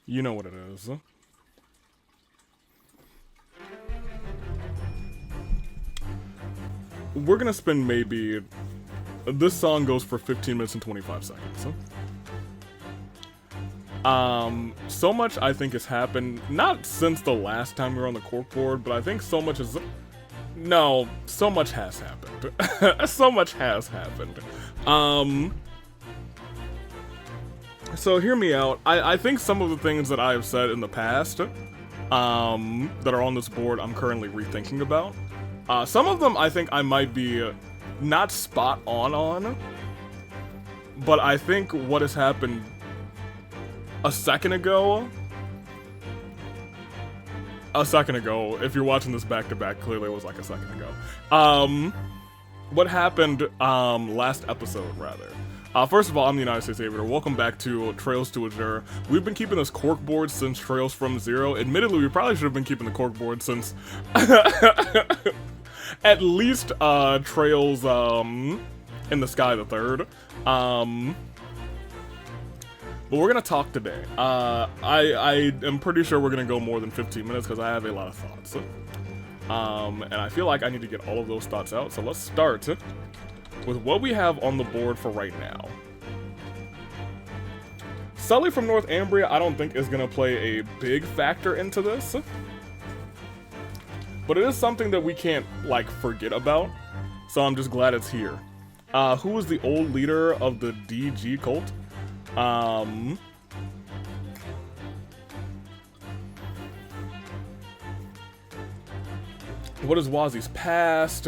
You know what it is. We're gonna spend maybe... This song goes for 15 minutes and 25 seconds. So much I think has happened, not since the last time we were on the corkboard, but I think so much is... No, so much has happened. So much has happened. So hear me out. I think some of the things that I have said in the past, that are on this board, I'm currently rethinking about. Some of them I think I might be not spot on, but I think what has happened a second ago, if you're watching this back to back, clearly it was like a second ago. What happened last episode, rather. First of all, I'm the United States Aviator. Welcome back to Trails to Azure. We've been keeping this corkboard since Trails from Zero. Admittedly, we probably should have been keeping the corkboard since at least Trails in the Sky the Third. But we're gonna talk today. I am pretty sure we're gonna go more than 15 minutes because I have a lot of thoughts. And I feel like I need to get all of those thoughts out. So let's start with what we have on the board for right now. Sully from Northumbria, I don't think is gonna play a big factor into this. But it is something that we can't, like, forget about. So I'm just glad it's here. Who was the old leader of the DG cult? What is Wazi's past?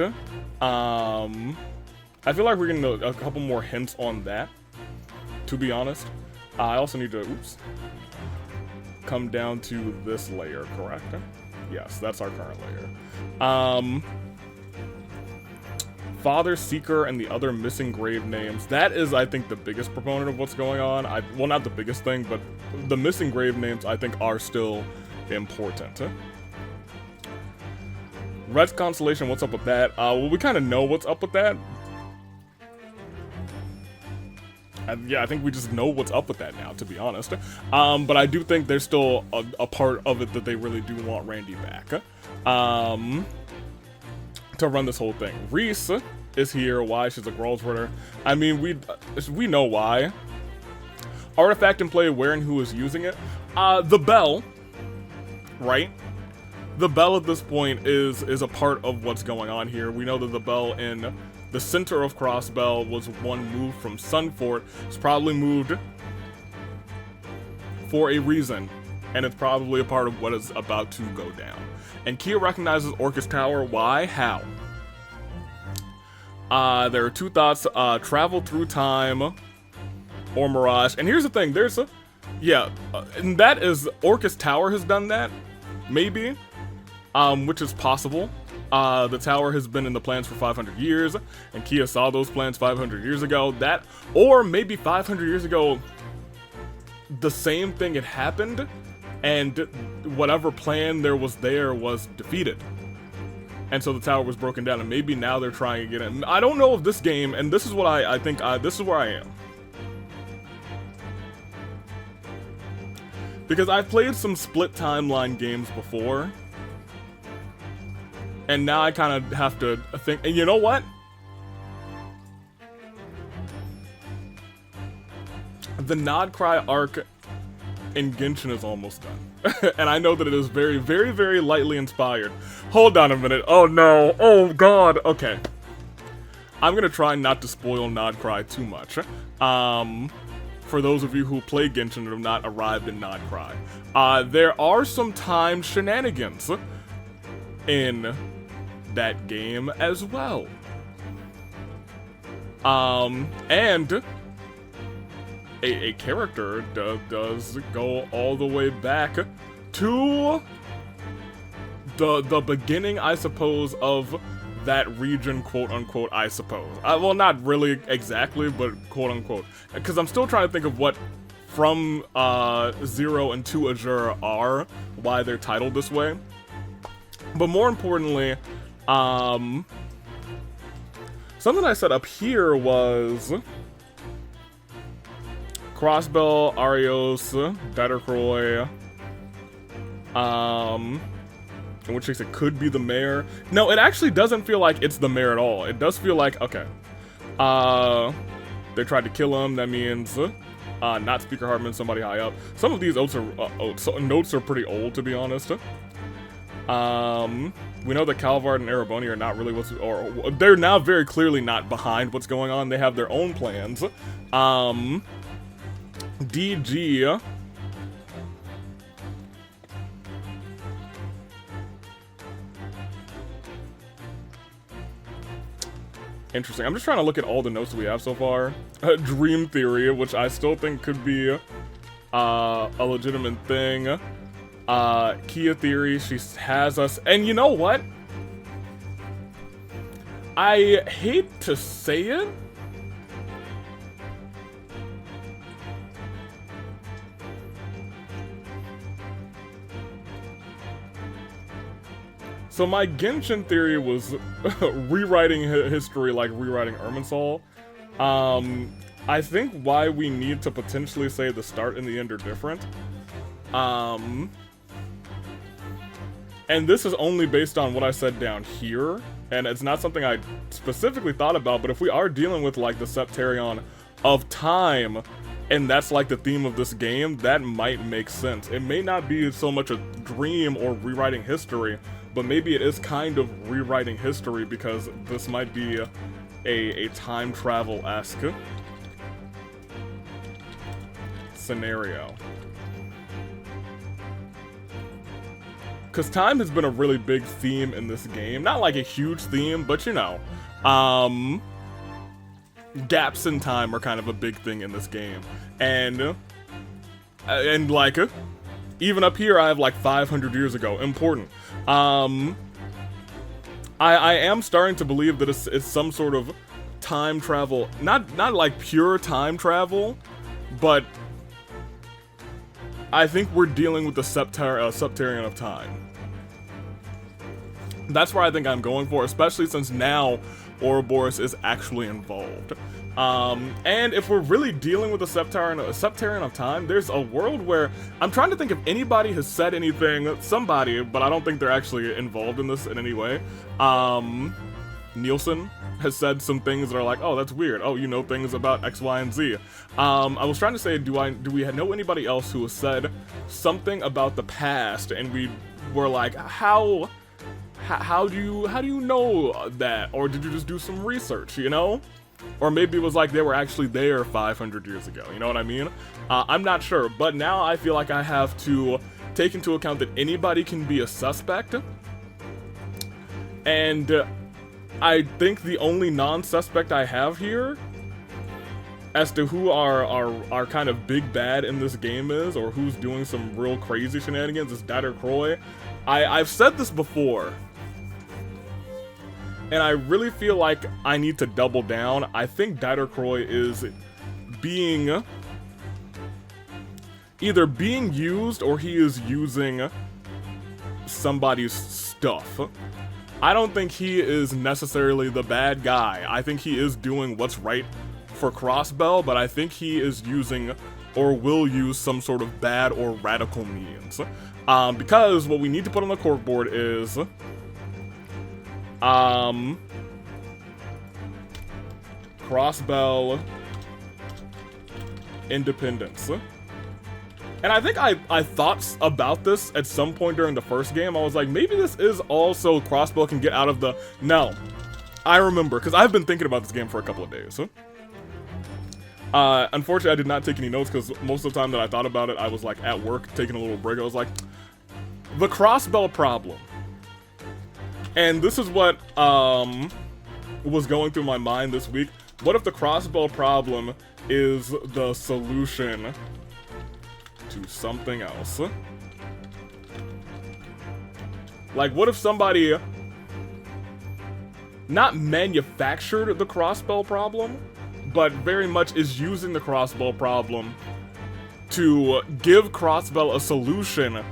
I feel like we're getting a couple more hints on that, to be honest. I also need to, come down to this layer, correct? Yes, that's our current layer. Father, Seeker, and the other missing grave names. That is, I think, the biggest proponent of what's going on. Well, not the biggest thing, but the missing grave names, I think, are still important. Red's Constellation, what's up with that? Well, we kind of know what's up with that. Yeah, I think we just know what's up with that now, to be honest. But I do think there's still a part of it that they really do want Randy back. To run this whole thing. Reese is here. Why? She's a Growl's runner. I mean, we know why. Artifact in play, where and who is using it. The bell, right? The bell at this point is a part of what's going on here. We know that the bell in the center of Crossbell was one move from Sunfort. It's probably moved for a reason, and it's probably a part of what is about to go down. And Kia recognizes Orcus Tower. Why? How? There are two thoughts. Travel through time or Mirage. And here's the thing. There's a... Yeah. And that is... Orcus Tower has done that. Maybe. Which is possible. The tower has been in the plans for 500 years. And Kia saw those plans 500 years ago. That... Or maybe 500 years ago... The same thing had happened. And whatever plan there was defeated. And so the tower was broken down, and maybe now they're trying again. And I don't know if this game, and this is what I think, this is where I am. Because I've played some split timeline games before. And now I kind of have to think, and you know what? The Nod Cry arc in Genshin is almost done. And I know that it is very, very, very lightly inspired. Hold on a minute. Oh no. Oh god. Okay. I'm gonna try not to spoil Nod Cry too much. For those of you who play Genshin and have not arrived in Nod Cry. There are some time shenanigans in that game as well. And a character does go all the way back to the beginning, I suppose, of that region, quote unquote, I suppose. Well, not really exactly, but quote unquote. Because I'm still trying to think of what From Zero and to Azure are, why they're titled this way. But more importantly, something I said up here was... Crossbell, Arios, Didercroy, in which case it could be the mayor. No, it actually doesn't feel like it's the mayor at all. It does feel like, okay. They tried to kill him, that means, not Speaker Hartman, somebody high up. Some of these notes are pretty old, to be honest. We know that Calvard and Ereboni are not really or they're now very clearly not behind what's going on. They have their own plans. DG. Interesting. I'm just trying to look at all the notes that we have so far. Dream Theory, which I still think could be a legitimate thing. Kia Theory, she has us. And you know what? I hate to say it. So my Genshin theory was rewriting history like rewriting Irminsul. I think why we need to potentially say the start and the end are different. And this is only based on what I said down here, and it's not something I specifically thought about, but if we are dealing with like the Septarion of time, and that's like the theme of this game, that might make sense. It may not be so much a dream or rewriting history, but maybe it is kind of rewriting history because this might be a time travel-esque scenario. Because time has been a really big theme in this game. Not like a huge theme, but you know, gaps in time are kind of a big thing in this game. And like, even up here, I have like 500 years ago. Important. I am starting to believe that it's some sort of time travel. Not like pure time travel, but I think we're dealing with the Septarion of time. That's where I think I'm going for, especially since now Ouroboros is actually involved. And if we're really dealing with the Septarion of time, there's a world where I'm trying to think if anybody has said anything, somebody, but I don't think they're actually involved in this in any way. Nielsen has said some things that are like, oh, that's weird. Oh, you know things about X, Y, and Z. I was trying to say, do we know anybody else who has said something about the past, and we were like, how do you know that? Or did you just do some research, you know? Or maybe it was like they were actually there 500 years ago, you know what I mean? I'm not sure, but now I feel like I have to take into account that anybody can be a suspect. And I think the only non-suspect I have here as to who our kind of big bad in this game is, or who's doing some real crazy shenanigans, is Didercroy. I've said this before, and I really feel like I need to double down. I think Didercroy is either being used or he is using somebody's stuff. I don't think he is necessarily the bad guy. I think he is doing what's right for Crossbell, but I think he is using or will use some sort of bad or radical means. Because what we need to put on the corkboard is Crossbell independence. And I think I thought about this at some point during the first game. I was like, maybe this is also Crossbell can get out of the... No. I remember, because I've been thinking about this game for a couple of days. Unfortunately, I did not take any notes, because most of the time that I thought about it, I was like at work, taking a little break. I was like, the Crossbell problem. And this is what was going through my mind this week. What if the Crossbell problem is the solution to something else? Like, what if somebody not manufactured the Crossbell problem, but very much is using the Crossbell problem to give Crossbell a solution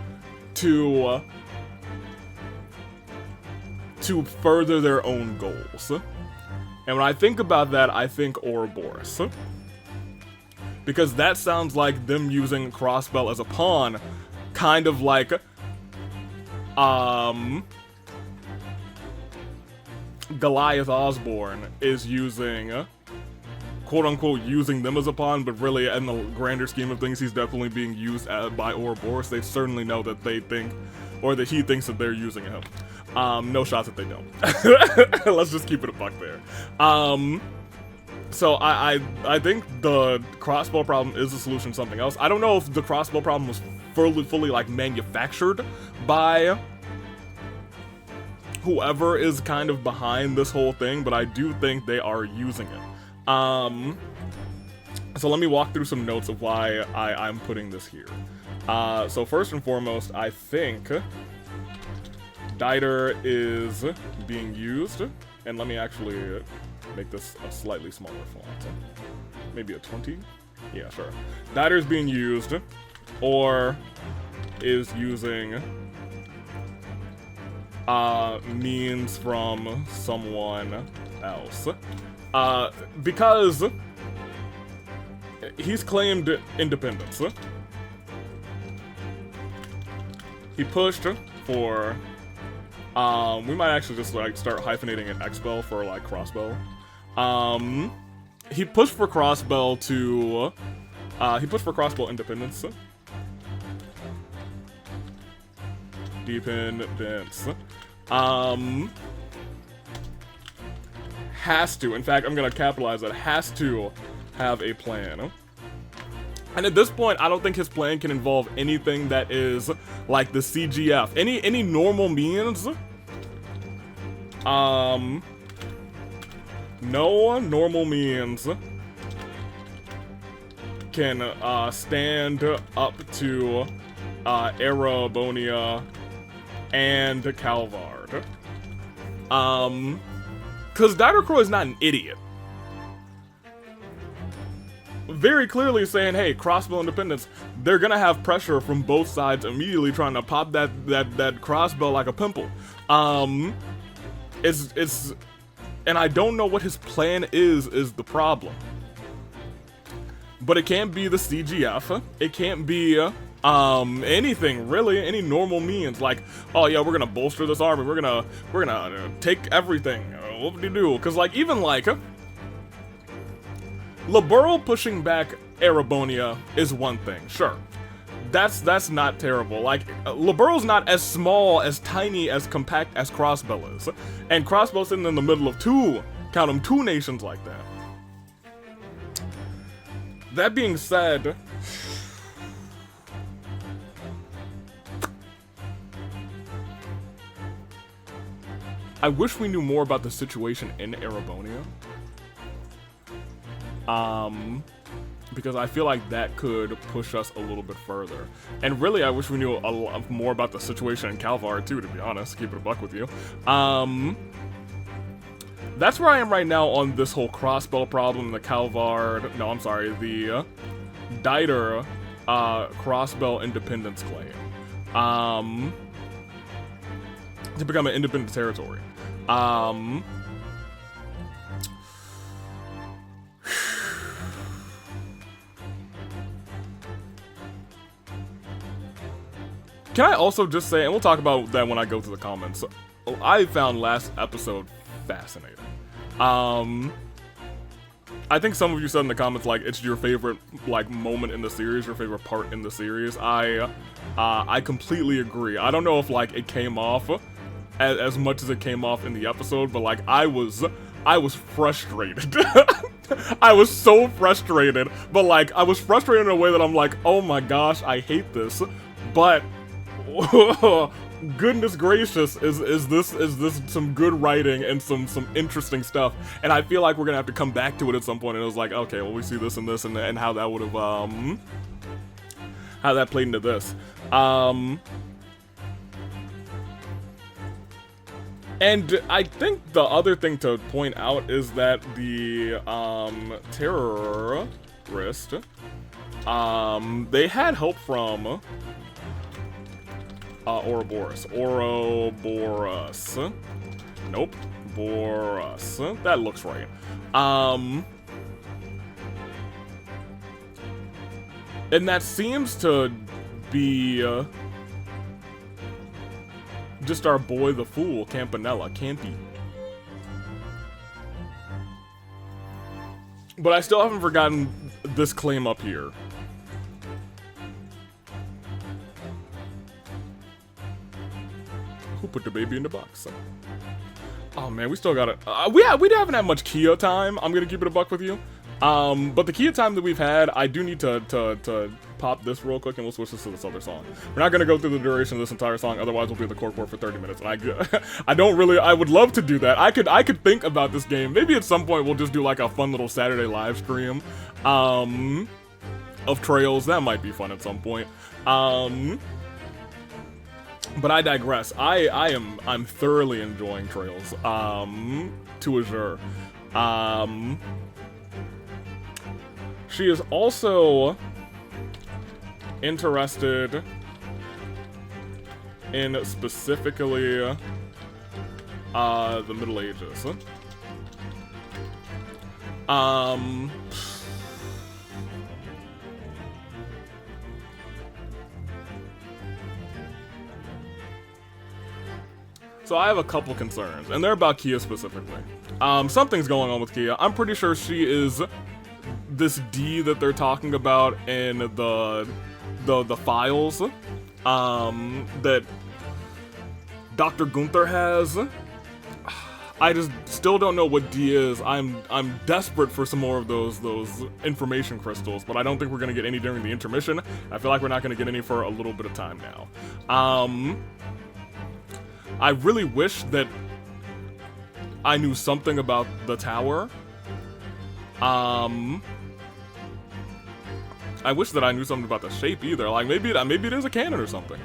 to further their own goals? And when I think about that, I think Ouroboros. because that sounds like them using Crossbell as a pawn, kind of like, Goliath Osborne is using, quote-unquote, using them as a pawn, but really, in the grander scheme of things, he's definitely being used by Ouroboros. They certainly know that they think, or that he thinks that they're using him. No shots that they don't. Let's just keep it a buck there. So I think the crossbow problem is the solution to something else. I don't know if the crossbow problem was fully like manufactured by whoever is kind of behind this whole thing, but I do think they are using it. So let me walk through some notes of why I'm putting this here. So first and foremost, I think Diter is being used, and let me actually make this a slightly smaller font. Maybe a 20? Yeah, sure. Diter is being used, or is using means from someone else. Because he's claimed independence. He pushed for, we might actually just like start hyphenating an X-Bell for like crossbow. He pushed for crossbow to, he pushed for crossbow independence. Dependence. Has to, in fact, I'm gonna capitalize that, has to have a plan. And at this point, I don't think his plan can involve anything that is like the CGF. Any normal means. No normal means can stand up to Erebonia and Calvard. Because Didacroix is not an idiot. Very clearly saying, hey, crossbow independence, they're gonna have pressure from both sides immediately trying to pop that crossbow like a pimple. It's and I don't know what his plan is the problem. But it can't be the CGF. It can't be anything really, any normal means like, oh yeah, we're gonna bolster this army, we're gonna take everything. What do you do? Because like even like Liberl pushing back Erebonia is one thing, sure. That's not terrible. Like, Liberl's not as small, as tiny, as compact as Crossbow is. And Crossbow's sitting in the middle of two nations like that. That being said, I wish we knew more about the situation in Erebonia. Because I feel like that could push us a little bit further. And really, I wish we knew a lot more about the situation in Calvard too, to be honest, keep it a buck with you. That's where I am right now on this whole crossbow problem, the Calvard, no, I'm sorry, the Diter crossbow independence claim. To become an independent territory. Can I also just say, and we'll talk about that when I go to the comments, I found last episode fascinating. I think some of you said in the comments, like, it's your favorite, like, moment in the series, your favorite part in the series. I completely agree. I don't know if, like, it came off as much as it came off in the episode, but, like, I was frustrated. I was so frustrated, but, like, I was frustrated in a way that I'm like, oh my gosh, I hate this, but goodness gracious, is this some good writing and some interesting stuff, and I feel like we're gonna have to come back to it at some point. And it was like, okay, well, we see this and this and how that would have how that played into this. And I think the other thing to point out is that the terrorist, they had help from Ouroboros. Nope. Boros. That looks right. And that seems to be just our boy the fool, Campanella, Campy. But I still haven't forgotten this claim up here. Who put the baby in the box? Oh man, we still got it. We haven't had much Kia time. I'm gonna keep it a buck with you. But the Kia time that we've had, I do need to pop this real quick, and we'll switch this to this other song. We're not gonna go through the duration of this entire song, otherwise we'll be at the corkboard for 30 minutes. And I would love to do that. I could think about this game. Maybe at some point we'll just do like a fun little Saturday live stream, of Trails. That might be fun at some point. But I digress. I'm thoroughly enjoying Trails, to Azure. She is also interested in specifically the Middle Ages. So I have a couple concerns, and they're about Kia specifically. Something's going on with Kia. I'm pretty sure she is this D that they're talking about in the files that Dr. Gunther has. I just still don't know what D is. I'm desperate for some more of those information crystals, but I don't think we're gonna get any during the intermission. I feel like we're not gonna get any for a little bit of time now. I really wish that I knew something about the tower. I wish that I knew something about the shape either. Like maybe there's a cannon or something.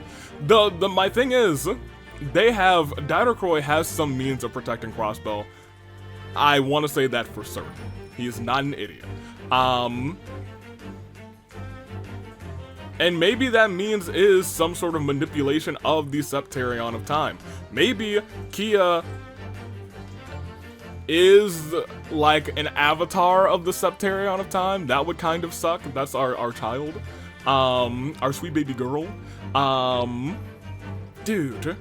My thing is, Didercroy has some means of protecting Crossbow. I want to say that for certain. He is not an idiot. And maybe that means is some sort of manipulation of the Septarion of Time. Maybe Kia is like an avatar of the Septarion of Time. That would kind of suck. That's our child. Our sweet baby girl. Dude.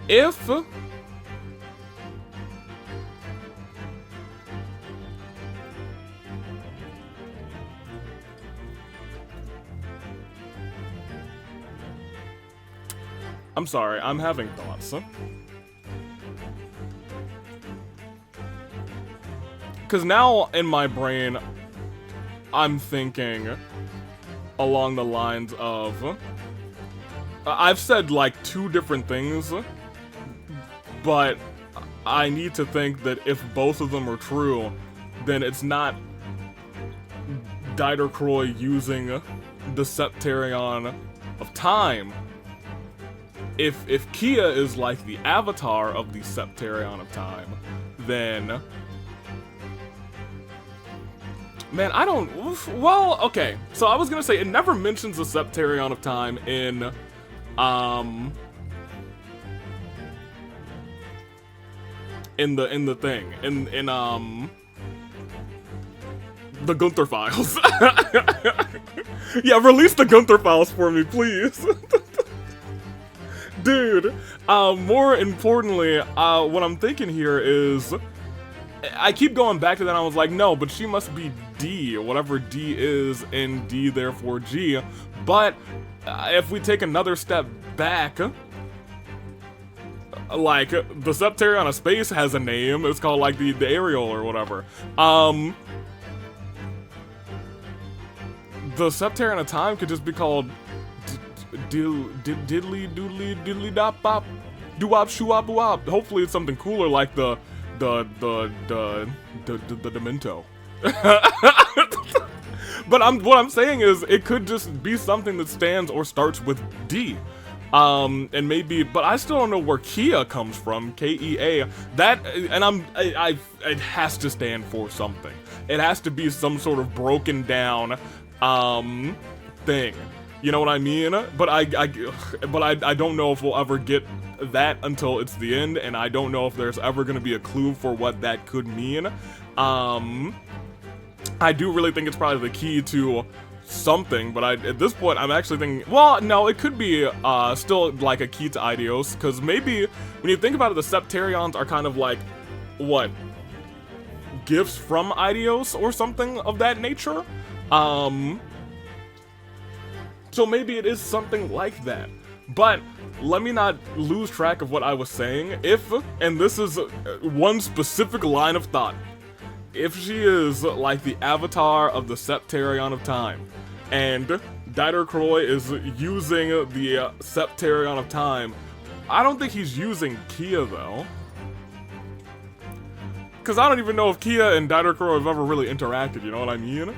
If I'm sorry, I'm having thoughts. Because now in my brain, I'm thinking along the lines of, I've said like two different things, but I need to think that if both of them are true, then it's not Didercroy using the Septarion of Time. If Kia is like the avatar of the Septarion of Time, then... Man, I don't... Well, okay. So I was gonna say, it never mentions the Septarion of Time in... In the thing. In the Gunther files. Yeah, release the Gunther files for me, please. Dude, more importantly, what I'm thinking here is, I keep going back to that, and I was like, no, but she must be D, whatever D is in D, therefore G. But, if we take another step back, like, the Septarion of Space has a name, it's called, like, the Ariel or whatever. The Septarion of Time could just be called diddly doodly diddly dop bop doo wop shoo wop wop. Hopefully it's something cooler like the Demento. But what I'm saying is it could just be something that stands or starts with D. And maybe, but I still don't know where Kia comes from, K-E-A. That, and it has to stand for something. It has to be some sort of broken down, thing. You know what I mean? But I don't know if we'll ever get that until it's the end, and I don't know if there's ever gonna be a clue for what that could mean. I do really think it's probably the key to something, but at this point, I'm actually thinking, well, no, it could be still like a key to Eidos, because maybe when you think about it, the Septarions are kind of like, what, gifts from Eidos or something of that nature? So maybe it is something like that. But let me not lose track of what I was saying. If, and this is one specific line of thought, if she is like the avatar of the Septarion of Time, and Dieter Croy is using the Septarion of Time, I don't think he's using Kia though. Because I don't even know if Kia and Dieter Croy have ever really interacted, you know what I mean?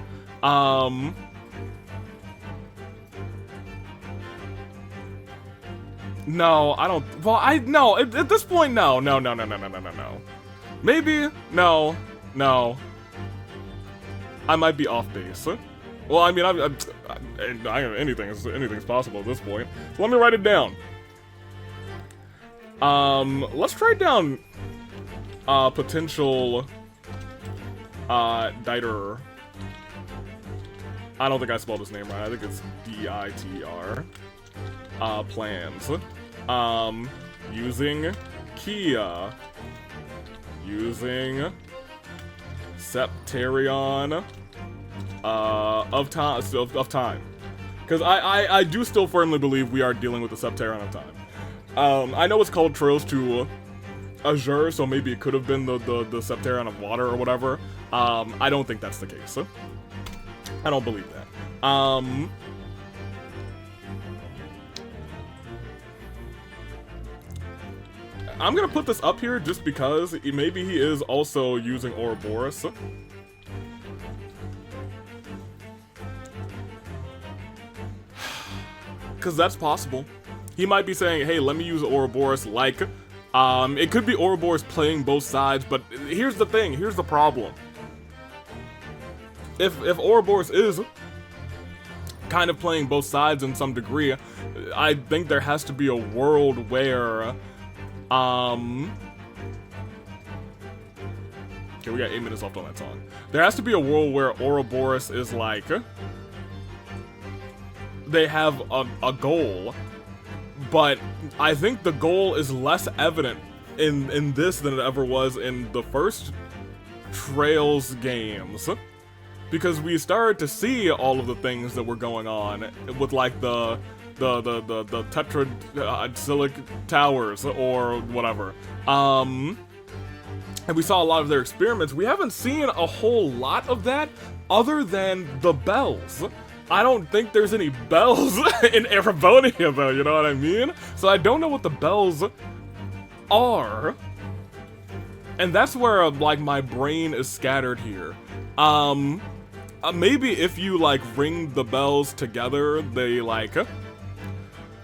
No, I don't, well, no, at this point, no. Maybe, no. I might be off base. Well, I mean, anything's possible at this point. So let me write it down. Let's try down, potential, Dieter. I don't think I spelled his name right. I think it's D-I-T-R. Plans. Using Kia. Using Septarion of time. Because I do still firmly believe we are dealing with the Septarion of Time. I know it's called Trails to Azure, so maybe it could have been the Septarion of Water or whatever. I don't think that's the case. I don't believe that. I'm gonna put this up here just because maybe he is also using Ouroboros. Because that's possible. He might be saying, hey, let me use Ouroboros like, it could be Ouroboros playing both sides, but here's the thing, here's the problem. If Ouroboros is kind of playing both sides in some degree, I think there has to be a world where, okay, we got 8 minutes left on that song. There has to be a world where Ouroboros is like, they have a goal, but I think the goal is less evident in this than it ever was in the first Trails games, because we started to see all of the things that were going on with like the tetrasilic towers or whatever, and we saw a lot of their experiments. We haven't seen a whole lot of that other than the bells. I don't think there's any bells in Erebonia though, you know what I mean? So I don't know what the bells are. And that's where like my brain is scattered here. Maybe if you like ring the bells together, they like,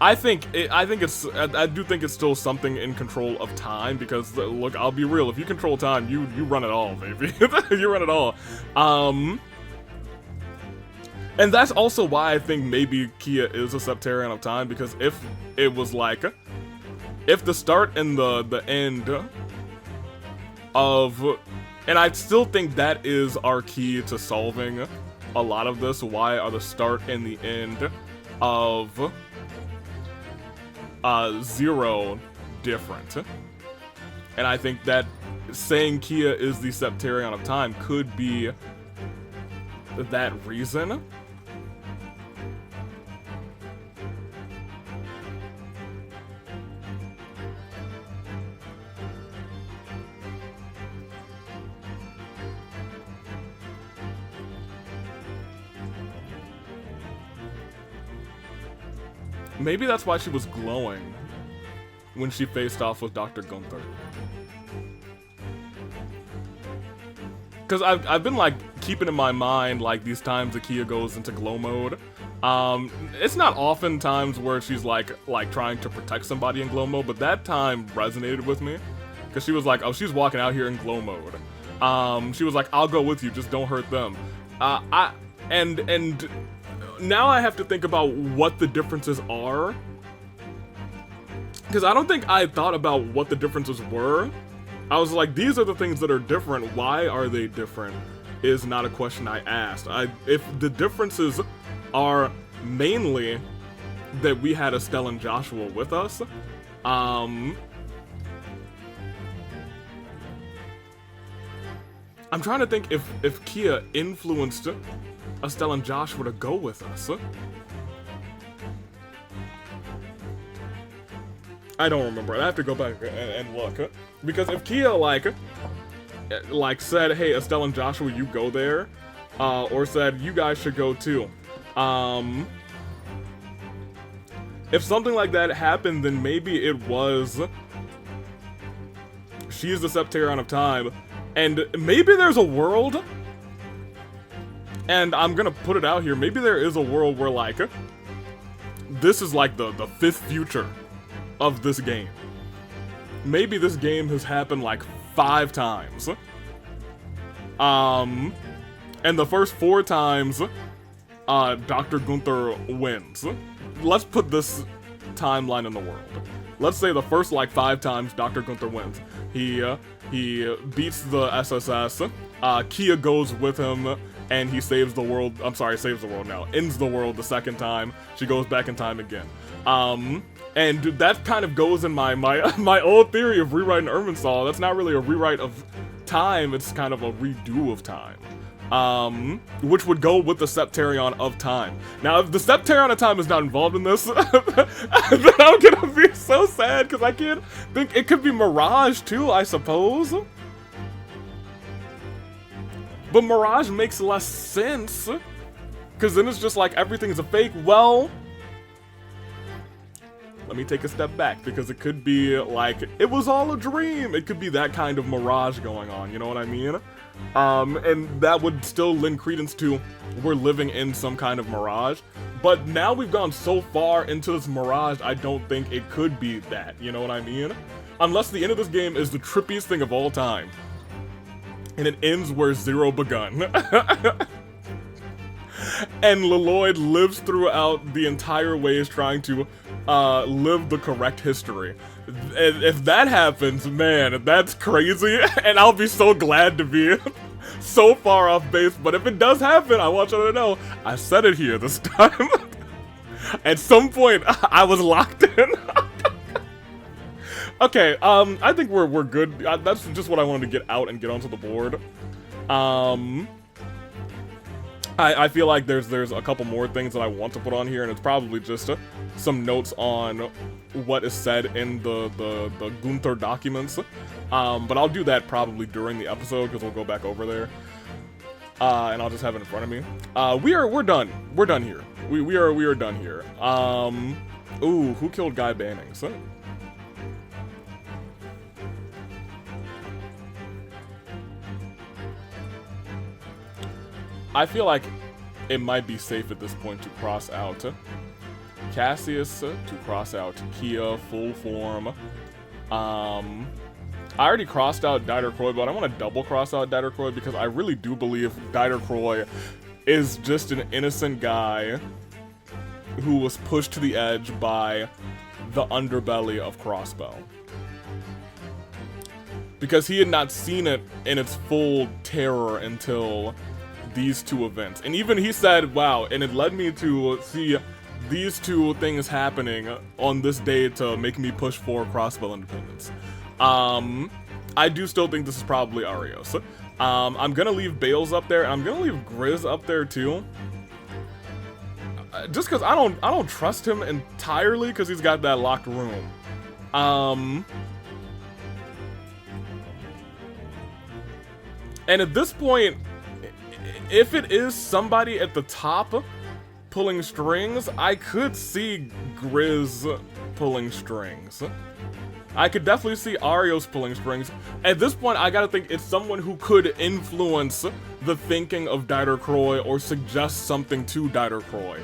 I do think it's still something in control of time, because look, I'll be real, if you control time, you run it all, baby. You run it all. And that's also why I think maybe Kia is a Septarion of Time, because if it was like, if the start and the end of, and I still think that is our key to solving a lot of this, why are the start and the end of Zero different? And I think that saying Kia is the Septarion of Time could be that reason. Maybe that's why she was glowing when she faced off with Dr. Gunther. Because I've been like keeping in my mind like these times that Kia goes into glow mode. It's not often times where she's like trying to protect somebody in glow mode, but that time resonated with me. Because she was like, oh, she's walking out here in glow mode. She was like, I'll go with you, just don't hurt them. And now I have to think about what the differences are. Because I don't think I thought about what the differences were. I was like, these are the things that are different. Why are they different? Is not a question I asked. If the differences are mainly that we had Estelle and Joshua with us, I'm trying to think if Kia influenced Estelle and Joshua to go with us. I don't remember. I have to go back and look. Because if Kia, like said, hey, Estelle and Joshua, you go there, or said, you guys should go too. If something like that happened, then maybe it was, she's the Septarion of Time, and maybe there's a world, and I'm gonna put it out here, maybe there is a world where, like, this is like the fifth future of this game. Maybe this game has happened like 5 times. And the first 4 times, Dr. Gunther wins. Let's put this timeline in the world. Let's say the first like 5 times Dr. Gunther wins. He beats the SSS. Kia goes with him, and he saves the world. I'm sorry, saves the world now. Ends the world the second time. She goes back in time again. And that kind of goes in my old theory of rewriting Irminsul. That's not really a rewrite of time, it's kind of a redo of time. Which would go with the Septarion of Time. Now, if the Septarion of Time is not involved in this, then I'm gonna be so sad, because I can't think, it could be Mirage too, I suppose. But Mirage makes less sense, because then it's just like everything's a fake. Well, let me take a step back, because it could be like, it was all a dream. It could be that kind of mirage going on, you know what I mean? And that would still lend credence to, we're living in some kind of mirage. But now we've gone so far into this mirage, I don't think it could be that, you know what I mean? Unless the end of this game is the trippiest thing of all time. And it ends where Zero begun. And Leloid lives throughout the entire ways trying to live the correct history. And if that happens, man, that's crazy, and I'll be so glad to be so far off base. But if it does happen, I want you to know, I said it here this time. At some point, I was locked in. Okay, I think we're good. That's just what I wanted to get out and get onto the board. I feel like there's a couple more things that I want to put on here, and it's probably just some notes on what is said in the Gunther documents. But I'll do that probably during the episode, because we'll go back over there. And I'll just have it in front of me. We're done. We're done here. We are done here. Ooh, who killed Guy Bannings? I feel like it might be safe at this point to cross out Cassius, to cross out Kia, full form. I already crossed out Didercroy, but I want to double cross out Didercroy, because I really do believe Didercroy is just an innocent guy who was pushed to the edge by the underbelly of Crossbow. Because he had not seen it in its full terror until these 2 events. And even he said, wow, and it led me to see these 2 things happening on this day to make me push for Crossbow independence. I do still think this is probably Arios. I'm gonna leave Bales up there, and I'm gonna leave Grizz up there too. Just because I don't trust him entirely, because he's got that locked room. And at this point, if it is somebody at the top pulling strings, I could see Grizz pulling strings. I could definitely see Arios pulling strings. At this point, I gotta think it's someone who could influence the thinking of Didercroy or suggest something to Didercroy.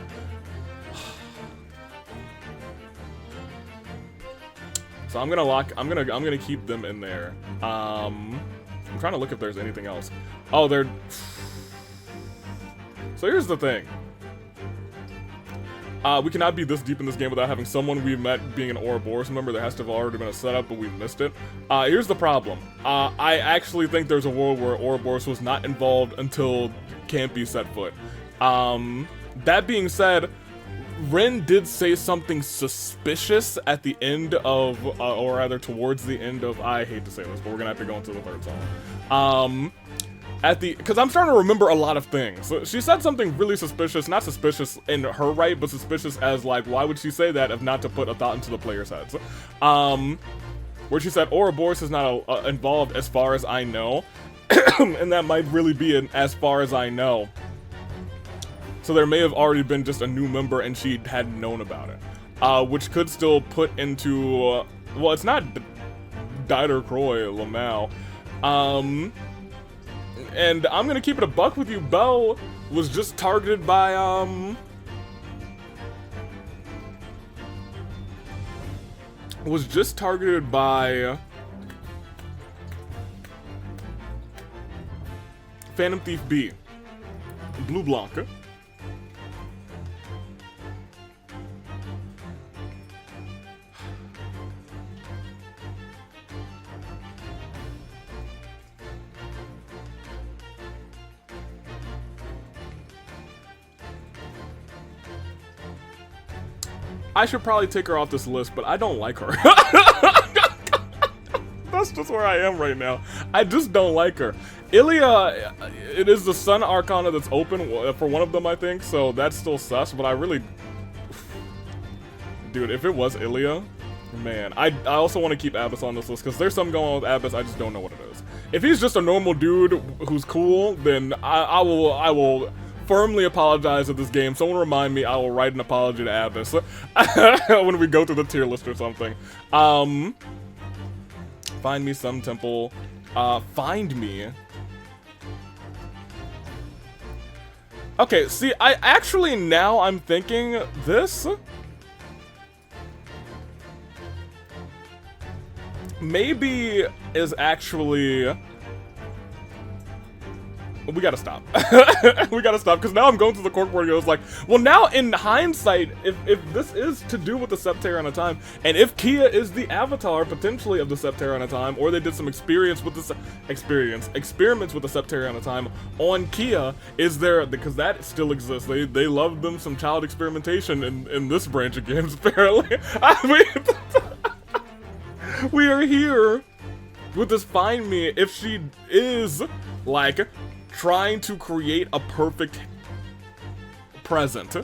So I'm gonna keep them in there. I'm trying to look if there's anything else. Oh, they're... So here's the thing. We cannot be this deep in this game without having someone we've met being an Ouroboros member. There has to have already been a setup, but we've missed it. Here's the problem. I actually think there's a world where Ouroboros was not involved until Campy set foot. That being said, Ren did say something suspicious at the end of, or rather towards the end of, I hate to say this, but we're gonna have to go into the third song. Because I'm starting to remember a lot of things. So she said something really suspicious, not suspicious in her right, but suspicious as like, why would she say that if not to put a thought into the player's heads? Where she said, Ouroboros is not involved as far as I know, and that might really be an as far as I know. So there may have already been just a new member and she hadn't known about it. Which could still put into, well, it's not Dieter Croy Lamau. And I'm gonna keep it a buck with you. Belle was just targeted by, Phantom Thief B. Blue Blanca. I should probably take her off this list, but I don't like her. That's just where I am right now. I just don't like her. Ilya, it is the Sun Arcana that's open for one of them, I think, so that's still sus, but I really... Dude, if it was Ilya, man, I also want to keep Abbas on this list, because there's something going on with Abbas, I just don't know what it is. If he's just a normal dude who's cool, then I will firmly apologize at this game. Someone remind me, I will write an apology to Abbas when we go through the tier list or something. Find me some temple. Find me. Okay, see, I actually, now I'm thinking this maybe is actually... We gotta stop. We gotta stop, because now I'm going through the corkboard and it's like, well, now in hindsight, if this is to do with the Septarion of Time, and if Kia is the avatar potentially of the Septarion of Time, or they did some experiments with the Septarion of Time on Kia, is there, because that still exists, they love them some child experimentation in this branch of games, apparently. I mean, we are here with this Find Me, if she is, like, trying to create a perfect present.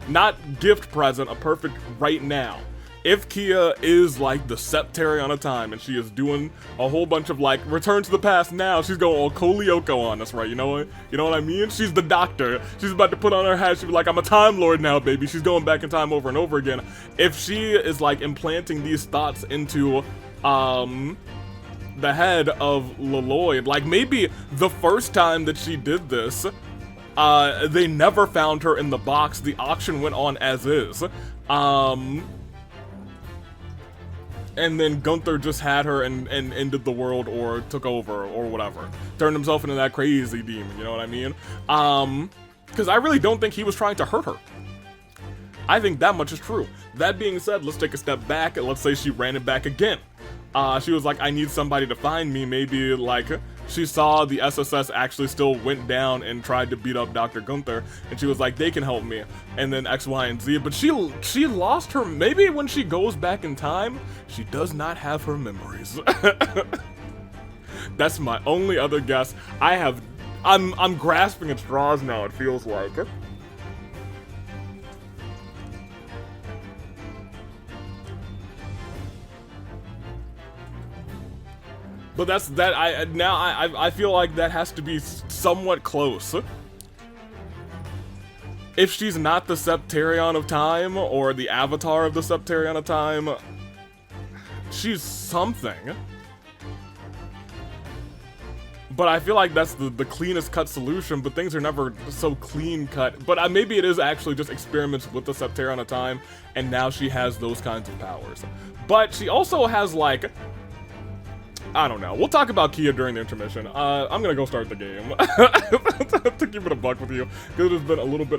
Not gift present, a perfect right now. If Kia is like the Septarion of Time and she is doing a whole bunch of like return to the past now, she's going all Kolioko on us, right? You know what I mean? She's the doctor. She's about to put on her hat. She'll be like, I'm a Time Lord now, baby. She's going back in time over and over again. If she is like implanting these thoughts into the head of Leloid, like maybe the first time that she did this, they never found her in the box. The auction went on as is. And then Gunther just had her and ended the world or took over or whatever. Turned himself into that crazy demon, you know what I mean? Because I really don't think he was trying to hurt her. I think that much is true. That being said, let's take a step back and let's say she ran it back again. She was like, I need somebody to find me. Maybe like she saw the SSS actually still went down and tried to beat up Dr. Gunther, and she was like, they can help me, and then X, Y, and Z. But she lost her, maybe when she goes back in time, she does not have her memories. That's my only other guess. I'm grasping at straws now, it feels like. But I feel like that has to be somewhat close. If she's not the Septarion of Time, or the avatar of the Septarion of Time, she's something. But I feel like that's the cleanest cut solution, but things are never so clean cut. But maybe it is actually just experiments with the Septarion of Time, and now she has those kinds of powers. But she also has, like, I don't know. We'll talk about Kia during the intermission. I'm gonna go start the game. To keep it a buck with you, because it's been a little bit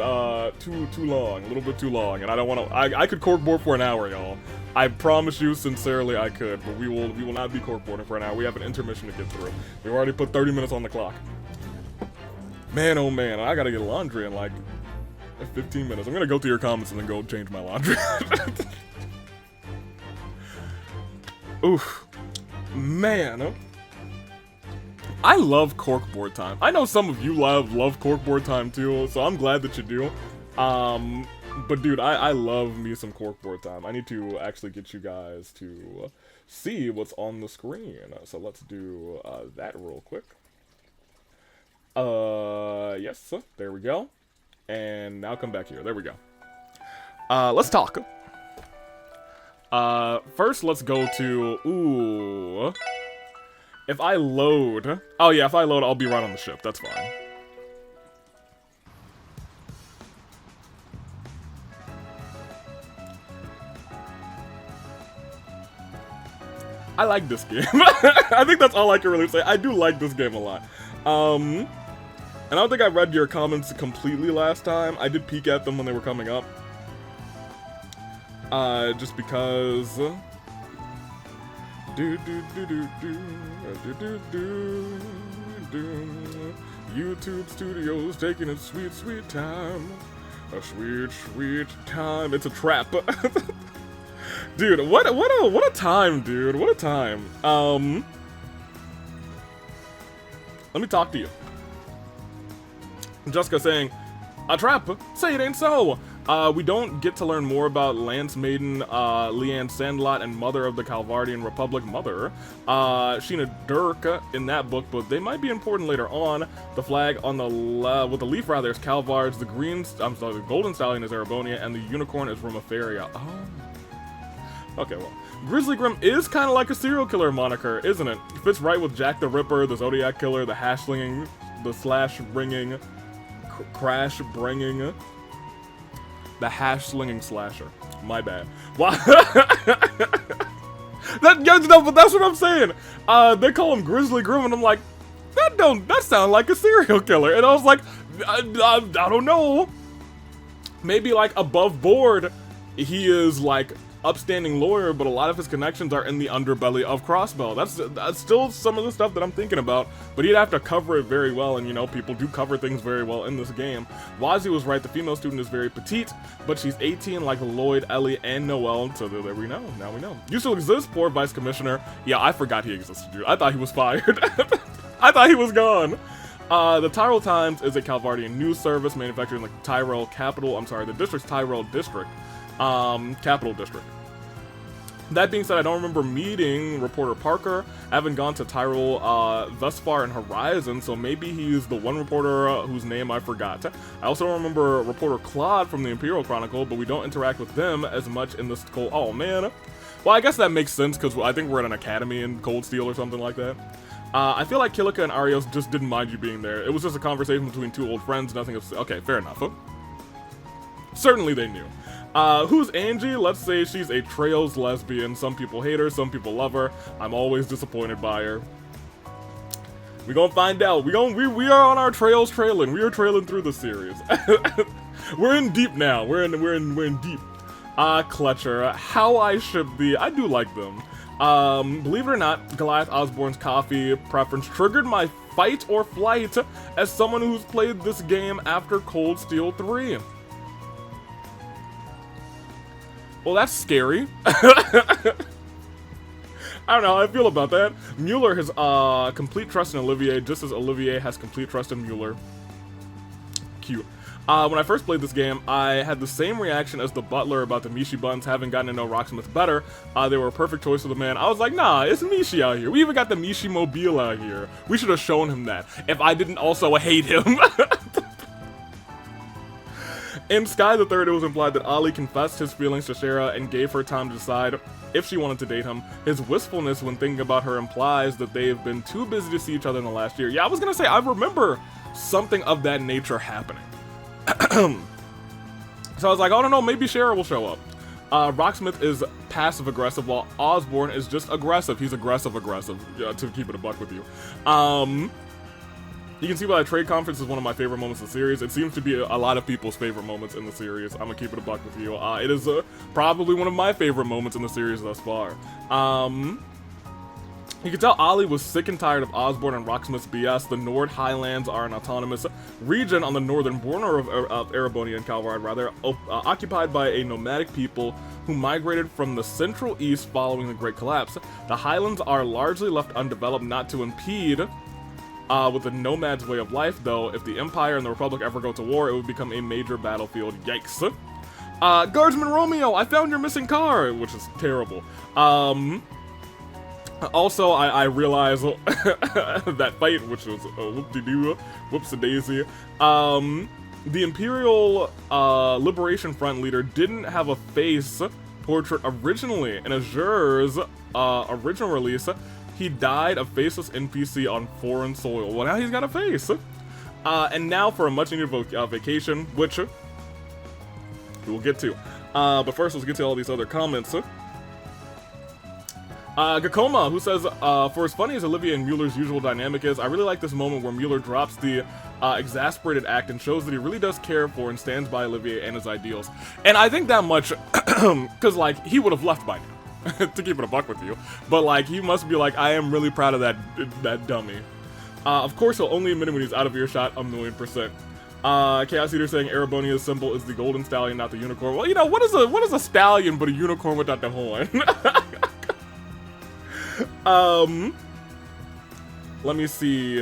too long, a little bit too long, and I don't want to. I could corkboard for an hour, y'all. I promise you, sincerely, I could, but we will not be corkboarding for an hour. We have an intermission to get through. We've already put 30 minutes on the clock. Man, oh man, I gotta get laundry in like 15 minutes. I'm gonna go through your comments and then go change my laundry. Oof. Man, I love Corkboard Time. I know some of you love Corkboard Time too, so I'm glad that you do. But dude, I love me some Corkboard Time. I need to actually get you guys to see what's on the screen. So let's do that real quick. Yes, there we go. And now come back here. There we go. Let's talk. First, let's go to, ooh, if I load, oh yeah, if I load, I'll be right on the ship, that's fine. I like this game. I think that's all I can really say. I do like this game a lot. And I don't think I read your comments completely last time. I did peek at them when they were coming up. Just because YouTube Studios taking its sweet time. A sweet time. It's a trap. Dude, what a time, dude. What a time. Let me talk to you. Jessica saying, a trap? Say it ain't so. We don't get to learn more about Lance Maiden, Leanne Sandlot, and Mother of the Calvardian Republic, Mother, Sheena Dirk in that book, but they might be important later on. The flag on the with the leaf rather is Calvards, the the golden stallion is Erebonia, and the unicorn is Romaferia. Oh. Okay, well. Grizzly Grim is kind of like a serial killer moniker, isn't it? Fits right with Jack the Ripper, the Zodiac Killer, the hash-slinging, the slash-bringing, crash-bringing, the hash-slinging slasher. My bad. Wow. But that's what I'm saying. They call him Grizzly Grim, and I'm like, that sound like a serial killer. And I was like, I don't know. Maybe like above board, he is like upstanding lawyer, but a lot of his connections are in the underbelly of Crossbow. That's still some of the stuff that I'm thinking about, but he'd have to cover it very well, and you know, people do cover things very well in this game. Wazzy was right, the female student is very petite, but she's 18 like Lloyd, Ellie, and Noelle, so there we know, now we know. Used to exist, poor vice commissioner. Yeah, I forgot he existed, dude. I thought he was fired. I thought he was gone. The Tyrol Times is a Calvardian news service manufactured in the Tyrol capital, the district's Tyrol district. Capital District. That being said, I don't remember meeting reporter Parker. I haven't gone to Tyrol thus far in Horizon, so maybe he's the one reporter whose name I forgot. I also remember reporter Claude from the Imperial Chronicle, but we don't interact with them as much in this Cold... Oh, man. Well, I guess that makes sense, because I think we're at an academy in Cold Steel or something like that. I feel like Kilika and Arios just didn't mind you being there. It was just a conversation between two old friends, nothing of... Okay, fair enough. Certainly they knew. Who's Angie? Let's say she's a Trails lesbian. Some people hate her, some people love her. I'm always disappointed by her. We gonna find out. We are on our Trails trailing. We are trailing through the series. We're in deep now. We're in deep. Clutcher. How I ship the... I do like them. Believe it or not, Goliath Osborne's coffee preference triggered my fight or flight as someone who's played this game after Cold Steel 3. Well, that's scary. I don't know how I feel about that. Mueller has complete trust in Olivier, just as Olivier has complete trust in Mueller. Cute. When I first played this game, I had the same reaction as the butler about the Mishy buns having gotten to know Rocksmith better. They were a perfect choice for the man. I was like, nah, it's Mishy out here. We even got the Mishy mobile out here. We should have shown him that, if I didn't also hate him. In Sky the Third, it was implied that Ali confessed his feelings to Shara and gave her time to decide if she wanted to date him. His wistfulness when thinking about her implies that they've been too busy to see each other in the last year. Yeah, I was gonna say, I remember something of that nature happening. So I was like, oh, no, maybe Shara will show up. Rocksmith is passive-aggressive, while Osborne is just aggressive. He's aggressive-aggressive, to keep it a buck with you. You can see why the trade conference is one of my favorite moments of the series. It seems to be a lot of people's favorite moments in the series. I'm gonna keep it a buck with you. It is probably one of my favorite moments in the series thus far. You can tell Ollie was sick and tired of Osborne and Rocksmith's BS. The Nord Highlands are an autonomous region on the northern border of Erebonia and Calvard, rather, occupied by a nomadic people who migrated from the Central East following the Great Collapse. The Highlands are largely left undeveloped, not to impede with the nomad's way of life, though. If the Empire and the Republic ever go to war, it would become a major battlefield. Yikes. Guardsman Romeo, I found your missing car, which is terrible. Also, I realized that fight, which was whoop-de-doo, whoops-a-daisy, the Imperial Liberation Front leader didn't have a face portrait originally. In Azure's original release, he died a faceless NPC on foreign soil. Well, now he's got a face. And now for a much-needed vacation, which we'll get to. But first, let's get to all these other comments. Gakoma, who says, for as funny as Olivia and Mueller's usual dynamic is, I really like this moment where Mueller drops the exasperated act and shows that he really does care for and stands by Olivia and his ideals. And I think that much, because, like, he would have left by now, to keep it a buck with you. But, like, he must be like, I am really proud of that dummy. Of course, he'll only admit it when he's out of earshot, 1,000,000%. Chaos Eater saying Erebonia's symbol is the golden stallion, not the unicorn. Well, you know, what is a stallion but a unicorn without the horn? Let me see,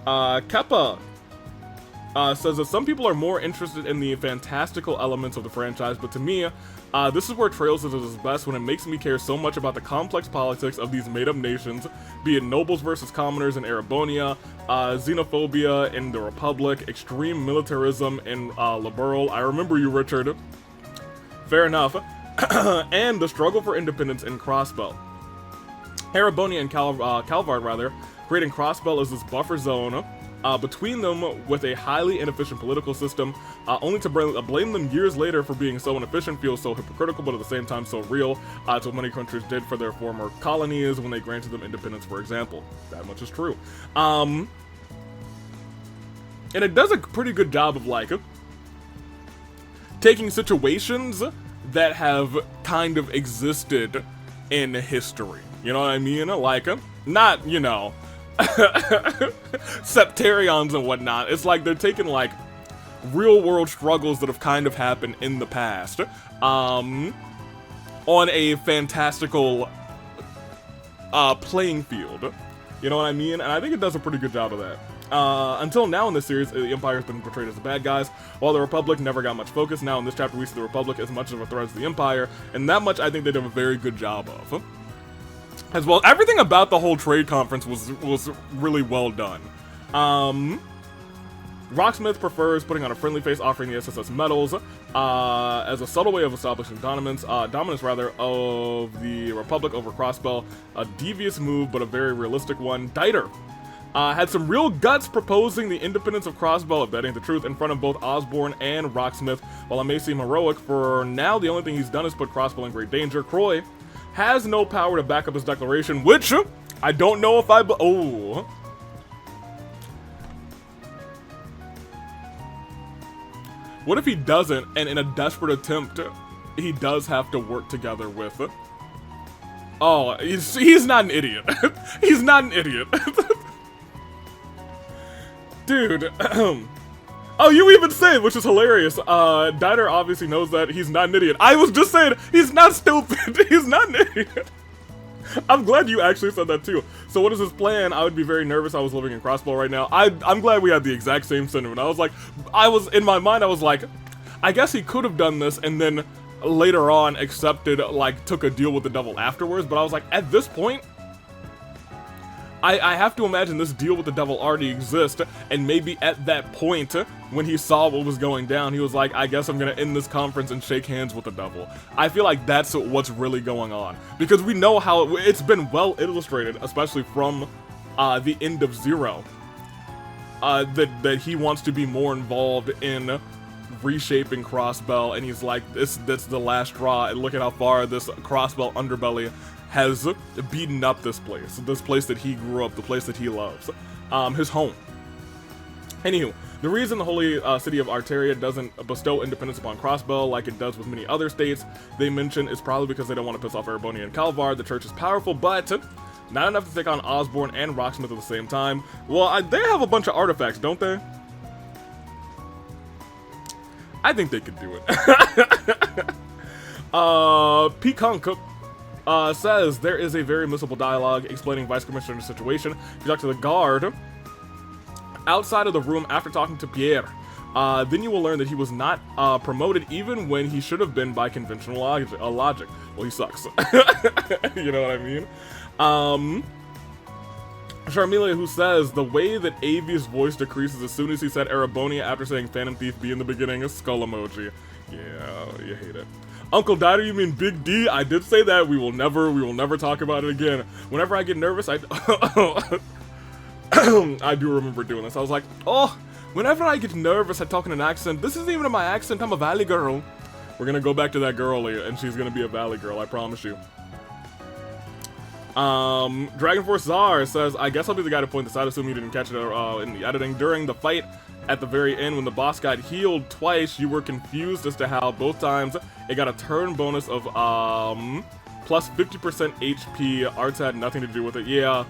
Keppa, says that some people are more interested in the fantastical elements of the franchise, but to me, this is where Trails is at its best, when it makes me care so much about the complex politics of these made-up nations, be it nobles versus commoners in Erebonia, xenophobia in the Republic, extreme militarism in Liberal. I remember you, Richard. Fair enough. And the struggle for independence in Crossbell. Erebonia and Calvard, rather, creating Crossbell as this buffer zone between them with a highly inefficient political system, only to blame them years later for being so inefficient feels so hypocritical, but at the same time so real, to what many countries did for their former colonies when they granted them independence, for example. That much is true. And it does a pretty good job of, like, taking situations that have kind of existed in history. You know what I mean? Like, not, you know, septarians and whatnot. It's like they're taking, like, real world struggles that have kind of happened in the past, on a fantastical playing field. You know what I mean? And I think it does a pretty good job of that. Until now in this series, the Empire has been portrayed as the bad guys, while the Republic never got much focus. Now in this chapter, we see the Republic as much of a threat as the Empire, and that much I think they did a very good job of. As well, everything about the whole trade conference was really well done. Rocksmith prefers putting on a friendly face, offering the SSS medals as a subtle way of establishing dominance of the Republic over Crossbell. A devious move, but a very realistic one. Dieter had some real guts proposing the independence of Crossbell, if that ain't the truth, in front of both Osborne and Rocksmith. While it may seem heroic, for now the only thing he's done is put Crossbell in great danger. Croy has no power to back up his declaration, which I don't know if what if he doesn't, and in a desperate attempt, he does have to work together with... Oh, he's not an idiot. He's not an idiot. Dude. Oh, you even say it, which is hilarious. Dieter obviously knows that he's not an idiot. I was just saying, he's not stupid. He's not an idiot. I'm glad you actually said that too. So what is his plan? I would be very nervous. I was living in Crossbell right now. I'm glad we had the exact same sentiment. In my mind, I was like, I guess he could have done this and then later on accepted, like, took a deal with the devil afterwards. But I was like, at this point, I have to imagine this deal with the devil already exists, and maybe at that point, when he saw what was going down, he was like, I guess I'm gonna end this conference and shake hands with the devil. I feel like that's what's really going on, because we know how it's been well illustrated, especially from the end of Zero, that he wants to be more involved in reshaping Crossbell, and he's like, this is the last straw, and look at how far this Crossbell underbelly has beaten up this place that he grew up, the place that he loves, his home. Anywho, the reason the holy city of Arteria doesn't bestow independence upon Crossbell like it does with many other states they mention is probably because they don't want to piss off Erebonia and Calvar. The church is powerful, but not enough to take on Osborne and Rocksmith at the same time. Well, they have a bunch of artifacts, don't they? I think they could do it. P. Kunk says there is a very missable dialogue explaining Vice Commissioner's situation. If you talk to the guard outside of the room after talking to Pierre, then you will learn that he was not promoted even when he should have been by conventional logic. Well, he sucks. You know what I mean? Charmelia, who says the way that Avi's voice decreases as soon as he said Erebonia after saying Phantom Thief B in the beginning, a skull emoji. Yeah, you hate it. Uncle Diner, you mean Big D? I did say that. We will never talk about it again. Whenever I get nervous, I do remember doing this. I was like, oh, whenever I get nervous at talking an accent, this isn't even my accent, I'm a Valley girl. We're gonna go back to that girl, and she's gonna be a Valley girl, I promise you. Dragon Force Czar says, I guess I'll be the guy to point this out, assuming you didn't catch it in the editing. During the fight at the very end, when the boss got healed twice, you were confused as to how both times it got a turn bonus of plus 50% HP. Arts had nothing to do with it. Yeah.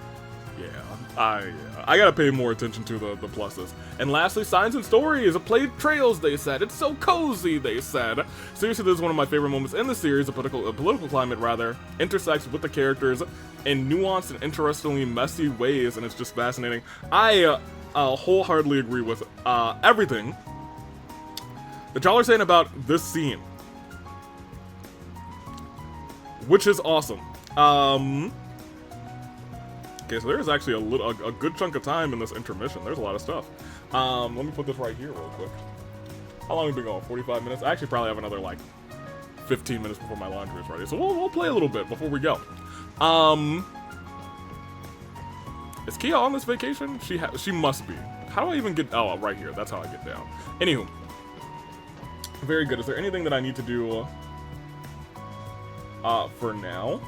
I gotta pay more attention to the pluses. And lastly, Signs and Stories, played trails, they said. It's so cozy, they said. Seriously, this is one of my favorite moments in the series. The political climate, rather, intersects with the characters in nuanced and interestingly messy ways, and it's just fascinating. I wholeheartedly agree with everything that y'all are saying about this scene, which is awesome. Okay, so there's actually a good chunk of time in this intermission. There's a lot of stuff. Let me put this right here real quick. How long have we been going? 45 minutes? I actually probably have another, like, 15 minutes before my laundry is ready. So we'll play a little bit before we go. Is Kia on this vacation? She must be. How do I even get... Oh, right here. That's how I get down. Anywho. Very good. Is there anything that I need to do for now?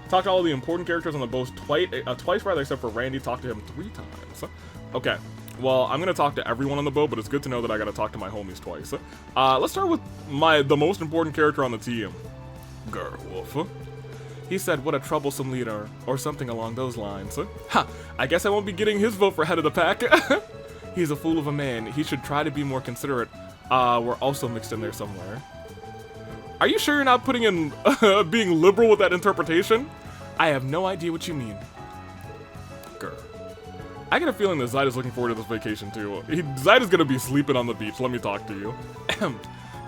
Talk to all the important characters on the boat twice rather, except for Randy. Talk to him 3 times. Okay. Well, I'm gonna talk to everyone on the boat, but it's good to know that I gotta talk to my homies twice. Let's start with the most important character on the team. Gerwolf. He said, what a troublesome leader, or something along those lines. Ha! I guess I won't be getting his vote for head of the pack. He's a fool of a man. He should try to be more considerate. We're also mixed in there somewhere. Are you sure you're not putting in being liberal with that interpretation? I have no idea what you mean. Grr. I get a feeling that Zyda's looking forward to this vacation too. Zyda's gonna be sleeping on the beach. Let me talk to you.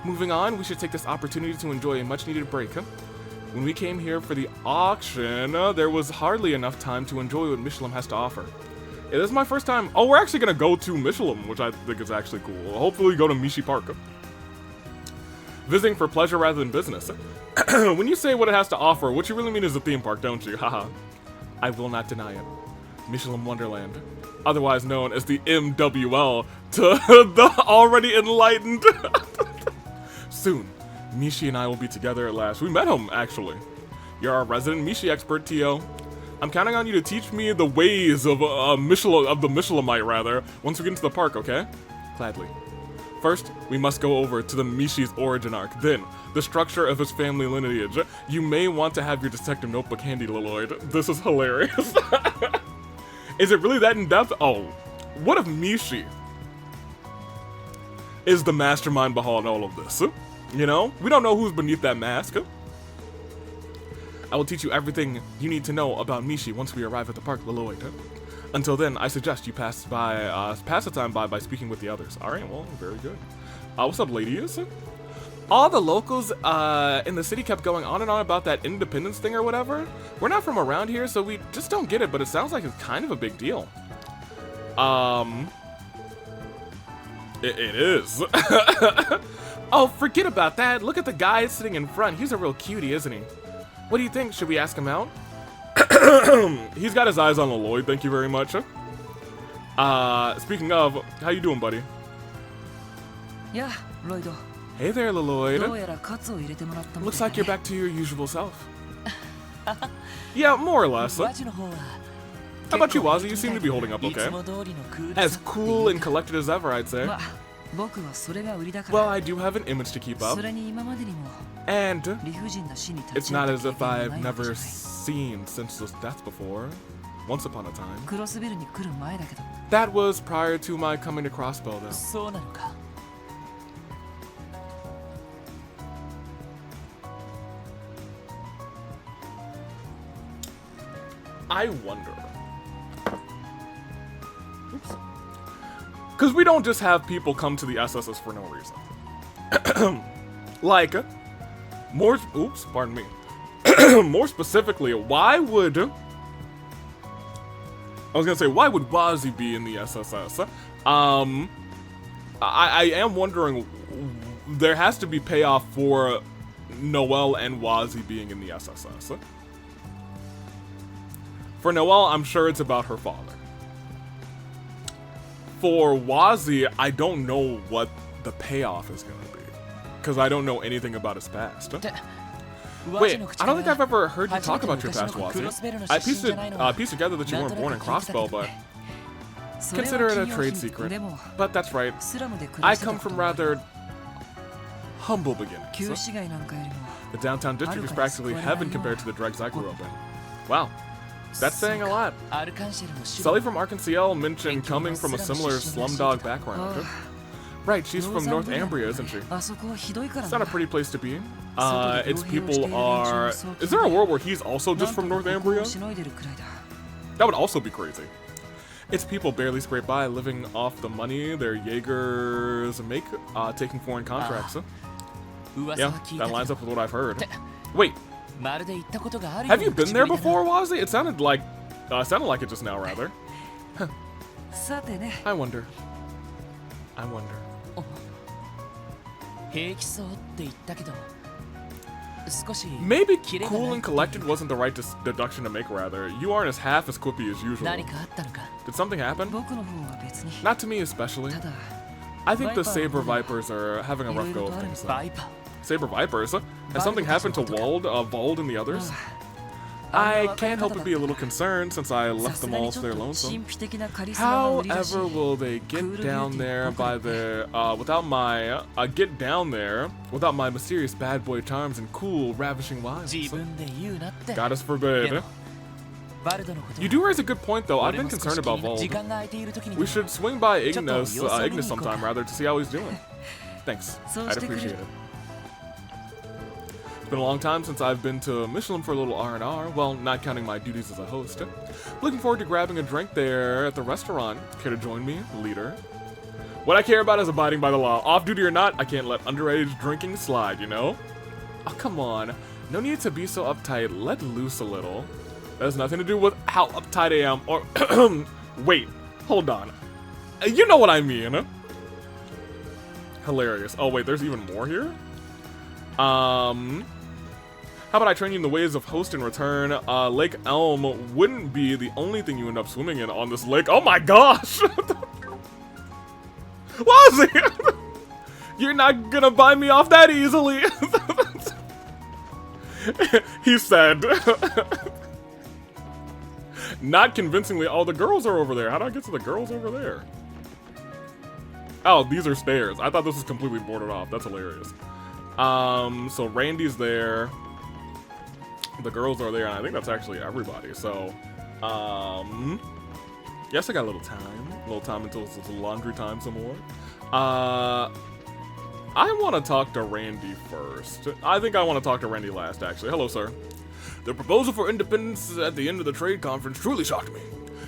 Moving on, we should take this opportunity to enjoy a much-needed break. When we came here for the auction, there was hardly enough time to enjoy what Michelin has to offer. Yeah, this is my first time. Oh, we're actually gonna go to Michelin, which I think is actually cool. Hopefully go to Mishy Park. Visiting for pleasure rather than business. When you say what it has to offer, what you really mean is a theme park, don't you? Haha. I will not deny it. Michelin Wonderland, otherwise known as the MWL to the already enlightened. Soon, Mishy and I will be together at last. We met him, actually. You're our resident Mishy expert, Tio. I'm counting on you to teach me the ways of the Michelinite, rather, once we get into the park, okay? Gladly. First, we must go over to the Mishy's origin arc, then, the structure of his family lineage. You may want to have your detective notebook handy, Lloyd. This is hilarious. Is it really that in-depth? Oh, what if Mishy is the mastermind behind all of this? You know? We don't know who's beneath that mask. I will teach you everything you need to know about Mishy once we arrive at the park, Lloyd. Until then, I suggest you pass the time by speaking with the others. All right, well, very good. What's up, ladies? All the locals in the city kept going on and on about that independence thing or whatever. We're not from around here, so we just don't get it, but it sounds like it's kind of a big deal. It is. Oh, forget about that. Look at the guy sitting in front. He's a real cutie, isn't he? What do you think? Should we ask him out? He's got his eyes on Lloyd, thank you very much. Speaking of, how you doing, buddy? Yeah, Lloyd. Hey there, Lloyd. Looks like you're back to your usual self. Yeah, more or less. How about you, Wazzy? You seem to be holding up okay. As cool and collected as ever, I'd say. Well, I do have an image to keep up. And it's not as if I've never seen Senseless Death before. Once upon a time. That was prior to my coming to Crossbow, though. I wonder. Oops. Because we don't just have people come to the SSS for no reason. Like, more. Oops, pardon me. More specifically, why would. I was gonna say, why would Wazzy be in the SSS? I am wondering, there has to be payoff for Noelle and Wazzy being in the SSS. For Noelle, I'm sure it's about her father. For Wazzy, I don't know what the payoff is gonna be. Because I don't know anything about his past. Wait, I don't think I've ever heard you talk about your past, Wazzy. I pieced together that you weren't born in Crossbow, but consider it a trade secret. But that's right. I come from rather humble beginnings. The downtown district is practically heaven compared to the dregs I grew up in. Wow, that's saying a lot. Sully from Arkansas mentioned coming from a similar slumdog background. Right, she's from North Ambria, isn't she? It's not a pretty place to be. Its people are... Is there a world where he's also just from North Ambria? That would also be crazy. Its people barely scrape by, living off the money their Jaegers make, taking foreign contracts. Yeah, that lines up with what I've heard. Wait, have you been there before, Wazzy? It sounded like it just now, rather. Huh. I wonder. Maybe cool and collected wasn't the right deduction to make, rather. You aren't as half as quippy as usual. Did something happen? Not to me especially. I think the Saber Vipers are having a rough go of things, though. Saber Vipers? Has something happened to Vold and the others? I can't help but be a little concerned since I left them all to their lonesome. However, will they get down there without my mysterious bad boy charms and cool, ravishing wiles? Goddess forbid. You do raise a good point, though. I've been concerned about Vold. We should swing by Ignis sometime, rather, to see how he's doing. Thanks. I'd appreciate it. It's been a long time since I've been to Michelin for a little R&R, well, not counting my duties as a host. Looking forward to grabbing a drink there at the restaurant. Care to join me, leader? What I care about is abiding by the law. Off duty or not, I can't let underage drinking slide, you know? Oh, come on. No need to be so uptight. Let loose a little. That has nothing to do with how uptight I am, or... Wait, hold on. You know what I mean. Hilarious. Oh, wait, there's even more here? How about I train you in the ways of host and return? Lake Elm wouldn't be the only thing you end up swimming in on this lake. Oh my gosh! Wazzy! You're not gonna buy me off that easily! He said. Not convincingly. Oh, the girls are over there. How do I get to the girls over there? Oh, these are stairs. I thought this was completely boarded off. That's hilarious. So Randy's there. The girls are there, and I think that's actually everybody. So, yes, I got a little time until it's laundry time some more. I want to talk to Randy first. I think I want to talk to Randy last, actually. Hello, sir. The proposal for independence at the end of the trade conference truly shocked me.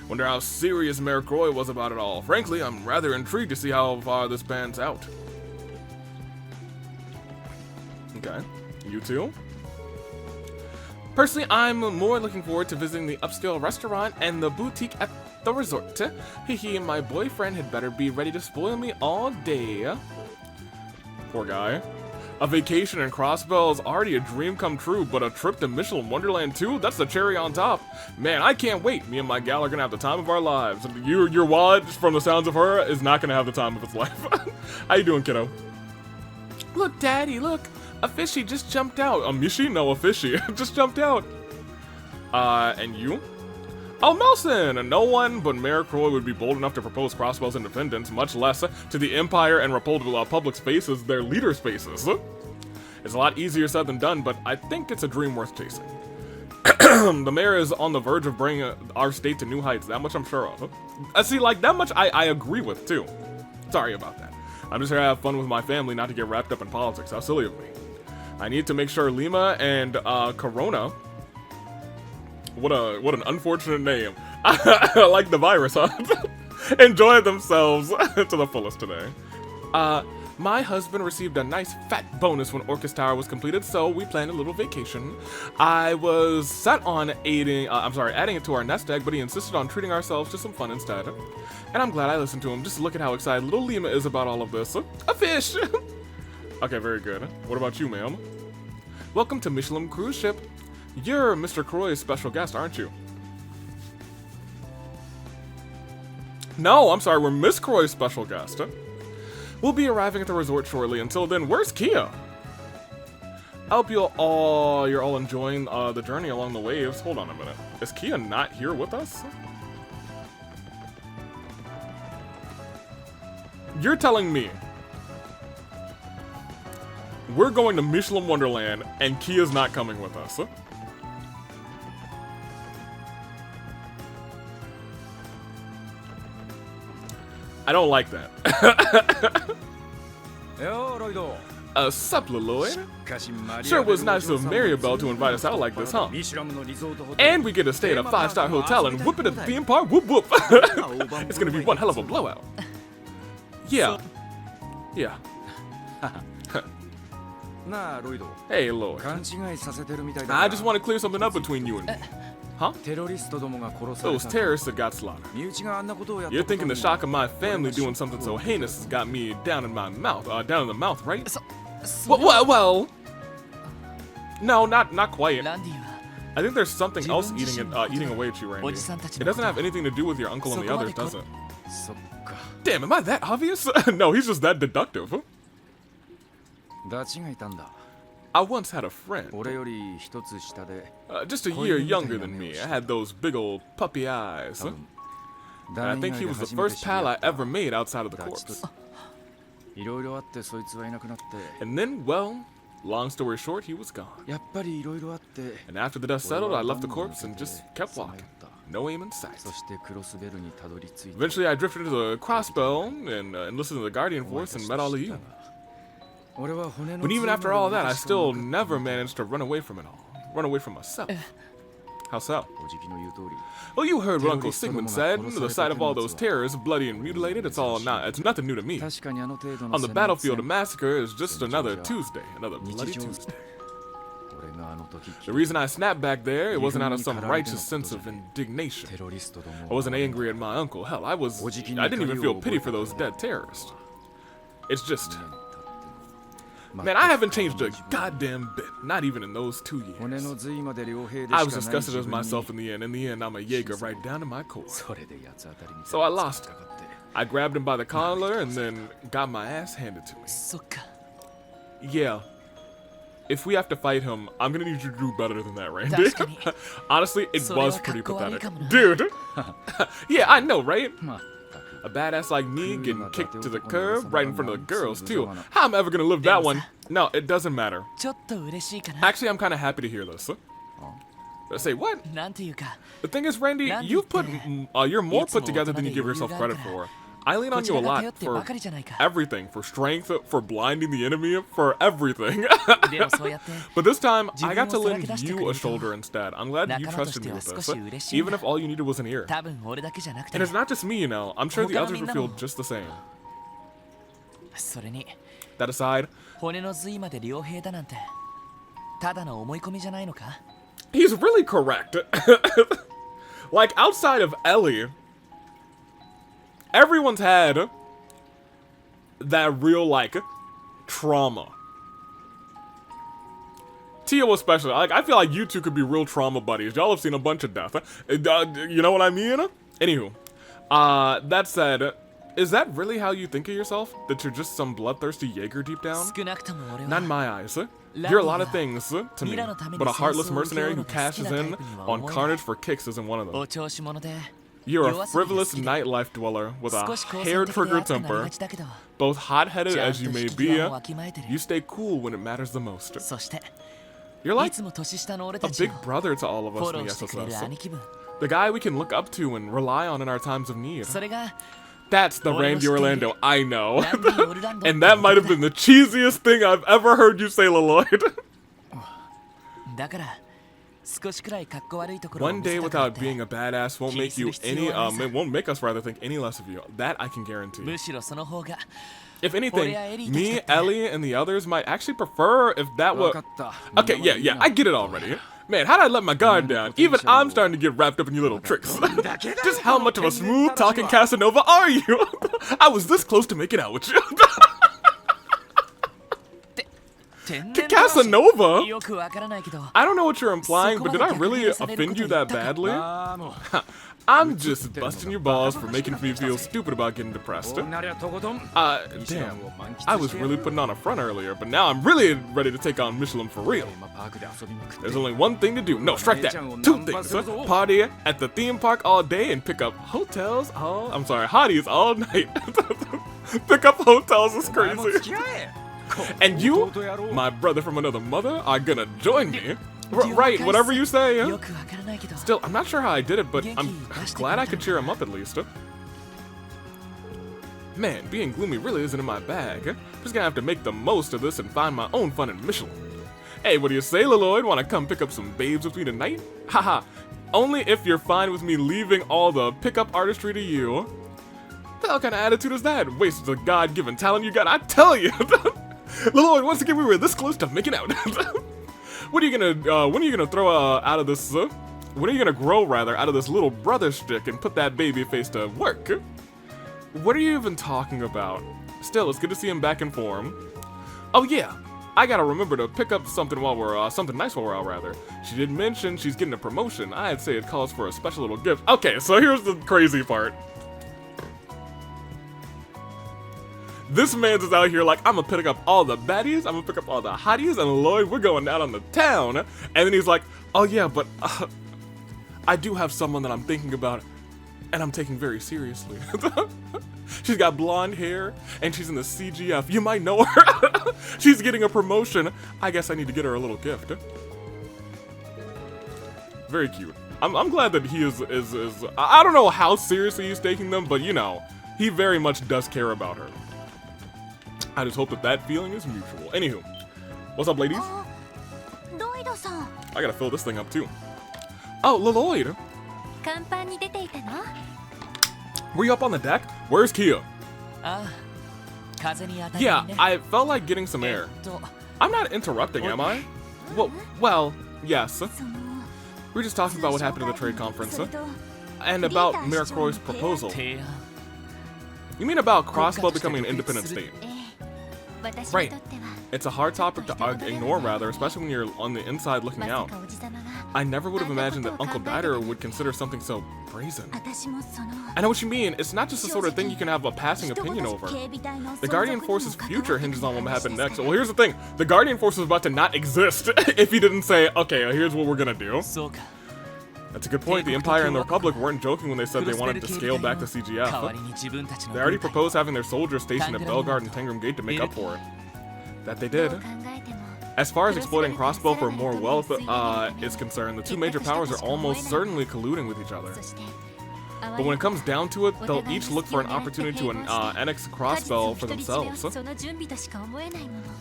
Wonder how serious Mayor Croy was about it all. Frankly, I'm rather intrigued to see how far this pans out. Okay, you too? Personally, I'm more looking forward to visiting the upscale restaurant and the boutique at the resort. He and my boyfriend had better be ready to spoil me all day. Poor guy. A vacation in Crossbell is already a dream come true, but a trip to Michelin Wonderland too? That's the cherry on top. Man, I can't wait. Me and my gal are gonna have the time of our lives. Your wallet, from the sounds of her, is not gonna have the time of its life. How you doing, kiddo? Look, Daddy, look. A fishy just jumped out. A Mishy? No, a fishy. Just jumped out. And you? Oh, Melson! No one but Mayor Croy would be bold enough to propose Crossbell's independence, much less to the Empire and public spaces, their leader spaces. It's a lot easier said than done, but I think it's a dream worth chasing. The mayor is on the verge of bringing our state to new heights, that much I'm sure of. See, like, that much I agree with, too. Sorry about that. I'm just here to have fun with my family, not to get wrapped up in politics. How silly of me. I need to make sure Lima and Corona... What an unfortunate name. Like the virus, huh? Enjoy themselves to the fullest today. My husband received a nice fat bonus when Orcus Tower was completed, so we planned a little vacation. I was set on adding it to our nest egg, but he insisted on treating ourselves to some fun instead. And I'm glad I listened to him. Just look at how excited little Lima is about all of this. A fish! Okay, very good. What about you, ma'am? Welcome to Michelin Cruise Ship. You're Mr. Croy's special guest, aren't you? No, I'm sorry, we're Miss Croy's special guest. We'll be arriving at the resort shortly. Until then, where's Kia? I hope you're all enjoying the journey along the waves. Hold on a minute. Is Kia not here with us? You're telling me we're going to Michelin Wonderland and Kia's not coming with us? I don't like that. Sup, Lloyd? Sure was nice of Maribel to invite us out like this, huh? And we get to stay at a 5-star hotel and whoop it at the theme park, whoop whoop. It's gonna be one hell of a blowout. Yeah. Yeah. Hey, Lloyd. I just want to clear something up between you and me. Huh? Those terrorists that got slaughtered. You're thinking the shock of my family doing something so heinous has got me down in my mouth, down in the mouth, right? Well, no, not quite. I think there's something else eating away at you, Randy. It doesn't have anything to do with your uncle and the others, does it? Damn, am I that obvious? No, he's just that deductive. I once had a friend, just a year younger than me. I had those big old puppy eyes. And I think he was the first pal I ever made outside of the corpse. And then, well, long story short, he was gone. And after the dust settled, I left the corpse and just kept walking. No aim in sight. Eventually, I drifted into the Crossbell and enlisted in the Guardian Force and met all of you. But even after all that, I still never managed to run away from it all. Run away from myself. How so? Well, you heard what Uncle Sigmund said. The sight of all those terrorists, bloody and mutilated, it's nothing new to me. On the battlefield, a massacre is just another Tuesday, another bloody Tuesday. The reason I snapped back there, it wasn't out of some righteous sense of indignation. I wasn't angry at my uncle. Hell, I didn't even feel pity for those dead terrorists. It's just... Man, I haven't changed a goddamn bit, not even in those 2 years. I was disgusted as myself in the end. In the end, I'm a Jaeger right down to my core. So I lost him. I grabbed him by the collar and then got my ass handed to me. Yeah. If we have to fight him, I'm gonna need you to do better than that, Randy. Honestly, it was pretty pathetic. Dude! Yeah, I know, right? A badass like me getting kicked to the curb right in front of the girls, too. How am I ever gonna live that one? No, it doesn't matter. Actually, I'm kind of happy to hear this. Say what? The thing is, Randy, you're more put together than you give yourself credit for. I lean on you a lot for everything, for strength, for blinding the enemy, for everything. But this time, I got to lend you a shoulder instead. I'm glad you trusted me with this, even if all you needed was an ear. And it's not just me, you know. I'm sure the others would feel just the same. That aside, he's really correct. Like, outside of Ellie, everyone's had that real, like, trauma Tio especially. Like, I feel like you two could be real trauma buddies. Y'all have seen a bunch of death. You know what I mean? Anywho, that said, is that really how you think of yourself? That you're just some bloodthirsty Jaeger deep down? Not in my eyes. You're a lot of things to me, but a heartless mercenary who cashes in on carnage for kicks isn't one of them. You're a frivolous nightlife dweller with a hair-trigger temper. Both hot-headed as you may be, you stay cool when it matters the most. You're like a big brother to all of us in the SSS. The guy we can look up to and rely on in our times of need. That's the Randy Orlando I know. And that might have been the cheesiest thing I've ever heard you say, Leloid. One day without being a badass won't make you any, won't make us rather think any less of you. That I can guarantee. If anything, me, Ellie, and the others might actually prefer if that were... Okay, yeah, I get it already. Man, how'd I let my guard down? Even I'm starting to get wrapped up in your little tricks. Just how much of a smooth-talking Casanova are you? I was this close to making out with you. Casanova? I don't know what you're implying, but did I really offend you that badly? I'm just busting your balls for making me feel stupid about getting depressed. Damn, I was really putting on a front earlier, but now I'm really ready to take on Michelin for real. There's only one thing to do. No, strike that. Two things. Party at the theme park all day and pick up hotels hotties all night. Pick up hotels is crazy. And you, my brother from another mother, are gonna join me. Right, whatever you say. Still, I'm not sure how I did it, but I'm glad I could cheer him up at least. Man, being gloomy really isn't in my bag. I'm just gonna have to make the most of this and find my own fun in Michelin. Hey, what do you say, Leloid? Wanna come pick up some babes with me tonight? Haha, only if you're fine with me leaving all the pickup artistry to you. The hell kind of attitude is that? Waste of the God-given talent you got, I tell you! Leloid, once again, we were this close to making out. When are you gonna throw out of this, when are you gonna grow, rather, out of this little brother shtick and put that baby face to work? What are you even talking about? Still, it's good to see him back in form. Oh yeah, I gotta remember to pick up something while we're, something nice while we're out, rather. She did mention she's getting a promotion. I'd say it calls for a special little gift. Okay, so here's the crazy part. This man's is out here like, I'm gonna pick up all the baddies, I'm gonna pick up all the hotties, and Lloyd, we're going out on the town. And then he's like, oh yeah, but I do have someone that I'm thinking about, and I'm taking very seriously. She's got blonde hair, and she's in the CGF. You might know her. She's getting a promotion. I guess I need to get her a little gift. Very cute. I'm glad that he is I don't know how seriously he's taking them, but you know, he very much does care about her. I just hope that that feeling is mutual. Anywho, what's up, ladies? I gotta fill this thing up too. Oh, Leloid. Were you up on the deck? Where's Kia? Yeah, I felt like getting some air. I'm not interrupting, am I? Well, yes. We were just talking about what happened at the trade conference, and about Miracroix's proposal. You mean about Crossbow becoming an independent state? Right. It's a hard topic to ignore, rather, especially when you're on the inside looking out. I never would have imagined that Uncle Dieter would consider something so brazen. I know what you mean. It's not just the sort of thing you can have a passing opinion over. The Guardian Force's future hinges on what will happen next. Well, here's the thing. The Guardian Force is about to not exist if he didn't say, okay, here's what we're gonna do. That's a good point. The Empire and the Republic weren't joking when they said they wanted to scale back the CGF. They already proposed having their soldiers stationed at Belgard and Tangram Gate to make up for it. That they did. As far as exploiting Crossbow for more wealth is concerned, the two major powers are almost certainly colluding with each other. But when it comes down to it, they'll each look for an opportunity to annex Crossbow for themselves.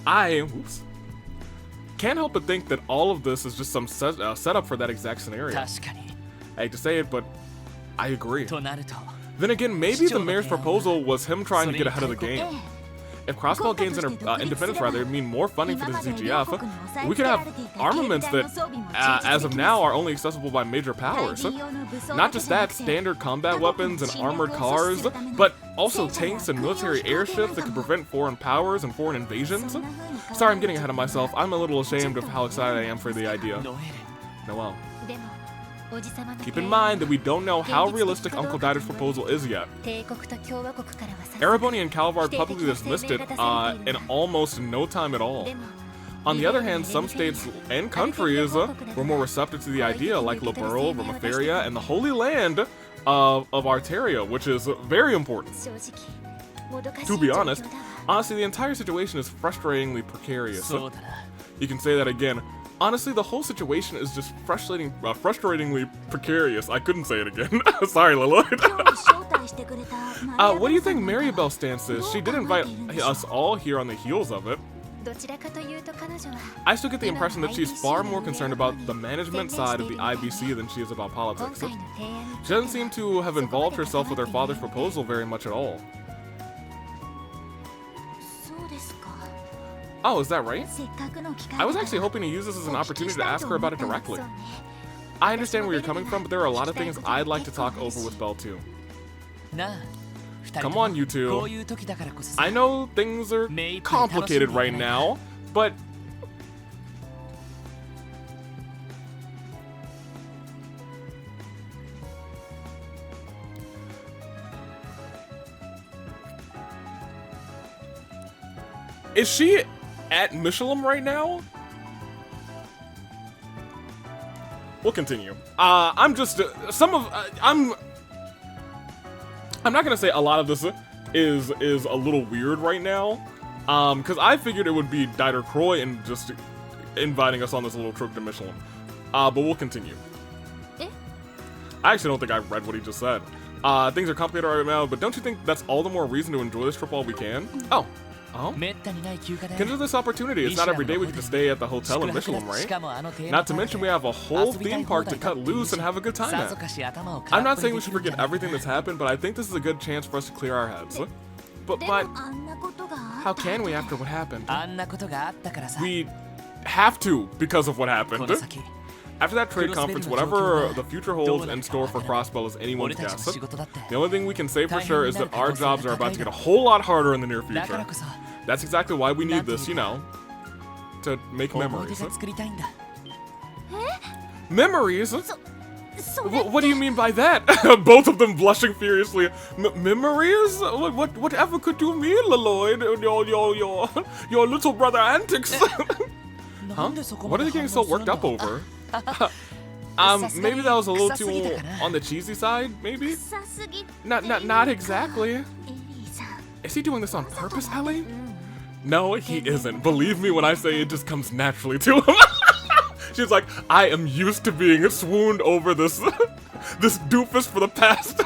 I can't help but think that all of this is just some setup for that exact scenario. I hate to say it, but I agree. Then again, maybe the mayor's proposal was him trying to get ahead of the game. If Crossbell gains independence, rather, it'd mean more funding for the ZGF. We could have armaments that, as of now, are only accessible by major powers. Not just that, standard combat weapons and armored cars, but also tanks and military airships that could prevent foreign powers and foreign invasions. Sorry, I'm getting ahead of myself. I'm a little ashamed of how excited I am for the idea. Noelle. Keep in mind that we don't know how realistic Uncle Daida's proposal is yet. Erebony and Calvard publicly dismissed it in almost no time at all. On the other hand, some states and countries were more receptive to the idea, like Liberl, Romatheria, and the Holy Land of Arteria, which is very important. To be honest, honestly, the entire situation is frustratingly precarious. You can say that again. Honestly, the whole situation is just frustratingly precarious. I couldn't say it again. Sorry, Liloid. What do you think Maribel's stance is? She did invite us all here on the heels of it. I still get the impression that she's far more concerned about the management side of the IBC than she is about politics. She doesn't seem to have involved herself with her father's proposal very much at all. Oh, is that right? I was actually hoping to use this as an opportunity to ask her about it directly. I understand where you're coming from, but there are a lot of things I'd like to talk over with Belle too. Come on, you two. I know things are complicated right now, but... Is she at Michelin right now? We'll continue. I'm just I'm not gonna say a lot of this is a little weird right now, because I figured it would be Dieter Croy and just inviting us on this little trip to Michelin. But we'll continue. I actually don't think I read what he just said. Things are complicated right now, but don't you think that's all the more reason to enjoy this trip while we can? Oh. Consider this opportunity. It's not every day we get to stay at the hotel in Michelin, right? Not to mention we have a whole theme park to cut loose and have a good time at. I'm not saying we should forget everything that's happened, but I think this is a good chance for us to clear our heads. But how can we after what happened? We have to because of what happened. After that trade conference, whatever the future holds in store for Crossbell is anyone's guess. The only thing we can say for sure is that our jobs are about to get a whole lot harder in the near future. That's exactly why we need this, you know, to make memories. Memories? What do you mean by that? Both of them blushing furiously. Memories? Whatever could you mean, Liloid? Your little brother antics. Huh? What are they getting so worked up over? Maybe that was a little too on the cheesy side, maybe? Not exactly. Is he doing this on purpose, Ellie? No, he isn't. Believe me when I say it just comes naturally to him. She's like, I am used to being swooned over this this doofus for the past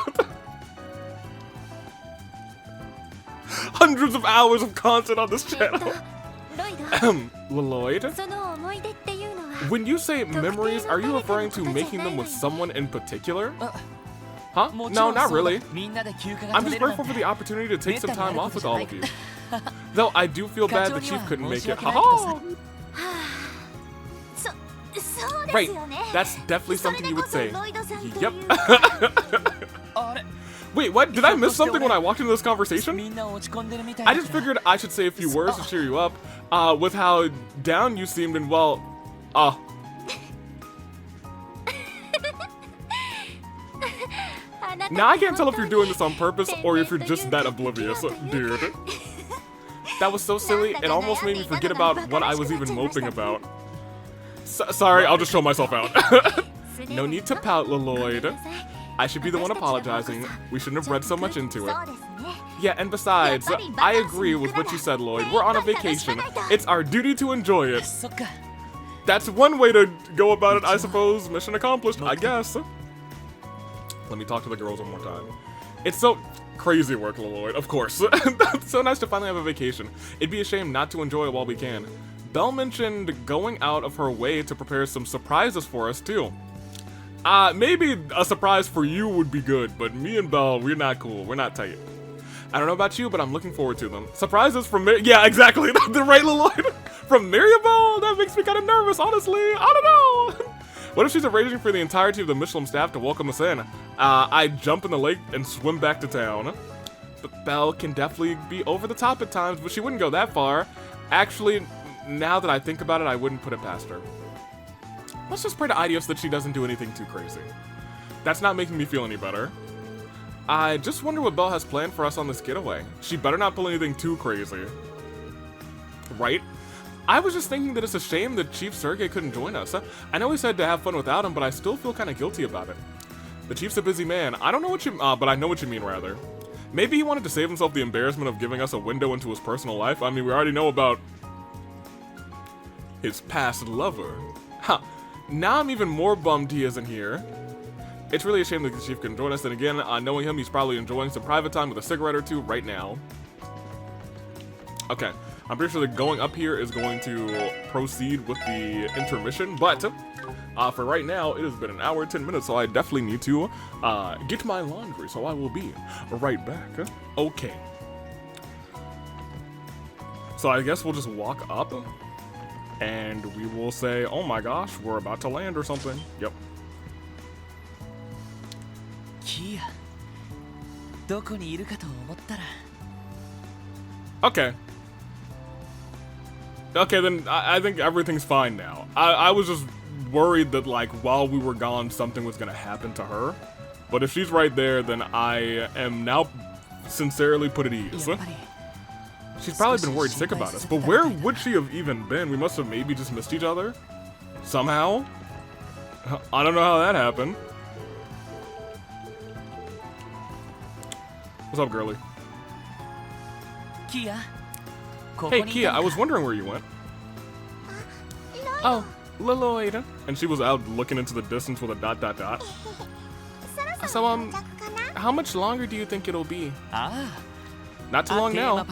hundreds of hours of content on this channel. Lloyd? When you say memories, are you referring to making them with someone in particular? Huh? No, not really. I'm just grateful for the opportunity to take some time off with all of you. Though I do feel bad the chief couldn't make it. Haha! Right, that's definitely something you would say. Yep. Wait, what? Did I miss something when I walked into this conversation? I just figured I should say a few words to cheer you up, with how down you seemed and, well, Now I can't tell if you're doing this on purpose or if you're just that oblivious, dude. That was so silly, it almost made me forget about what I was even moping about. Sorry, I'll just show myself out. No need to pout, Lloyd. I should be the one apologizing. We shouldn't have read so much into it. Yeah, and besides, I agree with what you said, Lloyd. We're on a vacation. It's our duty to enjoy it. That's one way to go about it, I suppose. Mission accomplished, I guess. Let me talk to the girls one more time. It's so crazy work, Lloyd, of course. It's so nice to finally have a vacation. It'd be a shame not to enjoy it while we can. Belle mentioned going out of her way to prepare some surprises for us, too. Maybe a surprise for you would be good, but me and Belle, we're not cool. We're not tight. I don't know about you, but I'm looking forward to them. Surprises from yeah, exactly. The right Lloyd from Mariabelle. That makes me kind of nervous, honestly. I don't know. What if she's arranging for the entirety of the Michelin staff to welcome us in? I jump in the lake and swim back to town. But Belle can definitely be over the top at times, but she wouldn't go that far. Actually, now that I think about it, I wouldn't put it past her. Let's just pray to Idios that she doesn't do anything too crazy. That's not making me feel any better. I just wonder what Belle has planned for us on this getaway. She better not pull anything too crazy. Right? I was just thinking that it's a shame that Chief Sergei couldn't join us. I know he said to have fun without him, but I still feel kind of guilty about it. The Chief's a busy man. I don't know what you, but I know what you mean, rather. Maybe he wanted to save himself the embarrassment of giving us a window into his personal life. I mean, we already know about his past lover. Huh. Now I'm even more bummed he isn't here. It's really a shame that the Chief couldn't join us, and again, knowing him, he's probably enjoying some private time with a cigarette or two right now. Okay, I'm pretty sure that going up here is going to proceed with the intermission, but for right now, it has been an hour, 10 minutes, so I definitely need to get my laundry, so I will be right back. Okay. So I guess we'll just walk up, and we will say, oh my gosh, we're about to land or something. Yep. Okay. Okay, then I think everything's fine now. I was just worried that, like, while we were gone, something was gonna happen to her. But if she's right there, then I am now sincerely put at ease. She's probably been worried sick about us, but where would she have even been? We must have maybe just missed each other? Somehow? I don't know how that happened. What's up, girly? Hey, Kia, I was wondering where you went. Oh, Lloyd. And she was out looking into the distance with a ... So, how much longer do you think it'll be? Not too long now.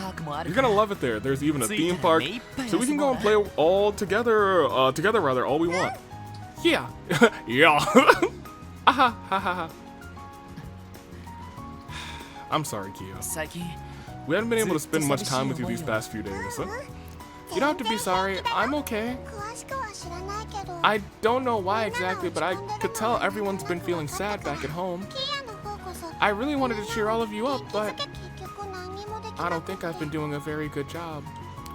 You're gonna love it there. There's even a theme park, so we can go and play all together, all we want. Yeah. Yeah. I'm sorry, Kia. We haven't been able to spend much time with you these past few days. You don't have to be sorry. I'm okay. I don't know why exactly, but I could tell everyone's been feeling sad back at home. I really wanted to cheer all of you up, but I don't think I've been doing a very good job.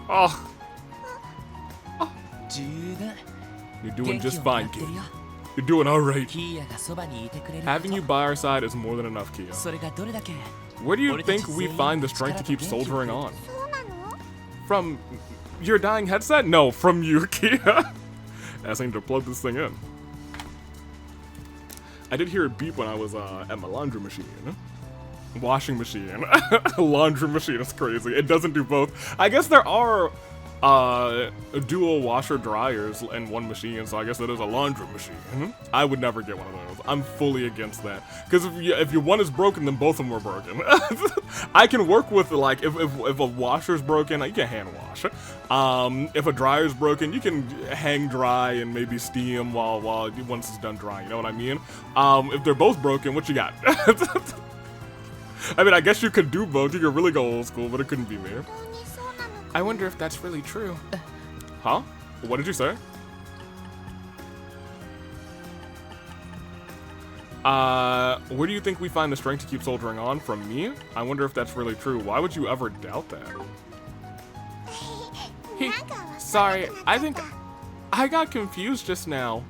Oh. You're doing just fine, Kia. You're doing alright. Having you by our side is more than enough, Kia. Where do you think we find the strength to keep soldiering on? From your dying headset? No, from you, Kia. I need to plug this thing in. I did hear it beep when I was at my laundry machine. Washing machine. Laundry machine is crazy. It doesn't do both. I guess there are dual washer dryers in one machine, so I guess that is a laundry machine. I would never get one of those. I'm fully against that, because if your one is broken, then both of them are broken. I can work with, like, if a washer's broken, you can hand wash. If a dryer's broken, you can hang dry and maybe steam while once it's done drying. You know what I mean? If they're both broken, what you got? I mean, I guess you could do both. You could really go old school, but it couldn't be me. I wonder if that's really true. Huh? What did you say? Where do you think we find the strength to keep soldiering on? From me? I wonder if that's really true. Why would you ever doubt that? Hey, sorry, I think I got confused just now.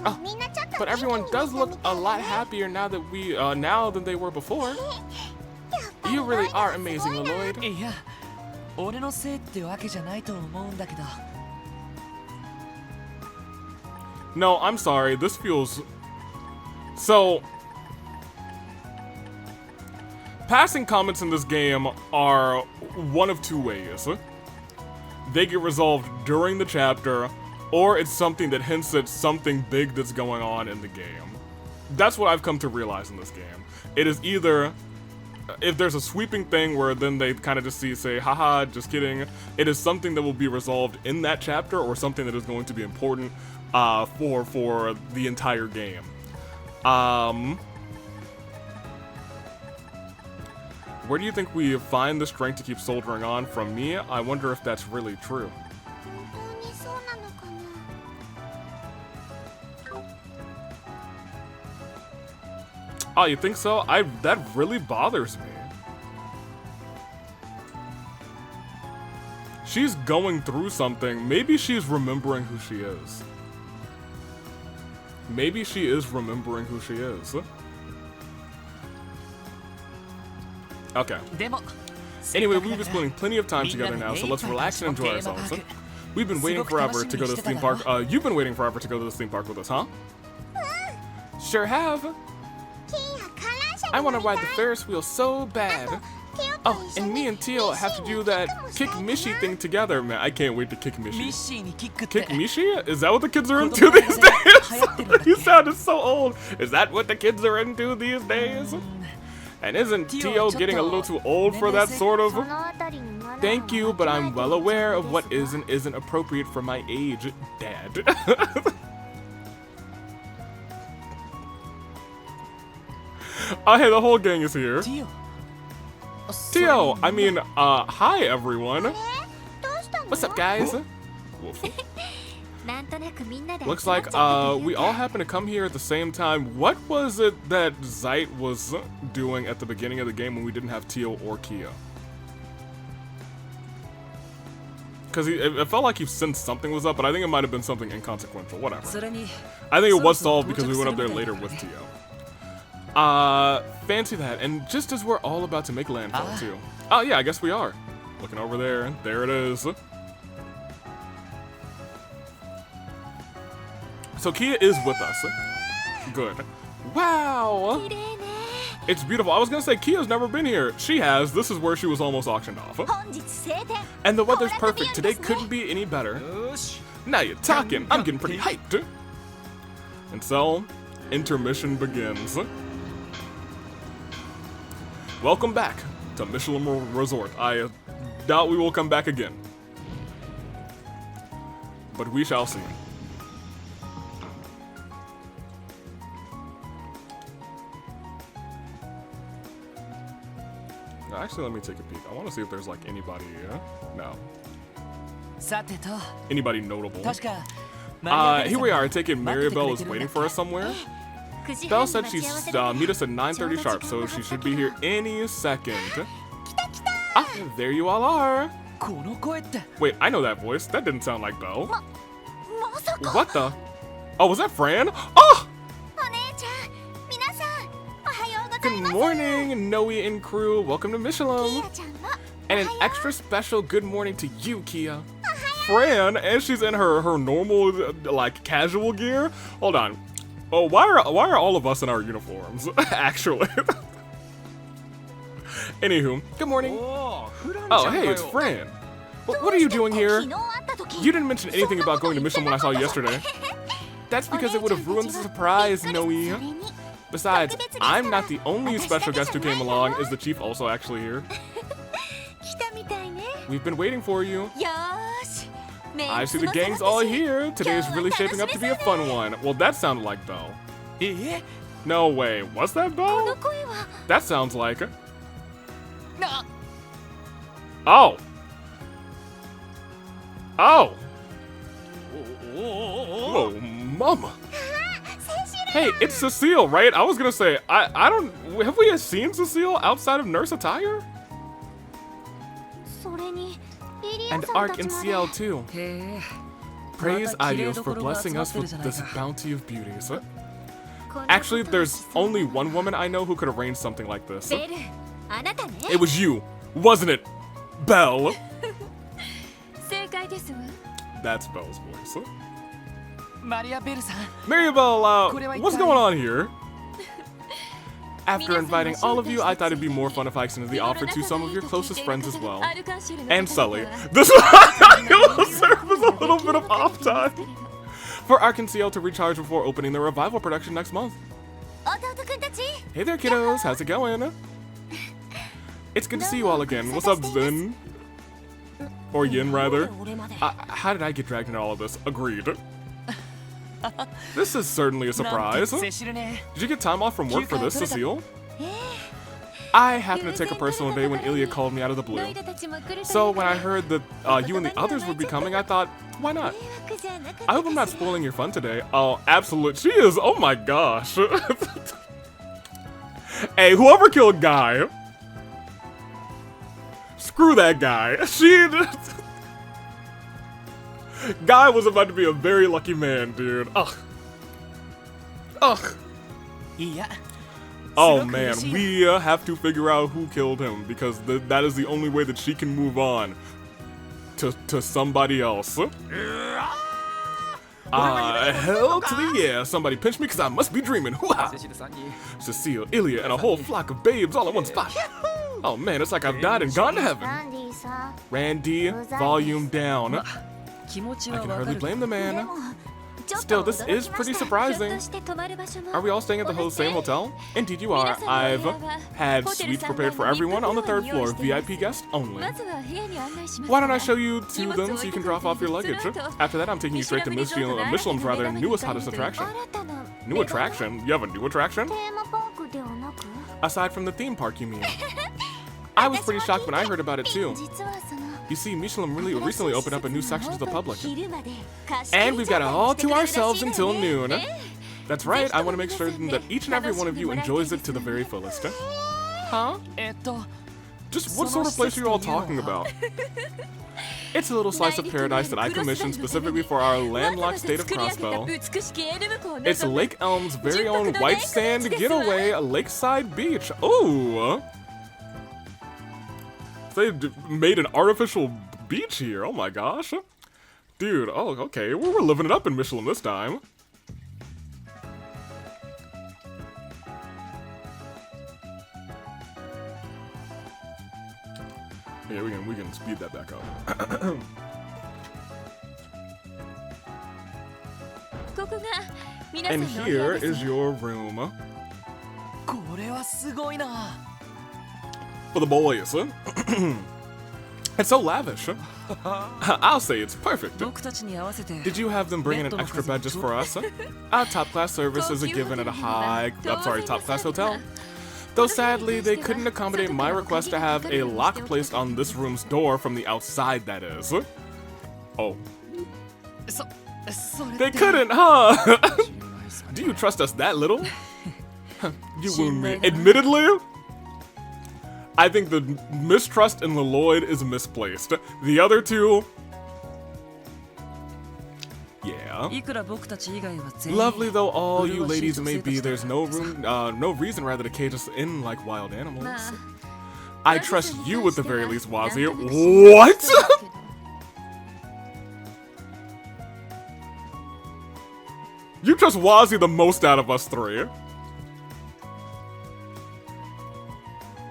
Oh, but everyone does look a lot happier now that now than they were before. You really are amazing, Lloyd. No, I'm sorry. This feels... So... Passing comments in this game are one of two ways. They get resolved during the chapter, or it's something that hints at something big that's going on in the game. That's what I've come to realize in this game. It is either... If there's a sweeping thing where then they kind of just say, haha, just kidding, it is something that will be resolved in that chapter, or something that is going to be important for the entire game. Where do you think we find the strength to keep soldiering on? From me? I wonder if that's really true. Oh, you think so? That really bothers me. She's going through something. Maybe she's remembering who she is. Maybe she is remembering who she is. Okay. Anyway, we've been spending plenty of time together now, so let's relax and enjoy ourselves. We've been waiting forever to go to this theme park. You've been waiting forever to go to this theme park with us, huh? Sure have. I want to ride the Ferris wheel so bad. Oh, and me and Teal have to do that kick Mishy thing together, man. I can't wait to kick Mishy. Kick Mishy? Is that what the kids are into these days? You sounded so old. Is that what the kids are into these days? And isn't Teal getting a little too old for that sort of? Thank you, but I'm well aware of what is and isn't appropriate for my age, Dad. Oh, hey, the whole gang is here. Teal, I mean, hi everyone. What's up, guys? Looks like we all happen to come here at the same time. What was it that Zeit was doing at the beginning of the game when we didn't have Teal or Kia? Because it felt like he sensed something was up, but I think it might have been something inconsequential. Whatever. I think it was solved because we went up there later with Teal. Fancy that. And just as we're all about to make landfall too. Oh yeah, I guess we are. Looking over there. There it is. So Kia is with us. Good. Wow! It's beautiful. I was gonna say Kia's never been here. She has. This is where she was almost auctioned off. And the weather's perfect. Today couldn't be any better. Now you're talking. I'm getting pretty hyped. And so, intermission begins. Welcome back to Michelin Resort. I doubt we will come back again. But we shall see. Actually, let me take a peek. I want to see if there's like anybody. No. Anybody notable? Here we are. I take it Maribel is waiting for us somewhere. Belle said she's meet us at 9:30 sharp, so she should be here any second. Ah, there you all are. Wait, I know that voice. That didn't sound like Belle. What the? Oh, was that Fran? Oh! Good morning, Noe and crew. Welcome to Michelin. And an extra special good morning to you, Kia. Fran, and she's in her normal, like, casual gear. Hold on. Oh, why are all of us in our uniforms? Actually. Anywho, good morning. Oh, hey, it's Fran. What are you doing here? You didn't mention anything about going to Michelin when I saw you yesterday. That's because it would have ruined the surprise, Noe. Besides, I'm not the only special guest who came along. Is the chief also actually here? We've been waiting for you. I see the gang's all here. Today is really shaping up to be a fun one. Well, that sounded like Belle. No way. Was that Belle? That sounds like her. Oh. Oh. Whoa, mama. Hey, it's Cecile, right? I was gonna say, I don't, have we seen Cecile outside of nurse attire? And Ark and CL too. Praise Aios for blessing us with this bounty of beauties. Actually, there's only one woman I know who could arrange something like this. It was you, wasn't it, Belle? That's Belle's voice. Maribel, what's going on here? After inviting all of you, I thought it'd be more fun if I extended the offer to some of your closest friends as well. And Sully. This will serve as a little bit of off time for Ark and CL to recharge before opening the revival production next month. Hey there, kiddos. How's it going? It's good to see you all again. What's up, Zen? Or Yin, rather. How did I get dragged into all of this? Agreed. This is certainly a surprise. Did you get time off from work for this, Cecile? I happened to take a personal day when Ilya called me out of the blue. So when I heard that you and the others would be coming, I thought, why not? I hope I'm not spoiling your fun today. Oh, absolute. She is. Oh my gosh. Hey, whoever killed Guy. Screw that guy. Guy was about to be a very lucky man, dude. Ugh. Ugh. Oh man, we have to figure out who killed him because that is the only way that she can move on to somebody else. Hell to the yeah, somebody pinch me because I must be dreaming. Cecile, Ilya, and a whole flock of babes all in one spot. Oh man, it's like I've died and gone to heaven. Randy, volume down. I can hardly blame the man. Still, this is pretty surprising. Are we all staying at the same hotel? Indeed you are. I've had suites prepared for everyone on the 3rd floor, VIP guests only. Why don't I show you to them so you can drop off your luggage? After that, I'm taking you straight to Michelin's newest hottest attraction. New attraction? You have a new attraction? Aside from the theme park, you mean? I was pretty shocked when I heard about it too. You see, Michelin really recently opened up a new section to the public. And we've got it all to ourselves until noon. That's right, I want to make sure that each and every one of you enjoys it to the very fullest. Huh? Just what sort of place are you all talking about? It's a little slice of paradise that I commissioned specifically for our landlocked state of Crossbow. It's Lake Elm's very own white sand getaway lakeside beach. Ooh! They made an artificial beach here. Oh my gosh. Dude, oh, okay. We're living it up in Michelin this time. Yeah, we can speed that back up. And here is your room. For the boys. It's so lavish. I'll say it's perfect. Did you have them bring in an extra bed just for us? Our top class service is a given at a top class hotel. Though sadly, they couldn't accommodate my request to have a lock placed on this room's door from the outside, that is. Oh. They couldn't, huh? Do you trust us that little? You wound me. Admittedly, I think the mistrust in Lloyd is misplaced. The other two, yeah. Lovely though all you ladies may be, there's no reason rather to cage us in like wild animals. I trust you at the very least, Wazir. What? You trust Wazir the most out of us three.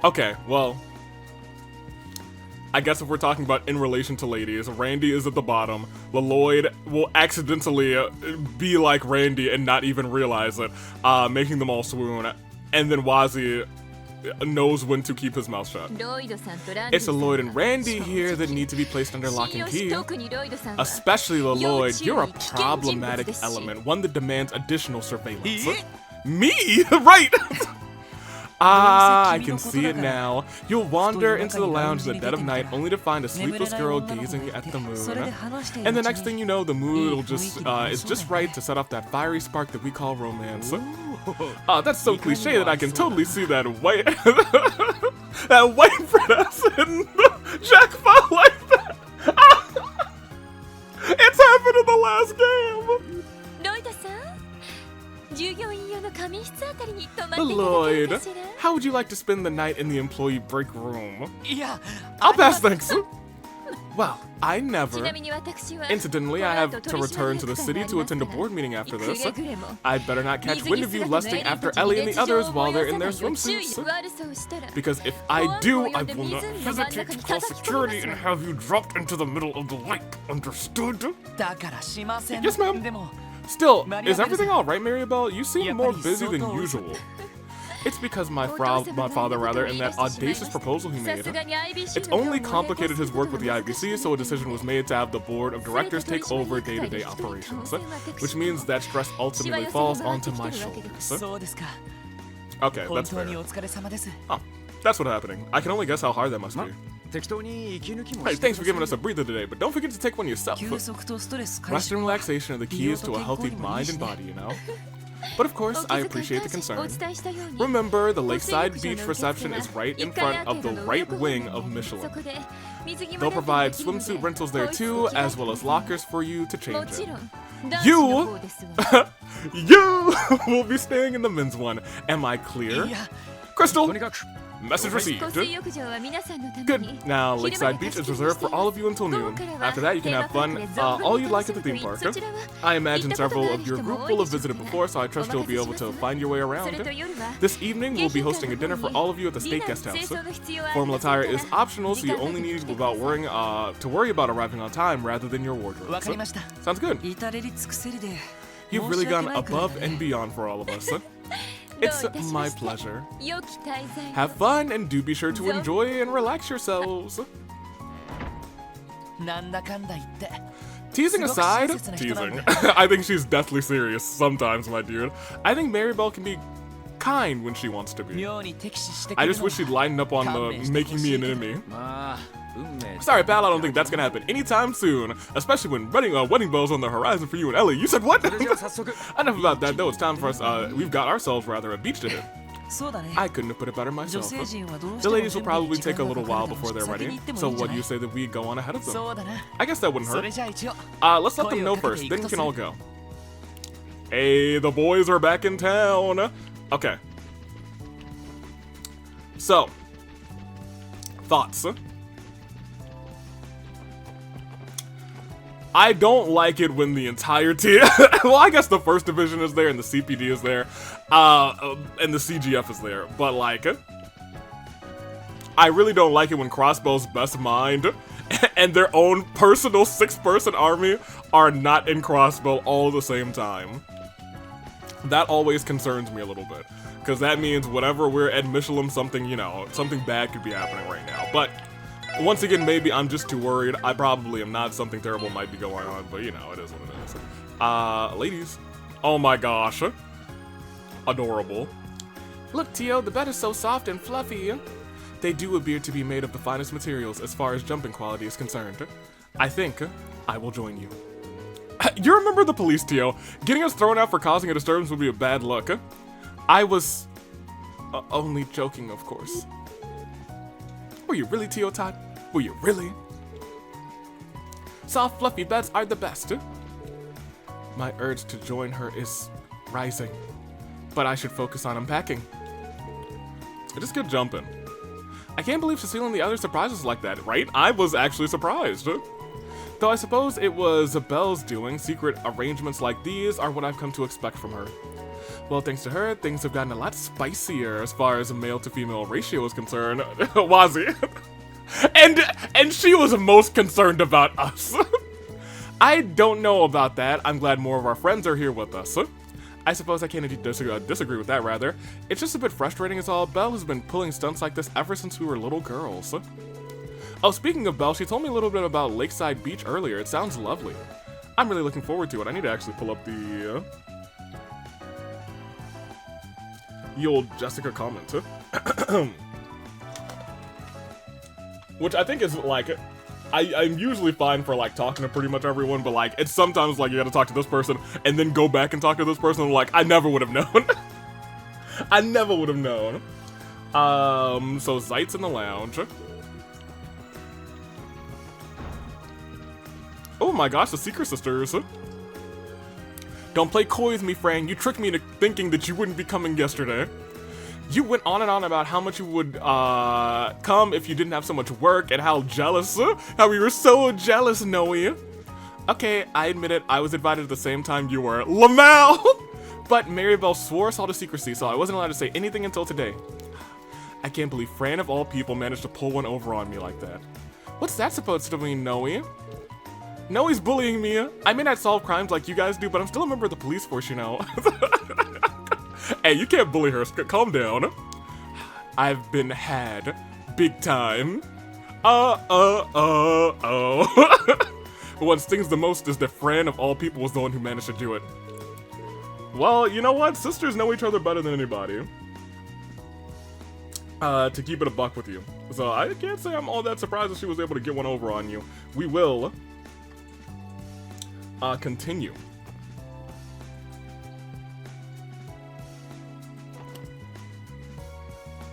Okay, well, I guess if we're talking about in relation to ladies, Randy is at the bottom. Lloyd will accidentally be like Randy and not even realize it, making them all swoon. And then Wazi knows when to keep his mouth shut. It's Lloyd and Randy here that need to be placed under lock and key. Especially Lloyd, you're a problematic element, one that demands additional surveillance. Me? Right! Ah, I can see it now. You'll wander into the lounge in the dead of night only to find a sleepless girl gazing at the moon. And the next thing you know, the mood will is just right to set off that fiery spark that we call romance. That's so cliche that I can totally see that white princess in Jack felt like that. It's happened in the last game. Lloyd, how would you like to spend the night in the employee break room? I'll pass, thanks. Well, I never. Incidentally, I have to return to the city to attend a board meeting after this. I'd better not catch wind of you lusting after Ellie and the others while they're in their swimsuits. Because if I do, I will not hesitate to call security and have you dropped into the middle of the lake. Understood? Yes, ma'am. Still, is everything alright, Maribel? You seem more busy than usual. It's because my father, in that audacious proposal he made. It's only complicated his work with the IBC, so a decision was made to have the board of directors take over day-to-day operations. Which means that stress ultimately falls onto my shoulders. Okay, that's fair. Oh, That's what's happening. I can only guess how hard that must be. Hey, thanks for giving us a breather today, but don't forget to take one yourself. Rest and relaxation are the keys to a healthy mind and body, you know? But of course, I appreciate the concern. Remember, the Lakeside Beach reception is right in front of the right wing of Michelin. They'll provide swimsuit rentals there too, as well as lockers for you to change in. You will be staying in the men's one. Am I clear? Crystal! Message received. Good. Now, Lakeside Beach is reserved for all of you until noon. After that, you can have fun all you like at the theme park. I imagine several of your group will have visited before, so I trust you'll be able to find your way around. This evening, we'll be hosting a dinner for all of you at the State Guest House. Formal attire is optional, so you only need to worry about arriving on time rather than your wardrobe. Sounds good. You've really gone above and beyond for all of us. It's my pleasure. Have fun and do be sure to enjoy and relax yourselves. Teasing aside, teasing. I think she's deathly serious sometimes, my dude. I think Maribel can be kind when she wants to be. I just wish she'd lighten up on the making me an enemy. Sorry, pal, I don't think that's gonna happen anytime soon. Especially when wedding bells on the horizon for you and Ellie. You said what? Enough about that, though. It's time for us, we've got ourselves, rather, a beach to hit. I couldn't have put it better myself. The ladies will probably take a little while before they're ready. So what do you say that we go on ahead of them? I guess that wouldn't hurt. Let's let them know first, then we can all go. Hey, the boys are back in town. Okay. So, thoughts? I don't like it when the entire team, well, I guess the first division is there and the CPD is there, and the CGF is there, but like, I really don't like it when Crossbow's best mind and their own personal 6-person army are not in Crossbow all at the same time. That always concerns me a little bit, because that means whenever we're at Michelin, something, you know, something bad could be happening right now, but once again, maybe I'm just too worried. I probably am not. Something terrible might be going on, but you know, it is what it is. Ladies. Oh my gosh. Adorable. Look, Tio, the bed is so soft and fluffy. They do appear to be made of the finest materials as far as jumping quality is concerned. I think I will join you. You remember the police, Tio? Getting us thrown out for causing a disturbance would be a bad look. I was only joking, of course. Were you really, Tio Todd? Were you really? Soft, fluffy beds are the best. My urge to join her is rising, but I should focus on unpacking. Just get jumping. I can't believe Cecile and the others surprised us like that, right? I was actually surprised. Though I suppose it was Belle's doing. Secret arrangements like these are what I've come to expect from her. Well, thanks to her, things have gotten a lot spicier as far as a male-to-female ratio is concerned. Wazi. And she was most concerned about us. I don't know about that. I'm glad more of our friends are here with us. I suppose I can't disagree with that, rather. It's just a bit frustrating is all. Belle has been pulling stunts like this ever since we were little girls. Oh, speaking of Belle, she told me a little bit about Lakeside Beach earlier. It sounds lovely. I'm really looking forward to it. I need to actually pull up the old Jessica comment, which I think is like, I'm usually fine for like talking to pretty much everyone, but like it's sometimes like you gotta talk to this person and then go back and talk to this person. And like I never would have known. I never would have known. So Zeit's in the lounge. Oh my gosh, the Secret Sisters. Don't play coy with me, Fran. You tricked me into thinking that you wouldn't be coming yesterday. You went on and on about how much you would come if you didn't have so much work and how jealous, how we were so jealous, Noe. Okay, I admit it, I was invited at the same time you were. Lamau! But Maribel swore us all to secrecy, so I wasn't allowed to say anything until today. I can't believe Fran of all people managed to pull one over on me like that. What's that supposed to mean, Noe? Noe's bullying me. I may not solve crimes like you guys do, but I'm still a member of the police force, you know. Hey, you can't bully her. Calm down. I've been had. Big time. What stings the most is that Fran, of all people, was the one who managed to do it. Well, you know what? Sisters know each other better than anybody. to keep it a buck with you. So I can't say I'm all that surprised that she was able to get one over on you. We will continue.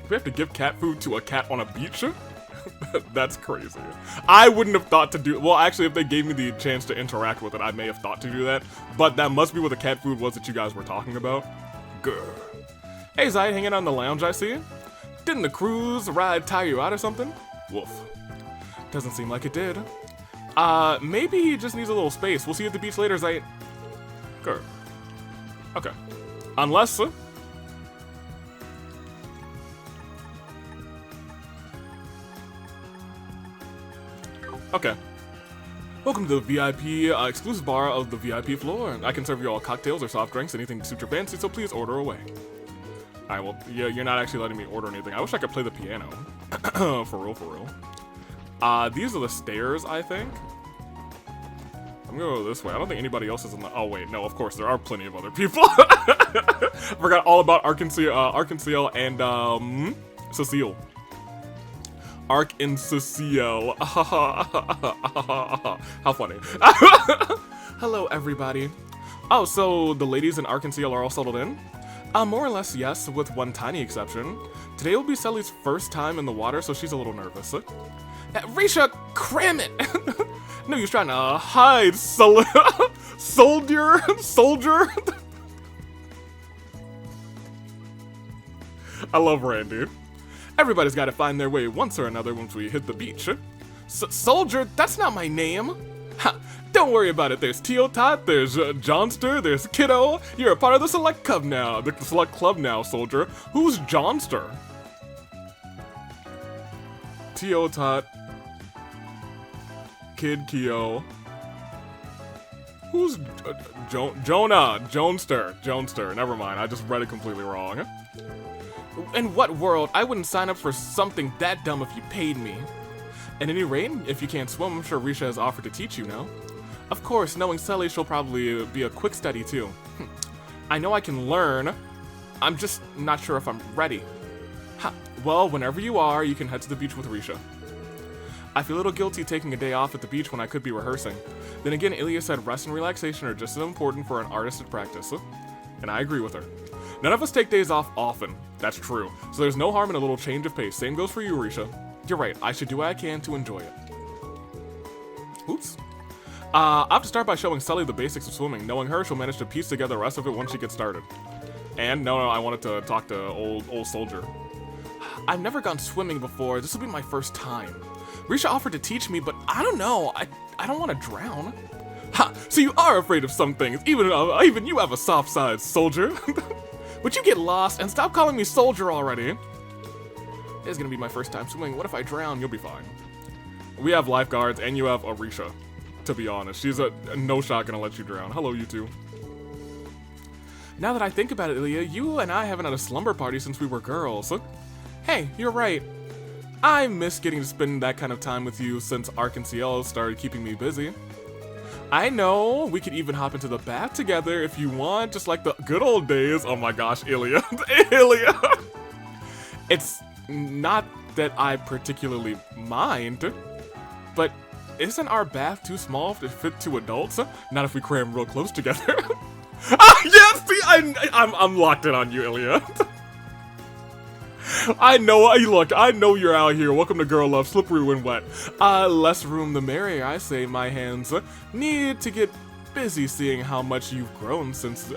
We have to give cat food to a cat on a beach? That's crazy. I wouldn't have thought to do... Well, actually, if they gave me the chance to interact with it, I may have thought to do that. But that must be what the cat food was that you guys were talking about. Grr. Hey, Zayt, hanging out in the lounge, I see. Didn't the cruise ride tire you out or something? Woof. Doesn't seem like it did. Maybe he just needs a little space. We'll see you at the beach later, Zayt. Grr. Okay. Unless... Okay. Welcome to the VIP exclusive bar of the VIP floor. I can serve you all cocktails or soft drinks, anything to suit your fancy, so please order away. Alright, well, yeah, you're not actually letting me order anything. I wish I could play the piano. For real, for real. These are the stairs, I think. I'm gonna go this way. I don't think anybody else is in the... Oh, wait, no, of course, there are plenty of other people. Forgot all about Arkanciel and, Cecile. Ark and Cecile. How funny. Hello, everybody. Oh, so the ladies in Arkanciel are all settled in? More or less, yes, with one tiny exception. Today will be Sally's first time in the water, so she's a little nervous. Risha, cram it! No, you're trying to hide, soldier. I love Randy. Everybody's got to find their way once or another once we hit the beach. Soldier, that's not my name. Ha, don't worry about it. There's Teotot, there's Johnster, there's Kiddo. You're a part of the select club now, soldier. Who's Johnster? Teotot, Kid Kyo. Who's Johnster. Never mind, I just read it completely wrong. In what world? I wouldn't sign up for something that dumb if you paid me. At any rate, if you can't swim, I'm sure Risha has offered to teach you now. Of course, knowing Sully, she'll probably be a quick study too. I know I can learn. I'm just not sure if I'm ready. Ha, well, whenever you are, you can head to the beach with Risha. I feel a little guilty taking a day off at the beach when I could be rehearsing. Then again, Ilya said rest and relaxation are just as important for an artist at practice. And I agree with her. None of us take days off often. That's true. So there's no harm in a little change of pace. Same goes for you, Risha. You're right. I should do what I can to enjoy it. Oops. I have to start by showing Sully the basics of swimming. Knowing her, she'll manage to piece together the rest of it once she gets started. And no, I wanted to talk to old soldier. I've never gone swimming before. This will be my first time. Risha offered to teach me, but I don't know. I don't want to drown. Ha! So you are afraid of some things. Even you have a soft side, soldier. Would you get lost and stop calling me soldier already? It's gonna be my first time swimming. What if I drown? You'll be fine. We have lifeguards and you have Arisha. To be honest, she's a no shot gonna let you drown. Hello, you two. Now that I think about it, Ilya, you and I haven't had a slumber party since we were girls. Hey, you're right. I miss getting to spend that kind of time with you since Arkanciel started keeping me busy. I know, we could even hop into the bath together if you want, just like the good old days. Oh my gosh, Ilya. Ilya! It's not that I particularly mind, but isn't our bath too small to fit two adults? Not if we cram real close together. Yes, see, I'm locked in on you, Ilya. I know, look, I know you're out here. Welcome to Girl Love, slippery when wet. Less room the merrier, I say. My hands need to get busy seeing how much you've grown since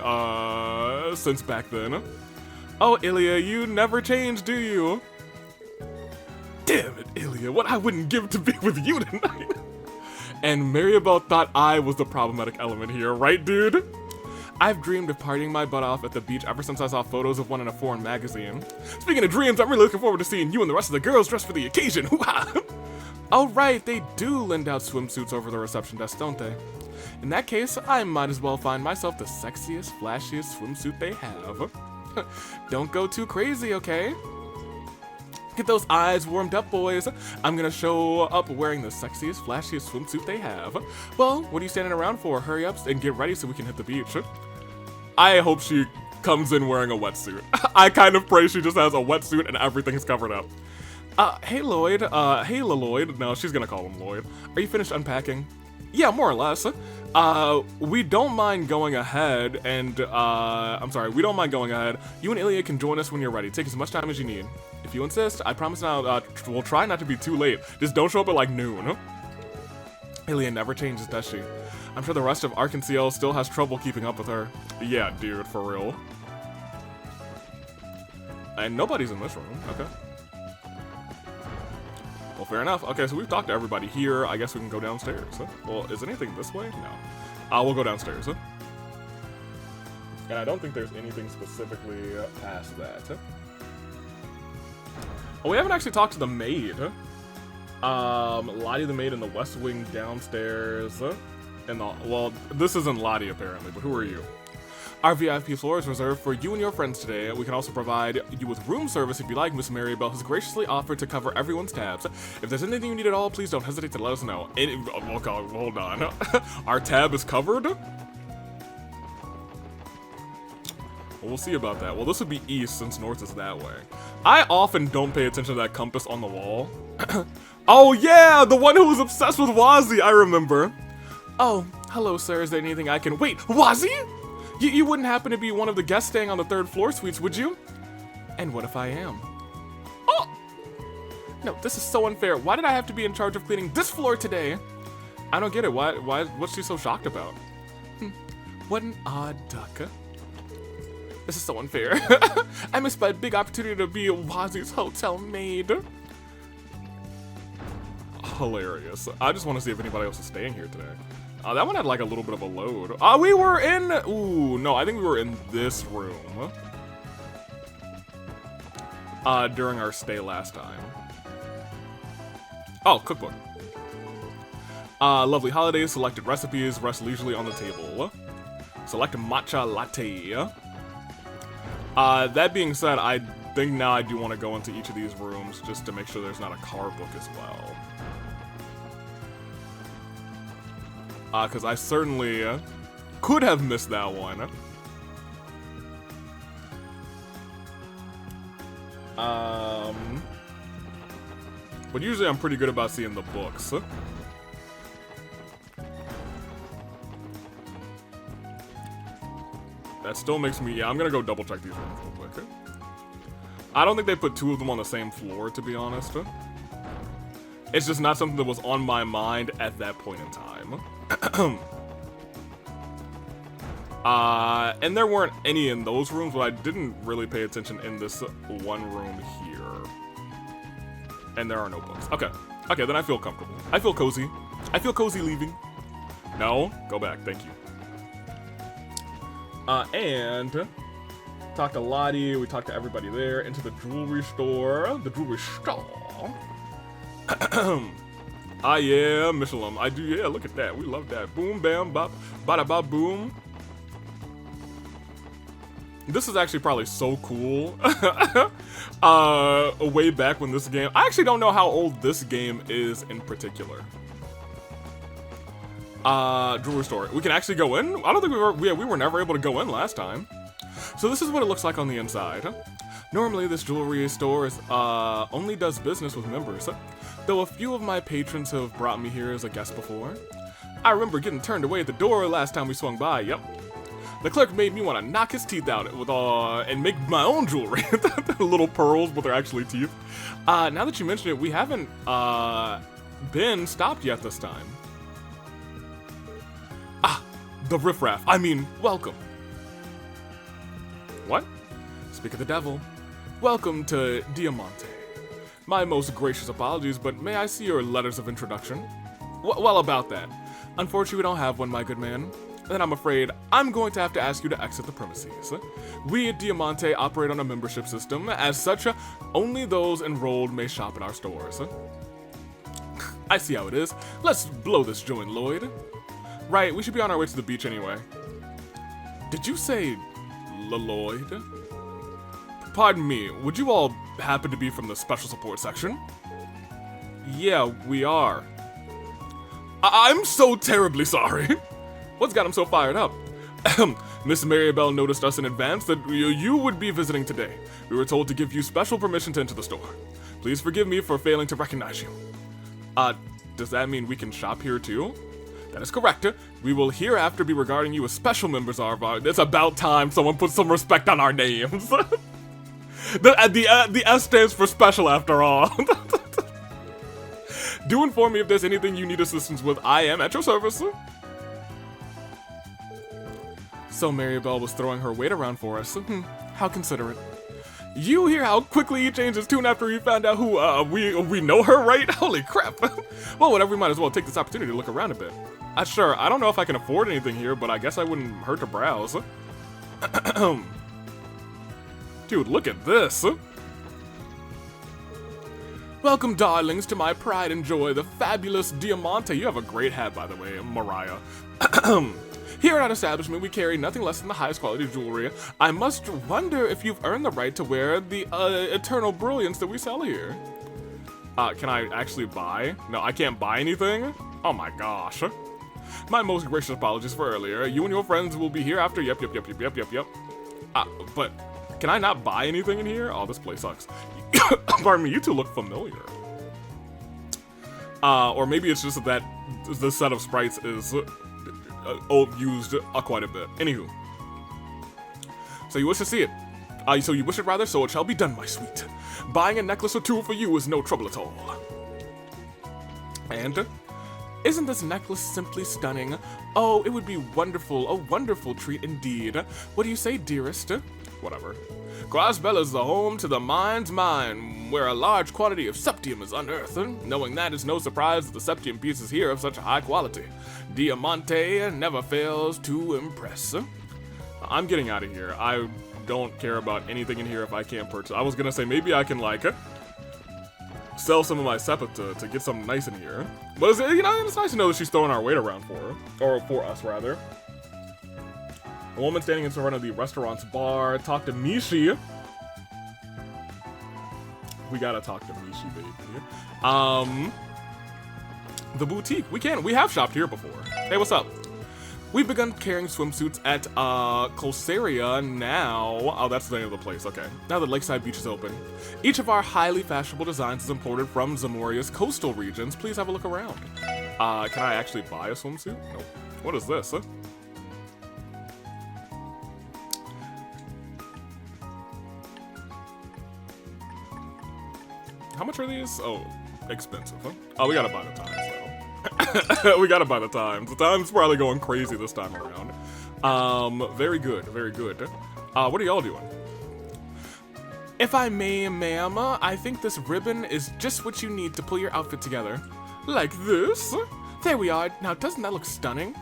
back then. Oh, Ilya, you never change, do you? Damn it, Ilya, what I wouldn't give to be with you tonight. And Maribel thought I was the problematic element here, right, dude? I've dreamed of partying my butt off at the beach ever since I saw photos of one in a foreign magazine. Speaking of dreams, I'm really looking forward to seeing you and the rest of the girls dressed for the occasion. Oh right, they do lend out swimsuits over the reception desk, don't they? In that case, I might as well find myself the sexiest, flashiest swimsuit they have. Don't go too crazy, okay? Get those eyes warmed up, boys. I'm gonna show up wearing the sexiest, flashiest swimsuit they have. Well, what are you standing around for? Hurry up and get ready so we can hit the beach. I hope she comes in wearing a wetsuit. I kind of pray she just has a wetsuit and everything's covered up. Hey Lloyd, hey Lloyd. No, she's gonna call him Lloyd. Are you finished unpacking? Yeah, more or less. We don't mind going ahead and, I'm sorry, we don't mind going ahead. You and Ilya can join us when you're ready. Take as much time as you need. If you insist, I promise now, we'll try not to be too late. Just don't show up at like noon. Ilya never changes, does she? I'm sure the rest of Arkansas still has trouble keeping up with her. Yeah, dude, for real. And nobody's in this room, okay. Well, fair enough. Okay, so we've talked to everybody here. I guess we can go downstairs. Huh? Well, is anything this way? No. We'll go downstairs. Huh? And I don't think there's anything specifically past that. Huh? Oh, we haven't actually talked to the maid. Lottie the maid in the West Wing downstairs. Well, this isn't Lottie apparently, but who are you? Our VIP floor is reserved for you and your friends today. We can also provide you with room service if you like. Miss Maribel has graciously offered to cover everyone's tabs. If there's anything you need at all, please don't hesitate to let us know. Oh god, hold on. Our tab is covered? Well, we'll see about that. Well, this would be east since north is that way. I often don't pay attention to that compass on the wall. Oh yeah, the one who was obsessed with Wazzy, I remember. Oh, hello sir, is there anything I can— Wait, Wazzy? You wouldn't happen to be one of the guests staying on the 3rd floor suites, would you? And what if I am? Oh! No, this is so unfair. Why did I have to be in charge of cleaning this floor today? I don't get it. What's she so shocked about? What an odd duck. This is so unfair. I missed my big opportunity to be Wazzy's hotel maid. Hilarious. I just want to see if anybody else is staying here today. That one had like a little bit of a load. We were in— Ooh, no, I think we were in this room. During our stay last time. Oh, cookbook. Lovely holidays, selected recipes, rest leisurely on the table. Select a matcha latte. That being said, I think now I do want to go into each of these rooms just to make sure there's not a car book as well. Because I certainly could have missed that one. But usually I'm pretty good about seeing the books. That still makes me— yeah, I'm gonna go double check these rooms real quick. I don't think they put 2 of them on the same floor, to be honest. It's just not something that was on my mind at that point in time. And there weren't any in those rooms, but I didn't really pay attention in this one room here. And there are no books. Okay. Okay, then I feel comfortable. I feel cozy. I feel cozy leaving. No? Go back. Thank you. And talked to Lottie. We talked to everybody there. Into the jewelry store. The jewelry store. Yeah, Michelin. I do, yeah, look at that. We love that. Boom, bam, bop, bada, bop, boom. This is actually probably so cool. Way back when this game— I actually don't know how old this game is in particular. Jewelry store. We can actually go in? I don't think we were never able to go in last time. So this is what it looks like on the inside. Normally, this jewelry store is, only does business with members. Though a few of my patrons have brought me here as a guest before. I remember getting turned away at the door last time we swung by, yep. The clerk made me want to knock his teeth out with, and make my own jewelry. Little pearls, but they're actually teeth. Now that you mention it, we haven't, been stopped yet this time. The riffraff. I mean, welcome. What? Speak of the devil. Welcome to Diamante. My most gracious apologies, but may I see your letters of introduction? Well, about that. Unfortunately, we don't have one, my good man. Then I'm afraid I'm going to have to ask you to exit the premises. We at Diamante operate on a membership system. As such, only those enrolled may shop in our stores. I see how it is. Let's blow this joint, Lloyd. Right, we should be on our way to the beach anyway. Did you say Lloyd? Pardon me, would you all happen to be from the special support section? Yeah, we are. I'm so terribly sorry. What's got him so fired up? Miss Maribel noticed us in advance that you would be visiting today. We were told to give you special permission to enter the store. Please forgive me for failing to recognize you. Does that mean we can shop here too? That is correct. We will hereafter be regarding you as special members of our... It's about time someone put some respect on our names. The S stands for special after all. Do inform me if there's anything you need assistance with. I am at your service. So Maribel was throwing her weight around for us. How considerate. You hear how quickly he changed his tune after he found out who, we know her, right? Holy crap. Well, whatever, we might as well take this opportunity to look around a bit. Sure, I don't know if I can afford anything here, but I guess I wouldn't hurt to browse. Dude, look at this. Welcome, darlings, to my pride and joy, the fabulous Diamante. You have a great hat, by the way, Mariah. Here at our establishment, we carry nothing less than the highest quality jewelry. I must wonder if you've earned the right to wear the eternal brilliance that we sell here. Can I actually buy? No, I can't buy anything? Oh my gosh. My most gracious apologies for earlier. You and your friends will be here after. Yep. But can I not buy anything in here? Oh, this place sucks. Pardon me, you two look familiar. Or maybe it's just that the set of sprites is used quite a bit. Anywho. So you wish to see it. So you wish it rather, so it shall be done, my sweet. Buying a necklace or two for you is no trouble at all. And isn't this necklace simply stunning? Oh, it would be wonderful, a wonderful treat indeed. What do you say, dearest? Whatever. Grasbell is the home to the mind's mine, where a large quantity of septium is unearthed. Knowing that, it's no surprise that the septium pieces here of such a high quality. Diamante never fails to impress. I'm getting out of here. I don't care about anything in here if I can't purchase. I was gonna say maybe I can like sell some of my sepip to get something nice in here. But it's, you know, it's nice to know that she's throwing our weight around for her, or for us rather. A woman standing in front of the restaurant's bar. Talk to Mishy. We gotta talk to Mishy, baby. The boutique. We have shopped here before. Hey, what's up? We've begun carrying swimsuits at Colsaria now. Oh, that's the name of the place. Okay. Now that Lakeside Beach is open. Each of our highly fashionable designs is imported from Zamoria's coastal regions. Please have a look around. Can I actually buy a swimsuit? Nope. What is this? How much are these? Oh, expensive, huh? Oh, we gotta buy the Times, though. We gotta buy the Times. The Times probably going crazy this time around. Very good, very good. What are y'all doing? If I may, ma'am, I think this ribbon is just what you need to pull your outfit together. Like this? There we are. Now, doesn't that look stunning?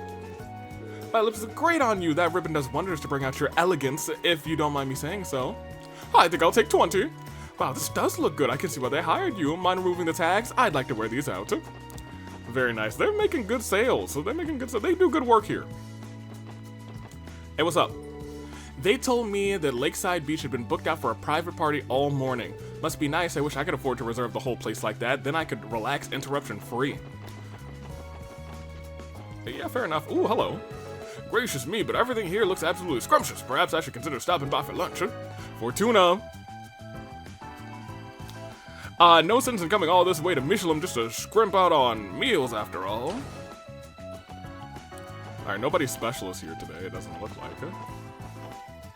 That looks great on you. That ribbon does wonders to bring out your elegance, if you don't mind me saying so. I think I'll take 20. Wow, this does look good. I can see why they hired you. Mind removing the tags? I'd like to wear these out. Very nice. They're making good sales. So they're making good sales. They do good work here. Hey, what's up? They told me that Lakeside Beach had been booked out for a private party all morning. Must be nice. I wish I could afford to reserve the whole place like that. Then I could relax interruption free. Yeah, fair enough. Ooh, hello. Gracious me, but everything here looks absolutely scrumptious. Perhaps I should consider stopping by for lunch. Fortuna. No sense in coming all this way to Michelin just to scrimp out on meals after all. Alright, nobody's specialist here today, it doesn't look like it.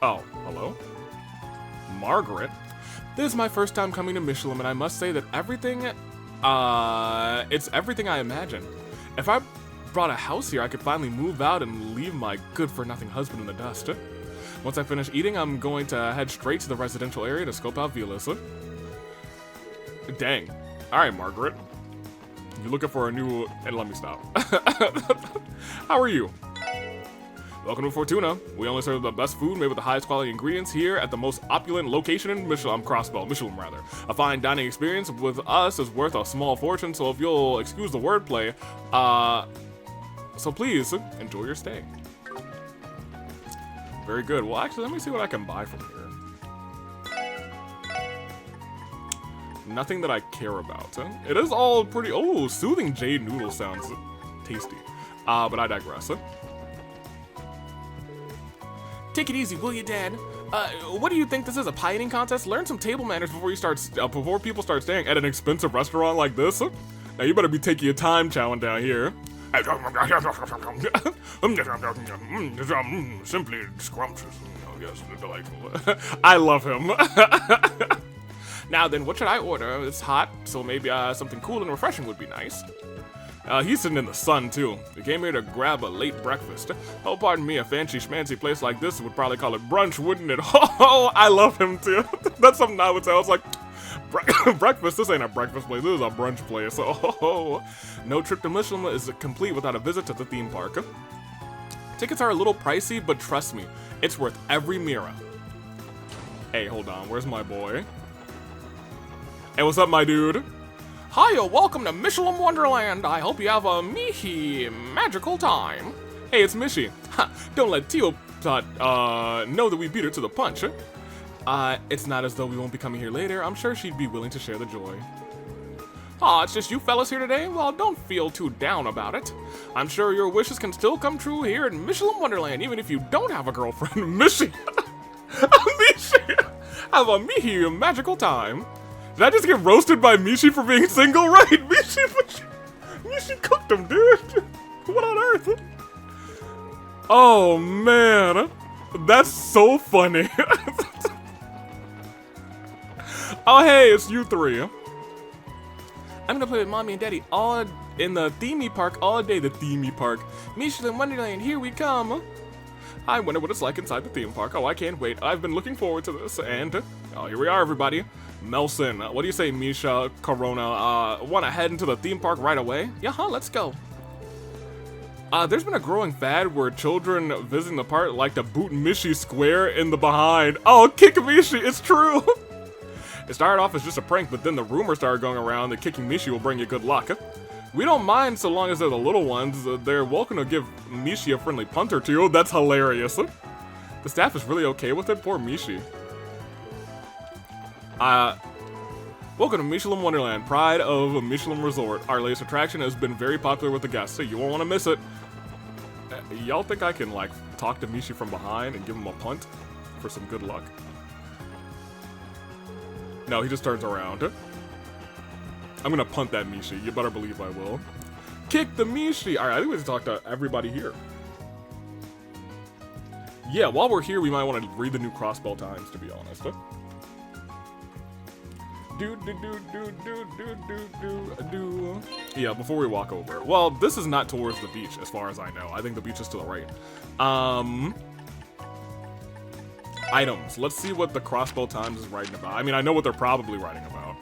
Oh, hello? Margaret? This is my first time coming to Michelin, and I must say that everything, it's everything I imagined. If I brought a house here, I could finally move out and leave my good-for-nothing husband in the dust. Once I finish eating, I'm going to head straight to the residential area to scope out villas. Dang. Alright, Margaret. You looking for a new... And let me stop. How are you? Welcome to Fortuna. We only serve the best food made with the highest quality ingredients here at the most opulent location in Michelin. Michelin, rather. A fine dining experience with us is worth a small fortune, so if you'll excuse the wordplay, so please, enjoy your stay. Very good. Well, actually, let me see what I can buy from here. Nothing that I care about. It is all pretty... Oh, soothing jade noodle sounds tasty. But I digress. Take it easy, will you, Dad? What do you think this is, a pie eating contest? Learn some table manners before before people start staying at an expensive restaurant like this. Now you better be taking your time chowing down here. Simply scrumptious. Oh, yes, delightful. I love him. Now then, what should I order? It's hot, so maybe something cool and refreshing would be nice. He's sitting in the sun, too. He came here to grab a late breakfast. Oh, pardon me, a fancy schmancy place like this would probably call it brunch, wouldn't it? Oh, I love him, too. That's something I would say. I was like, breakfast? This ain't a breakfast place. This is a brunch place. Oh, no trip to Michelin is complete without a visit to the theme park. Tickets are a little pricey, but trust me, it's worth every mirror. Hey, hold on. Where's my boy? Hey, what's up, my dude? Hiya, welcome to Michelin Wonderland. I hope you have a Mishy magical time. Hey, it's Mishy. Ha, don't let Tio know that we beat her to the punch. It's not as though we won't be coming here later. I'm sure she'd be willing to share the joy. Aw, it's just you fellas here today? Well, don't feel too down about it. I'm sure your wishes can still come true here in Michelin Wonderland, even if you don't have a girlfriend. Mishy! Mishy! Have a Mishy magical time. Did I just get roasted by Mishy for being single? Right, Mishy cooked him, dude. What on earth? Oh, man. That's so funny. Oh, hey, it's you three. I'm gonna play with mommy and daddy all in the themey park all day. The themey park. Michelin Wonderland, here we come. I wonder what it's like inside the theme park. Oh, I can't wait. I've been looking forward to this. And, oh, here we are, everybody. Melson, what do you say, Misha, Corona? Wanna head into the theme park right away? Yeah, let's go. There's been a growing fad where children visiting the park like to boot Mishy square in the behind. Oh, kick Mishy, it's true. It started off as just a prank, but then the rumor started going around that kicking Mishy will bring you good luck. We don't mind so long as they're the little ones. They're welcome to give Mishy a friendly punt or two. That's hilarious. The staff is really okay with it. Poor Mishy. Welcome to Michelin Wonderland, pride of a Michelin resort. Our latest attraction has been very popular with the guests, so you won't want to miss it. Y'all think I can, like, talk to Mishy from behind and give him a punt for some good luck? No, he just turns around. I'm gonna punt that Mishy. You better believe I will. Kick the Mishy! Alright, I think we have to talk to everybody here. Yeah, while we're here, we might want to read the new Corkboard Times, to be honest. Yeah, before we walk over. Well, this is not towards the beach, as far as I know. I think the beach is to the right. Items. Let's see what the Corkboard Times is writing about. I mean, I know what they're probably writing about.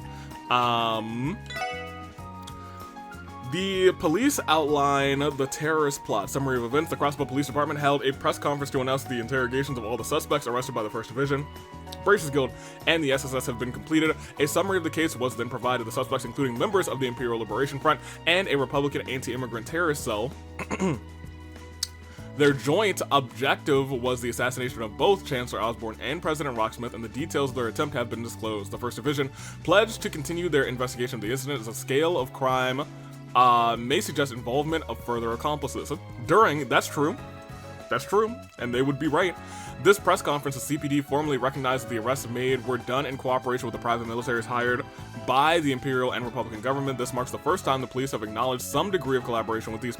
The police outline the terrorist plot. Summary of events. The Corkboard Police Department held a press conference to announce the interrogations of all the suspects arrested by the 1st Division, Braces Guild, and the SSS have been completed. A summary of the case was then provided. The suspects, including members of the Imperial Liberation Front and a Republican anti-immigrant terrorist cell, their joint objective was the assassination of both Chancellor Osborne and President Rocksmith, and the details of their attempt have been disclosed. The 1st Division pledged to continue their investigation of the incident as a scale of crime may suggest involvement of further accomplices. That's true, and they would be right. This press conference, the CPD formally recognized that the arrests made were done in cooperation with the private militaries hired by the Imperial and Republican government. This marks the first time the police have acknowledged some degree of collaboration with these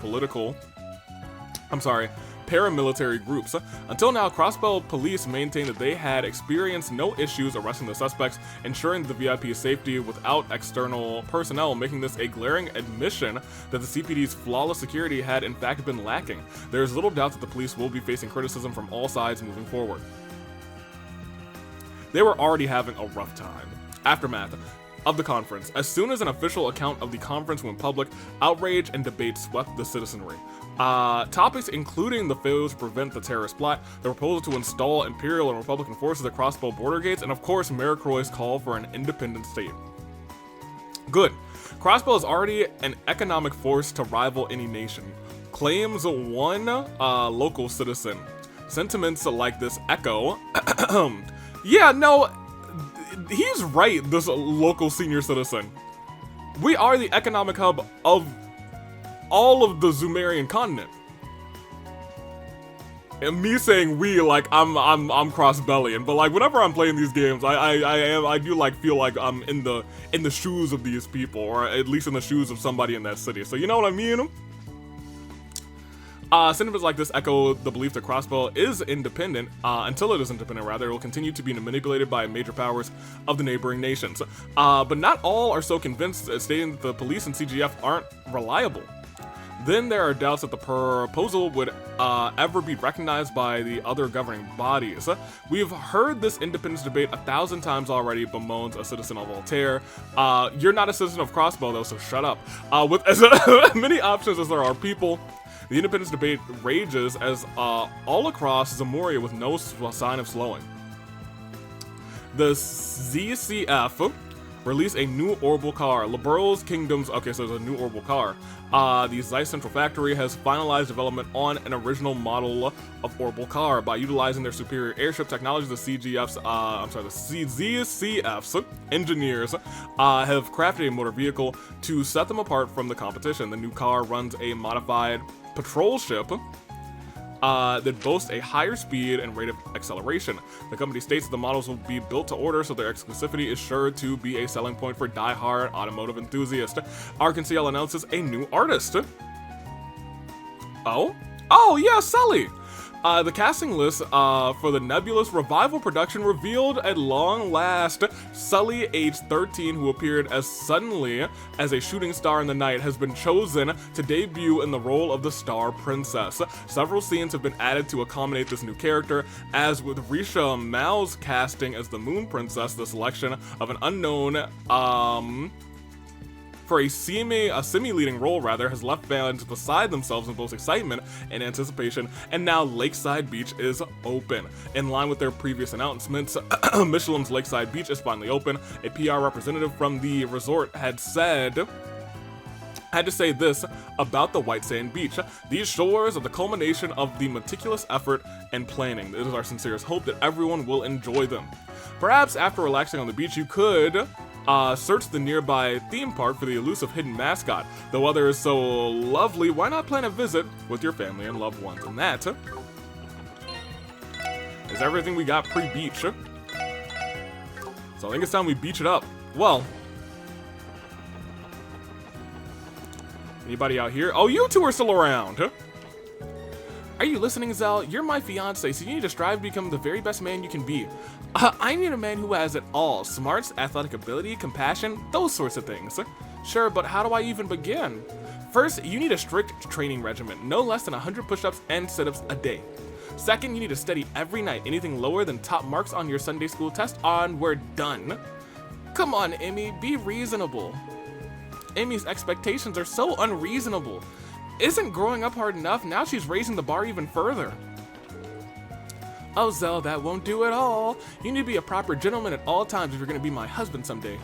paramilitary groups. Until now, Corkboard Police maintained that they had experienced no issues arresting the suspects, ensuring the VIP's safety without external personnel, making this a glaring admission that the CPD's flawless security had in fact been lacking. There is little doubt that the police will be facing criticism from all sides moving forward. They were already having a rough time. Aftermath of the conference. As soon as an official account of the conference went public, outrage and debate swept the citizenry. Topics including the failure to prevent the terrorist plot, the proposal to install Imperial and Republican forces across both border gates, and of course Mayor Croy's call for an independent state. Good. Corkboard is already an economic force to rival any nation, claims one local citizen. Sentiments like this echo. Yeah, no, he's right, this local senior citizen. We are the economic hub of all of the Zumerian continent. And me saying we, like I'm cross-bellying, but like whenever I'm playing these games, I do like feel like I'm in the shoes of these people, or at least in the shoes of somebody in that city. So you know what I mean? Sentiments like this echo the belief that Crossbow is independent, until it is independent rather, it will continue to be manipulated by major powers of the neighboring nations. But not all are so convinced, stating that the police and CGF aren't reliable. Then there are doubts that the proposal would ever be recognized by the other governing bodies. We've heard this independence debate 1,000 times already, bemoans a citizen of Voltaire. You're not a citizen of Crossbow though, so shut up. With as many options as there are people, the independence debate rages as all across Zamoria with no sign of slowing. The ZCF released a new orbital car. Liberals Kingdoms, okay, so there's a new orbital car. The Zeiss Central Factory has finalized development on an original model of orbital car. By utilizing their superior airship technology, the ZCF's engineers have crafted a motor vehicle to set them apart from the competition. The new car runs a modified patrol ship that boasts a higher speed and rate of acceleration. The company states that the models will be built to order, so their exclusivity is sure to be a selling point for die-hard automotive enthusiasts. Arkansas announces a new artist. Oh yeah, Sully. The casting list for the Nebulous Revival production revealed at long last Sully, age 13, who appeared as suddenly as a shooting star in the night, has been chosen to debut in the role of the Star Princess. Several scenes have been added to accommodate this new character, as with Risha Mao's casting as the Moon Princess, the selection of an unknown, for a semi-leading role rather, has left fans beside themselves in both excitement and anticipation, and now Lakeside Beach is open. In line with their previous announcements, Michelin's Lakeside Beach is finally open. A PR representative from the resort had to say this about the White Sand Beach. These shores are the culmination of the meticulous effort and planning. It is our sincerest hope that everyone will enjoy them. Perhaps after relaxing on the beach, you could search the nearby theme park for the elusive hidden mascot. The weather is so lovely, why not plan a visit with your family and loved ones? And that is everything we got pre-beach. So I think it's time we beach it up. Well, anybody out here? Oh, you two are still around. Are you listening, Zell? You're my fiance, so you need to strive to become the very best man you can be. I need a man who has it all. Smarts, athletic ability, compassion, those sorts of things. Sure, but how do I even begin? First, you need a strict training regimen. No less than 100 push-ups and sit-ups a day. Second, you need to study every night. Anything lower than top marks on your Sunday school test, we're done. Come on, Emmy, be reasonable. Emmy's expectations are so unreasonable. Isn't growing up hard enough? Now she's raising the bar even further. Oh, Zell, that won't do it all. You need to be a proper gentleman at all times if you're gonna be my husband someday.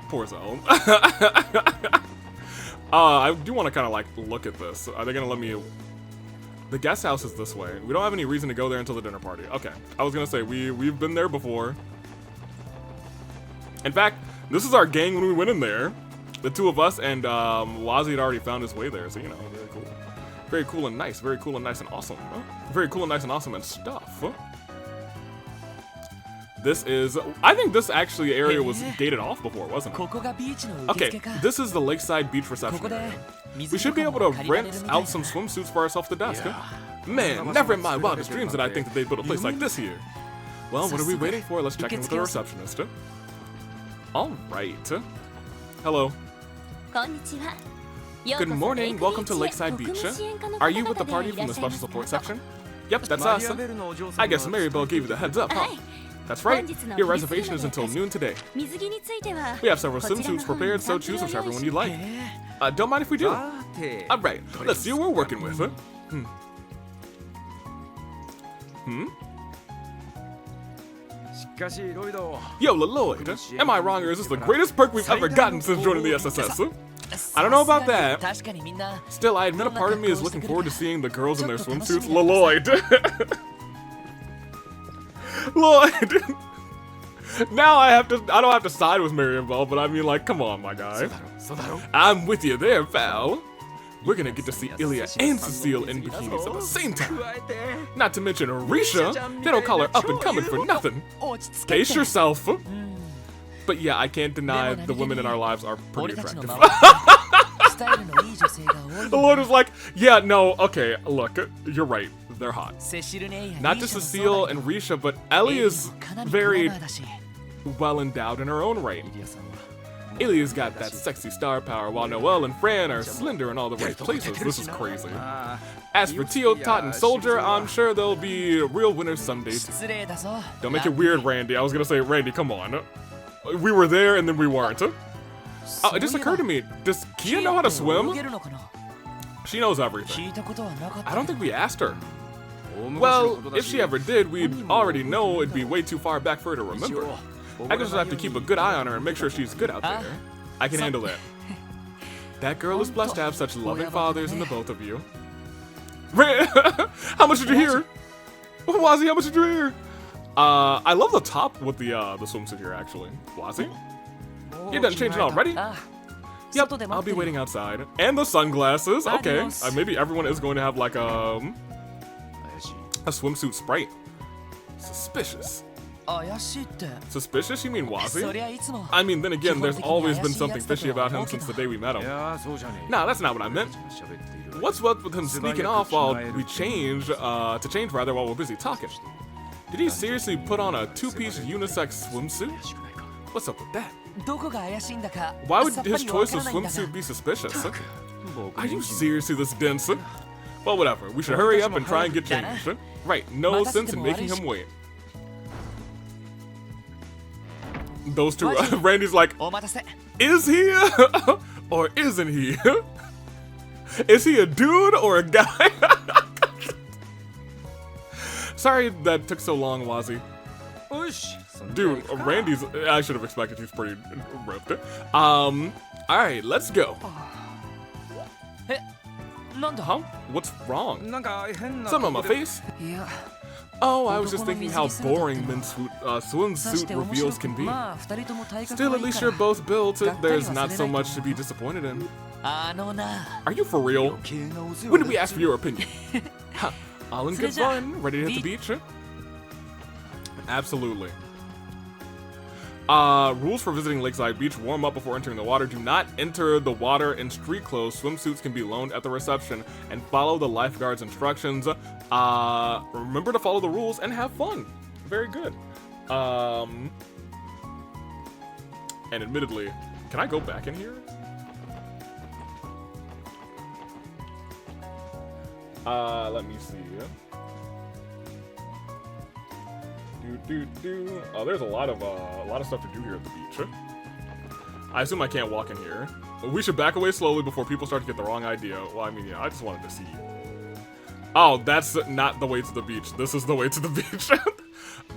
Poor Zell. I do want to kind of like look at this. Are they gonna let me? The guest house is this way. We don't have any reason to go there until the dinner party. Okay, I was gonna say we've been there before. In fact, this is our gang when we went in there. The two of us, and Wazzy had already found his way there, so you know, very cool. Very cool and nice, very cool and nice and awesome. Huh? Very cool and nice and awesome and stuff. Huh? This is, I think this actually area was gated off before, wasn't it? Okay, this is the Lakeside Beach reception area. We should be able to rent out some swimsuits for ourselves to dusk. Huh? Man, never in my wildest dreams did I think that they'd build a place like this here. Well, what are we waiting for? Let's check in with the receptionist. All right. Hello. Good morning, welcome to Lakeside Beach. Are you with the party from the special support section? Yep, that's us. I guess Maribel gave you the heads up, huh? That's right, your reservation is until noon today. We have several swimsuits prepared, so choose whichever one you like. Don't mind if we do. Alright, let's see what we're working with. Yo, Lloyd, am I wrong or is this the greatest perk we've ever gotten since joining the SSS? I don't know about that. Still, I admit a part of me is looking forward to seeing the girls in their swimsuits. Lloyd. Lloyd. Now I don't have to side with Maribel, but I mean, like, come on, my guy. I'm with you there, pal. we're gonna get to see Ilya and Cecile in bikinis at the same time. Not to mention Arisha, they don't call her up and coming for nothing. Pace yourself. But yeah, I can't deny the women in our lives are pretty attractive. The Lord is like, yeah, no, okay, look, you're right, they're hot. Not just Cecile and Risha, but Ellie is very well endowed in her own right. Ilya's got that sexy star power, while Noelle and Fran are slender in all the right places. This is crazy. As for Tio, Tot, and Soldier, I'm sure they'll be real winners someday too. Don't make it weird, Randy. I was gonna say, Randy, come on. We were there and then we weren't. Oh, it just occurred to me, does Kia know how to swim? She knows everything. I don't think we asked her. Well, if she ever did, we'd already know it'd be way too far back for her to remember. I just have to keep a good eye on her and make sure she's good out there. I can handle that. That girl is blessed to have such loving fathers in the both of you. How much did you hear? Wazzy, how much did you hear? I love the top with the swimsuit here, actually. Wazzy? You done changed it already? Yep, I'll be waiting outside. And the sunglasses, okay. Maybe everyone is going to have like a swimsuit sprite. Suspicious. Suspicious? You mean Wazzy? I mean, then again, there's always been something fishy about him since the day we met him. Nah, that's not what I meant. What's up with him sneaking off while we change, while we're busy talking? Did he seriously put on a two-piece unisex swimsuit? What's up with that? Why would his choice of swimsuit be suspicious? Are you seriously this dense? Well, whatever. We should hurry up and try and get changed. Right, no sense in making him wait. Those two, Randy's like, is he? Or isn't he? Is he a dude or a guy? Sorry that took so long, Wazzy. Dude, Randy's, I should have expected he's pretty ripped. Alright, let's go. Huh? What's wrong? Something on my face? Oh, I was just thinking how boring men's swimsuit reveals can be. Still, at least you're both built. There's not so much to be disappointed in. Are you for real? When did we ask for your opinion? Huh. All in good fun. Ready to hit the beach? Absolutely. Rules for visiting Lakeside Beach. Warm up before entering the water. Do not enter the water in street clothes. Swimsuits can be loaned at the reception. And follow the lifeguard's instructions. Remember to follow the rules and have fun. Very good. And admittedly, can I go back in here? Let me see. Oh, there's a lot of stuff to do here at the beach. I assume I can't walk in here. We should back away slowly before people start to get the wrong idea. Well, I mean, yeah, I just wanted to see. Oh, that's not the way to the beach. This is the way to the beach.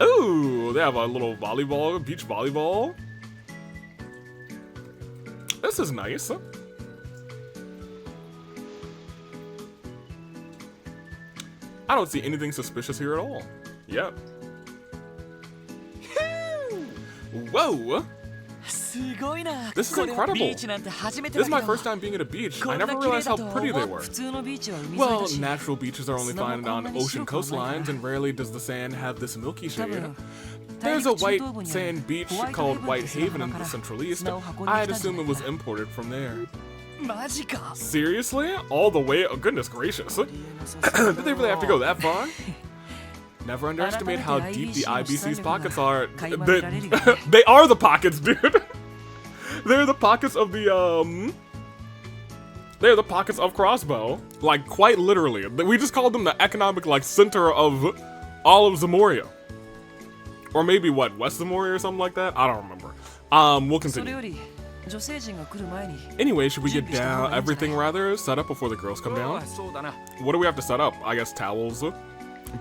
Ooh, they have a little volleyball, beach volleyball. This is nice. I don't see anything suspicious here at all. Yep. Whoa! This is incredible. This is my first time being at a beach. I never realized how pretty they were. Well, natural beaches are only found on ocean coastlines, and rarely does the sand have this milky shade. There's a white sand beach called White Haven in the Central East. I'd assume it was imported from there. Seriously? All the way? Oh, goodness gracious. Did they really have to go that far? Never underestimate how deep the IBC's pockets are. They are the pockets, dude. They're the pockets of the, they're the pockets of Crossbow. Like, quite literally. We just called them the economic, like, center of all of Zamoria. Or maybe, what, West Zamoria or something like that? I don't remember. We'll continue. Anyway, should we get down everything rather set up before the girls come down? What do we have to set up? I guess towels,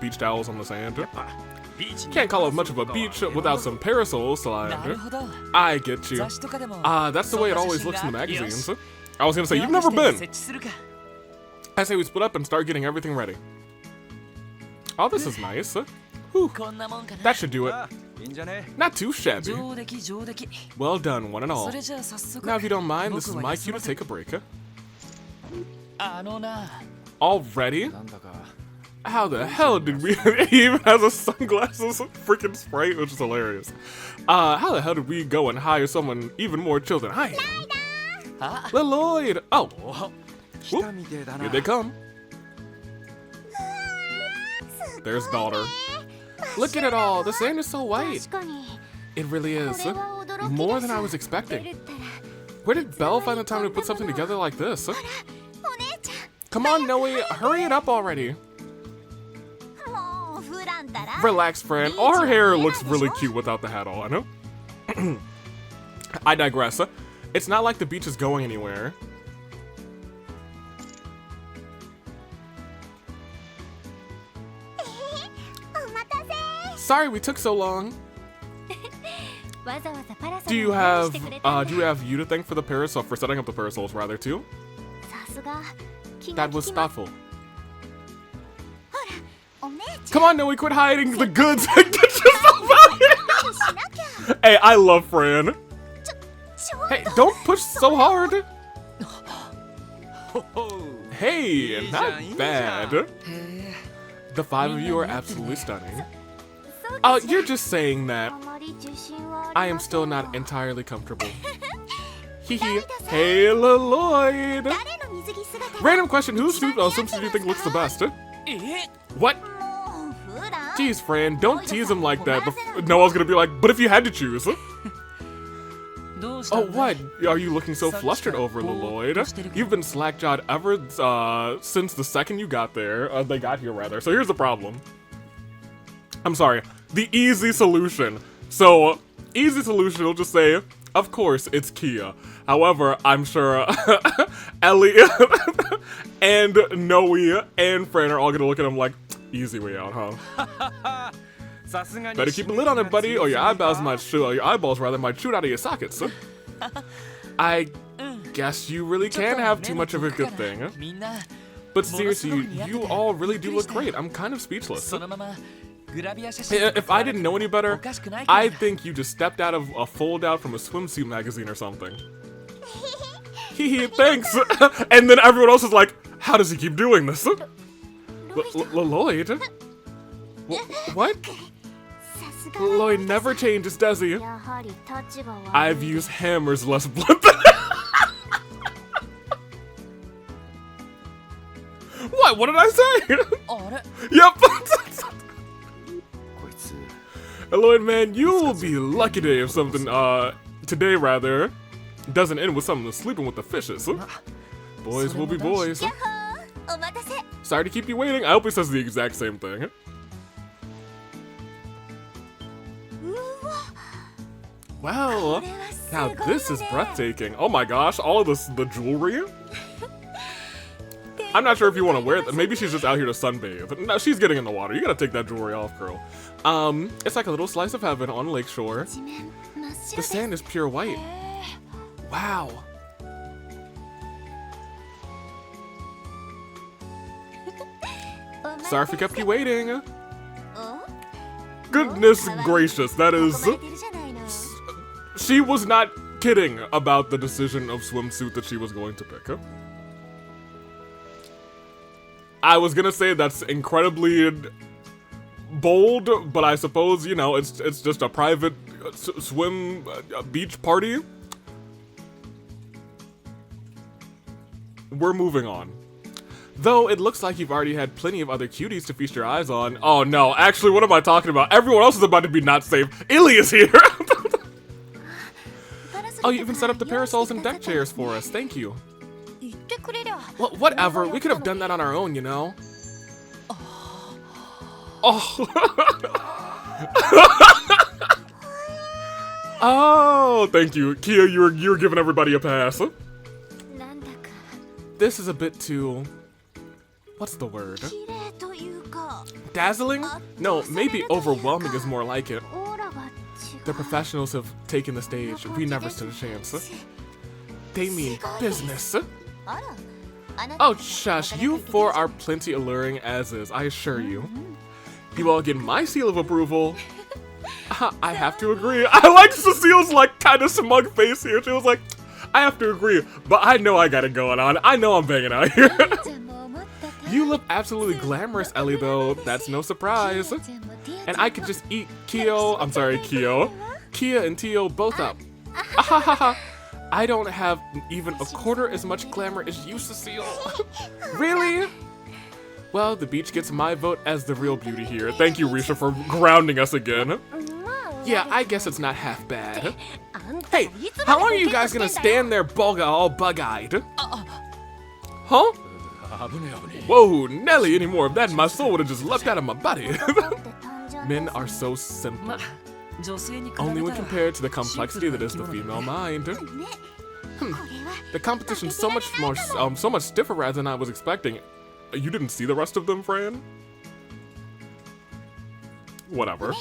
beach towels on the sand. Can't call it much of a beach without some parasols slide. I get you. That's the way it always looks in the magazines. I was gonna say, you've never been. I say we split up and start getting everything ready. Oh, this is nice. Whew. That should do it. Not too shabby. Well done, one and all. Now, if you don't mind, this is my cue to take a break. Already? How the hell did we... He even has a sunglasses freaking sprite, which is hilarious. How the hell did we go and hire someone even more chill than I am? Lloyd! Oh! Whoop. Here they come. There's daughter. Look at it all! The sand is so white! It really is. More than I was expecting. Where did Belle find the time to put something together like this? Come on, Noe, hurry it up already. Relax, friend. All her hair looks really cute without the hat on. I digress. It's not like the beach is going anywhere. Sorry we took so long. Do you have you to thank for the parasol, for setting up the parasols rather too? That was thoughtful. Come on, Noe, quit hiding the goods and get yourself out here. Hey, I love Fran. Hey, don't push so hard. Hey, not bad. The five of you are absolutely stunning. You're just saying that. I am still not entirely comfortable. Hehe. Hey, Lloyd. Random question, whose swimsuit do you think looks the best? What? Jeez, Fran, don't tease him like that. Noel's gonna be like, but if you had to choose. Oh, what? Are you looking so flustered over, Lloyd? You've been slack-jawed ever since the second you got there. They got here, rather. So here's the problem. I'm sorry. The easy solution. So, easy solution will just say, of course, it's Kia. However, I'm sure Ellie and Noe and Fran are all gonna look at him like, easy way out, huh? Better keep a lid on it, buddy, or your eyeballs might shoot out of your sockets. I guess you really can have too much of a good thing. But seriously, you all really do look great. I'm kind of speechless. If I didn't know any better, I think you just stepped out of a fold-out from a swimsuit magazine or something. Hehe, thanks! And then everyone else is like, how does he keep doing this? Lloyd? What? Lloyd never changes, does he? I've used hammers less blunt than What? What did I say? Yep! Lloyd, man, you'll be lucky today if something, today rather, doesn't end with someone sleeping with the fishes. Boys will be boys. Sorry to keep you waiting. I hope he says the exact same thing. Wow, now this is breathtaking. Oh my gosh, all of the jewelry. I'm not sure if you want to wear it. Maybe she's just out here to sunbathe. No, she's getting in the water. You gotta take that jewelry off, girl. It's like a little slice of heaven on a lakeshore. The sand is pure white. Wow. Sorry if we kept you waiting. Goodness gracious, that is... She was not kidding about the decision of swimsuit that she was going to pick. I was gonna say that's incredibly bold, but I suppose, you know, it's just a private swim beach party. We're moving on. Though it looks like you've already had plenty of other cuties to feast your eyes on. Oh no, actually, what am I talking about? Everyone else is about to be not safe. Illy is here! Oh, you even set up the parasols and deck chairs for us. Thank you. Well, whatever. We could have done that on our own, you know. Oh. Oh, thank you. Kia, you're giving everybody a pass. This is a bit too... What's the word? Dazzling? No, maybe overwhelming is more like it. The professionals have taken the stage. We never stood a chance. They mean business. Oh, shush. You four are plenty alluring as is, I assure you. You all get my seal of approval. I have to agree. I like Cecile's, like, kind of smug face here. She was like, I have to agree, but I know I got it going on. I know I'm banging out here. You look absolutely glamorous, Ellie, though. That's no surprise. And I could just eat Kia and Tio both up. Ahahaha. I don't have even a quarter as much glamour as you, Cecile. Really? Well, the beach gets my vote as the real beauty here. Thank you, Risha, for grounding us again. Yeah, I guess it's not half bad. Hey, how long are you guys gonna stand there all bug-eyed? Huh? Whoa, Nelly, any more of that, my soul would have just leapt out of my body. Men are so simple. Only when compared to the complexity that is the female mind. The competition's so much stiffer rather than I was expecting. You didn't see the rest of them, Fran? Whatever.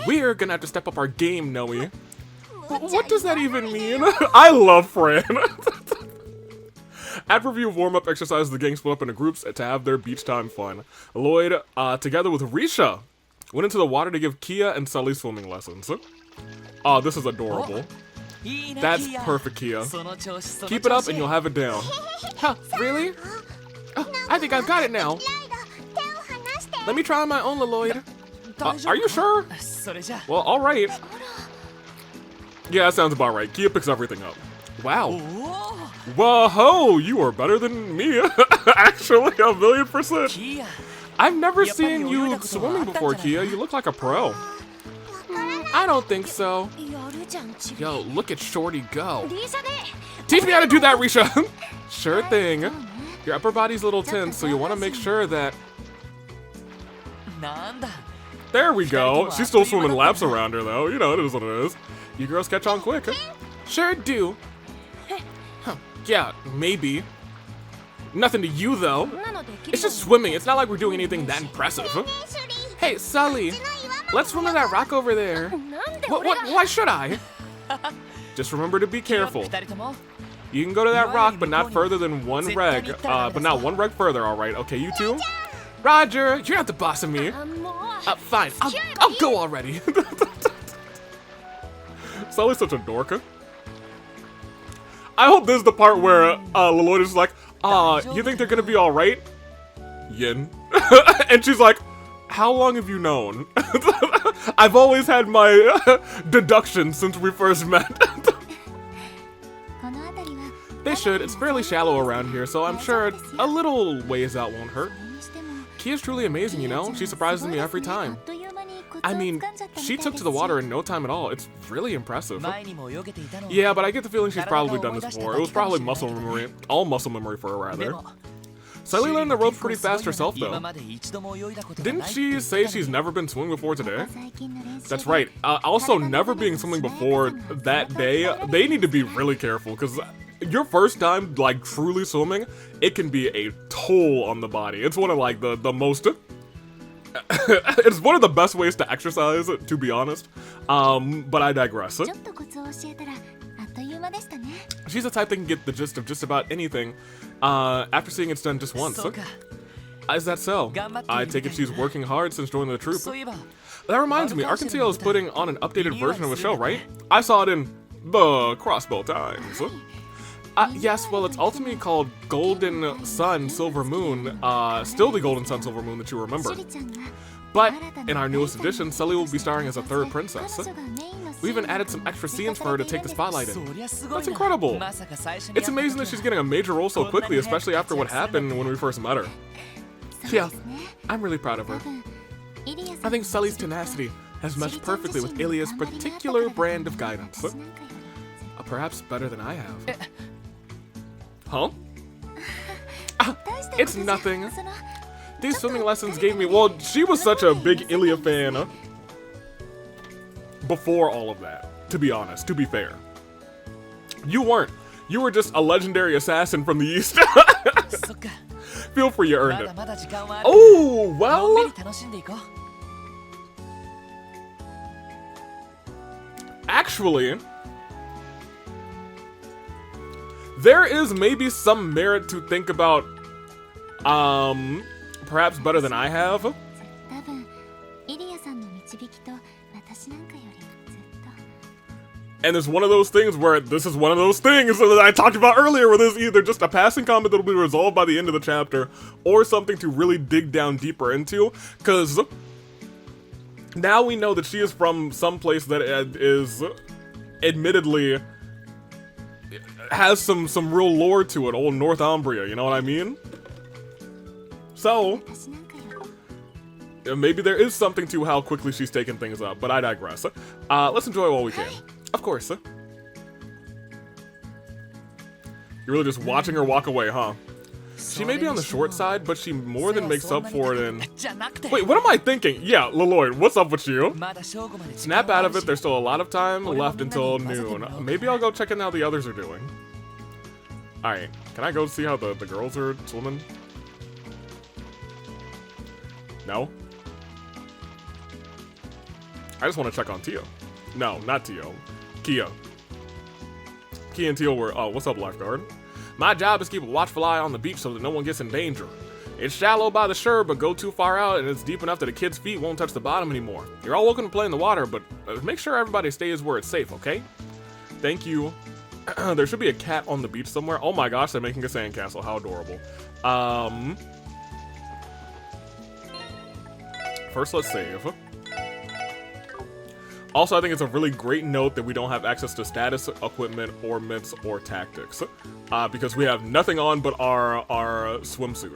We're gonna have to step up our game, Noe. What does that even mean? I love Fran. After review of warm-up exercises, the gang split up into groups to have their beach time fun. Lloyd, together with Risha, went into the water to give Kia and Sully swimming lessons. Oh, this is adorable. That's perfect, Kia. Keep it up and you'll have it down. Huh, really? Oh, I think I've got it now. Let me try on my own, Lloyd. Are you sure? Well, alright. Yeah, that sounds about right. Kia picks everything up. Wow. Whoa, you are better than me. Actually, 1,000,000%. I've never seen you swimming before, Kia. You look like a pro. I don't think so. Yo, look at Shorty go. Teach me how to do that, Risha. Sure thing. Your upper body's a little tense, so you want to make sure that... There we go. She's still swimming laps around her, though. You know, it is what it is. You girls catch on quick. Sure do. Huh. Yeah, maybe. Nothing to you, though. It's just swimming. It's not like we're doing anything that impressive. Hey, Sully. Let's swim to that rock over there. Why should I? Just remember to be careful. You can go to that rock, but not further than one reg. But not one reg further, alright? Okay, you two? Roger, you're not the boss of me. Fine. I'll go already. Sully's such a dork. I hope this is the part where Lloyd is like, you think they're gonna be alright? Yin. And she's like, how long have you known? I've always had my deductions since we first met. They should. It's fairly shallow around here, so I'm sure a little ways out won't hurt. Kia's truly amazing, you know? She surprises me every time. I mean, she took to the water in no time at all. It's really impressive. Yeah, but I get the feeling she's probably done this before. It was probably muscle memory. All muscle memory for her, rather. Sully learned the ropes pretty fast herself, though. Didn't she say she's never been swimming before today? That's right. Also, never being swimming before that day, they need to be really careful, because your first time, like, truly swimming, it can be a toll on the body. It's one of, like, the most... it's one of the best ways to exercise, to be honest. But I digress. She's the type that can get the gist of just about anything after seeing it's done just once. Is that so? I take it she's working hard since joining the troupe. That reminds me, Arkansas is putting on an updated version of the show, right? I saw it in the Crossbow Times. Yes, well, it's ultimately called Golden Sun, Silver Moon. Still the Golden Sun, Silver Moon that you remember. But in our newest edition, Sully will be starring as a third princess. We even added some extra scenes for her to take the spotlight in. That's incredible. It's amazing that she's getting a major role so quickly, especially after what happened when we first met her. Yeah, I'm really proud of her. I think Sully's tenacity has meshed perfectly with Ilya's particular brand of guidance. Perhaps better than I have. Huh? It's nothing. These swimming lessons gave me... Well, she was such a big Ilya fan before all of that, to be honest, to be fair. You weren't. You were just a legendary assassin from the East. Feel free, you earned it. Oh, well... Actually... there is maybe some merit to think about, perhaps better than I have. And it's one of those things where this is one of those things that I talked about earlier, where there's either just a passing comment that'll be resolved by the end of the chapter, or something to really dig down deeper into. Because now we know that she is from some place that is admittedly has some real lore to it, old Northumbria, you know what I mean? So maybe there is something to how quickly she's taking things up, but I digress. Let's enjoy while we can. Of course. You're really just watching her walk away, huh? She may be on the short side, but she more than makes up for it in... Wait, what am I thinking? Yeah, Lloyd, what's up with you? Snap out of it, there's still a lot of time left until noon. Maybe I'll go check in how the others are doing. Alright, can I go see how the girls are swimming? No? I just want to check on Tio. No, not Tio. Kia. Kia and Tio were... Oh, what's up, lifeguard? My job is to keep a watchful eye on the beach so that no one gets in danger. It's shallow by the shore, but go too far out and it's deep enough that a kid's feet won't touch the bottom anymore. You're all welcome to play in the water, but make sure everybody stays where it's safe, okay? Thank you. There should be a cat on the beach somewhere. Oh my gosh, they're making a sandcastle. How adorable. First, let's save. Also, I think it's a really great note that we don't have access to status, equipment, or mitts, or tactics. Because we have nothing on but our swimsuit.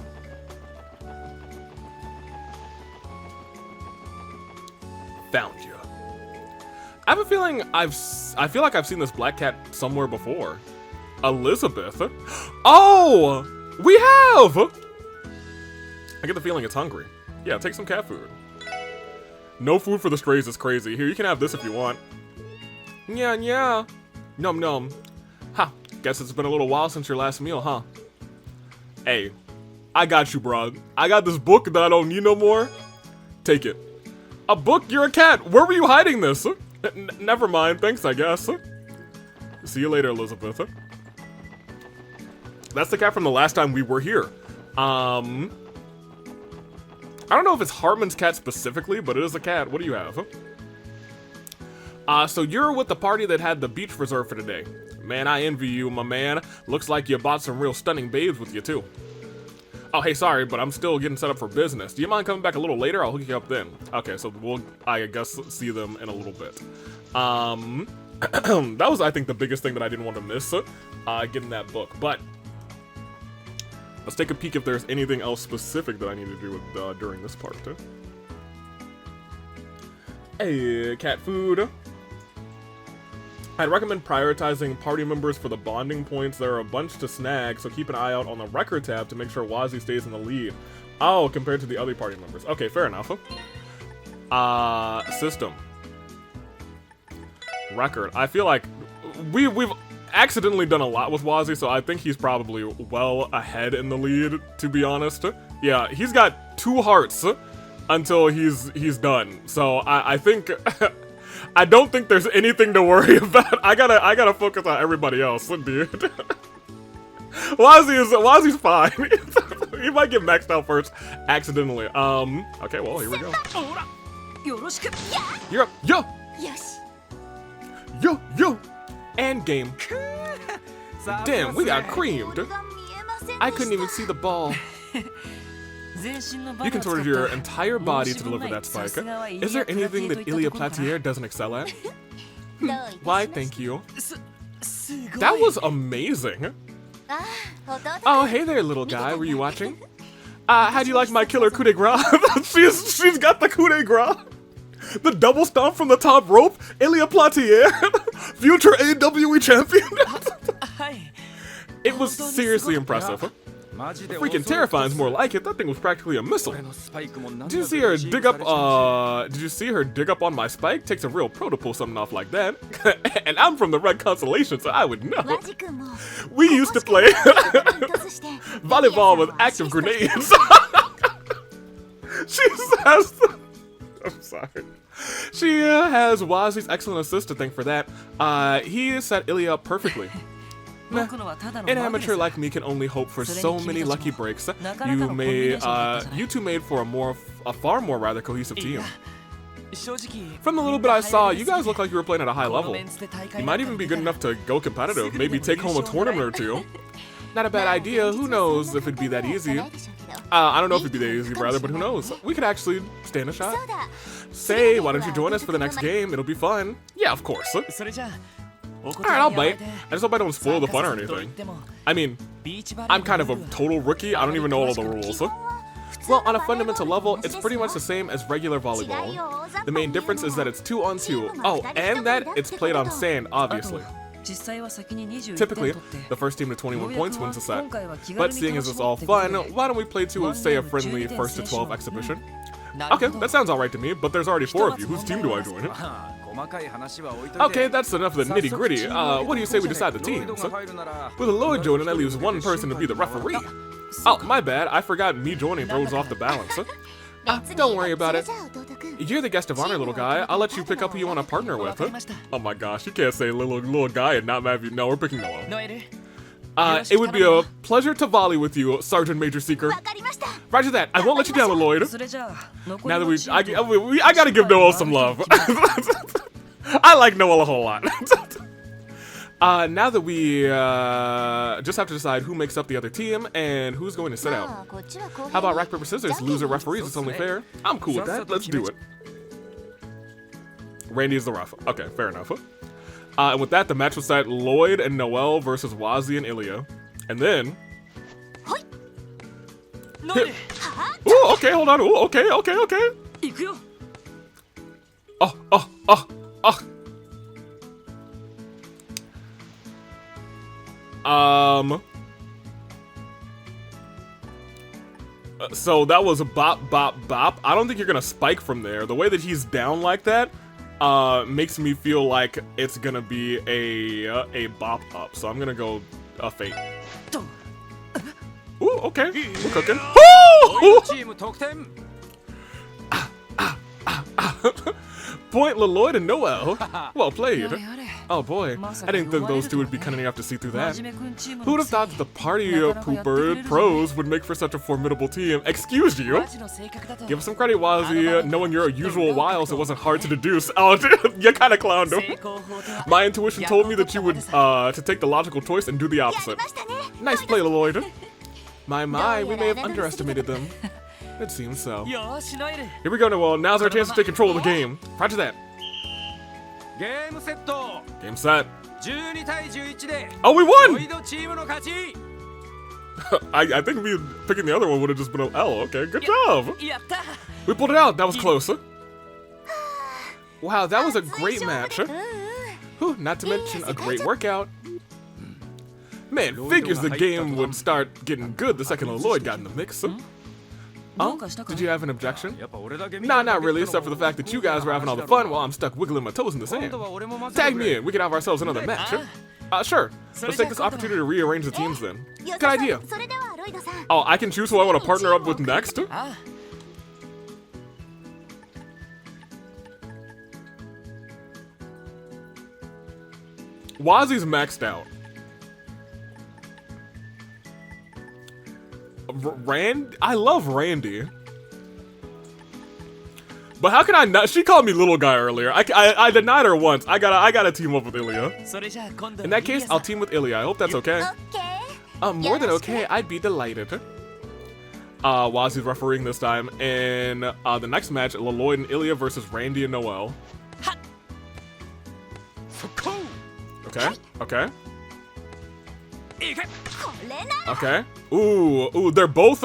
Found you. I have a feeling I feel like I've seen this black cat somewhere before. Elizabeth? Oh! We have! I get the feeling it's hungry. Yeah, take some cat food. No food for the strays is crazy. Here, you can have this if you want. Nya nya. Num num. Ha, guess it's been a little while since your last meal, huh? Hey, I got you, bro. I got this book that I don't need no more. Take it. A book? You're a cat. Where were you hiding this? Never mind. Thanks, I guess. See you later, Elizabeth. That's the cat from the last time we were here. I don't know if it's Hartman's cat specifically, but it is a cat. What do you have? So you're with the party that had the beach reserved for today. Man, I envy you, my man. Looks like you bought some real stunning babes with you, too. Oh, hey, sorry, but I'm still getting set up for business. Do you mind coming back a little later? I'll hook you up then. Okay, so we'll, I guess, see them in a little bit. That was, I think, the biggest thing that I didn't want to miss, getting that book. But let's take a peek if there's anything else specific that I need to do with, during this part. Hey, cat food. I'd recommend prioritizing party members for the bonding points. There are a bunch to snag, so keep an eye out on the record tab to make sure Wazzy stays in the lead. Oh, compared to the other party members. Okay, fair enough. System. Record. I feel like we've accidentally done a lot with Wazzy, so I think he's probably well ahead in the lead, to be honest. Yeah, he's got 2 hearts until he's done. So I think I don't think there's anything to worry about. I gotta focus on everybody else, dude. Wazzy's fine. He might get maxed out first accidentally. Okay, well, here we go. You're up. Yo! Yes. Yo! And game. Damn, we got creamed. I couldn't even see the ball. You contorted your entire body to deliver that spike. Is there anything that Ilya Platier doesn't excel at? Why, thank you. That was amazing. Oh, hey there, little guy. Were you watching? How do you like my killer coup de grace? she's got the coup de grace. The double stomp from the top rope. Ilya Platier, future AWE champion. It was seriously impressive. Freaking terrifying's more like it. That thing was practically a missile. Did you see her dig up? On my spike? Takes a real pro to pull something off like that. And I'm from the Red Constellation, so I would know. We used to play volleyball with active grenades. She says, I'm sorry. She has Wazzy's excellent assist to thank for that. He set Ilya up perfectly. Nah. An amateur like me can only hope for so many lucky breaks. You two made for a far more rather cohesive team. From the little bit I saw, you guys look like you were playing at a high level. You might even be good enough to go competitive, maybe take home a tournament or two. Not a bad idea, who knows if it'd be that easy. I don't know if it'd be that easy, rather, but who knows? We could actually stand a shot. Say, why don't you join us for the next game? It'll be fun. Yeah, of course. Alright, I'll bite. I just hope I don't spoil the fun or anything. I mean, I'm kind of a total rookie. I don't even know all the rules. Well, on a fundamental level, it's pretty much the same as regular volleyball. The main difference is that it's 2-on-2. Oh, and that it's played on sand, obviously. Typically, the first team to 21 points wins the set. But seeing as it's all fun, why don't we play to, say, a friendly 1st to 12 exhibition? Okay, that sounds alright to me, but there's already 4 of you. Whose team do I join? Okay, that's enough of the nitty-gritty. What do you say we decide the teams? With Lloyd joining, that leaves one person to be the referee. Oh, my bad. I forgot me joining throws off the balance. Don't worry about it. You're the guest of honor, little guy. I'll let you pick up who you want to partner with. Oh my gosh, you can't say little guy and not have you. No, we're picking Noel. It would be a pleasure to volley with you, Sergeant Major Seeker. Roger that. I won't let you down, Lloyd. Now that I gotta give Noel some love. I like Noel a whole lot. Now that we just have to decide who makes up the other team and who's going to sit out. How about rock, paper, scissors? Loser referees, it's only fair. I'm cool with that. Let's do it. Randy is the ref. Okay, fair enough. And with that, the match was set Lloyd and Noel versus Wazi and Ilya. And then... Ooh, okay, hold on. Ooh, okay. So that was a bop, bop, bop. I don't think you're gonna spike from there. The way that he's down like that, makes me feel like it's gonna be a bop up. So I'm gonna go a fake. Ooh, okay, we're cooking. Point Lloyd and Noel. Well played. Oh boy, I didn't think those two would be cunning enough to see through that. Who would have thought that the party pooper pros would make for such a formidable team? Excuse you. Give us some credit, Wazi. Knowing your usual wiles, it wasn't hard to deduce. Oh, you kind of clowned him. My intuition told me that you would to take the logical choice and do the opposite. Nice play, Lloyd. My, we may have underestimated them. It seems so. Here we go, Noel. Now's our chance to take control of the game. Roger that. Game set. Oh, we won! I think me picking the other one would have just been an L. Okay, good job. We pulled it out. That was close. Wow, that was a great match. Whew, not to mention a great workout. Man, figures the game would start getting good the second Lloyd got in the mix. Oh, did you have an objection? Nah, not really, except for the fact that you guys were having all the fun while I'm stuck wiggling my toes in the sand. Tag me in, we can have ourselves another match. Sure. Let's take this opportunity to rearrange the teams then. Good idea. Oh, I can choose who I want to partner up with next? Wazi's maxed out. I love Randy. But how can I not? She called me little guy earlier. I denied her once. I gotta team up with Ilya. In that case, I'll team with Ilya. I hope that's okay. More than okay. I'd be delighted. Wazi's refereeing this time. And the next match, Lloyd and Ilya versus Randy and Noel. Okay. Okay. Ooh, they're both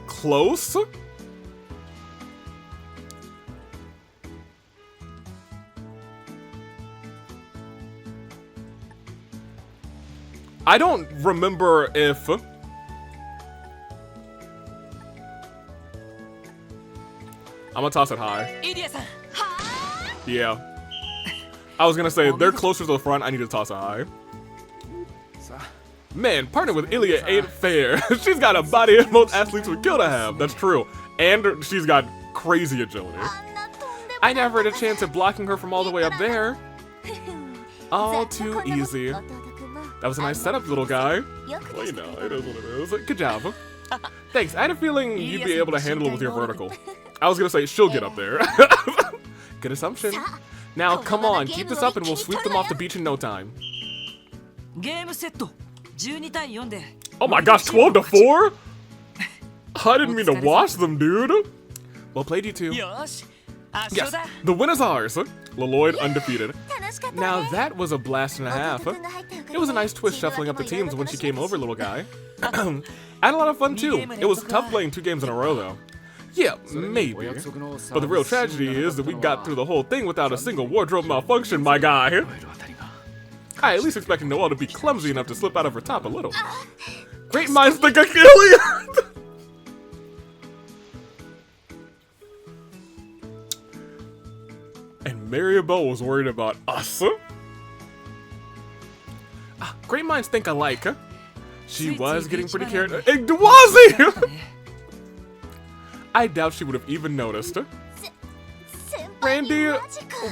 close. I don't remember if I'm gonna toss it high. Yeah. I was gonna say, they're closer to the front, I need to toss it high. Man, partnering with Ilya ain't fair. She's got a body most athletes would kill to have. That's true. And she's got crazy agility. I never had a chance at blocking her from all the way up there. All too easy. That was a nice setup, little guy. Well, you know, it is what it is. Good job. Thanks, I had a feeling you'd be able to handle it with your vertical. I was gonna say, she'll get up there. Good assumption. Now, come on, keep this up and we'll sweep them off the beach in no time. Oh my gosh, 12 to 4? I didn't mean to watch them, dude. Well played, you two. Yes, the win is ours. Leloid undefeated. Now that was a blast and a half. It was a nice twist shuffling up the teams when she came over, little guy. I had a lot of fun too. It was tough playing 2 games in a row though. Yeah, maybe. But the real tragedy is that we got through the whole thing without a single wardrobe malfunction, my guy. I at least expected Noelle to be clumsy enough to slip out of her top a little. Great minds think Achilles! And Maribel was worried about us. Great minds think alike. She was getting pretty carried. Was he? I doubt she would have even noticed. Randy,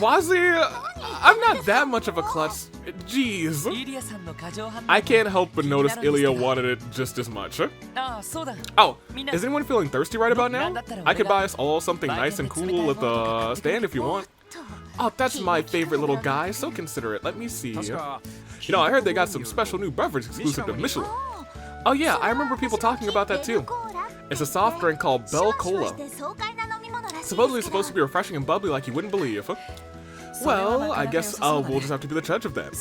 was he? I'm not that much of a klutz. Jeez. I can't help but notice Ilya wanted it just as much. Oh, is anyone feeling thirsty right about now? I could buy us all something nice and cool at the stand if you want. Oh, that's my favorite little guy, so considerate. Let me see. You know, I heard they got some special new beverage exclusive to Mishy. Oh yeah, I remember people talking about that too. It's a soft drink called Bell Cola. Supposedly supposed to be refreshing and bubbly like you wouldn't believe. Well, I guess we'll just have to be the judge of that.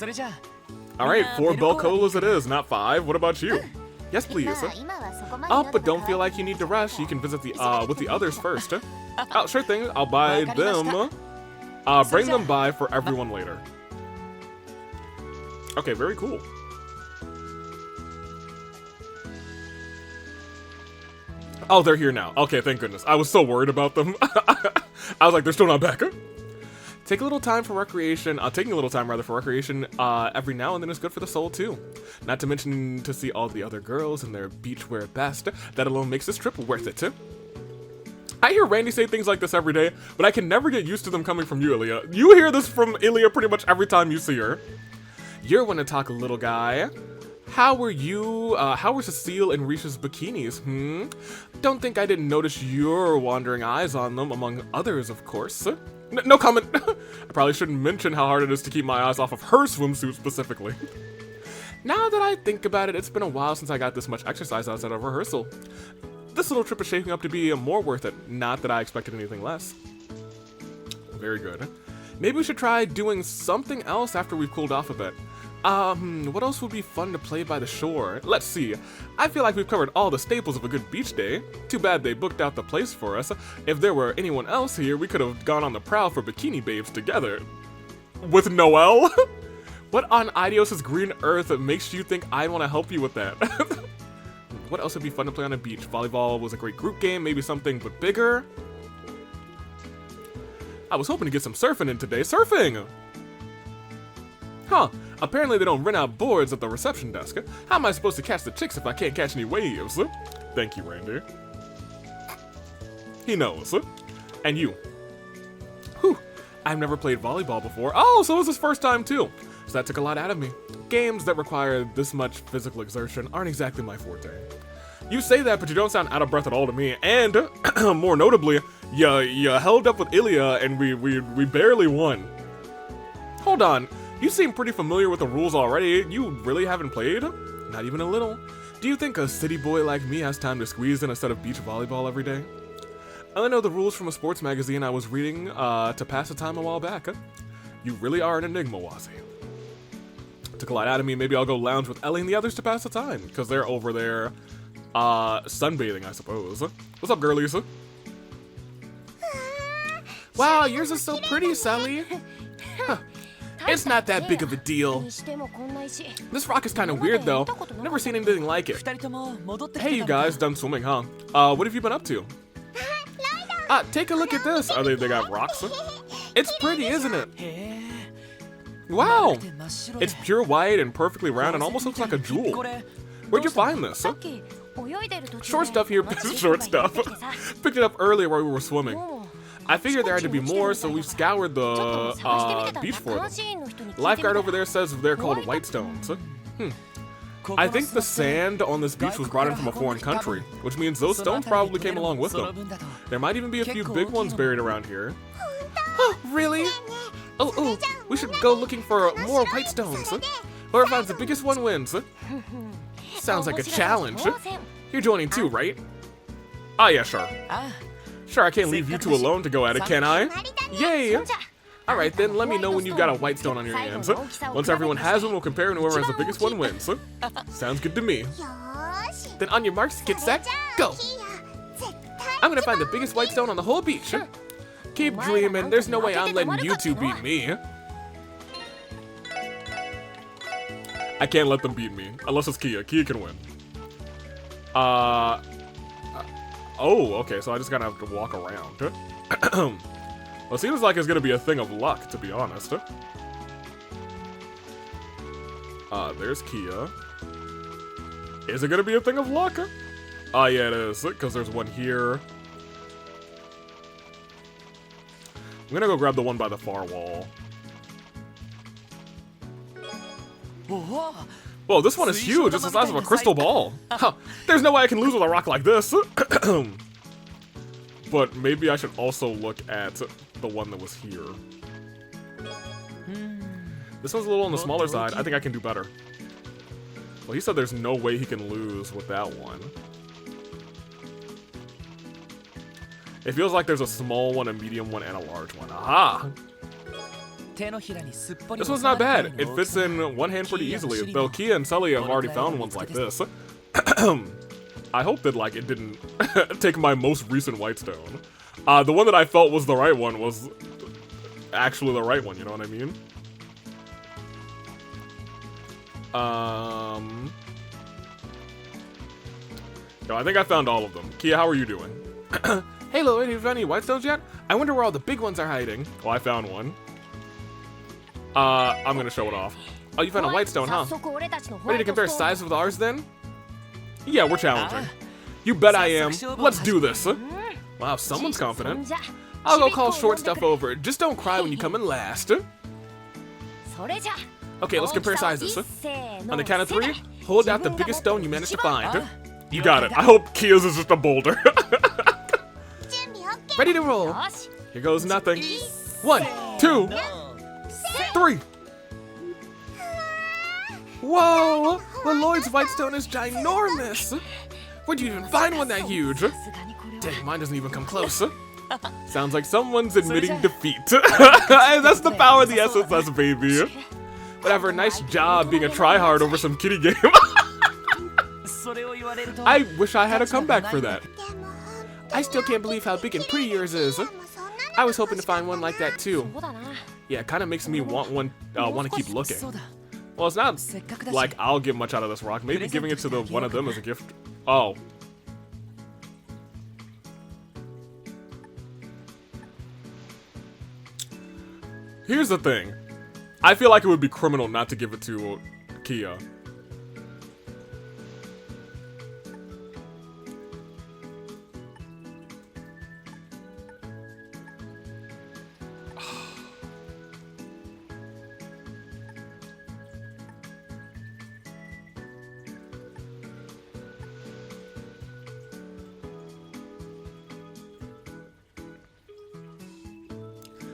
Alright, 4 Bell Colas it is, not 5. What about you? Yes, please. Oh, but don't feel like you need to rush. You can visit the with the others first. Oh, sure thing. I'll buy them. Bring them by for everyone later. Okay, very cool. Oh, they're here now. Okay, thank goodness. I was so worried about them. I was like, they're still not back. Take a little time for recreation. Taking a little time rather for recreation every now and then is good for the soul too. Not to mention to see all the other girls in their beachwear best. That alone makes this trip worth it. I hear Randy say things like this every day, but I can never get used to them coming from you, Ilya. You hear this from Ilya pretty much every time you see her. You're one to talk, little guy. How were Cecile and Risha's bikinis, Don't think I didn't notice your wandering eyes on them, among others, of course. No comment. I probably shouldn't mention how hard it is to keep my eyes off of her swimsuit specifically. Now that I think about it, it's been a while since I got this much exercise outside of rehearsal. This little trip is shaping up to be more worth it. Not that I expected anything less. Very good. Maybe we should try doing something else after we've cooled off a bit. What else would be fun to play by the shore? Let's see. I feel like we've covered all the staples of a good beach day. Too bad they booked out the place for us. If there were anyone else here, we could have gone on the prowl for bikini babes together. With Noelle? What on Idios' green earth makes you think I want to help you with that? What else would be fun to play on a beach? Volleyball was a great group game, maybe something but bigger. I was hoping to get some surfing in today. Surfing! Huh, apparently they don't rent out boards at the reception desk. How am I supposed to catch the chicks if I can't catch any waves? Thank you, Randy. He knows. And you. Whew, I've never played volleyball before. Oh, so it was his first time too. So that took a lot out of me. Games that require this much physical exertion aren't exactly my forte. You say that, but you don't sound out of breath at all to me. And, more notably, you held up with Ilya and we barely won. Hold on, you seem pretty familiar with the rules already. You really haven't played? Not even a little. Do you think a city boy like me has time to squeeze in a set of beach volleyball every day? I only know the rules from a sports magazine I was reading to pass the time a while back. You really are an enigma, Wazzy. Took a lot out of me. Maybe I'll go lounge with Ellie and the others to pass the time, because they're over there sunbathing, I suppose. What's up, girlies? Wow, yours is so pretty, Sally. Huh. It's not that big of a deal. This rock is kind of weird, though. Never seen anything like it. Hey, you guys, done swimming, huh? What have you been up to? Take a look at this. They got rocks? It's pretty, isn't it? Wow! It's pure white and perfectly round and almost looks like a jewel. Where'd you find this? Short stuff here. Short stuff. Picked it up earlier while we were swimming. I figured there had to be more, so we scoured the beach for them. The lifeguard over there says they're called white stones. I think the sand on this beach was brought in from a foreign country, which means those stones probably came along with them. There might even be a few big ones buried around here. Oh, really? Oh, we should go looking for more white stones. Whoever finds the biggest one wins. Sounds like a challenge. You're joining too, right? Ah, yeah, sure. Sure, I can't leave you two alone to go at it, can I? Yay! Alright then, let me know when you've got a white stone on your hands. Once everyone has one, we'll compare and whoever has the biggest one wins. Sounds good to me. Then on your marks, get set, go! I'm gonna find the biggest white stone on the whole beach. Keep dreaming, there's no way I'm letting you two beat me. I can't let them beat me, unless it's Kia. Kia can win. Oh, okay, so I just gotta have to walk around. Well, it seems like it's gonna be a thing of luck, to be honest. There's Kia. Is it gonna be a thing of luck? Oh, yeah, it is, because there's one here. I'm gonna go grab the one by the far wall. Whoa, this one is huge. It's the size of a crystal ball. Huh, there's no way I can lose with a rock like this. But maybe I should also look at the one that was here. This one's a little on the smaller side. I think I can do better. Well, he said there's no way he can lose with that one. It feels like there's a small one, a medium one, and a large one. Aha! This one's not bad. It fits in one hand pretty easily, though Kia and Sully have already found ones like this. I hope that, like, it didn't take my most recent white stone. The one that I felt was the right one was actually the right one, you know what I mean? No, I think I found all of them. Kia, how are you doing? Hey, Lloyd, have you found any white stones yet? I wonder where all the big ones are hiding. Well, I found one. I'm gonna show it off. Oh, you found a white stone, huh? Ready to compare size with ours, then? Yeah, we're challenging. You bet I am. Let's do this. Wow, someone's confident. I'll go call short stuff over. Just don't cry when you come in last. Okay, let's compare sizes. On the count of 3, hold out the biggest stone you managed to find. You got it. I hope Kia's is just a boulder. Ready to roll. Here goes nothing. 1, 2, 3. Whoa! Well, Lloyd's white stone is ginormous. Where'd you even find one that huge? Dang, mine doesn't even come close. Sounds like someone's admitting defeat. That's the power of the SSS, baby. Whatever, nice job being a tryhard over some kitty game. I wish I had a comeback for that. I still can't believe how big and pretty yours is. I was hoping to find one like that too. Yeah, it kind of makes me want to keep looking. Well, it's not like I'll get much out of this rock. Maybe giving it to the one of them as a gift. Oh. Here's the thing. I feel like it would be criminal not to give it to Kia.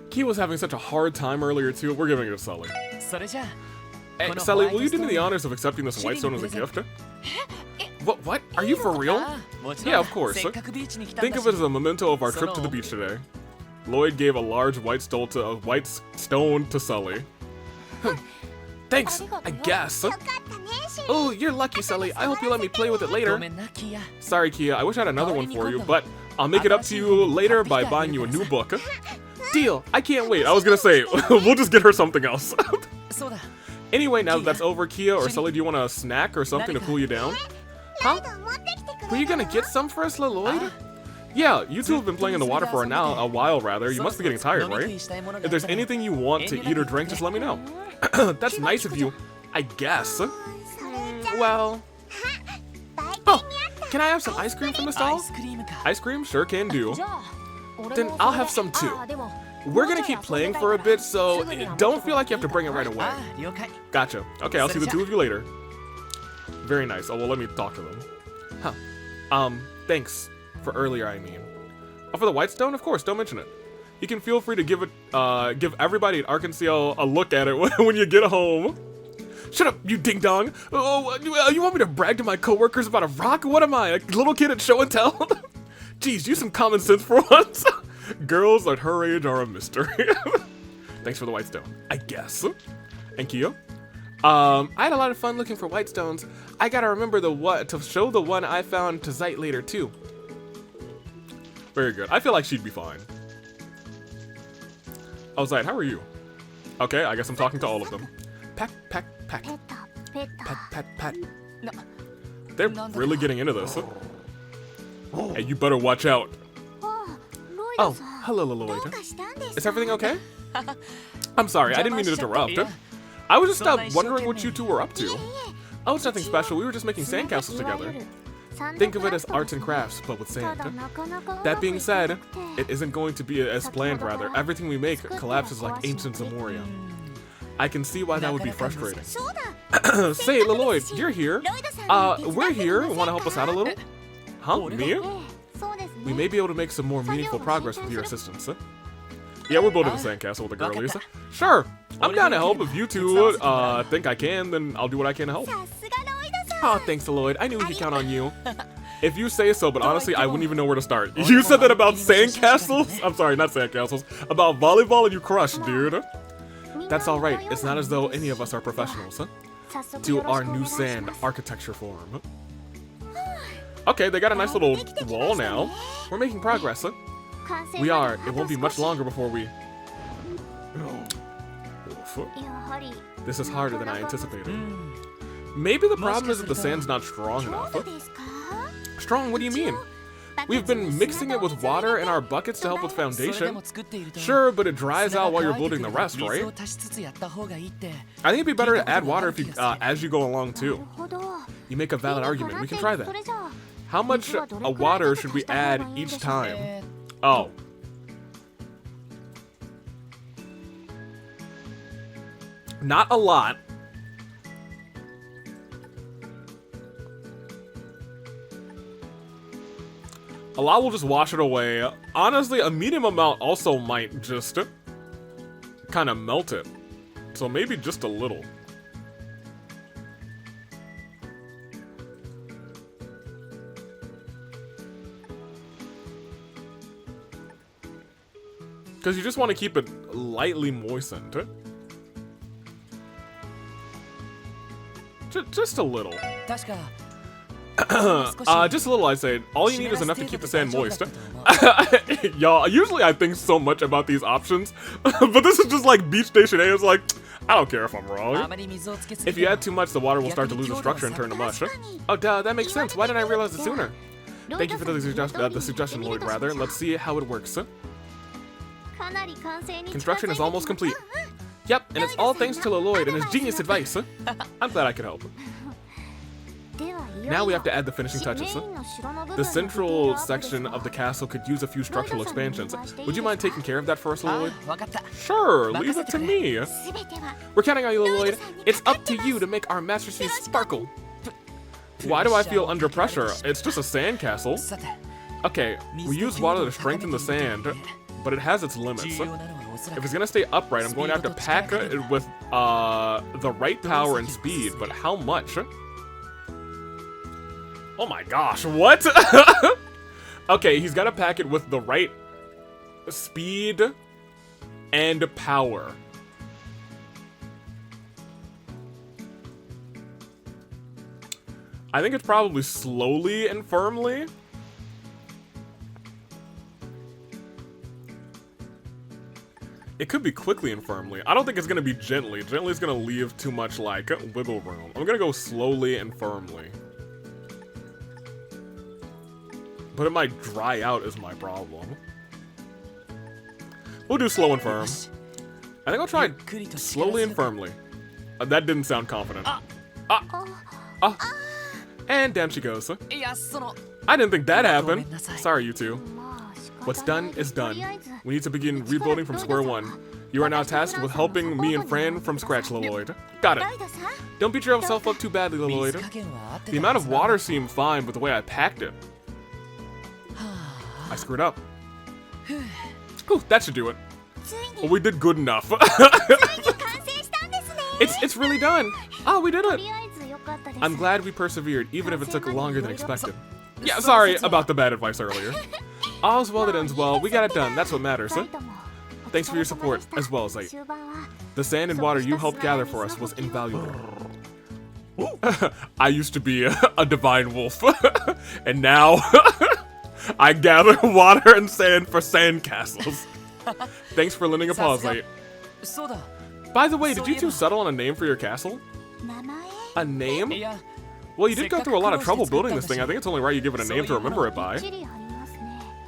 Kia was having such a hard time earlier too. We're giving it to Sully. Hey, Sully, will you do me the honors of accepting this white stone as a gift? What? Are you for real? Yeah, of course. Think of it as a memento of our trip to the beach today. Lloyd gave a large white stone to Sully. Thanks, I guess. Oh, you're lucky, Sully. I hope you let me play with it later. Sorry, Kia. I wish I had another one for you, but I'll make it up to you later by buying you a new book. Deal. I can't wait. I was gonna say, we'll just get her something else. Anyway, now that that's over, Kia or Sully, do you want a snack or something to cool you down? Huh? Were you gonna get some for us, Lloyd? Yeah, you two have been playing in the water for a while, rather. You must be getting tired, right? If there's anything you want to eat or drink, just let me know. That's nice of you, I guess. Well... Oh, can I have some ice cream from the stall? Ice cream? Sure can do. Then I'll have some too. We're gonna keep playing for a bit, so don't feel like you have to bring it right away. Gotcha. Okay, I'll see the two of you later. Very nice. Oh, well, let me talk to them. Huh. Thanks for earlier, I mean. Oh, for the White Stone? Of course, don't mention it. You can feel free to give everybody at Arkansas a look at it when you get home. Shut up, you ding-dong. Oh, you want me to brag to my coworkers about a rock? What am I, a little kid at show and tell? Jeez, use some common sense for once. Girls at her age are a mystery. Thanks for the White Stone, I guess. And Kyo? I had a lot of fun looking for white stones. I gotta remember to show the one I found to Zeit later too. Very good. I feel like she'd be fine. Oh, Zeit, how are you? Okay, I guess I'm talking to all of them. Peck, peck, peck. Pet, pet, pet. They're really getting into this. Hey, you better watch out. Oh, hello, Lloyd. Is everything okay? I'm sorry, I didn't mean to interrupt. I was just wondering what you two were up to. Oh, it's nothing special. We were just making sandcastles together. Think of it as arts and crafts, but with sand. That being said, it isn't going to be as planned, rather. Everything we make collapses like ancient Zamoria. I can see why that would be frustrating. Say, Lloyd, you're here. We're here. Want to help us out a little? Huh, me? We may be able to make some more meaningful progress with your assistance. Yeah, we're building a sandcastle with the girlies. Sure, I'm down to help. If you two think I can, then I'll do what I can to help. Oh, thanks, Lloyd. I knew we could count on you. If you say so, but honestly, I wouldn't even know where to start. You said that about sandcastles? I'm sorry, not sandcastles. About volleyball and you crushed, dude. That's alright. It's not as though any of us are professionals, to our new sand architecture form. Okay, they got a nice little wall now. We're making progress, We are. It won't be much longer before we... This is harder than I anticipated. Maybe the problem is that the sand's not strong enough. Strong? What do you mean? We've been mixing it with water in our buckets to help with foundation. Sure, but it dries out while you're building the rest, right? I think it'd be better to add water if you, as you go along too. You make a valid argument. We can try that. How much water should we add each time? Oh. Not a lot. A lot will just wash it away. Honestly, a medium amount also might just kind of melt it. So maybe just a little. Because you just want to keep it lightly moistened. Just a little. Just a little, I'd say. All you need is enough to keep the sand moist. Y'all, usually I think so much about these options, but this is just like Beach Station A. It's like, I don't care if I'm wrong. If you add too much, the water will start to lose its structure and turn to mush. Oh, duh, that makes sense. Why didn't I realize it sooner? Thank you for the suggestion, Lloyd, rather. Let's see how it works. Construction is almost complete. Yep, and it's all thanks to Lloyd and his genius advice. I'm glad I could help. Now we have to add the finishing touches. The central section of the castle could use a few structural expansions. Would you mind taking care of that for us, Lloyd? Sure, leave it to me. We're counting on you, Lloyd. It's up to you to make our masterpiece sparkle. Why do I feel under pressure? It's just a sand castle. Okay, we use water to strengthen the sand, but it has its limits. If it's gonna stay upright, I'm going to have to pack it with the right power and speed, but how much? Oh my gosh, what? Okay, he's got to pack it with the right speed and power. I think it's probably slowly and firmly. It could be quickly and firmly. I don't think it's going to be gently. Gently is going to leave too much, like, wiggle room. I'm going to go slowly and firmly. But it might dry out is my problem. We'll do slow and firm. I think I'll try slowly and firmly. That didn't sound confident. And down she goes. I didn't think that happened. Sorry, you two. What's done is done. We need to begin rebuilding from square one. You are now tasked with helping me and Fran from scratch, Lloyd. Got it. Don't beat yourself up too badly, Lloyd. The amount of water seemed fine, but the way I packed it, I screwed up. Whew, that should do it. Well, we did good enough. It's really done. Oh, we did it. I'm glad we persevered, even if it took longer than expected. Yeah, sorry about the bad advice earlier. All's well that ends well. We got it done. That's what matters. Thanks for your support, as well as the sand and water you helped gather for us was invaluable. I used to be a divine wolf, and now I gather water and sand for sand castles. Thanks for lending a pause, Light. By the way, did you two settle on a name for your castle? A name? Well, you did go through a lot of trouble building this thing. I think it's only right you give it a name to remember it by.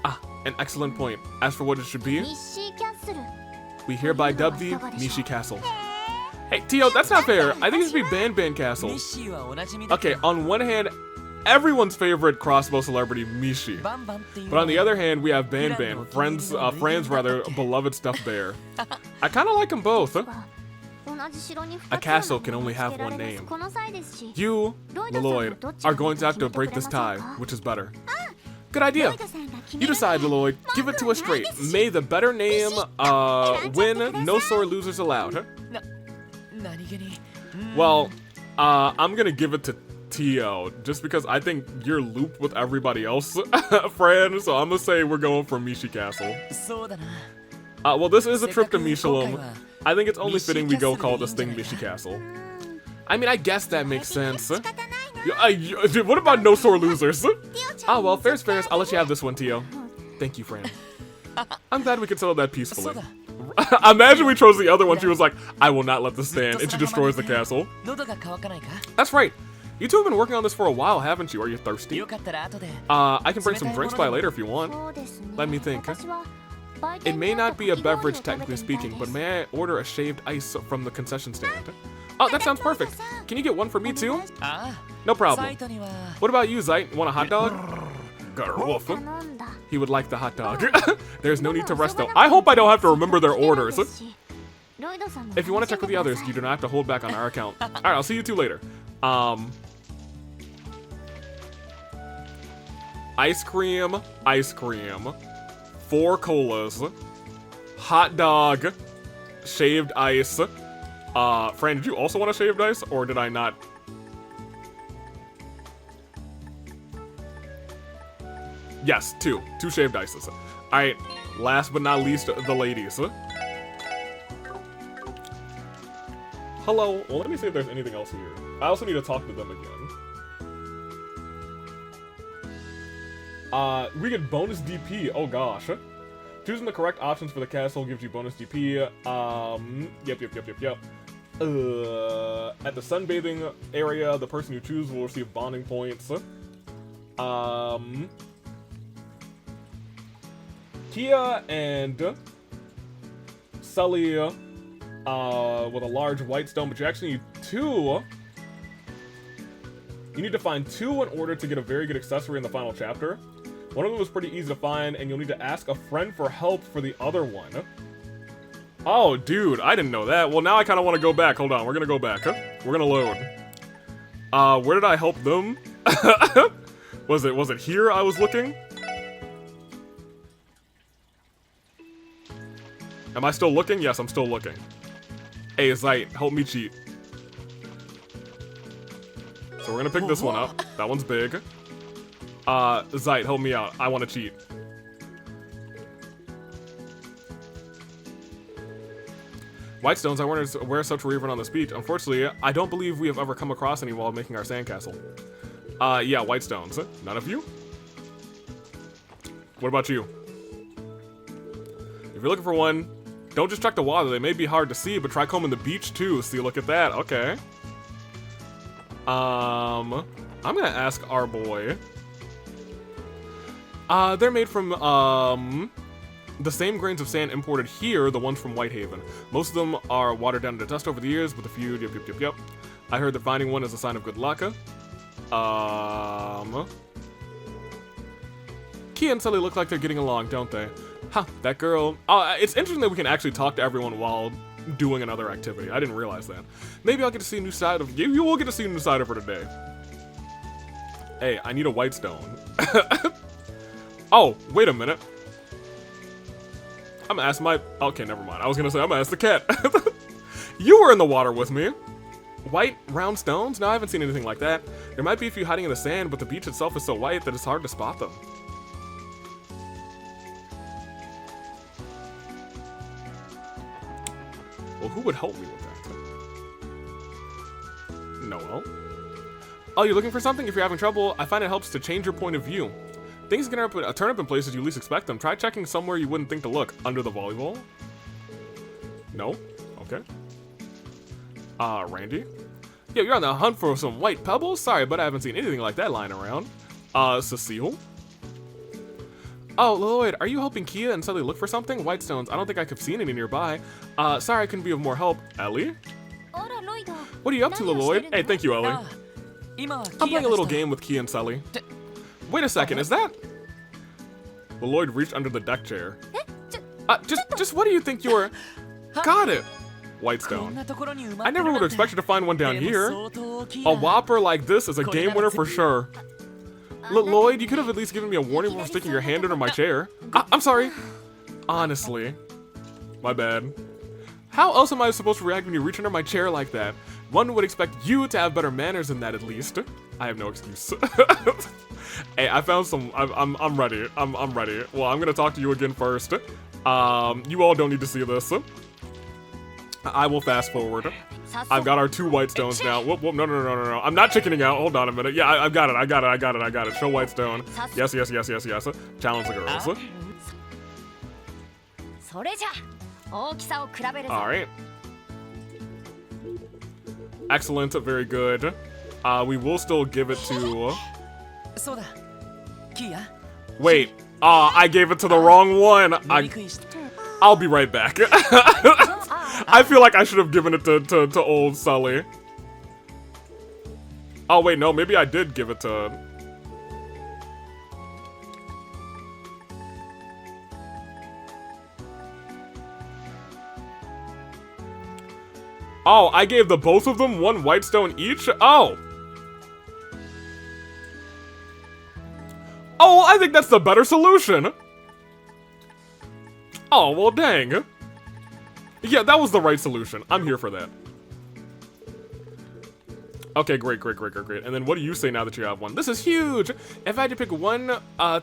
Ah, an excellent point. As for what it should be, we hereby dub thee Mishy Castle. Hey, Tio, that's not fair. I think it should be Ban Castle. Okay, on one hand, everyone's favorite crossbow celebrity, Mishy. But on the other hand, we have Ban, Fran's beloved stuffed bear. I kind of like them both. A castle can only have one name. You, Lloyd, are going to have to break this tie, which is better. Good idea. You decide, Lloyd. Give it to us straight. May the better name win. No sore losers allowed. Well, I'm gonna give it to Tio, just because I think you're looped with everybody else, Fran, so I'm gonna say we're going for Mishy Castle. Well, this is a trip to Mishalum. I think it's only fitting we go call this thing Mishy Castle. I mean, I guess that makes sense. Dude, what about no sore losers? Oh, well, fair's fair. I'll let you have this one, Tio. Thank you, Fran. I'm glad we could settle that peacefully. Imagine we chose the other one. She was like, I will not let this stand, and she destroys the castle. That's right. You two have been working on this for a while, haven't you? Are you thirsty? I can bring some drinks by later if you want. Let me think. It may not be a beverage, technically speaking, but may I order a shaved ice from the concession stand? Oh, that sounds perfect. Can you get one for me too? No problem. What about you, Zite? Want a hot dog? Woof. He would like the hot dog. There's no need to rest though. I hope I don't have to remember their orders. If you want to check with the others, you do not have to hold back on our account. Alright, I'll see you two later. Ice cream. 4 colas. Hot dog. Shaved ice. Fran, did you also want a shaved ice, or did I not? Yes, 2 shaved ices. Alright, last but not least, the ladies. Hello, well, let me see if there's anything else here. I also need to talk to them again. We get bonus DP, oh gosh. Choosing the correct options for the castle gives you bonus DP. Yep. At the sunbathing area, the person you choose will receive bonding points. Kia and Sully with a large white stone, but you actually need 2. You need to find 2 in order to get a very good accessory in the final chapter. One of them was pretty easy to find, and you'll need to ask a friend for help for the other one. Oh, dude, I didn't know that. Well, now I kind of want to go back. Hold on, we're gonna go back. We're gonna load. Where did I help them? Was it here I was looking? Am I still looking? Yes, I'm still looking. Hey, Zite, help me cheat. So we're gonna pick this one up. That one's big. Zite, help me out. I want to cheat. Whitestones, I wonder where such were even on this beach. Unfortunately, I don't believe we have ever come across any while making our sandcastle. Yeah, Whitestones. None of you? What about you? If you're looking for one, don't just check the water. They may be hard to see, but try combing the beach too. See, look at that. Okay. I'm gonna ask our boy. They're made from, the same grains of sand imported here, the ones from Whitehaven. Most of them are watered down to dust over the years, with a few, yep. I heard that finding one is a sign of good luck. Kia and Sully look like they're getting along, don't they? Huh, that girl. Oh, it's interesting that we can actually talk to everyone while doing another activity. I didn't realize that. Maybe I'll get to see a new side of you. You will get to see a new side of her today. Hey, I need a white stone. Oh, wait a minute. I'm gonna ask my... Okay, never mind. I was gonna say, I'm gonna ask the cat. You were in the water with me. White, round stones? No, I haven't seen anything like that. There might be a few hiding in the sand, but the beach itself is so white that it's hard to spot them. Well, who would help me with that? Noel. Oh, you're looking for something? If you're having trouble, I find it helps to change your point of view. Things can turn up in places you least expect them. Try checking somewhere you wouldn't think to look. Under the volleyball? No? Okay. Randy? Yeah, you're on the hunt for some white pebbles? Sorry, but I haven't seen anything like that lying around. Cecile? Oh, Lloyd, are you helping Kia and Sully look for something? White stones. I don't think I could see any nearby. Sorry I couldn't be of more help. Ellie? What are you up to, Lloyd? Hey, thank you, Ellie. I'm playing a little game with Kia and Sully. Wait a second, is that? Lloyd reached under the deck chair. Just what do you think you're... Got it! Whitestone. I never would have expected to find one down here. A whopper like this is a game winner for sure. Lloyd, you could have at least given me a warning before sticking your hand under my chair. I'm sorry. Honestly. My bad. How else am I supposed to react when you reach under my chair like that? One would expect you to have better manners than that at least. I have no excuse. Hey, I found some... I'm ready. I'm ready. Well, I'm gonna talk to you again first. You all don't need to see this. I will fast forward. I've got our 2 white stones now. Whoop, whoop, no. I'm not chickening out. Hold on a minute. Yeah, I got it. Show white stone. Yes. Challenge the girls. Alright. Excellent, very good. We will still give it to... Wait, I gave it to the wrong one. I'll be right back. I feel like I should have given it to old Sully. Oh wait, no, maybe I did give it to... Oh, I gave the both of them 1 white stone each? Oh! Oh, I think that's the better solution! Oh, well dang. Yeah, that was the right solution. I'm here for that. Okay, great. And then what do you say now that you have one? This is huge! If I had to pick one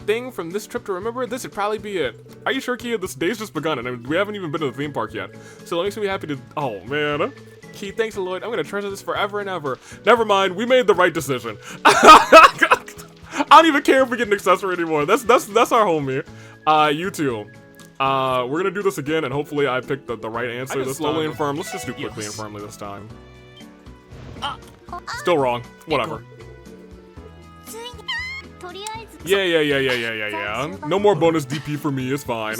thing from this trip to remember, this would probably be it. Are you sure, Kia? This day's just begun, and we haven't even been to the theme park yet. So it makes me happy to... Oh, man. Key, thanks, Lloyd. I'm gonna treasure this forever and ever. Never mind, we made the right decision. I don't even care if we get an accessory anymore. That's our homie. You two. We're gonna do this again, and hopefully I picked the right answer this slowly and firm. Let's just do quickly and firmly this time. Still wrong. Whatever. Yeah. No more bonus DP for me. It's fine.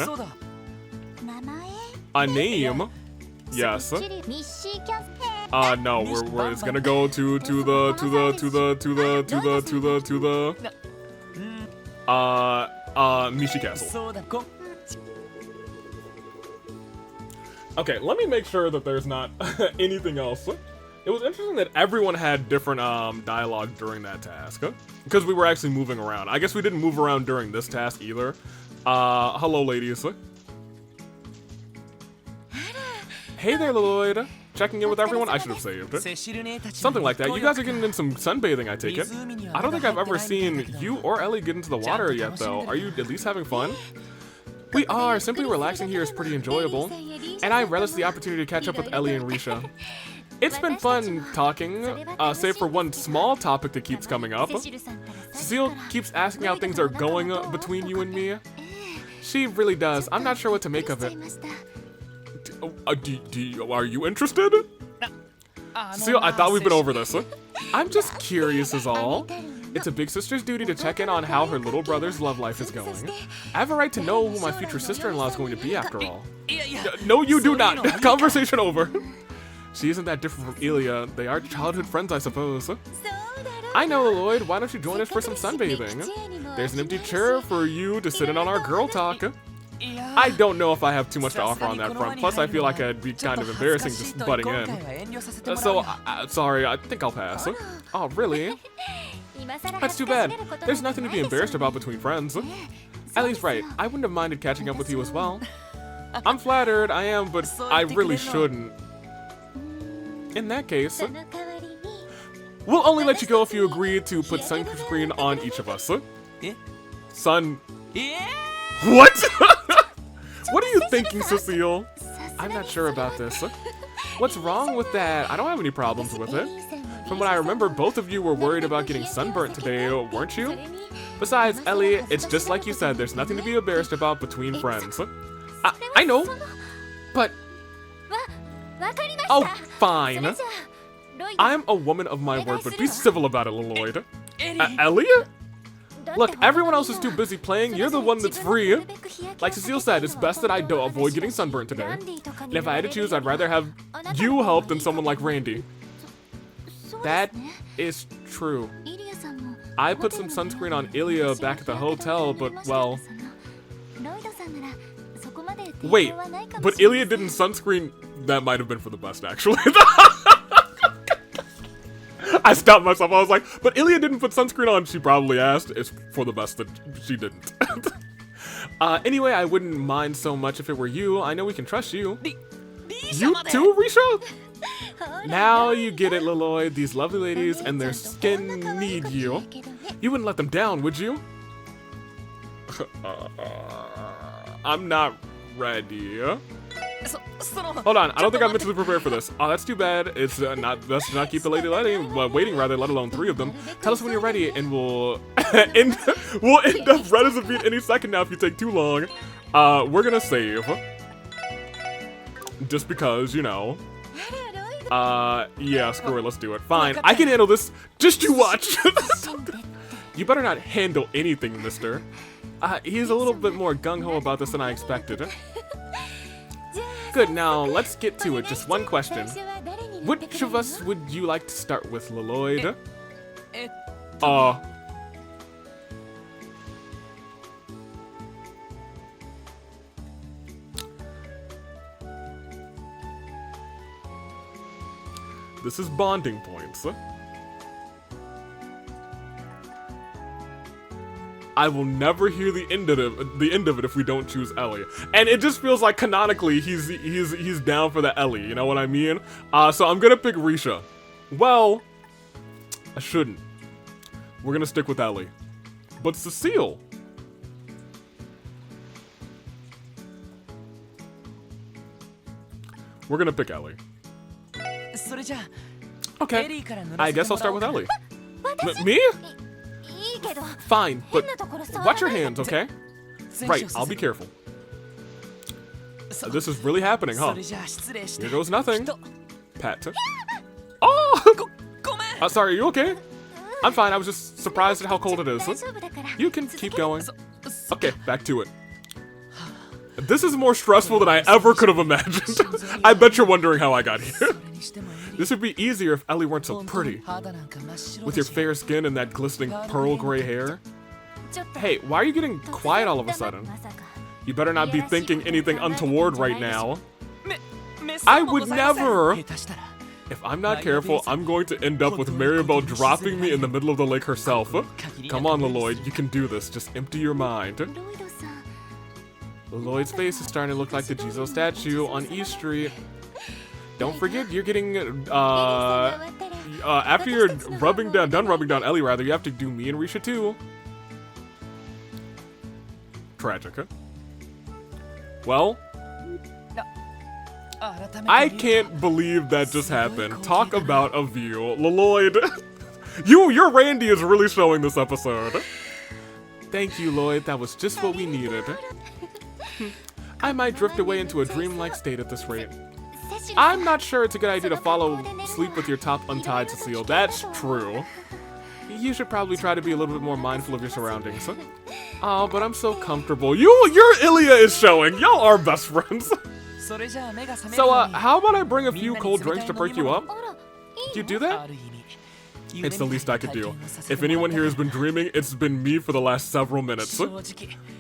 A name? Yes. No. It's gonna go to the Mishy Castle. Okay, let me make sure that there's not anything else. It was interesting that everyone had different dialogue during that task, because we were actually moving around. I guess we didn't move around during this task either. Hello, ladies. Hey there, Lloyd. Checking in with everyone? I should have saved it. Something like that. You guys are getting in some sunbathing, I take it. I don't think I've ever seen you or Ellie get into the water yet, though. Are you at least having fun? We are. Simply relaxing here is pretty enjoyable. And I relish the opportunity to catch up with Ellie and Risha. It's been fun talking, save for one small topic that keeps coming up. Cecile keeps asking how things are going between you and me. She really does. I'm not sure what to make of it. Are you interested? Cecile, I thought we've been over this. I'm just curious is all. It's a big sister's duty to check in on how her little brother's love life is going. I have a right to know who my future sister-in-law is going to be after all. No, you do not. Conversation over. She isn't that different from Ilya. They are childhood friends, I suppose. I know, Lloyd. Why don't you join us for some sunbathing? There's an empty chair for you to sit in on our girl talk. I don't know if I have too much to offer on that front. Plus, I feel like it'd be kind of embarrassing just butting in. So, sorry, I think I'll pass. Oh, really? That's too bad. There's nothing to be embarrassed about between friends. Ellie's right. I wouldn't have minded catching up with you as well. I'm flattered, I am, but I really shouldn't. In that case, we'll only let you go if you agree to put sunscreen on each of us. Sun. What? What are you thinking, Cecile? I'm not sure about this. What's wrong with that? I don't have any problems with it. From what I remember, both of you were worried about getting sunburnt today, weren't you? Besides, Ellie, it's just like you said, there's nothing to be embarrassed about between friends. I know, but... Oh, fine. I'm a woman of my word, but be civil about it, Lloyd. Ellie? Look, everyone else is too busy playing, you're the one that's free. Like Cecile said, it's best that I don't avoid getting sunburnt today. And if I had to choose, I'd rather have you help than someone like Randy. That is true. I put some sunscreen on Ilya back at the hotel, but, well... Wait, but Ilya didn't sunscreen... That might have been for the best, actually. I stopped myself, I was like, but Ilya didn't put sunscreen on, she probably asked. It's for the best that she didn't. Anyway, I wouldn't mind so much if it were you. I know we can trust you. You too, Risha? Now you get it, Lloyd. These lovely ladies and their skin need you. You wouldn't let them down, would you? I'm not ready. Hold on, I don't think I'm mentally prepared for this. Oh, that's too bad. It's not best to not keep the lady waiting, rather, let alone 3 of them. Tell us when you're ready, and we'll end up red as a beet any second now if you take too long. We're gonna save. Just because, you know. Yeah, screw it, let's do it. Fine, I can handle this. Just you watch. You better not handle anything, mister. He's a little bit more gung-ho about this than I expected. Good, now let's get to it. Just one question. Which of us would you like to start with, Lloyd? This is bonding points. I will never hear the end of it if we don't choose Ellie. And it just feels like canonically he's down for the Ellie, you know what I mean? So I'm gonna pick Risha. Well, I shouldn't. We're gonna stick with Ellie. But Cecile. We're gonna pick Ellie. Okay, I guess I'll start with Ellie. Me? Fine, but watch your hands, okay? Right, I'll be careful. This is really happening, huh? Here goes nothing. Pat. Oh! Sorry, are you okay? I'm fine, I was just surprised at how cold it is. You can keep going. Okay, back to it. This is more stressful than I ever could have imagined. I bet you're wondering how I got here. This would be easier if Ellie weren't so pretty. With your fair skin and that glistening pearl gray hair. Hey, why are you getting quiet all of a sudden? You better not be thinking anything untoward right now. I would never! If I'm not careful, I'm going to end up with Maribel dropping me in the middle of the lake herself. Come on, Lloyd, you can do this. Just empty your mind. Lloyd's face is starting to look like the Jizo statue on E Street. Don't forget, you're getting, after you're done rubbing down Ellie, rather, you have to do me and Risha too. Tragic, huh? Well, I can't believe that just happened. Talk about a view. Lloyd, your Randy is really showing this episode. Thank you, Lloyd, that was just what we needed. I might drift away into a dreamlike state at this rate. I'm not sure it's a good idea to sleep with your top untied, Cecile. That's true. You should probably try to be a little bit more mindful of your surroundings. Oh, but I'm so comfortable. Your Ilya is showing. Y'all are best friends. So, how about I bring a few cold drinks to perk you up? Do you do that? It's the least I could do. If anyone here has been dreaming, it's been me for the last several minutes.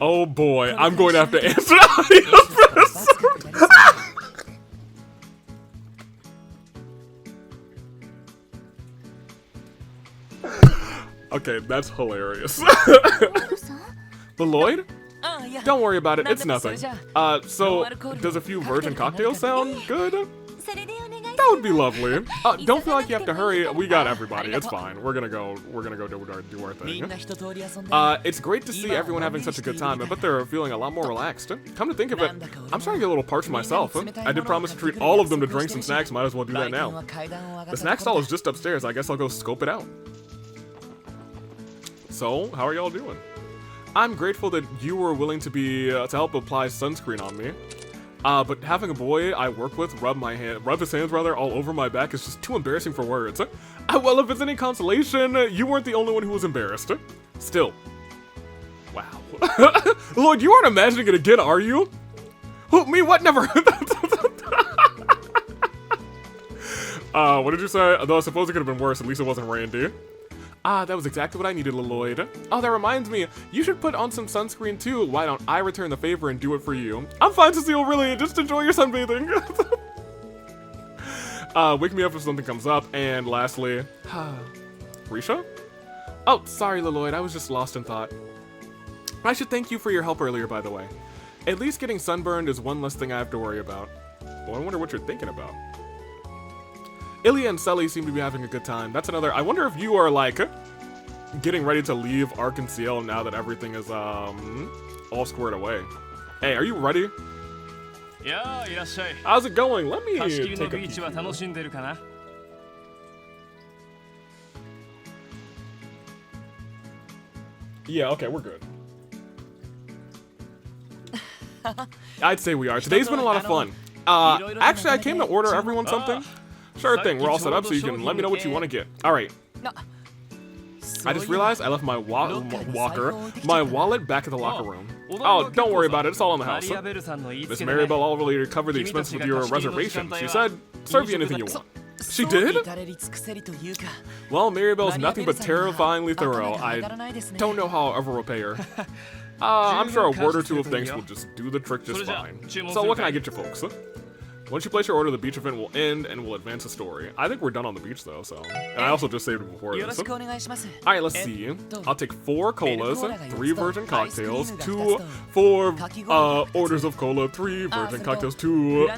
Oh boy, I'm going to have to answer this. Okay, that's hilarious. The Lloyd? Don't worry about it, it's nothing. So, does a few virgin cocktails sound good? That would be lovely. Don't feel like you have to hurry. We got everybody. It's fine. We're gonna go do our thing. It's great to see everyone having such a good time. I bet they're feeling a lot more relaxed. Come to think of it, I'm starting to get a little parched myself. I did promise to treat all of them to drinks and snacks. Might as well do that now. The snack stall is just upstairs. I guess I'll go scope it out. So, how are y'all doing? I'm grateful that you were willing to help apply sunscreen on me. But having a boy I work with rub his hands all over my back is just too embarrassing for words. Well, if it's any consolation, you weren't the only one who was embarrassed. Still. Wow. Lloyd, you aren't imagining it again, are you? Who, me? What? Never. What did you say? Though I suppose it could have been worse, at least it wasn't Randy. That was exactly what I needed, Lloyd. Oh, that reminds me, you should put on some sunscreen too. Why don't I return the favor and do it for you? I'm fine, Cecile, really. Just enjoy your sunbathing. Wake me up if something comes up. And lastly, Risha? Oh, sorry, Lloyd. I was just lost in thought. I should thank you for your help earlier, by the way. At least getting sunburned is one less thing I have to worry about. Well, I wonder what you're thinking about. Ilya and Sully seem to be having a good time. That's another. I wonder if you are like getting ready to leave Arkansas now that everything is all squared away. Hey, are you ready? Yeah, how's it going? Let me take a peek. Yeah, okay, we're good. I'd say we are. Today's been a lot of fun. Actually, I came to order everyone something. Sure thing, we're all set up so you can let me know what you want to get. Alright. I just realized I left my wallet back at the locker room. Oh, don't worry about it, it's all in the house. Miss Maribel already covered the expenses of your reservation. She said, serve you anything you want. She did? Well, Maribel's nothing but terrifyingly thorough. I don't know how I'll ever repay her. I'm sure a word or two of thanks will just do the trick just fine. So what can I get you folks? Once you place your order, the beach event will end and we'll advance the story. I think we're done on the beach though, so. And I also just saved it before this. Alright, let's see. I'll take 4 colas, 3 virgin cocktails, 4 orders of cola, 3 virgin cocktails, 2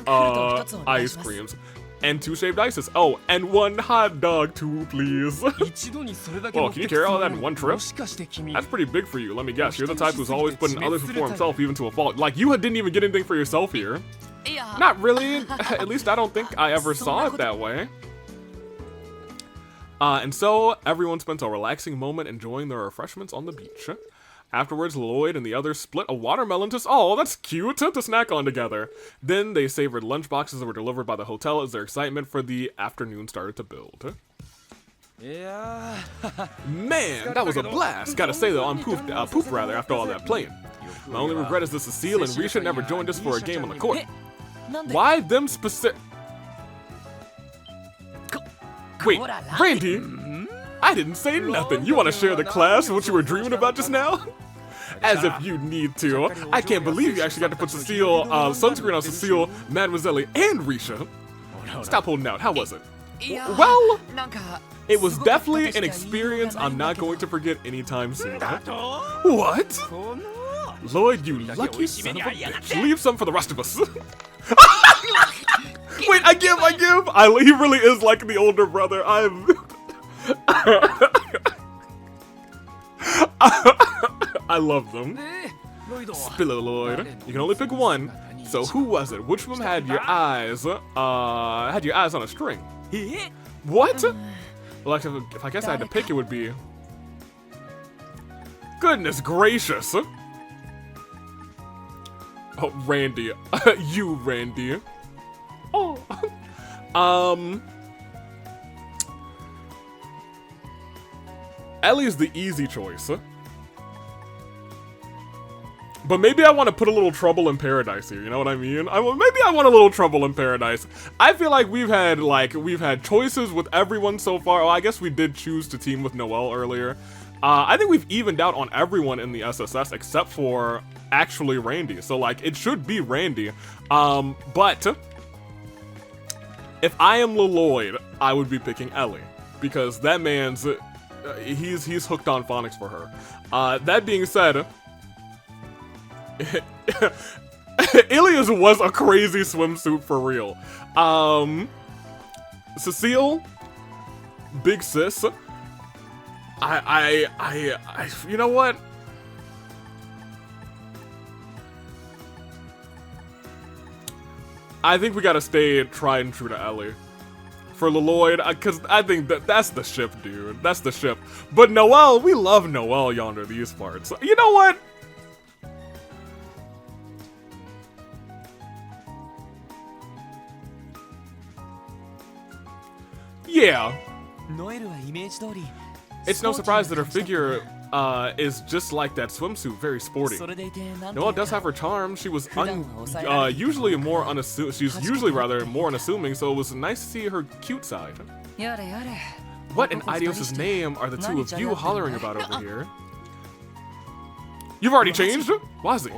ice creams, and 2 shaved ices. Oh, and 1 hot dog too, please. Oh, can you carry all that in one trip? That's pretty big for you, let me guess. You're the type who's always putting others before himself, even to a fault. Like, you didn't even get anything for yourself here. Not really. At least I don't think I ever saw it that way. And so, everyone spent a relaxing moment enjoying their refreshments on the beach. Afterwards, Lloyd and the others split a watermelon oh, that's cute, to snack on together. Then they savored lunchboxes that were delivered by the hotel as their excitement for the afternoon started to build. Yeah. Man, that was a blast. Gotta say though, I'm pooped after all that playing. My only regret is that Cecile and Risha never joined us for a game on the court. Why them specific? Wait, Randy? I didn't say nothing. You want to share the class what you were dreaming about just now? As if you need to. I can't believe you actually got to put Cecile, sunscreen on Cecile, Mademoiselle, and Risha. Stop holding out. How was it? Well, it was definitely an experience I'm not going to forget anytime soon. What? Lloyd, you lucky son of a bitch. Leave some for the rest of us. Wait, I give. He really is like the older brother. I love them. Spill it, Lloyd. You can only pick one. So who was it? Which of them had your eyes? Had your eyes on a string? What? Well, if I guess I had to pick, it would be. Goodness gracious. Oh, Randy. You, Randy. Oh. Ellie is the easy choice. But maybe I want to put a little trouble in paradise here, you know what I mean? Maybe I want a little trouble in paradise. I feel like we've had choices with everyone so far. Oh, I guess we did choose to team with Noelle earlier. I think we've evened out on everyone in the SSS except for actually Randy. So like it should be Randy. But if I am Lloyd, I would be picking Ellie because that man's he's hooked on phonics for her. That being said, Ilias was a crazy swimsuit for real. Cecile, big sis. You know what? I think we gotta stay tried and true to Ellie. For Lloyd, because I think that's the ship, dude. That's the ship. But Noelle, we love Noelle yonder these parts. You know what? Yeah. It's no surprise that her figure is just like that swimsuit, very sporty. Noelle does have her charm. She was usually more unassuming. She's usually rather more unassuming, so it was nice to see her cute side. What in Idios' name are the two of you hollering about over here? You've already changed? Wazi.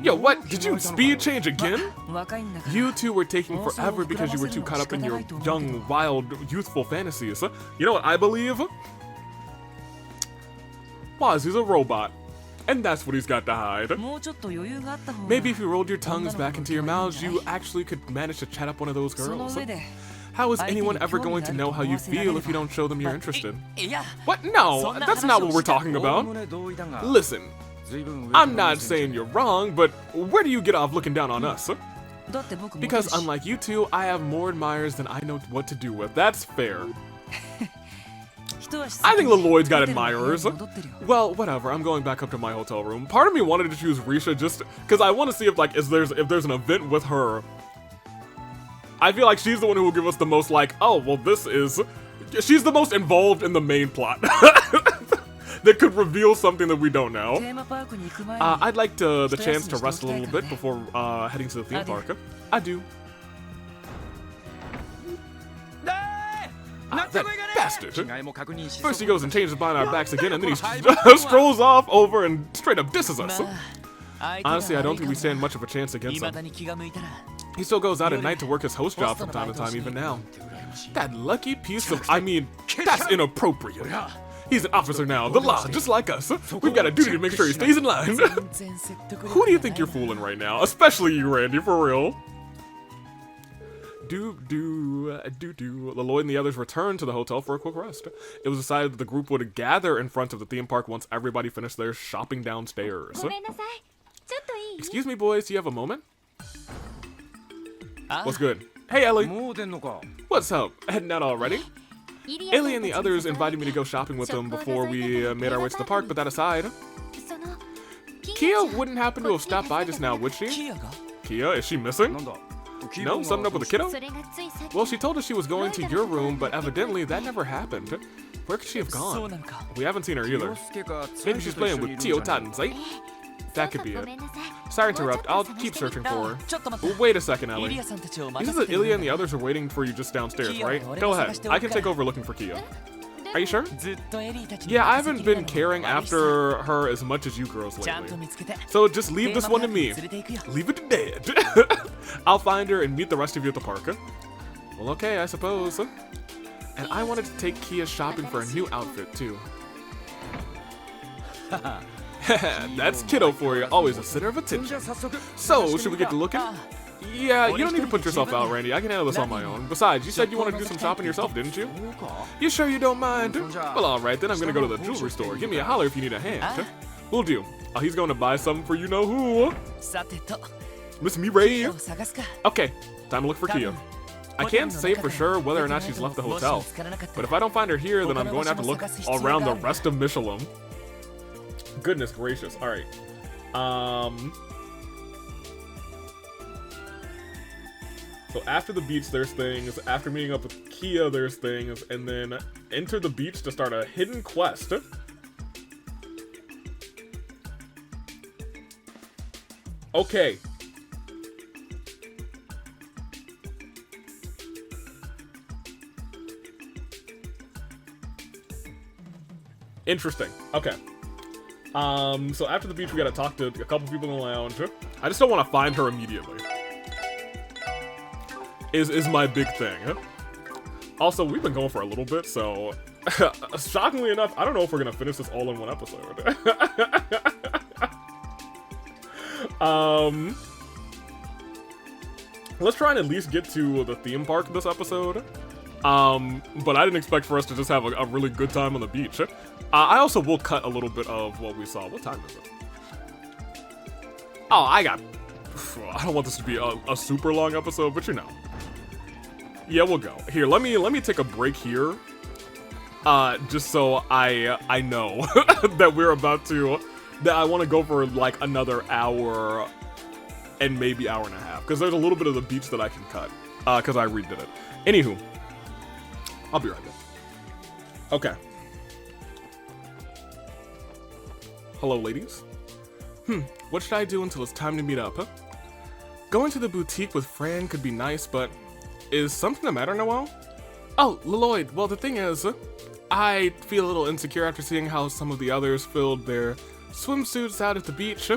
Yo, what? Did you speed change again? You two were taking forever because you were too caught up in your young, wild, youthful fantasies. You know what I believe? Wazi's a robot. And that's what he's got to hide. Maybe if you rolled your tongues back into your mouths, you actually could manage to chat up one of those girls. How is anyone ever going to know how you feel if you don't show them you're interested? What? No, that's not what we're talking about. Listen, I'm not saying you're wrong, but where do you get off looking down on us? Because unlike you two, I have more admirers than I know what to do with. That's fair. I think Lloyd's got admirers. Well, whatever. I'm going back up to my hotel room. Part of me wanted to choose Risha just because I want to see if like if there's an event with her. I feel like she's the one who will give us the most like, oh, well, she's the most involved in the main plot. That could reveal something that we don't know. I'd like the chance to rest a little bit before heading to the theme park. I do. That bastard. First he goes and changes behind our backs again, and then he strolls off over and straight up disses us. Honestly, I don't think we stand much of a chance against him. He still goes out at night to work his host job from time to time, even now. That lucky piece of... I mean, that's inappropriate. He's an officer now, the law, just like us. We've got a duty to make sure he stays in line. Who do you think you're fooling right now? Especially you, Randy, for real. Lloyd and the others returned to the hotel for a quick rest. It was decided that the group would gather in front of the theme park once everybody finished their shopping downstairs. Excuse me, boys, do you have a moment? What's good? Hey, Ellie. What's up? Heading out already? Ellie and the others invited me to go shopping with them before we made our way to the park, but that aside... Kia wouldn't happen to have stopped by just now, would she? Kia, is she missing? No? Something up with the kiddo? Well, she told us she was going to your room, but evidently that never happened. Where could she have gone? We haven't seen her either. Maybe she's playing with Tio Tansei? That could be it. Sorry to interrupt, I'll keep searching for her. Wait a second, Ellie. You said that Ilya and the others are waiting for you just downstairs, right? Go ahead, I can take over looking for Kia. Are you sure? Yeah, I haven't been caring after her as much as you girls lately. So just leave this one to me. Leave it to Dad. I'll find her and meet the rest of you at the park. Well, okay, I suppose. And I wanted to take Kia shopping for a new outfit, too. That's kiddo for you, always a center of attention. So, should we get to looking? Yeah, you don't need to put yourself out, Randy. I can handle this on my own. Besides, you said you wanted to do some shopping yourself, didn't you? You sure you don't mind? Well, alright, then I'm gonna go to the jewelry store. Give me a holler if you need a hand. Will do. Oh, he's going to buy something for you-know-who. Miss Mirai. Okay, time to look for Kia. I can't say for sure whether or not she's left the hotel, but if I don't find her here, then I'm going to have to look around the rest of Michelin. Goodness gracious. Alright. So after the beach, there's things. After meeting up with Kia, there's things. And then enter the beach to start a hidden quest. Okay. Interesting. Okay. So after the beach, we gotta talk to a couple people in the lounge. I just don't want to find her immediately. Is my big thing. Also, we've been going for a little bit, so shockingly enough, I don't know if we're gonna finish this all in one episode. Let's try and at least get to the theme park this episode. But I didn't expect for us to just have a really good time on the beach. I also will cut a little bit of what we saw. What time is it? Oh, I don't want this to be a super long episode, but you know. Yeah, we'll go. Here, let me take a break here. Just so I know that we're about to, that I want to go for like another hour and maybe hour and a half, because there's a little bit of the beach that I can cut, because I redid it. Anywho, I'll be right back. Okay. Hello, ladies. What should I do until it's time to meet up? Going to the boutique with Fran could be nice, but is something the matter, Noelle? Oh, Lloyd, well, the thing is, I feel a little insecure after seeing how some of the others filled their swimsuits out at the beach.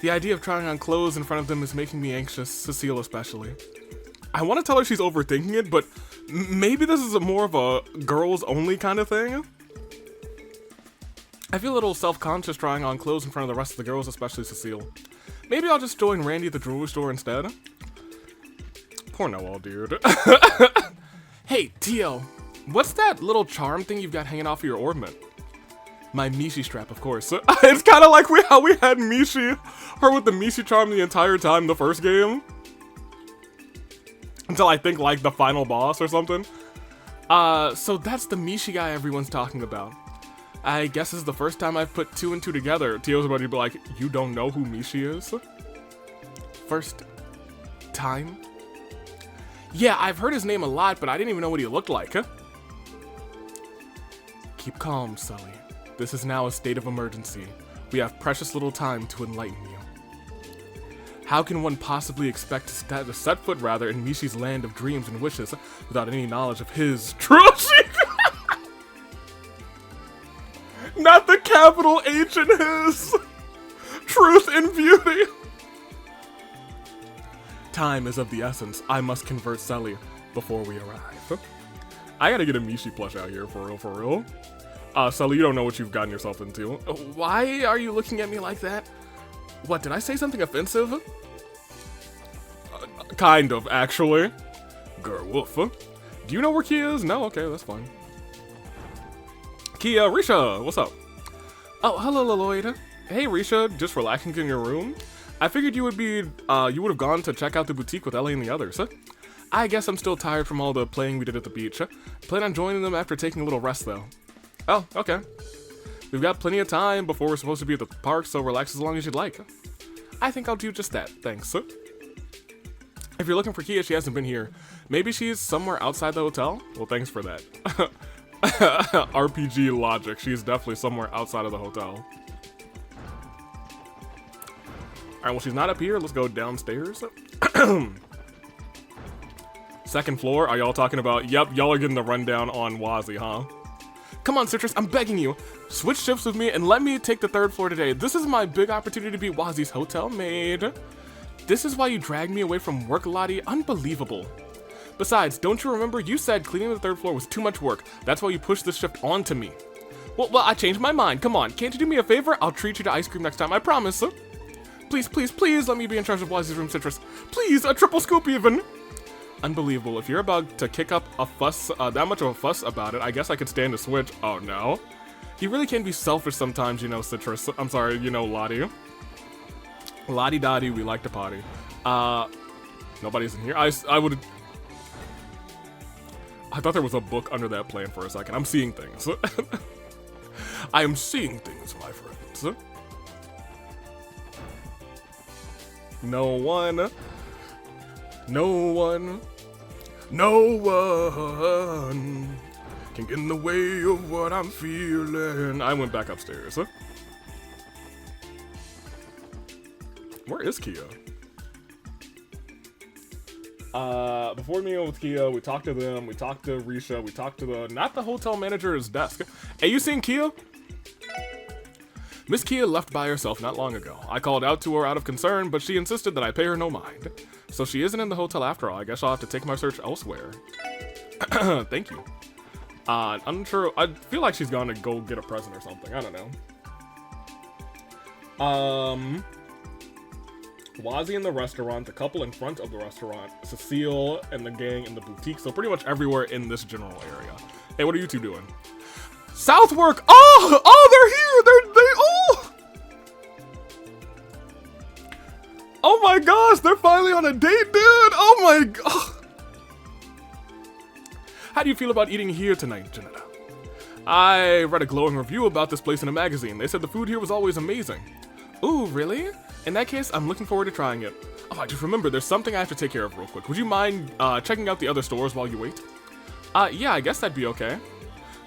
The idea of trying on clothes in front of them is making me anxious, Cecile especially. I want to tell her she's overthinking it, but maybe this is more of a girls-only kind of thing. I feel a little self-conscious trying on clothes in front of the rest of the girls, especially Cecile. Maybe I'll just join Randy at the jewelry store instead. Poor Noelle, dude. Hey, Tio, what's that little charm thing you've got hanging off of your ornament? My Mishy strap, of course. It's kind of like how we had Mishy, her with the Mishy charm the entire time the first game. Until I think like the final boss or something. So that's the Mishy guy everyone's talking about. I guess this is the first time I've put two and two together. Tio's about to be like, you don't know who Mishy is? First time? Yeah, I've heard his name a lot, but I didn't even know what he looked like. Keep calm, Sully. This is now a state of emergency. We have precious little time to enlighten you. How can one possibly expect to set foot in Mishy's land of dreams and wishes without any knowledge of his true secret? Not the capital H in his truth and beauty. Time is of the essence. I must convert Sully before we arrive. I gotta get a Mishy plush out here, for real, for real. Sully, you don't know what you've gotten yourself into. Why are you looking at me like that? What, did I say something offensive? Kind of, actually. Girl, woof. Do you know where Kia is? No? Okay, that's fine. Kia, Risha, what's up? Oh, hello, Lloyd. Hey, Risha, just relaxing in your room? I figured you would have gone to check out the boutique with Ellie and the others. I guess I'm still tired from all the playing we did at the beach. Plan on joining them after taking a little rest, though. Oh, okay. We've got plenty of time before we're supposed to be at the park, so relax as long as you'd like. I think I'll do just that, thanks. If you're looking for Kia, she hasn't been here. Maybe she's somewhere outside the hotel? Well, thanks for that. RPG logic, she's definitely somewhere outside of the hotel. Alright, well, she's not up here. Let's go downstairs. Second floor? Are y'all talking about? Yep, y'all are getting the rundown on Wazzy, huh? Come on, Citrus, I'm begging you. Switch shifts with me and let me take the third floor today. This is my big opportunity to be Wazzy's hotel maid. This is why you dragged me away from work, Lottie. Unbelievable. Besides, don't you remember you said cleaning the third floor was too much work? That's why you pushed this shift onto me. Well, I changed my mind. Come on, can't you do me a favor? I'll treat you to ice cream next time, I promise. Please, please, please let me be in charge of Wazzy's room, Citrus. Please, a triple scoop even. Unbelievable. If you're about to kick up a fuss, that much of a fuss about it, I guess I could stand to switch. Oh, no. You really can be selfish sometimes, you know, Citrus. I'm sorry, you know, Lottie. Lottie-dottie, we like to potty. Nobody's in here. I thought there was a book under that plant for a second. I'm seeing things. I am seeing things, my friends. No one. No one. No one can get in the way of what I'm feeling. I went back upstairs. Where is Kia? Before meeting with Kia, we talked to them, we talked to Risha, we talked to not the hotel manager's desk. Hey, you seen Kia? Miss Kia left by herself not long ago. I called out to her out of concern, but she insisted that I pay her no mind. So she isn't in the hotel after all. I guess I'll have to take my search elsewhere. Thank you. I'm sure, I feel like she's gonna go get a present or something. I don't know. Wazzy in the restaurant, the couple in front of the restaurant, Cecile and the gang in the boutique, so pretty much everywhere in this general area. Hey, what are you two doing? Southwark! Oh, oh, my gosh, they're finally on a date, dude! Oh my god! How do you feel about eating here tonight, Janetta? I read a glowing review about this place in a magazine. They said the food here was always amazing. Ooh, really? In that case, I'm looking forward to trying it. Oh, I just remembered there's something I have to take care of real quick. Would you mind checking out the other stores while you wait? Yeah, I guess that'd be okay.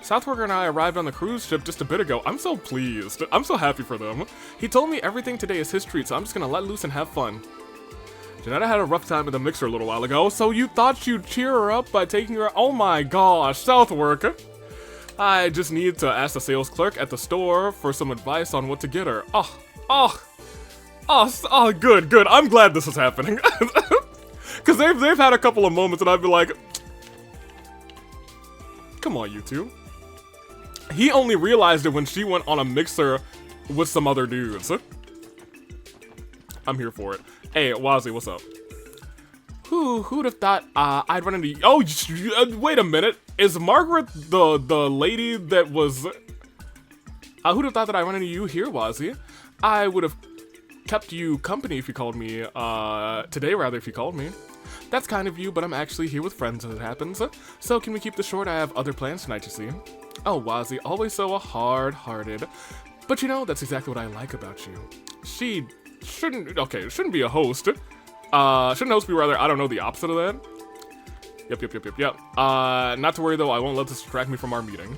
Southworker and I arrived on the cruise ship just a bit ago. I'm so pleased. I'm so happy for them. He told me everything today is his treat, so I'm just gonna let loose and have fun. Janetta had a rough time with the mixer a little while ago, so you thought you'd cheer her up by taking her— Oh my gosh, Southworker. I just need to ask the sales clerk at the store for some advice on what to get her. Oh, good. I'm glad this is happening. Because they've had a couple of moments and I'd be like, come on, you two. He only realized it when she went on a mixer with some other dudes. I'm here for it. Hey, Wazzy, what's up? Who'd have thought I'd run into you? Oh, wait a minute. Is Margaret the lady that was... who'd have thought that I run into you here, Wazzy? I would have kept you company if you called me, today rather if you called me. That's kind of you, but I'm actually here with friends as it happens. So can we keep this short? I have other plans tonight, you see. Oh, Wazzy, always so hard-hearted. But you know, that's exactly what I like about you. She shouldn't be a host. Shouldn't host be rather, I don't know, the opposite of that? Yep. Not to worry though, I won't let this distract me from our meeting.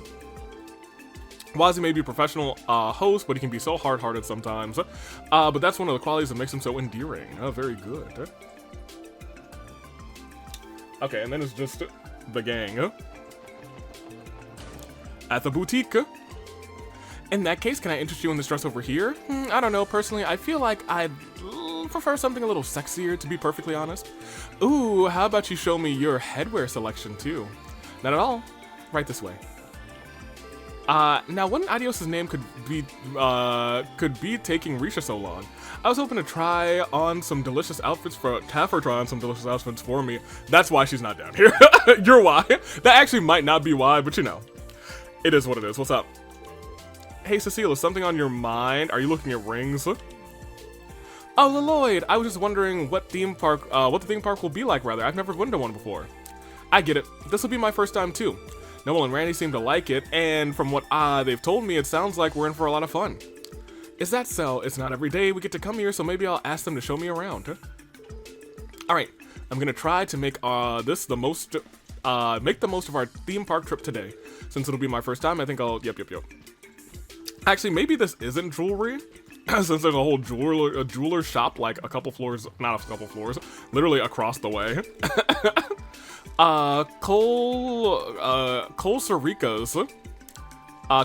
Wazzy may be a professional host, but he can be so hard-hearted sometimes. But that's one of the qualities that makes him so endearing. Very good. Okay, and then it's just the gang. At the boutique. In that case, can I interest you in this dress over here? I don't know, personally, I feel like I'd prefer something a little sexier, to be perfectly honest. Ooh, how about you show me your headwear selection, too? Not at all. Right this way. Now, what in Adios's name could be taking Risha so long? I was hoping to try on some delicious outfits have her try on some delicious outfits for me. That's why she's not down here. You're why. That actually might not be why, but you know. It is what it is. What's up? Hey, Cecile, is something on your mind? Are you looking at rings? Oh, Lloyd, I was just wondering what the theme park will be like, rather. I've never been to one before. I get it. This will be my first time, too. Noel and Randy seem to like it, and from what they've told me, it sounds like we're in for a lot of fun. Is that so? It's not every day we get to come here, so maybe I'll ask them to show me around. Alright, I'm gonna try to make make the most of our theme park trip today. Since it'll be my first time, I think I'll... Yep. Actually, maybe this isn't jewelry. Since there's a whole jeweler shop, like not a couple floors, literally across the way. Cole Sarica's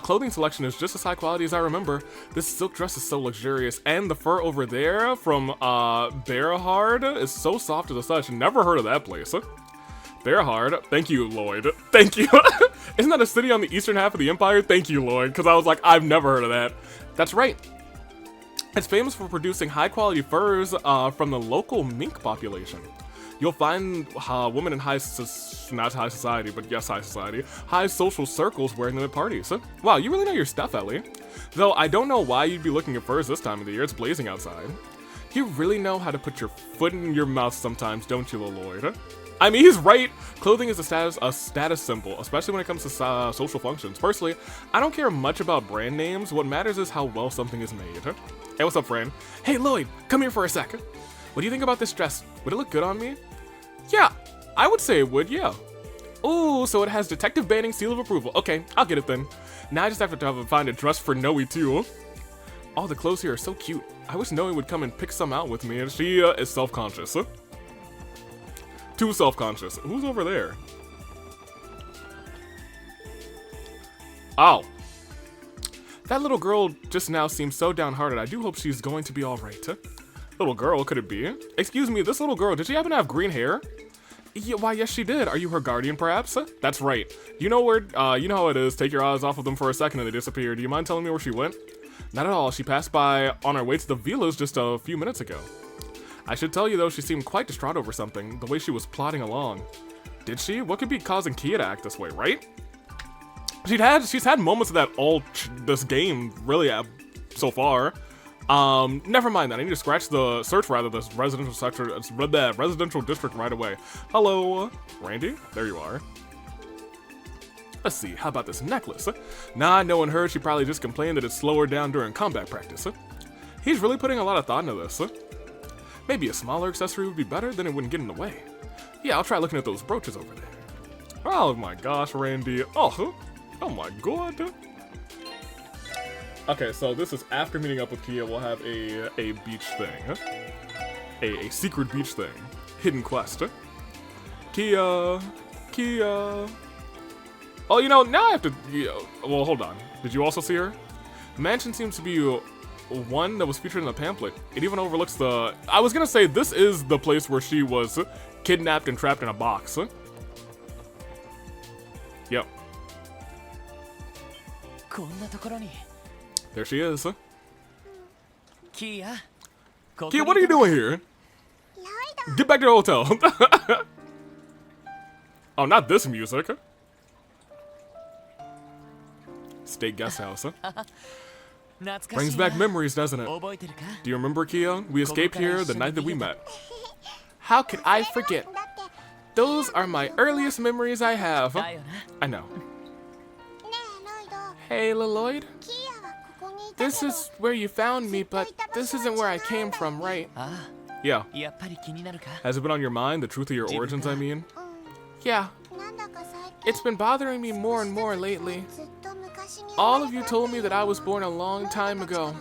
clothing selection is just as high quality as I remember. This silk dress is so luxurious, and the fur over there from Bearhard is so soft as such. Never heard of that place. Bearhard, thank you, Lloyd. Thank you. Isn't that a city on the eastern half of the empire? Thank you, Lloyd, because I was like, I've never heard of that. That's right. It's famous for producing high-quality furs from the local mink population. You'll find women in high society, high social circles wearing them at parties. Wow, you really know your stuff, Ellie. Though I don't know why you'd be looking at furs this time of the year. It's blazing outside. You really know how to put your foot in your mouth sometimes, don't you, Lloyd? I mean, he's right. Clothing is a status symbol, especially when it comes to social functions. Personally, I don't care much about brand names. What matters is how well something is made. Hey, what's up, friend? Hey, Lloyd, come here for a sec. What do you think about this dress? Would it look good on me? Yeah, I would say it would, yeah. Ooh, so it has Detective Banning seal of approval. Okay, I'll get it then. Now I just have to find a dress for Noe, too. Oh, the clothes here are so cute. I wish Noe would come and pick some out with me, and she is self-conscious. Too self-conscious. Who's over there? Oh. That little girl just now seems so downhearted. I do hope she's going to be alright. Little girl, could it be? Excuse me, this little girl, did she happen to have green hair? Yeah, why, yes, she did. Are you her guardian, perhaps? That's right. You know where, you know how it is. Take your eyes off of them for a second and they disappear. Do you mind telling me where she went? Not at all. She passed by on her way to the villas just a few minutes ago. I should tell you, though, she seemed quite distraught over something, the way she was plodding along. Did she? What could be causing Kia to act this way, right? She's had moments of that all this game, really, so far. Never mind that. I need to scratch the search rather this residential sector, that residential district right away. Hello, Randy? There you are. Let's see, how about this necklace? Nah, knowing her, she probably just complained that it slowed her down during combat practice. He's really putting a lot of thought into this. Maybe a smaller accessory would be better, then it wouldn't get in the way. Yeah, I'll try looking at those brooches over there. Oh my gosh, Randy. Oh my god. Okay, so this is after meeting up with Kia. We'll have a beach thing. A secret beach thing. Hidden quest. Kia. Oh, you know, now I have to... well, hold on. Did you also see her? The mansion seems to be one that was featured in the pamphlet. It even overlooks the... I was gonna say, this is the place where she was kidnapped and trapped in a box. Yep. There she is. Kia, Kia, what are you doing here? Get back to the hotel. Oh, not this music. State guest house, Brings back memories, doesn't it? Do you remember, Kia? We escaped here the night that we met. How could I forget? Those are my earliest memories I have. I know. Hey, Lloyd. This is where you found me, but this isn't where I came from, right? Yeah. Has it been on your mind, the truth of your origins, I mean? Yeah. It's been bothering me more and more lately. All of you told me that I was born a long time ago.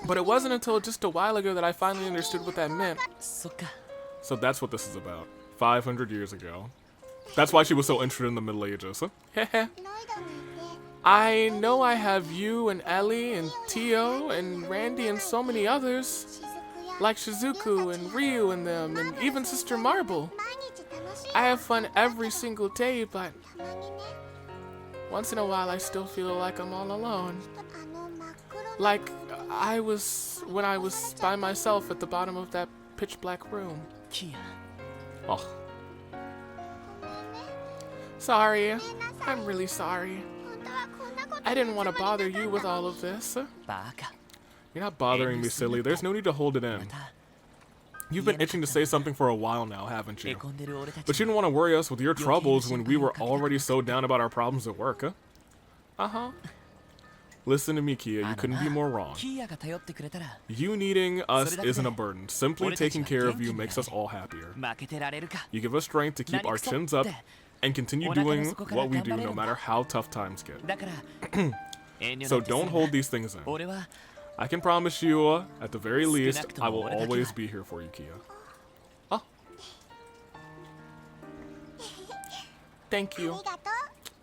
But it wasn't until just a while ago that I finally understood what that meant. So that's what this is about. 500 years ago. That's why she was so interested in the Middle Ages. Heh. I know I have you and Ellie and Tio and Randy and so many others. Like Shizuku and Ryu and them and even Sister Marble. I have fun every single day, but once in a while I still feel like I'm all alone. Like I was when I was by myself at the bottom of that pitch black room. Oh. Sorry. I'm really sorry. I didn't want to bother you with all of this. You're not bothering me, silly. There's no need to hold it in. You've been itching to say something for a while now, haven't you? But you didn't want to worry us with your troubles when we were already so down about our problems at work, huh? Uh-huh. Listen to me, Kia. You couldn't be more wrong. You needing us isn't a burden. Simply taking care of you makes us all happier. You give us strength to keep our chins up and continue doing what we do no matter how tough times get. So don't hold these things in. I can promise you, at the very least, I will always be here for you, Kia. Oh. Thank you.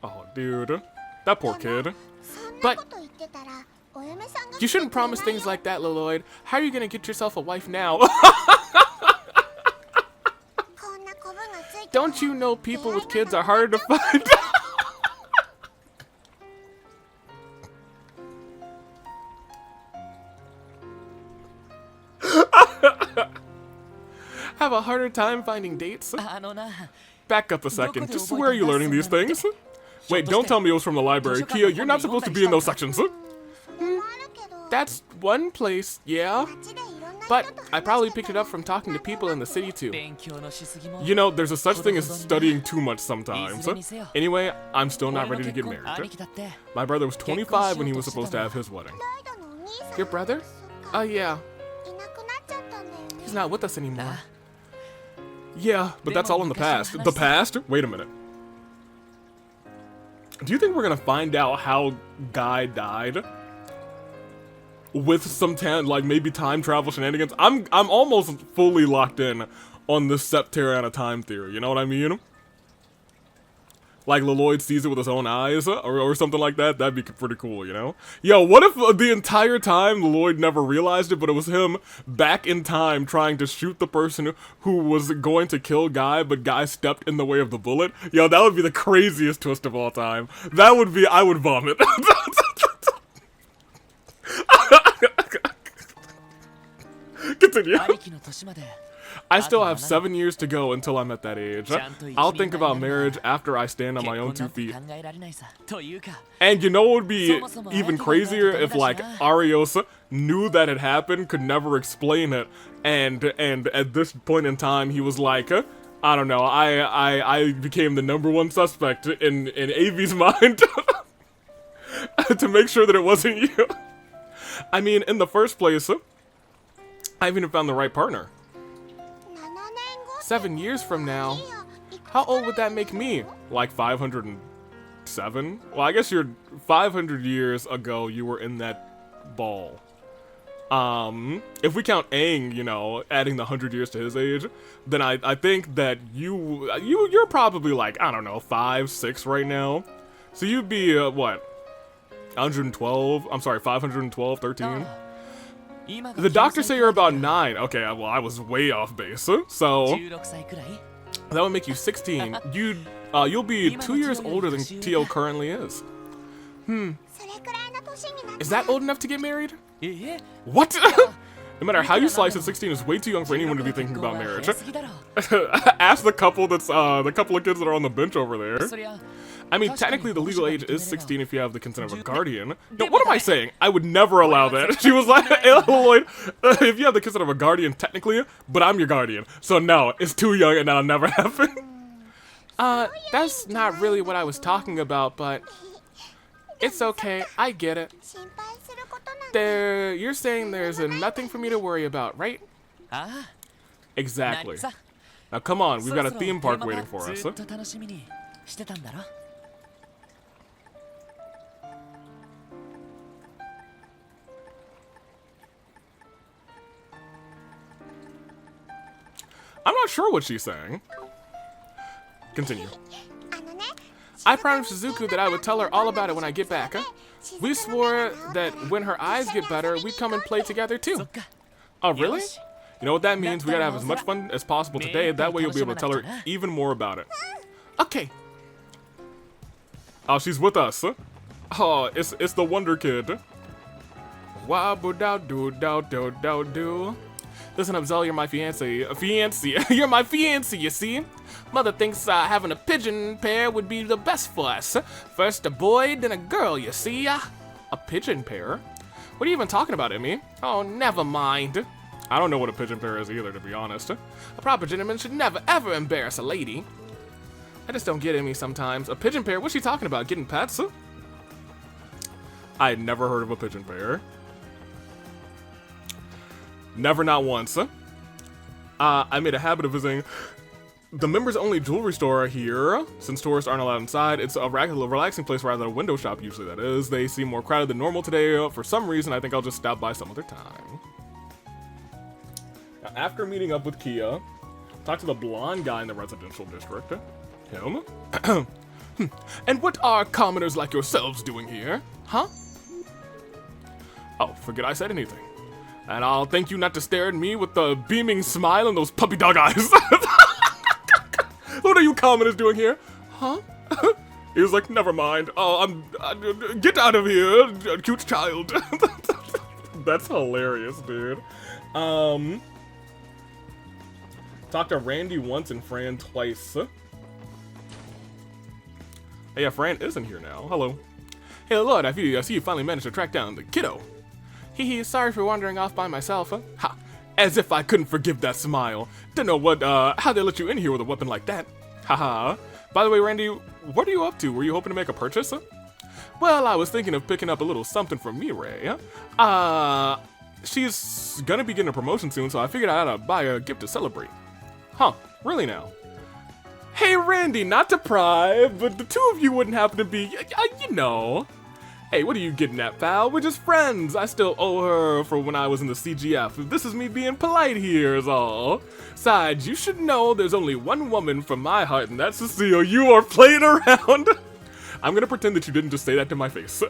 Oh, dude. That poor kid. But you shouldn't promise things like that, Lloyd. How are you gonna get yourself a wife now? Don't you know people with kids are harder to find? Have a harder time finding dates? Back up a second. Just where are you learning these things? Wait, don't tell me it was from the library. Kia, you're not supposed to be in those sections. That's one place, yeah. But I probably picked it up from talking to people in the city too. You know, there's a such thing as studying too much sometimes. Anyway, I'm still not ready to get married. My brother was 25 when he was supposed to have his wedding. Your brother? Yeah. He's not with us anymore. Yeah, but that's all in the past. The past? Wait a minute. Do you think we're gonna find out how Guy died? with some like maybe time travel shenanigans. I'm almost fully locked in on this Septerana time theory. You know what I mean? Like Leloid sees it with his own eyes, or something like that. That'd be pretty cool, you know? Yo, what if the entire time Leloid never realized it, but it was him back in time trying to shoot the person who was going to kill Guy, but Guy stepped in the way of the bullet? Yo, that would be the craziest twist of all time. That would be, I would vomit. Continue. I still have 7 years to go until I'm at that age. I'll think about marriage after I stand on my own 2 feet. And you know what would be even crazier if, like, Arios knew that it happened, could never explain it, and at this point in time he was like, I don't know, I became the #1 suspect in Avi's mind to make sure that it wasn't you. I mean, in the first place, I haven't even found the right partner. 7 years from now, how old would that make me? Like 507? Well, I guess you're 500 years ago you were in that ball. If we count Aang, you know, adding the 100 years to his age, then I think that you're probably like, I don't know, 5, 6 right now. So you'd be, what? 112? I'm sorry, 512, 13? The doctors say you're about 9. Okay, well, I was way off base. So that would make you 16. You'll be 2 years older than Tio currently is. Is that old enough to get married? What? No matter how you slice it, 16 is way too young for anyone to be thinking about marriage. Ask the couple that's the couple of kids that are on the bench over there. I mean, technically the legal age is 16 if you have the consent of a guardian. No, what am I saying? I would never allow that. She was like, Lloyd, if you have the consent of a guardian, technically, but I'm your guardian. So no, it's too young and that'll never happen. That's not really what I was talking about, but it's okay. I get it. You're saying there's nothing for me to worry about, right? Exactly. Now come on, we've got a theme park waiting for us. I'm not sure what she's saying. Continue. I promised Suzuku that I would tell her all about it when I get back. We swore that when her eyes get better, we'd come and play together too. Oh, really? You know what that means? We gotta have as much fun as possible today. That way you'll be able to tell her even more about it. Okay. Oh, she's with us. Oh, it's the Wonder Kid. Wah-boo-dow-doo-dow-dow-dow-doo. Listen up, Zell, you're my fiancé. You're my fiancé, you see? Mother thinks having a pigeon pair would be the best for us. First a boy, then a girl, you see? A pigeon pair? What are you even talking about, Emmy? Oh, never mind. I don't know what a pigeon pair is either, to be honest. A proper gentleman should never, ever embarrass a lady. I just don't get Emmy sometimes. A pigeon pair? What's she talking about? Getting pets? I had never heard of a pigeon pair. Never, not once. I made a habit of visiting the members-only jewelry store here. Since tourists aren't allowed inside, it's a relaxing place rather than a window shop, usually that is. They seem more crowded than normal today. For some reason, I think I'll just stop by some other time. Now, after meeting up with Kia, talk to the blonde guy in the residential district. Him? And what are commoners like yourselves doing here? Huh? Oh, forget I said anything. And I'll thank you not to stare at me with the beaming smile and those puppy dog eyes. What are you commoners doing here? Huh? He was like, never mind. Oh, get out of here, cute child. That's hilarious, dude. Talked to Randy once and Fran twice. Hey, yeah, Fran isn't here now. Hello. Hey, Lord, I see you finally managed to track down the kiddo. Hee, sorry for wandering off by myself. Ha! As if I couldn't forgive that smile. Don't know how they let you in here with a weapon like that. Haha. By the way, Randy, what are you up to? Were you hoping to make a purchase? Well, I was thinking of picking up a little something for Mirai. She's gonna be getting a promotion soon, so I figured I ought to buy a gift to celebrate. Huh, really now? Hey, Randy, not to pry, but the two of you wouldn't happen to be, you know. Hey, what are you getting at, pal? We're just friends. I still owe her for when I was in the CGF. This is me being polite here is all. Besides, you should know there's only one woman from my heart, and that's Cecile. You are playing around. I'm gonna pretend that you didn't just say that to my face.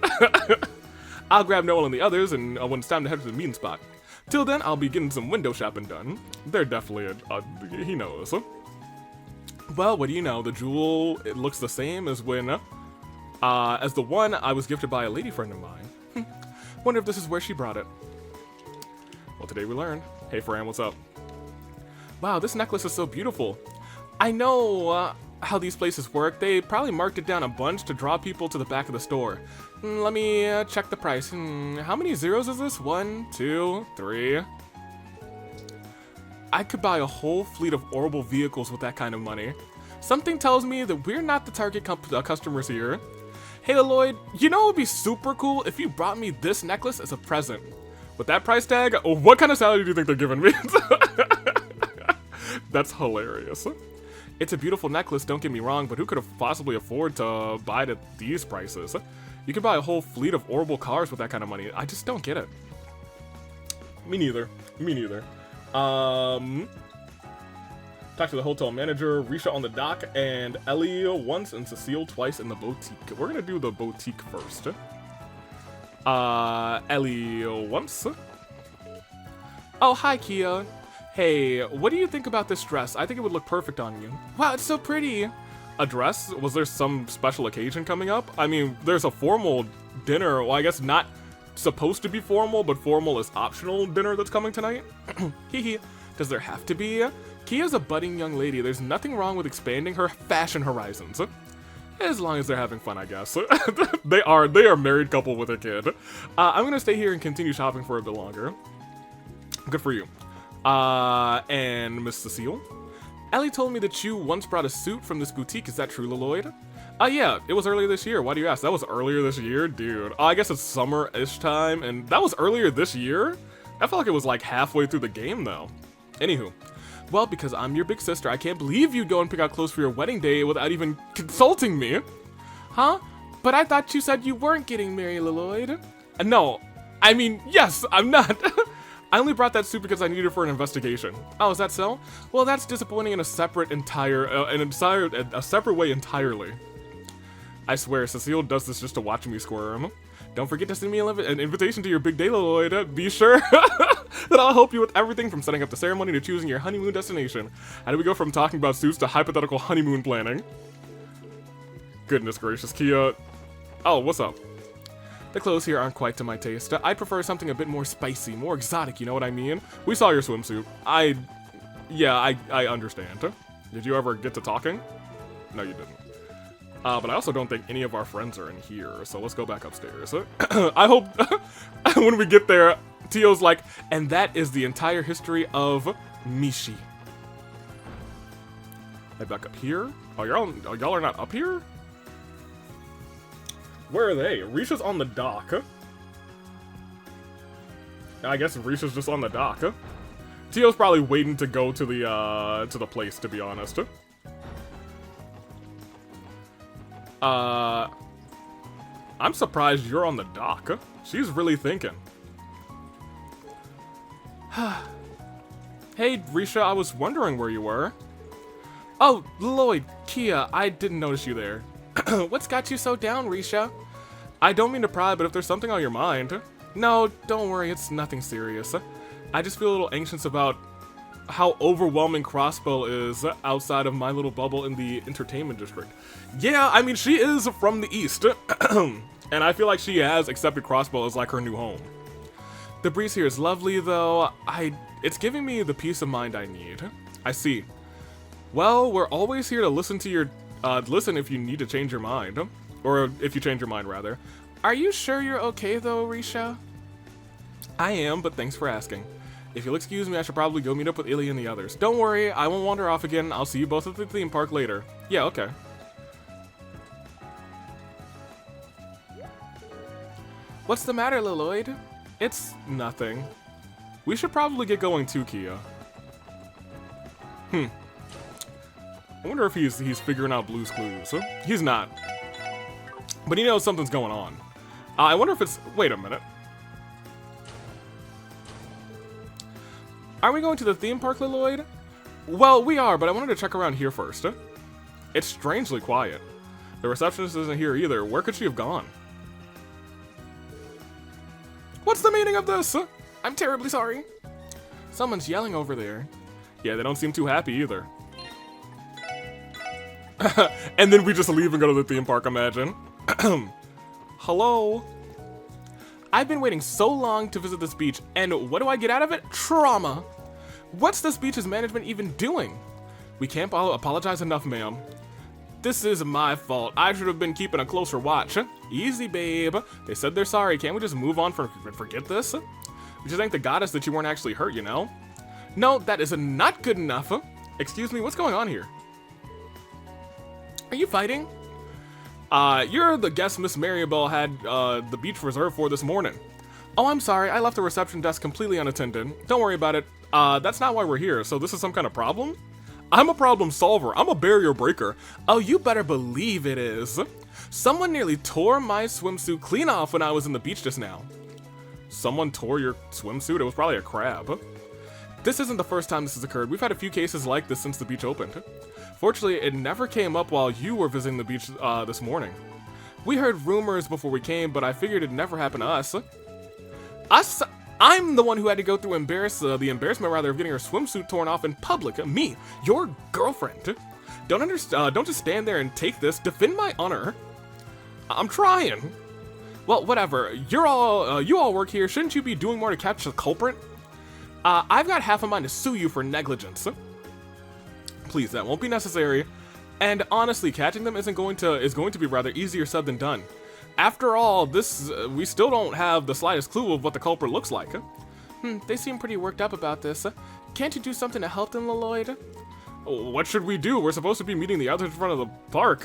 I'll grab Noel and the others, and when it's time to head to the meeting spot. Till then, I'll be getting some window shopping done. They're definitely he knows. Well, what do you know? The jewel, it looks the same as when, as the one I was gifted by a lady friend of mine. Wonder if this is where she brought it. Well, today we learned. Hey, Fran, what's up? Wow, this necklace is so beautiful. I know how these places work. They probably marked it down a bunch to draw people to the back of the store. Let me check the price. How many zeros is this? 1, 2, 3. I could buy a whole fleet of orbital vehicles with that kind of money. Something tells me that we're not the target customers here. Hey, Lloyd, you know it would be super cool if you brought me this necklace as a present. With that price tag, what kind of salary do you think they're giving me? That's hilarious. It's a beautiful necklace, don't get me wrong, but who could have possibly afford to buy it at these prices? You could buy a whole fleet of orbital cars with that kind of money. I just don't get it. Me neither. Me neither. Talk to the hotel manager, Risha on the dock, and Ellie once and Cecile twice in the boutique. We're gonna do the boutique first. Ellie once. Oh, hi, Kia. Hey, what do you think about this dress? I think it would look perfect on you. Wow, it's so pretty. A dress? Was there some special occasion coming up? I mean, there's a formal dinner. Well, I guess not supposed to be formal, but formal is optional dinner that's coming tonight. Hehe. Does there have to be? Kia's a budding young lady. There's nothing wrong with expanding her fashion horizons. As long as they're having fun, I guess. They are a married couple with a kid. I'm gonna stay here and continue shopping for a bit longer. Good for you. And Miss Cecile? Ellie told me that you once brought a suit from this boutique. Is that true, Lloyd? Yeah, it was earlier this year. Why do you ask? That was earlier this year? Dude. I guess it's summer-ish time, and that was earlier this year? I felt like it was like halfway through the game, though. Anywho. Well, because I'm your big sister, I can't believe you'd go and pick out clothes for your wedding day without even consulting me. Huh? But I thought you said you weren't getting married, Lloyd. No. I mean, yes, I'm not. I only brought that suit because I needed it for an investigation. Oh, is that so? Well, that's disappointing in a separate way entirely. I swear, Cecile does this just to watch me squirm. Don't forget to send me an invitation to your big day, Lloyd. Be sure that I'll help you with everything from setting up the ceremony to choosing your honeymoon destination. How do we go from talking about suits to hypothetical honeymoon planning? Goodness gracious, Kia. Oh, what's up? The clothes here aren't quite to my taste. I prefer something a bit more spicy, more exotic, you know what I mean? We saw your swimsuit. I understand. Did you ever get to talking? No, you didn't. But I also don't think any of our friends are in here, so let's go back upstairs. I hope when we get there, Tio's like, and that is the entire history of Mishy. Head back up here. Oh, y'all are not up here? Where are they? Risha's on the dock. I guess Risha's just on the dock. Tio's probably waiting to go to the place, to be honest. I'm surprised you're on the dock. She's really thinking. Hey, Risha, I was wondering where you were. Oh, Lloyd, Kia, I didn't notice you there. What's got you so down, Risha? I don't mean to pry, but if there's something on your mind... No, don't worry, it's nothing serious. I just feel a little anxious about how overwhelming Crossbow is outside of my little bubble in the entertainment district. Yeah, I mean, she is from the East, and I feel like she has accepted Crossbow as like her new home. The breeze here is lovely, though. It's giving me the peace of mind I need. I see. Well, we're always here to listen to your, listen if you need to change your mind. Or if you change your mind, rather. Are you sure you're okay, though, Risha? I am, but thanks for asking. If you'll excuse me, I should probably go meet up with Illy and the others. Don't worry, I won't wander off again. I'll see you both at the theme park later. Yeah, okay. What's the matter, Lloyd? It's nothing. We should probably get going too, Kia. I wonder if he's figuring out Blue's Clues. He's not. But he knows something's going on. I wonder if it's... Wait a minute. Are we going to the theme park, Liloid? Well, we are, but I wanted to check around here first. It's strangely quiet. The receptionist isn't here either. Where could she have gone? What's the meaning of this? I'm terribly sorry. Someone's yelling over there. Yeah, they don't seem too happy either. And then we just leave and go to the theme park, imagine. Hello? I've been waiting so long to visit this beach, and what do I get out of it? Trauma. What's this beach's management even doing? We can't apologize enough, ma'am. This is my fault. I should have been keeping a closer watch. Easy, babe. They said they're sorry. Can't we just move on and forget this? We just thank the goddess that you weren't actually hurt, you know? No, that is not good enough. Excuse me, what's going on here? Are you fighting? You're the guest Miss Maribel had the beach reserved for this morning. Oh, I'm sorry. I left the reception desk completely unattended. Don't worry about it. That's not why we're here. So this is some kind of problem? I'm a problem solver. I'm a barrier breaker. Oh, you better believe it is. Someone nearly tore my swimsuit clean off when I was in the beach just now. Someone tore your swimsuit? It was probably a crab. This isn't the first time this has occurred. We've had a few cases like this since the beach opened. Fortunately, it never came up while you were visiting the beach this morning. We heard rumors before we came, but I figured it'd never happen to us. I'm the one who had to go through the embarrassment rather of getting her swimsuit torn off in public. Me, your girlfriend. Don't just stand there and take this. Defend my honor. I'm trying. Well, whatever. You all work here. Shouldn't you be doing more to catch the culprit? I've got half a mind to sue you for negligence. Please, that won't be necessary. And honestly, catching them is going to be rather easier said than done. After all, we still don't have the slightest clue of what the culprit looks like. They seem pretty worked up about this. Can't you do something to help them, Lloyd? What should we do? We're supposed to be meeting the others in front of the park.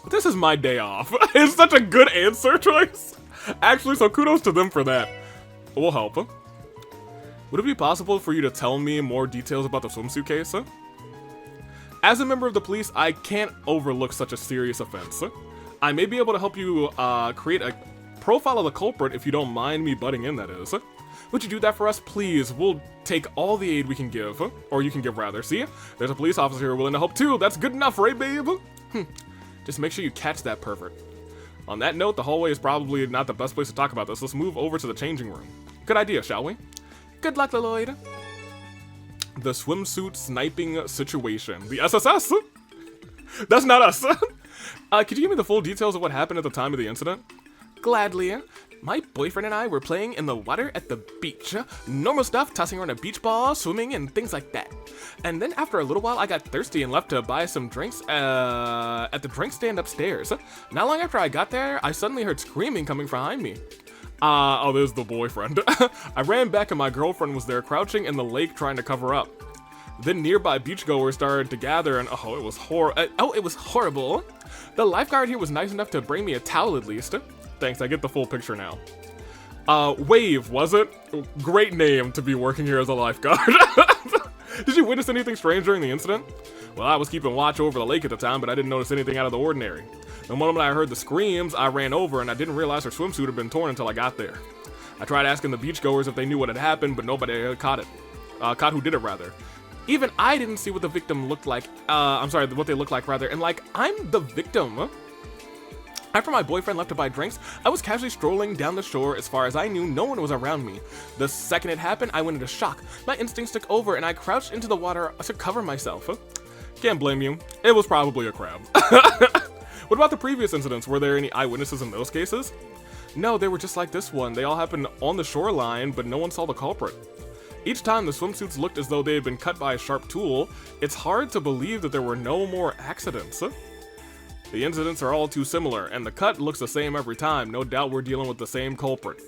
This is my day off. It's such a good answer choice. Actually, so kudos to them for that. We'll help. Would it be possible for you to tell me more details about the swimsuit case? As a member of the police, I can't overlook such a serious offense. I may be able to help you create a profile of the culprit if you don't mind me butting in, that is. Would you do that for us, please? We'll take all the aid we can give. Or you can give, rather. See? There's a police officer here willing to help, too. That's good enough, right, babe? Just make sure you catch that pervert. On that note, the hallway is probably not the best place to talk about this. Let's move over to the changing room. Good idea, shall we? Good luck, Lloyd. The swimsuit sniping situation. The SSS? That's not us. Could you give me the full details of what happened at the time of the incident? Gladly. My boyfriend and I were playing in the water at the beach. Normal stuff, tossing around a beach ball, swimming, and things like that. And then after a little while, I got thirsty and left to buy some drinks at the drink stand upstairs. Not long after I got there, I suddenly heard screaming coming behind me. Oh, there's the boyfriend. I ran back and my girlfriend was there crouching in the lake trying to cover up. Then nearby beachgoers started to gather and it was horrible. The lifeguard here was nice enough to bring me a towel at least. Thanks, I get the full picture now. Wave, was it? Great name to be working here as a lifeguard. Did you witness anything strange during the incident? Well, I was keeping watch over the lake at the time, but I didn't notice anything out of the ordinary. The moment I heard the screams, I ran over and I didn't realize her swimsuit had been torn until I got there. I tried asking the beachgoers if they knew what had happened, but nobody had caught who did it rather. Even I didn't see what the victim looked like, what they looked like rather, and like, I'm the victim. After my boyfriend left to buy drinks, I was casually strolling down the shore. As far as I knew, no one was around me. The second it happened, I went into shock. My instincts took over and I crouched into the water to cover myself. Can't blame you. It was probably a crab. What about the previous incidents? Were there any eyewitnesses in those cases? No, they were just like this one. They all happened on the shoreline, but no one saw the culprit. Each time the swimsuits looked as though they had been cut by a sharp tool. It's hard to believe that there were no more accidents. The incidents are all too similar, and the cut looks the same every time. No doubt we're dealing with the same culprit.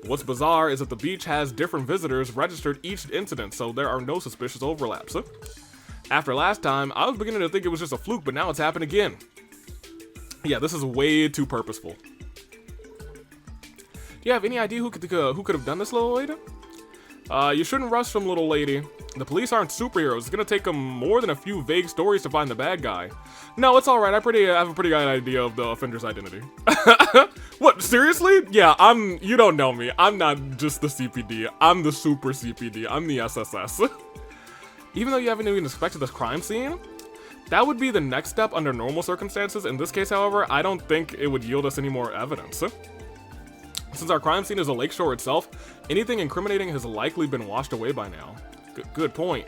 What's bizarre is that the beach has different visitors registered each incident, so there are no suspicious overlaps. After last time, I was beginning to think it was just a fluke, but now it's happened again. Yeah, this is way too purposeful. Do you have any idea who could have done this, little lady? You shouldn't rush them, little lady. The police aren't superheroes. It's gonna take them more than a few vague stories to find the bad guy. No, it's alright. I have a pretty good idea of the offender's identity. What, seriously? Yeah, you don't know me. I'm not just the CPD. I'm the super CPD. I'm the SSS. Even though you haven't even inspected this crime scene, that would be the next step under normal circumstances. In this case, however, I don't think it would yield us any more evidence. Since our crime scene is a lakeshore itself, anything incriminating has likely been washed away by now. Good point.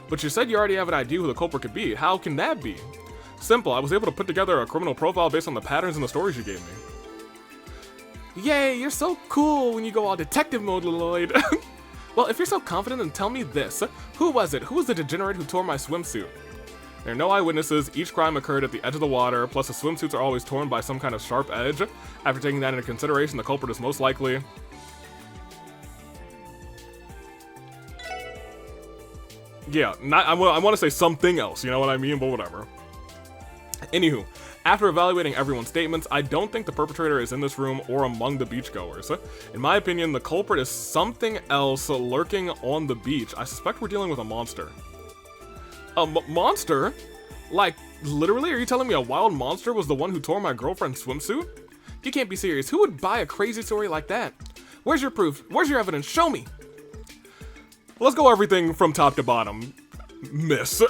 But you said you already have an idea who the culprit could be. How can that be? Simple, I was able to put together a criminal profile based on the patterns in the stories you gave me. Yay, you're so cool when you go all detective mode, Lloyd. Well, if you're so confident, then tell me this. Who was it? Who was the degenerate who tore my swimsuit? There are no eyewitnesses, each crime occurred at the edge of the water, plus the swimsuits are always torn by some kind of sharp edge. After taking that into consideration, the culprit is most likely... Yeah, I want to say something else, you know what I mean, but whatever. Anywho, after evaluating everyone's statements, I don't think the perpetrator is in this room or among the beachgoers. In my opinion, the culprit is something else lurking on the beach. I suspect we're dealing with a monster. A monster? Like, literally, are you telling me a wild monster was the one who tore my girlfriend's swimsuit? You can't be serious. Who would buy a crazy story like that? Where's your proof? Where's your evidence? Show me! Let's go everything from top to bottom. Miss.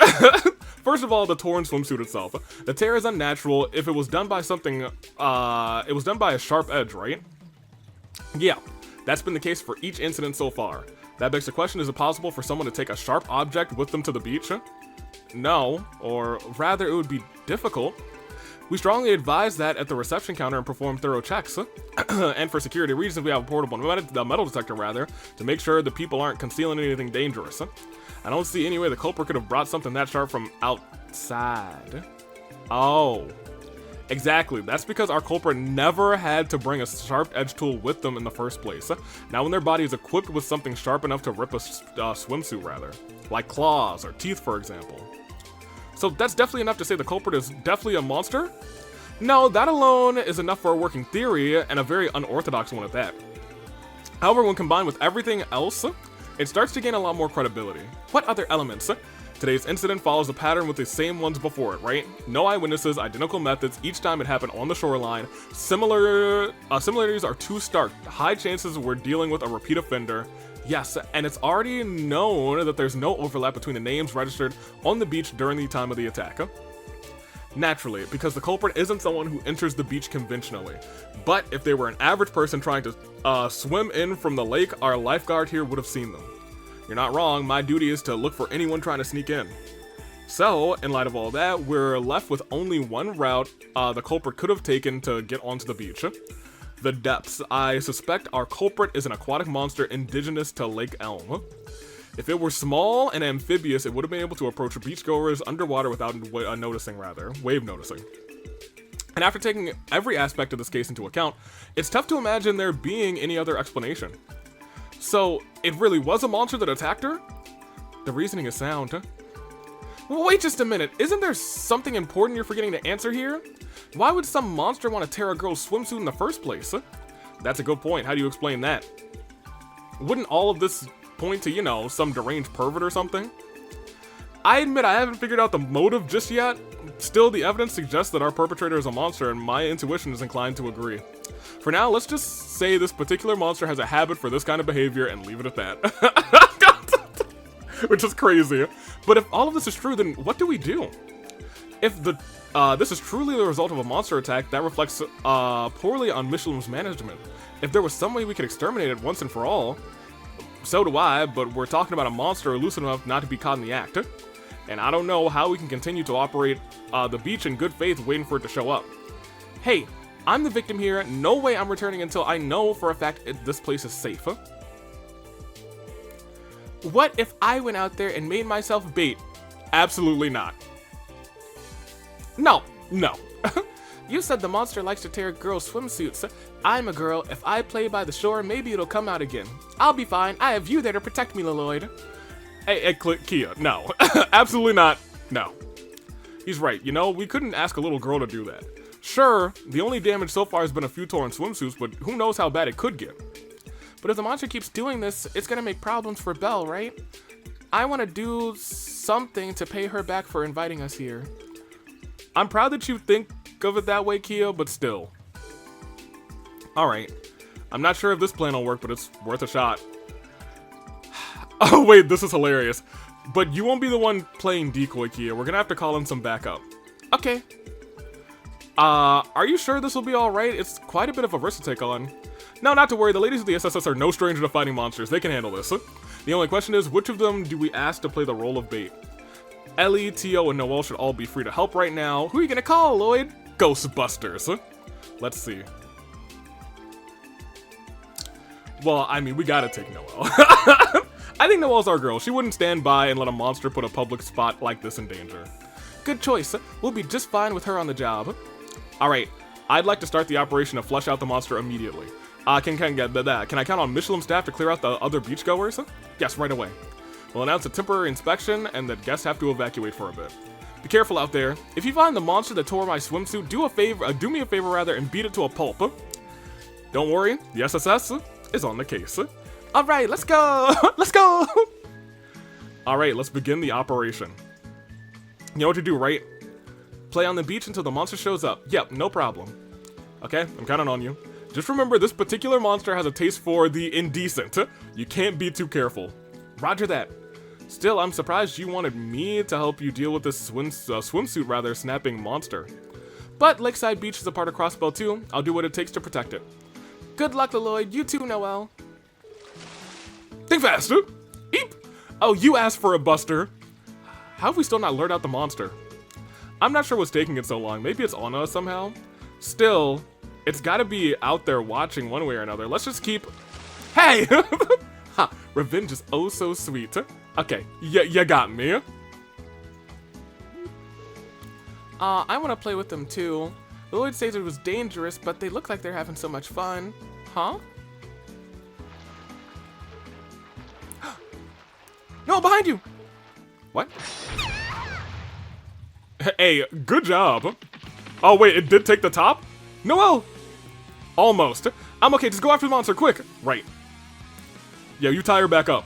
First of all, the torn swimsuit itself. The tear is unnatural. If it was done by something, it was done by a sharp edge, right? Yeah, that's been the case for each incident so far. That begs the question, is it possible for someone to take a sharp object with them to the beach? No, or rather it would be difficult. We strongly advise that at the reception counter and perform thorough checks. And for security reasons, we have a portable metal detector, rather, to make sure the people aren't concealing anything dangerous. I don't see any way the culprit could have brought something that sharp from outside. Oh, exactly. That's because our culprit never had to bring a sharp edge tool with them in the first place. Now when their body is equipped with something sharp enough to rip a swimsuit, rather, like claws or teeth, for example. So that's definitely enough to say the culprit is definitely a monster? No, that alone is enough for a working theory, and a very unorthodox one at that. However, when combined with everything else, it starts to gain a lot more credibility. What other elements? Today's incident follows a pattern with the same ones before it, right? No eyewitnesses, identical methods, each time it happened on the shoreline. Similarities are too stark. High chances we're dealing with a repeat offender. Yes, and it's already known that there's no overlap between the names registered on the beach during the time of the attack. Naturally, because the culprit isn't someone who enters the beach conventionally. But if they were an average person trying to swim in from the lake, our lifeguard here would have seen them. You're not wrong, my duty is to look for anyone trying to sneak in. So, in light of all that, we're left with only one route the culprit could have taken to get onto the beach. The depths. I suspect our culprit is an aquatic monster indigenous to Lake Elm. If it were small and amphibious, it would have been able to approach beachgoers underwater without wave noticing. And after taking every aspect of this case into account, it's tough to imagine there being any other explanation. So, it really was a monster that attacked her? The reasoning is sound, huh? Well, wait just a minute, isn't there something important you're forgetting to answer here? Why would some monster want to tear a girl's swimsuit in the first place? That's a good point, how do you explain that? Wouldn't all of this point to, you know, some deranged pervert or something? I admit I haven't figured out the motive just yet. Still, the evidence suggests that our perpetrator is a monster, and my intuition is inclined to agree. For now, let's just say this particular monster has a habit for this kind of behavior and leave it at that. Which is crazy. But if all of this is true, then what do we do? If this is truly the result of a monster attack, that reflects poorly on Michelin's management. If there was some way we could exterminate it once and for all, so do I, but we're talking about a monster elusive enough not to be caught in the act. And I don't know how we can continue to operate the beach in good faith waiting for it to show up. Hey, I'm the victim here. No way I'm returning until I know for a fact this place is safe. What if I went out there and made myself bait? Absolutely not. No. You said the monster likes to tear girls' swimsuits. I'm a girl. If I play by the shore, maybe it'll come out again. I'll be fine. I have you there to protect me, Lloyd. Hey, Kia, no. Absolutely not. No. He's right. You know, we couldn't ask a little girl to do that. Sure, the only damage so far has been a few torn swimsuits, but who knows how bad it could get. But if the monster keeps doing this, it's gonna make problems for Belle, right? I want to do something to pay her back for inviting us here. I'm proud that you think of it that way, Kia, but still. Alright. I'm not sure if this plan will work, but it's worth a shot. Oh, wait, this is hilarious. But you won't be the one playing decoy, Kia. We're gonna have to call in some backup. Okay. Are you sure this will be alright? It's quite a bit of a risk to take on. No, not to worry. The ladies of the SSS are no stranger to fighting monsters. They can handle this. The only question is, which of them do we ask to play the role of bait? Ellie, Tio, and Noelle should all be free to help right now. Who are you gonna call, Lloyd? Ghostbusters. Let's see. Well, I mean, we gotta take Noelle. I think Noelle's our girl. She wouldn't stand by and let a monster put a public spot like this in danger. Good choice. We'll be just fine with her on the job. Alright, I'd like to start the operation to flush out the monster immediately. Can I count on Michelin's staff to clear out the other beachgoers? Yes, right away. We'll announce a temporary inspection and that guests have to evacuate for a bit. Be careful out there. If you find the monster that tore my swimsuit, do me a favor and beat it to a pulp. Don't worry, the SSS is on the case. Alright, let's go! Let's go! Alright, let's begin the operation. You know what to do, right? Play on the beach until the monster shows up. Yep, no problem. Okay, I'm counting on you. Just remember, this particular monster has a taste for the indecent. You can't be too careful. Roger that. Still, I'm surprised you wanted me to help you deal with this swimsuit snapping monster. But Lakeside Beach is a part of Crossbow too. I'll do what it takes to protect it. Good luck, Lloyd. You too, Noelle. Think fast. Eep. Oh, you asked for a buster. How have we still not lured out the monster? I'm not sure what's taking it so long. Maybe it's on us somehow. Still, it's gotta be out there watching one way or another. Let's just keep... Hey! Ha! Revenge is oh so sweet. Okay, you got me. I want to play with them too. Lloyd says it was dangerous, but they look like they're having so much fun. Huh? No, behind you! What? Hey, good job. Oh, wait, it did take the top? Noelle! Almost. I'm okay, just go after the monster, quick! Right. Yeah, you tie her back up.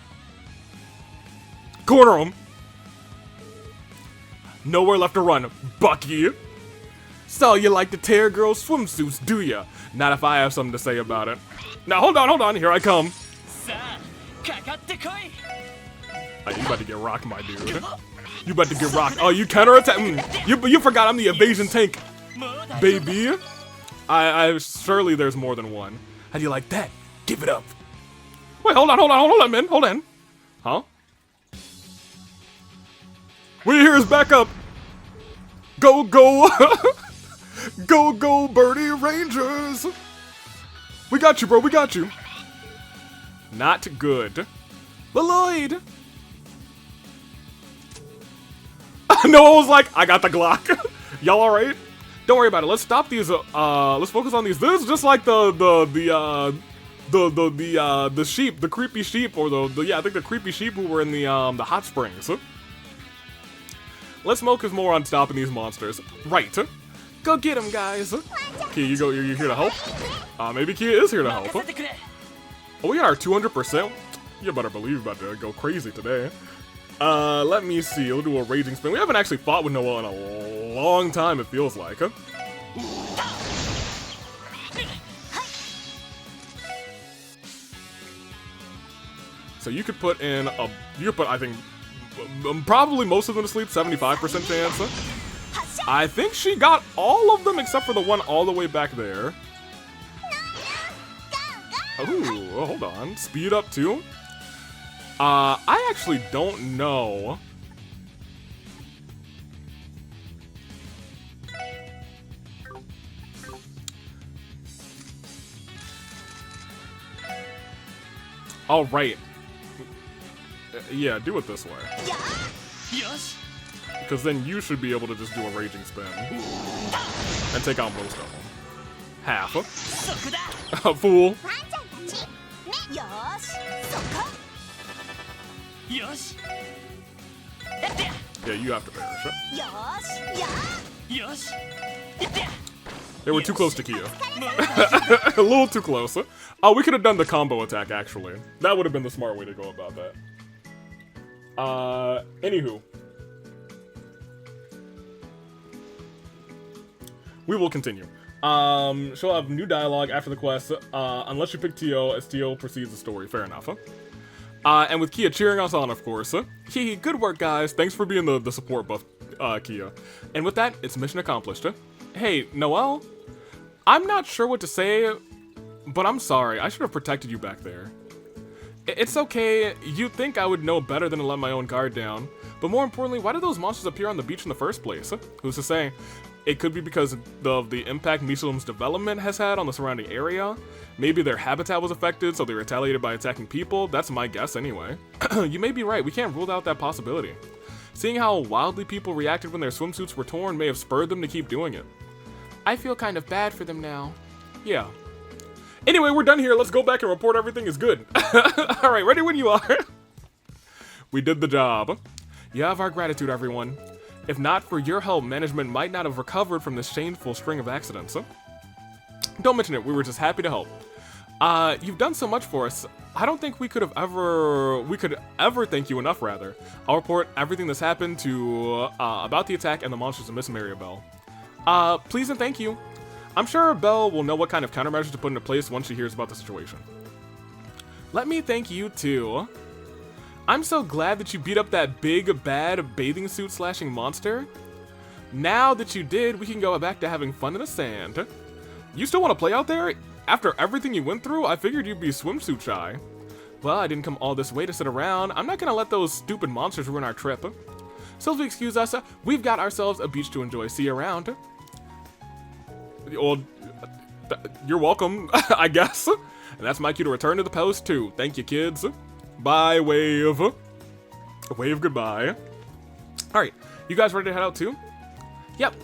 Corner him! Nowhere left to run, Bucky! So, you like to tear girls' swimsuits, do ya? Not if I have something to say about it. Now, hold on, here I come. Oh, you about to get rocked, my dude. You about to get rocked. Oh, you counterattack? You forgot I'm the evasion tank, baby. I surely there's more than one. How do you like that? Give it up. Wait, hold on, man. Hold on. Huh? We here is back up. Go, go. Go, go, Birdie Rangers. We got you, bro. We got you. Not good. Lloyd. No, I was like, I got the Glock. Y'all all right? Don't worry about it. Let's stop these. Let's focus on these. This is just like the sheep, the creepy sheep, or I think the creepy sheep who were in the hot springs. Let's focus more on stopping these monsters. Right. Go get them, guys. Kia, you're here to help? Maybe Kia is here to help. Oh, we got our 200%. You better believe we're about to go crazy today. Let me see. We'll do a raging spin. We haven't actually fought with Noelle in a long time, it feels like. So you could put in a... You could put, I think, probably most of them to sleep, 75% chance. I think she got all of them except for the one all the way back there. Ooh, hold on. Speed up too? I actually don't know. All right. Yeah, do it this way. Because then you should be able to just do a raging spin. And take out most of them. Half. A fool. Yeah, you have to perish. They were too close to Kia. A little too close. Oh, we could have done the combo attack, actually. That would have been the smart way to go about that. Anywho. We will continue. She'll have new dialogue after the quest, unless you pick Tio, as Tio proceeds the story. Fair enough, huh? And with Kia cheering us on, of course. Hee, good work, guys. Thanks for being the support buff, Kia. And with that, it's mission accomplished. Hey, Noelle? I'm not sure what to say, but I'm sorry. I should have protected you back there. It's okay. You'd think I would know better than to let my own guard down. But more importantly, why did those monsters appear on the beach in the first place? Who's to say? It could be because of the impact Mishy's development has had on the surrounding area. Maybe their habitat was affected, so they retaliated by attacking people. That's my guess anyway. You may be right. We can't rule out that possibility. Seeing how wildly people reacted when their swimsuits were torn may have spurred them to keep doing it. I feel kind of bad for them now. Yeah. Anyway, we're done here. Let's go back and report everything is good. Alright, ready when you are. We did the job. You have our gratitude, everyone. If not for your help, management might not have recovered from this shameful string of accidents. Don't mention it, we were just happy to help. You've done so much for us. I don't think we could ever thank you enough, rather. I'll report everything that's happened to, about the attack and the monsters of Miss Maribel. Please and thank you. I'm sure Belle will know what kind of countermeasures to put into place once she hears about the situation. Let me thank you too. I'm so glad that you beat up that big, bad bathing suit slashing monster. Now that you did, we can go back to having fun in the sand. You still want to play out there? After everything you went through, I figured you'd be swimsuit shy. Well, I didn't come all this way to sit around. I'm not gonna let those stupid monsters ruin our trip. Sylvie, excuse us. We've got ourselves a beach to enjoy. See you around. Well, you're welcome, I guess. And that's my cue to return to the post too. Thank you, kids. Bye, wave. Wave goodbye. Alright, you guys ready to head out too? Yep.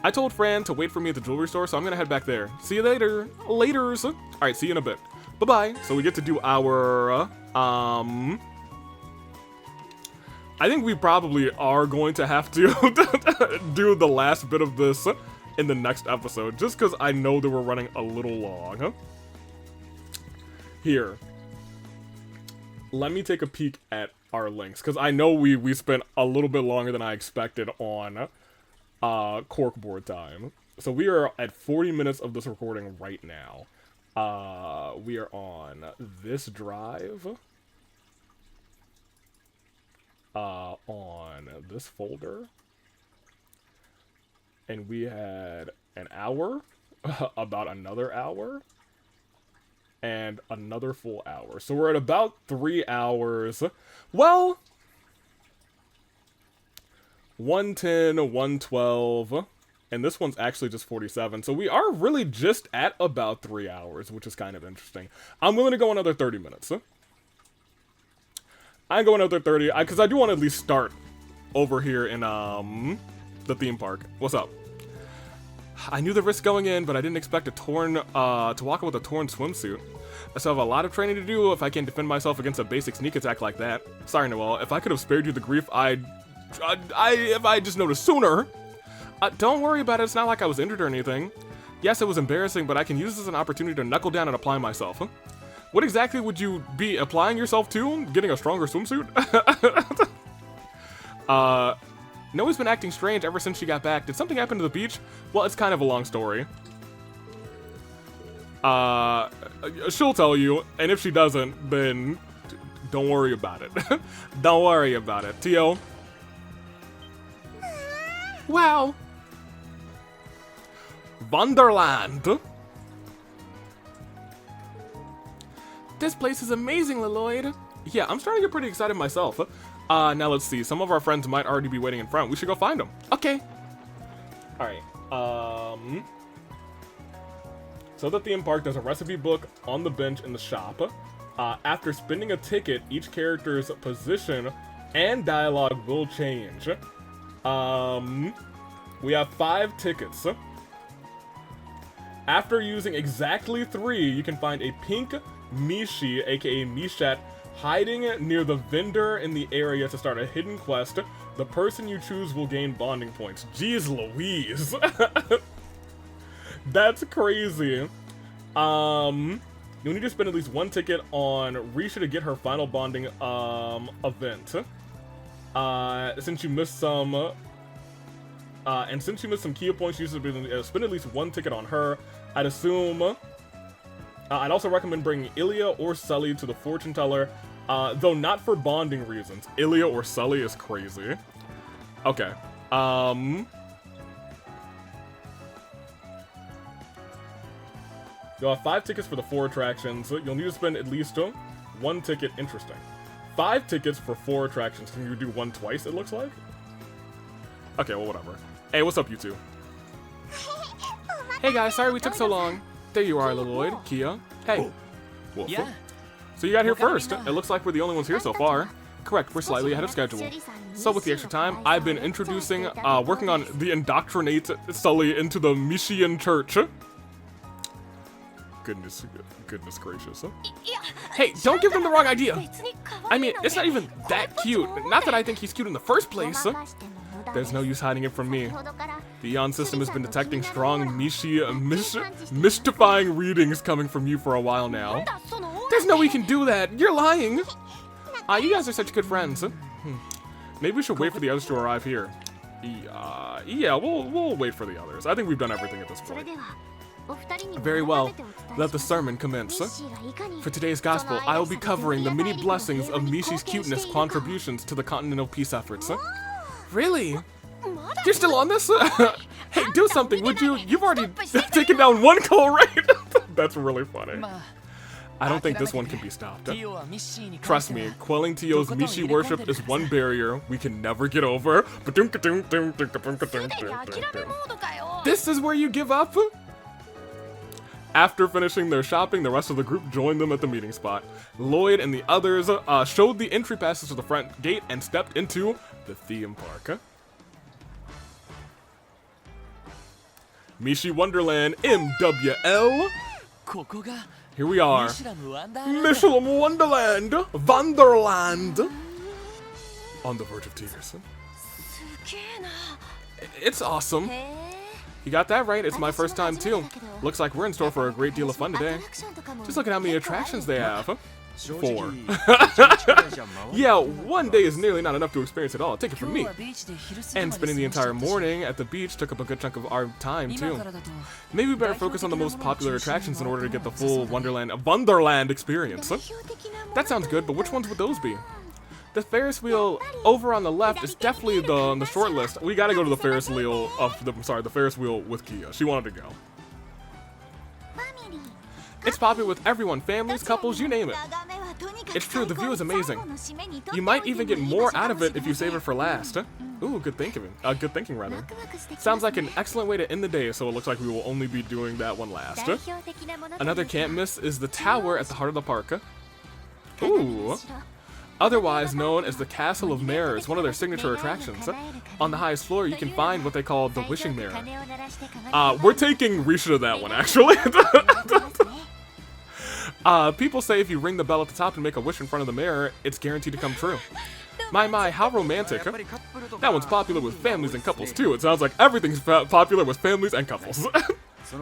I told Fran to wait for me at the jewelry store, so I'm gonna head back there. See you later. Laters. Alright, see you in a bit. Bye-bye. So we get to do our, I think we probably are going to have to do the last bit of this in the next episode, just because I know that we're running a little long. Here. Let me take a peek at our links, because I know we spent a little bit longer than I expected on Corkboard Time. So we are at 40 minutes of this recording right now. We are on this drive. On this folder. And we had an hour, about another hour, and another full hour. So we're at about 3 hours. Well, 110, 112, and this one's actually just 47. So we are really just at about 3 hours, which is kind of interesting. I'm willing to go another 30 minutes. I go another 30, because I do want to at least start over here in the theme park. What's up? I knew the risk going in, but I didn't expect to walk out with a torn swimsuit. I still have a lot of training to do if I can't defend myself against a basic sneak attack like that. Sorry, Noelle. If I could have spared you the grief, if I just noticed sooner. Don't worry about it. It's not like I was injured or anything. Yes, it was embarrassing, but I can use this as an opportunity to knuckle down and apply myself. What exactly would you be applying yourself to? Getting a stronger swimsuit? Noe's been acting strange ever since she got back. Did something happen to the beach? Well, it's kind of a long story. She'll tell you, and if she doesn't, then don't worry about it. Don't worry about it. Tio? Wow. Wonderland. This place is amazing, Lloyd. Yeah, I'm starting to get pretty excited myself. Now let's see. Some of our friends might already be waiting in front. We should go find them. Okay. Alright. So the theme park, there's a recipe book on the bench in the shop. After spending a ticket, each character's position and dialogue will change. We have 5 tickets. After using exactly 3, you can find a pink Mishy, aka Mishat, hiding near the vendor in the area to start a hidden quest. The person you choose will gain bonding points. Jeez Louise. That's crazy. You'll need to spend at least 1 ticket on Risha to get her final bonding event. Since you missed some And since she missed some Kia points, you should spend at least one ticket on her. I'd assume... I'd also recommend bringing Ilya or Sully to the fortune teller, though not for bonding reasons. Ilya or Sully is crazy. Okay. You'll have 5 tickets for the 4 attractions. You'll need to spend at least 1 ticket. Interesting. 5 tickets for 4 attractions. Can you do 1 twice, it looks like? Okay, well, whatever. Hey, what's up, you two? Hey, guys, sorry we took so long. There you are, Lloyd, Kia. Hey. Wolf. Yeah. So you got here first. It looks like we're the only ones here so far. Correct, we're slightly ahead of schedule. So with the extra time, I've been working on the indoctrinate Sully into the Mishian church. Goodness gracious. Hey, don't give him the wrong idea. I mean, it's not even that cute. Not that I think he's cute in the first place. There's no use hiding it from me. The Eon system has been detecting strong mystifying readings coming from you for a while now. There's no way you can do that. You're lying. You guys are such good friends. Maybe we should wait for the others to arrive here. Yeah, we'll wait for the others. I think we've done everything at this point. Very well. Let the sermon commence. For today's gospel, I will be covering the many blessings of Mishy's cuteness contributions to the continental peace efforts. Really? You're still on this? Hey, do something, would you? You've already taken down 1 coal rate. That's really funny. I don't think this one can be stopped. Trust me, quelling Tio's Mishy worship is one barrier we can never get over. This is where you give up? After finishing their shopping, the rest of the group joined them at the meeting spot. Lloyd and the others showed the entry passes to the front gate and stepped into the theme park. Mishy Wonderland, MWL. Here we are. Michelin Wonderland, Wonderland. On the verge of tears. It's awesome. You got that right, it's my first time too. Looks like we're in store for a great deal of fun today. Just look at how many attractions they have. 4. Yeah, 1 day is nearly not enough to experience it all, take it from me. And spending the entire morning at the beach took up a good chunk of our time too. Maybe we better focus on the most popular attractions in order to get the full Wonderland experience. That sounds good, but which ones would those be? The Ferris wheel over on the left is definitely on the short list. We gotta go to the Ferris wheel the Ferris wheel with Kia. She wanted to go. It's popular with everyone, families, couples, you name it. It's true, the view is amazing. You might even get more out of it if you save it for last. Ooh, good thinking. Good thinking, rather. Sounds like an excellent way to end the day, so it looks like we will only be doing that one last. Another can't miss is the tower at the heart of the park. Ooh. Otherwise known as the Castle of Mirrors, one of their signature attractions. On the highest floor, you can find what they call the Wishing Mirror. We're taking Risha to that one, actually. People say if you ring the bell at the top and make a wish in front of the mirror, it's guaranteed to come true. My, how romantic. That one's popular with families and couples, too. It sounds like everything's popular with families and couples.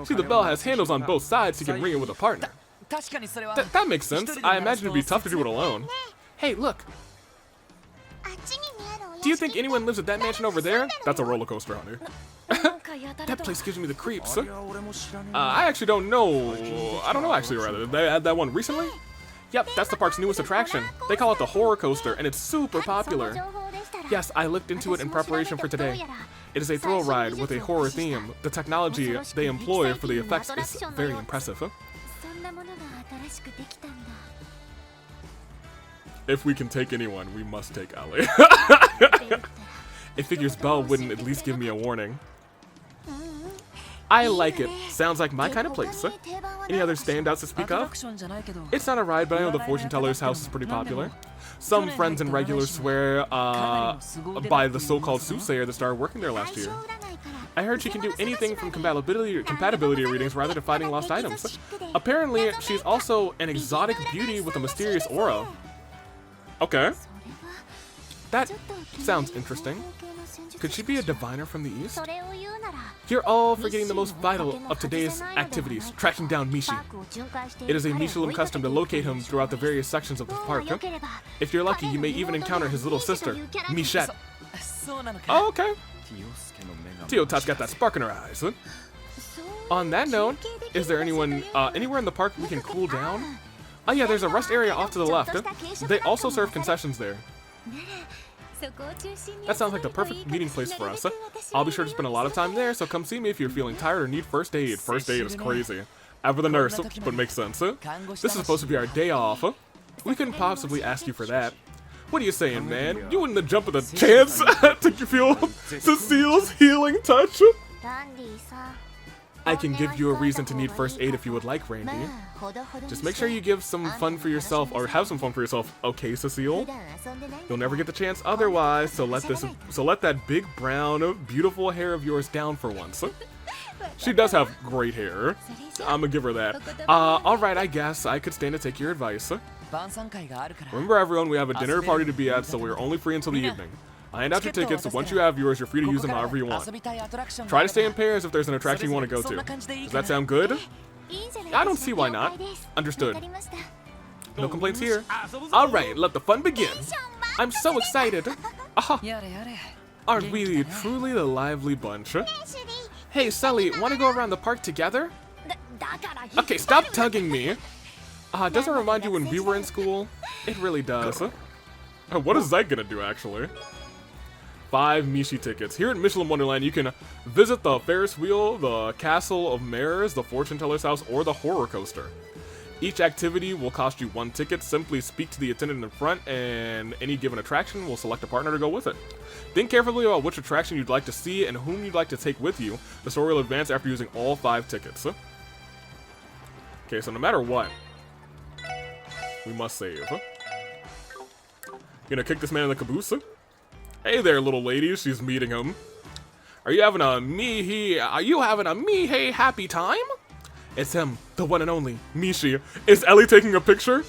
See, the bell has handles on both sides so you can ring it with a partner. That makes sense. I imagine it'd be tough to do it alone. Hey, look. Do you think anyone lives at that mansion over there? That's a roller coaster, honey. That place gives me the creeps. I actually don't know. I don't know, actually, rather. Did they add that one recently? Yep, that's the park's newest attraction. They call it the horror coaster, and it's super popular. Yes, I looked into it in preparation for today. It is a thrill ride with a horror theme. The technology they employ for the effects is very impressive. If we can take anyone, we must take Ali. It figures Belle wouldn't at least give me a warning. I like it. Sounds like my kind of place. Any other standouts to speak of? It's not a ride, but I know the fortune teller's house is pretty popular. Some friends and regulars swear by the so-called soothsayer that started working there last year. I heard she can do anything from compatibility readings rather to finding lost items. Apparently, she's also an exotic beauty with a mysterious aura. Okay. That sounds interesting. Could she be a diviner from the east? You're all forgetting the most vital of today's activities, tracking down Mishy. It is a Michelin custom to locate him throughout the various sections of the park. If you're lucky, you may even encounter his little sister, Michette. Oh, okay. Tiota's got that spark in her eyes. On that note, is there anyone anywhere in the park we can cool down? Oh yeah, there's a rest area off to the left. They also serve concessions there. That sounds like the perfect meeting place for us. I'll be sure to spend a lot of time there, so come see me if you're feeling tired or need first aid. First aid is crazy. Ever the nurse, but makes sense. This is supposed to be our day off. We couldn't possibly ask you for that. What are you saying, man? You wouldn't have jumped at the chance to feel Cecile's healing touch? I can give you a reason to need first aid if you would like, Randy. Just make sure you give some fun for yourself, or have some fun for yourself, okay, Cecile? You'll never get the chance otherwise, so let that big brown, beautiful hair of yours down for once. She does have great hair. I'm gonna give her that. Alright, I guess I could stand to take your advice. Remember everyone, we have a dinner party to be at, so we're only free until the evening. I hand out your tickets, so once you have yours, you're free to use them however you want. Try to stay in pairs if there's an attraction you want to go to. Does that sound good? I don't see why not. Understood. No complaints here. Alright, let the fun begin. I'm so excited. Aren't we truly the lively bunch? Hey, Sully, want to go around the park together? Okay, stop tugging me. Doesn't it remind you when we were in school? It really does. What is that gonna do, actually? 5 Mishy tickets. Here at Michelin Wonderland, you can visit the Ferris wheel, the Castle of Mirrors, the Fortune Teller's house, or the Horror Coaster. Each activity will cost you 1 ticket. Simply speak to the attendant in front, and any given attraction will select a partner to go with it. Think carefully about which attraction you'd like to see and whom you'd like to take with you. The story will advance after using all 5 tickets. Okay, so no matter what, we must save. Gonna kick this man in the caboose? Hey there, little lady. She's meeting him. Are you having a me-hey happy time? It's him, the one and only, Mishy. Is Ellie taking a picture?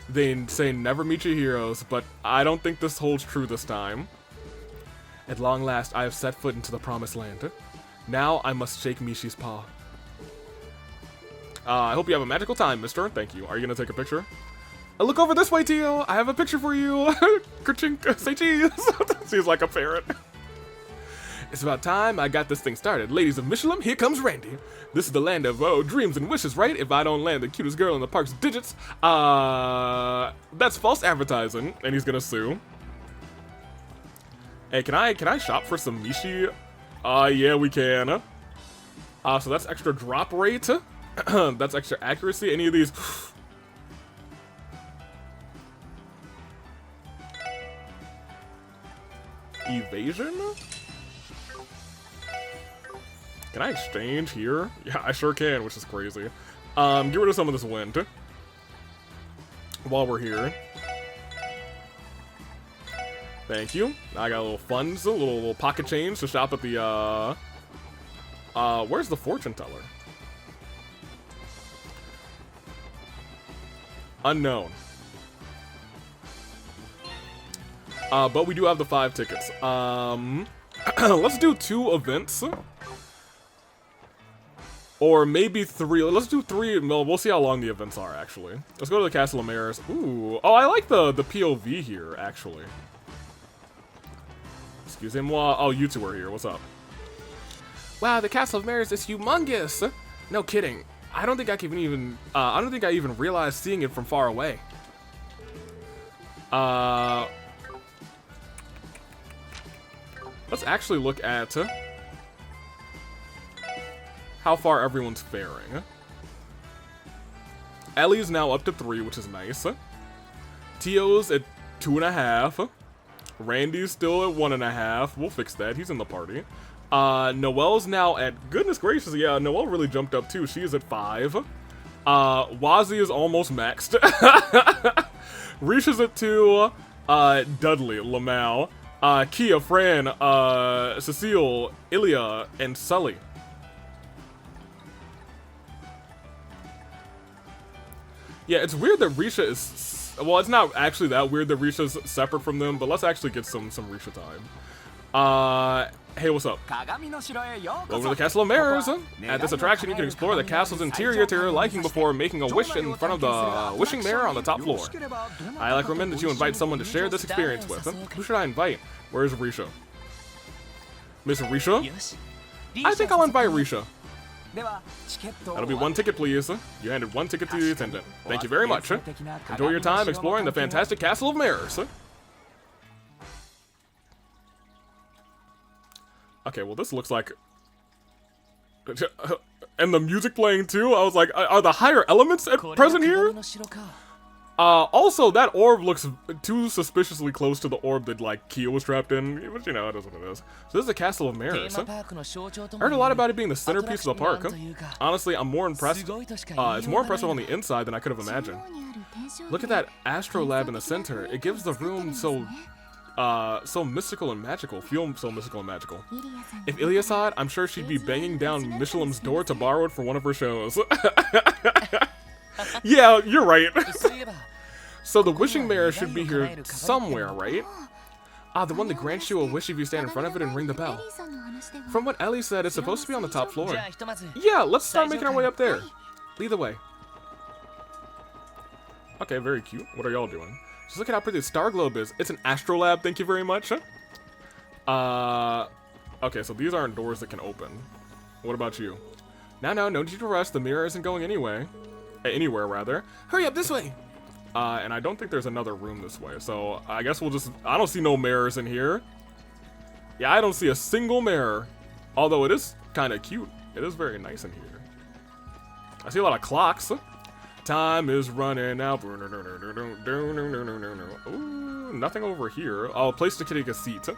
They say never meet your heroes, but I don't think this holds true this time. At long last, I have set foot into the promised land. Now I must shake Mishy's paw. I hope you have a magical time, mister. Thank you. Are you gonna take a picture? Look over this way, Tio. I have a picture for you. Kerchink, say cheese. She's like a parrot. It's about time I got this thing started. Ladies of Michelin, here comes Randy. This is the land of, dreams and wishes, right? If I don't land the cutest girl in the park's digits, that's false advertising. And he's gonna sue. Hey, can I shop for some Mishy? Yeah, we can. So that's extra drop rate. That's extra accuracy. Any of these... Evasion? Can I exchange here? Yeah, I sure can, which is crazy. Get rid of some of this wind while we're here. Thank you. I got a little funds, a little pocket change to shop at the, where's the fortune teller? Unknown. But we do have the 5 tickets. Let's do 2 events. Or maybe 3. Let's do 3. No, we'll see how long the events are, actually. Let's go to the Castle of Mirrors. Ooh. Oh, I like the POV here, actually. Excusez-moi. Oh, you two are here. What's up? Wow, the Castle of Mirrors is humongous. No kidding. I don't think I can even... I don't think I even realized seeing it from far away. Let's actually look at how far everyone's faring. Ellie's now up to 3, which is nice. Tio's at 2.5. Randy's still at 1.5. We'll fix that. He's in the party. Noelle's now at... Goodness gracious, yeah, Noelle really jumped up too. She is at 5. Wazzy is almost maxed. Risha's at 2. Dudley, Lamau. Kia, Fran, Cecile, Ilya, and Sully. Yeah, it's weird that Risha is... Well, it's not actually that weird that Risha's separate from them, but let's actually get some Risha time. Hey, what's up? Over to the Castle of Mirrors. At this attraction, you can explore the castle's interior to your liking before making a wish in front of the wishing mirror on the top floor. I recommend that you invite someone to share this experience with. Who should I invite? Where's Risha? Miss Risha? よし I think I'll invite Risha. ではチケットを That'll be one ticket, please. You handed one ticket to the attendant. Thank you very much. Enjoy your time exploring the fantastic Castle of Mirrors. Okay, well, this looks like... And the music playing, too? I was like, are the higher elements present here? Also, that orb looks too suspiciously close to the orb that, like, Kia was trapped in. But, you know, it is what it is. So this is the Castle of Mirrors. I heard a lot about it being the centerpiece of the park. Honestly, I'm more impressed. It's more impressive on the inside than I could have imagined. Look at that astrolabe in the center. It gives the room so mystical and magical. Feel so mystical and magical. If Ilya saw it, I'm sure she'd be banging down Michelin's door to borrow it for one of her shows. Yeah, you're right. So the wishing mirror should be here somewhere, right? Ah, the one that grants you a wish if you stand in front of it and ring the bell. From what Ellie said, it's supposed to be on the top floor. Yeah, let's start making our way up there. Lead the way. Okay, very cute. What are y'all doing? Just look at how pretty the star globe is. It's an astrolabe, thank you very much. Okay, so these aren't doors that can open. What about you? No need to rush. The mirror isn't going anywhere, rather. Hurry up this way! And I don't think there's another room this way, so I guess we'll just... I don't see no mirrors in here. Yeah, I don't see a single mirror. Although it is kind of cute. It is very nice in here. I see a lot of clocks. Time is running out. Ooh, nothing over here. Oh, a place to take a seat.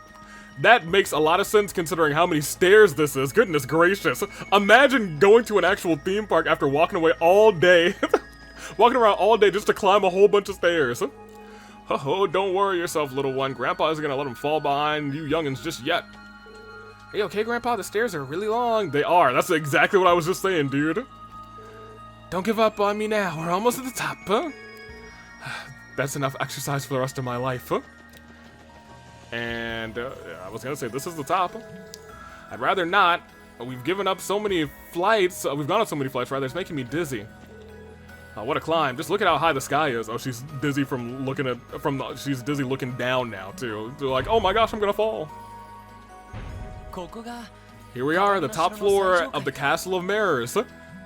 That makes a lot of sense considering how many stairs this is. Goodness gracious. Imagine going to an actual theme park after walking away all day. Walking around all day just to climb a whole bunch of stairs. Oh, don't worry yourself, little one. Grandpa isn't gonna let him fall behind you youngins just yet. Hey, okay, Grandpa, the stairs are really long. They are. That's exactly what I was just saying, dude. Don't give up on me now. We're almost at the top, huh? That's enough exercise for the rest of my life, huh? And I was gonna say, this is the top. I'd rather not. We've given up so many flights. We've gone on so many flights, rather. It's making me dizzy. What a climb. Just look at how high the sky is. Oh, she's dizzy from looking at... she's dizzy looking down now, too. So like, oh my gosh, I'm gonna fall. Here we are, the top floor of the Castle of Mirrors.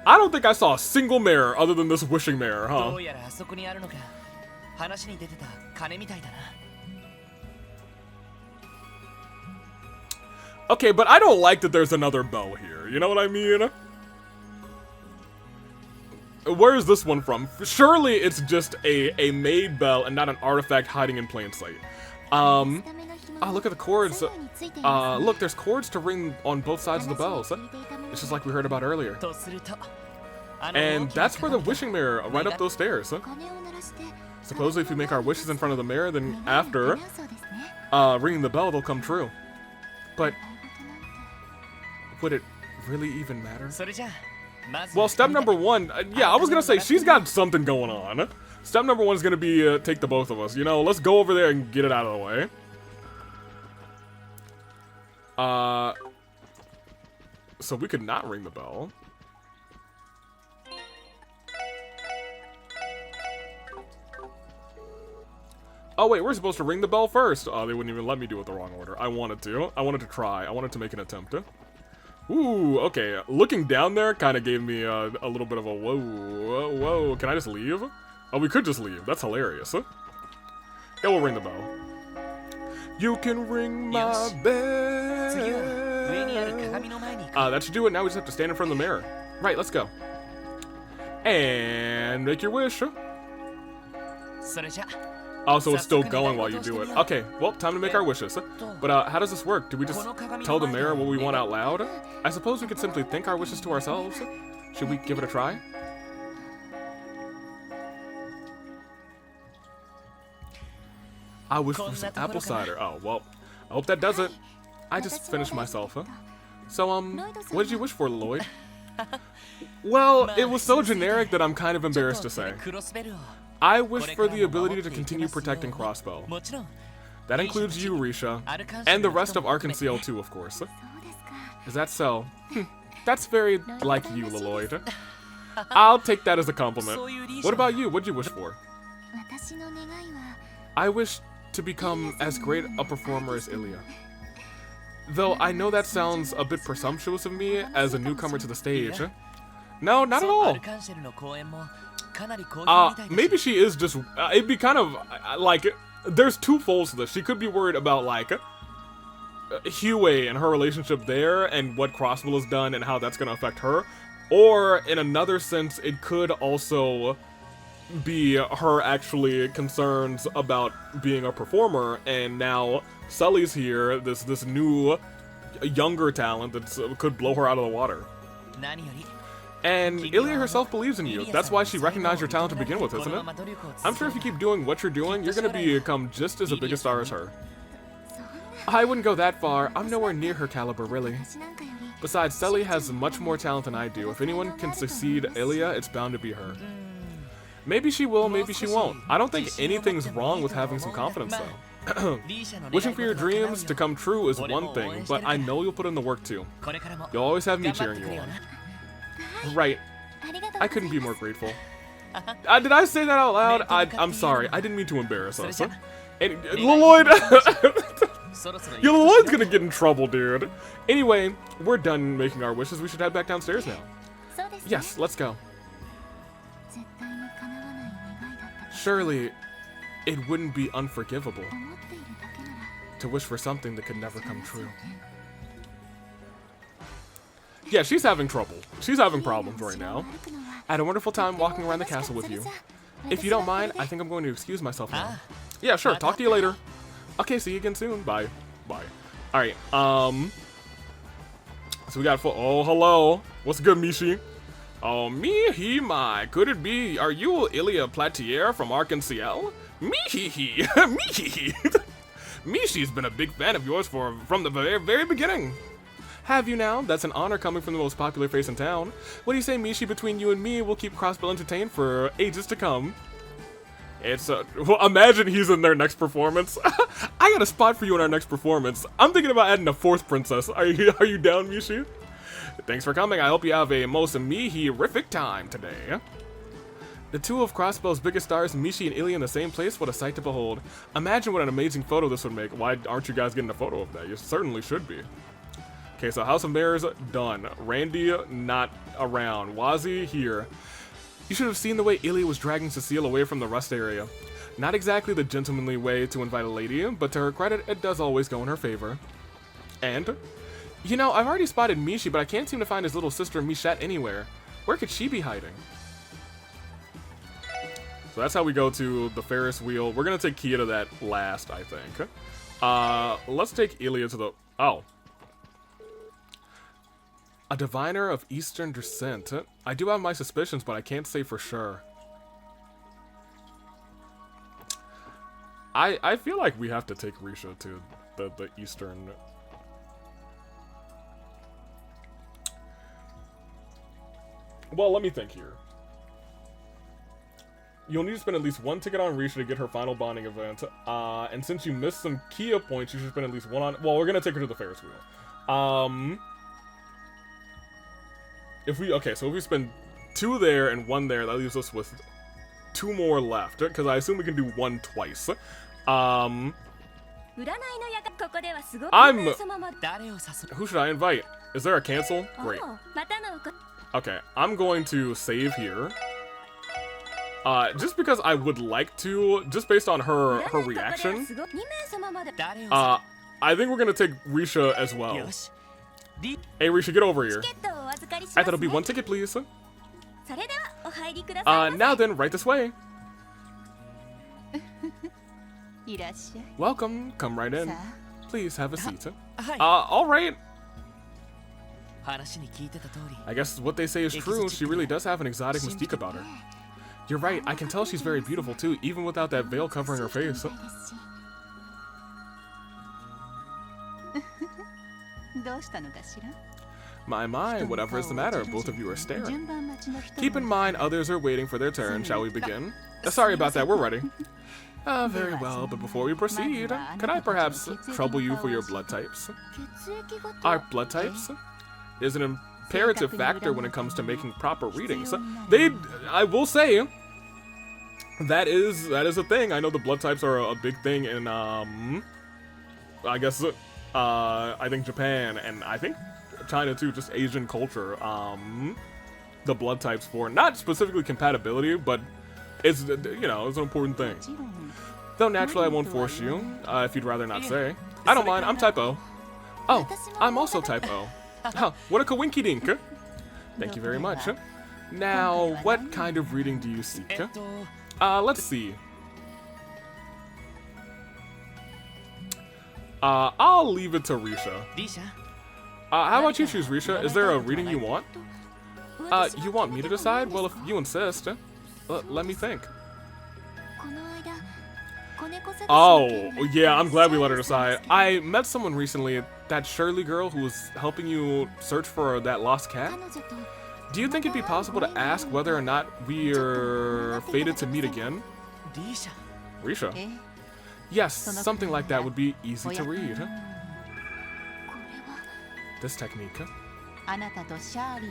I don't think I saw a single mirror other than this wishing mirror, huh? Okay, but I don't like that there's another bow here. You know what I mean? Where is this one from? Surely it's just a made bell and not an artifact hiding in plain sight. Oh, look at the cords. Look, there's cords to ring on both sides of the bells. It's just like we heard about earlier. And that's where the wishing mirror, right up those stairs. Supposedly if we make our wishes in front of the mirror, then after ringing the bell, they'll come true. But would it really even matter? Well, step number one, yeah, I was gonna say, she's got something going on. Step number one is gonna be take the both of us. You know, let's go over there and get it out of the way. So we could not ring the bell. Oh wait, we're supposed to ring the bell first. Oh, they wouldn't even let me do it the wrong order. I wanted to. I wanted to try. I wanted to make an attempt. Ooh, okay. Looking down there kind of gave me a little bit of a whoa. Can I just leave? Oh, we could just leave. That's hilarious. Yeah, we'll ring the bell. You can ring my bell. That should do it. Now we just have to stand in front of the mirror. Right, let's go. And make your wish. Oh, so it's still going while you do it. Okay, well, time to make our wishes. But how does this work? Do we just tell the mirror what we want out loud? I suppose we could simply think our wishes to ourselves. Should we give it a try? I wish for some apple cider. Oh, well, I hope that does it. I just finished myself, huh? So, what did you wish for, Lloyd? Well, it was so generic that I'm kind of embarrassed to say. I wish for the ability to continue protecting Crossbow. That includes you, Risha, and the rest of Arkansas too, of course. Is that so? That's very like you, Lloyd. I'll take that as a compliment. What about you? What'd you wish for? I wish to become as great a performer as Ilya. Though I know that sounds a bit presumptuous of me as a newcomer to the stage. No, not at all. Maybe she is just, it'd be kind of, like, there's two folds to this. She could be worried about, like, Hue and her relationship there and what Crossbill has done and how that's going to affect her. Or, in another sense, it could also be her actually concerns about being a performer, and now Sully's here, this new, younger talent that could blow her out of the water. And Ilya herself believes in you. That's why she recognized your talent to begin with, isn't it? I'm sure if you keep doing what you're doing, you're going to become just as big a star as her. I wouldn't go that far. I'm nowhere near her caliber, really. Besides, Sully has much more talent than I do. If anyone can succeed Ilya, it's bound to be her. Maybe she will, maybe she won't. I don't think anything's wrong with having some confidence, though. Wishing for your dreams to come true is one thing, but I know you'll put in the work, too. You'll always have me cheering you on. Right. I couldn't be more grateful. Did I say that out loud? I'm sorry. I didn't mean to embarrass us. And, Lloyd! Yo, Lloyd's gonna get in trouble, dude. Anyway, we're done making our wishes. We should head back downstairs now. Yes, let's go. Surely, it wouldn't be unforgivable to wish for something that could never come true. Yeah, she's having trouble. She's having problems right now. I had a wonderful time walking around the castle with you. If you don't mind, I think I'm going to excuse myself now. Yeah, sure. Talk to you later. Okay, see you again soon. Bye. Bye. Alright, so we got oh, hello. What's good, Mishy? Oh, me, my. Could it be? Are you Ilya Platier from Arc-en-Ciel? Me-hee-hee. Me-hee-hee. Mishy's been a big fan of yours from the very beginning. Have you now? That's an honor coming from the most popular face in town. What do you say, Mishy? Between you and me, we'll keep Crossbill entertained for ages to come. It's well, imagine he's in their next performance. I got a spot for you in our next performance. I'm thinking about adding a fourth princess. Are you down, Mishy? Thanks for coming. I hope you have a most me-horrific time today. The two of Crossbill's biggest stars, Mishy and Ilya, in the same place. What a sight to behold. Imagine what an amazing photo this would make. Why aren't you guys getting a photo of that? You certainly should be. Okay, so House of Mirrors, done. Randy, not around. Wazi, here. You should have seen the way Ilya was dragging Cecile away from the rust area. Not exactly the gentlemanly way to invite a lady, but to her credit, it does always go in her favor. And, you know, I've already spotted Mishy, but I can't seem to find his little sister Michette anywhere. Where could she be hiding? So that's how we go to the Ferris wheel. We're gonna take Kia to that last, I think. Let's take Ilya to the... Oh. A diviner of Eastern descent. I do have my suspicions, but I can't say for sure. I feel like we have to take Risha to the Eastern... Well, let me think here. You'll need to spend at least one ticket on Risha to get her final bonding event. And since you missed some Kia points, you should spend at least one on... Well, we're gonna take her to the Ferris wheel. Okay, so if we spend 2 there and 1 there, that leaves us with 2 more left, because I assume we can do 1 twice. Who should I invite? Is there a cancel? Great. Okay, I'm going to save here. Just because I would like to, just based on her reaction. I think we're gonna take Risha as well. Hey, Risha, get over here. I thought it'll be 1 ticket, please. Now then, right this way. Welcome. Come right in. Please have a seat. Alright. I guess what they say is true. She really does have an exotic mystique about her. You're right. I can tell she's very beautiful, too, even without that veil covering her face. My, whatever is the matter? Both of you are staring. Keep in mind, others are waiting for their turn. Shall we begin? Sorry about that, we're ready. Very well, but before we proceed, could I perhaps trouble you for your blood types? Our blood types is an imperative factor when it comes to making proper readings. I will say, that is a thing. I know the blood types are a big thing in, I guess, I think Japan, and I think China too, just Asian culture, the blood types for, not specifically compatibility, but it's, you know, it's an important thing. Though naturally I won't force you, if you'd rather not say. I don't mind, I'm type O. Oh, I'm also type O. Huh, what a coinky dink. Thank you very much. Now, what kind of reading do you seek? Let's see. I'll leave it to Risha. How about you choose, Risha? Is there a reading you want? You want me to decide? Well, if you insist. Let me think. Oh, yeah, I'm glad we let her decide. I met someone recently, that Shirley girl who was helping you search for that lost cat. Do you think it'd be possible to ask whether or not we're fated to meet again? Risha? Yes, something like that would be easy to read. This technique.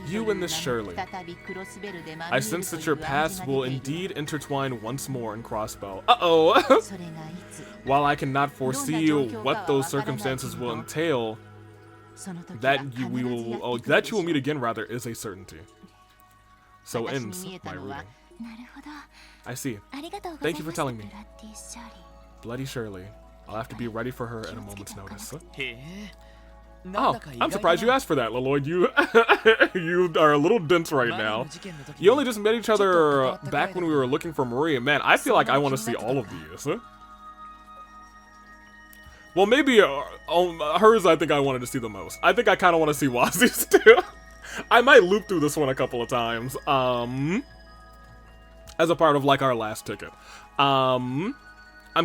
You and this Shirley. I sense that your paths will indeed intertwine once more in Crossbow. Uh-oh! While I cannot foresee what those circumstances will entail, that you will meet again, rather, is a certainty. So ends my reading. I see. Thank you for telling me. Bloody Shirley. I'll have to be ready for her at a moment's notice. Oh, I'm surprised you asked for that, Leloid. You you are a little dense right now. You only just met each other back when we were looking for Maria. Man, I feel like I want to see all of these. Well, maybe hers I think I wanted to see the most. I think I kind of want to see Wazi's too. I might loop through this one a couple of times. As a part of like our last ticket. I'm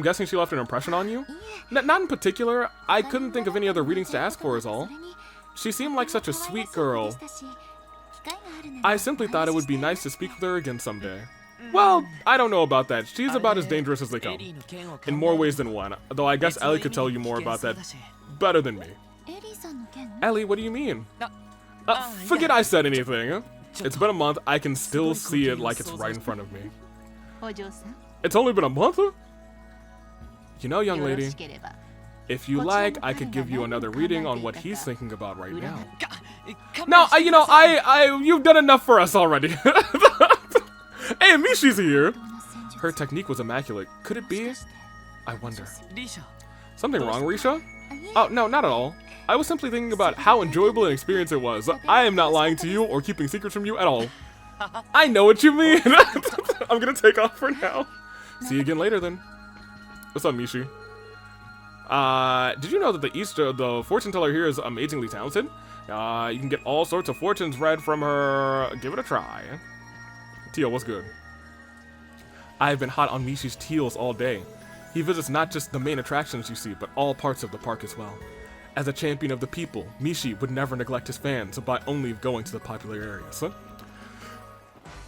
guessing she left an impression on you? Not in particular. I couldn't think of any other readings to ask for is all. She seemed like such a sweet girl. I simply thought it would be nice to speak with her again someday. Well, I don't know about that. She's about as dangerous as they come. In more ways than one. Though I guess Ellie could tell you more about that better than me. Ellie, what do you mean? Forget I said anything. It's been a month. I can still see it like it's right in front of me. It's only been a month? You know, young lady, if you like, I could give you another reading on what he's thinking about right now. No, you know, you've done enough for us already. Hey, Mishy's here. Her technique was immaculate. Could it be? I wonder. Something wrong, Risha? Oh, no, not at all. I was simply thinking about how enjoyable an experience it was. I am not lying to you or keeping secrets from you at all. I know what you mean. I'm gonna take off for now. See you again later, then. What's up, Mishy? Did you know that the fortune teller here is amazingly talented? You can get all sorts of fortunes read from her. Give it a try. Teal, what's good? I've been hot on Mishy's Teals all day. He visits not just the main attractions you see, but all parts of the park as well. As a champion of the people, Mishy would never neglect his fans by only going to the popular areas.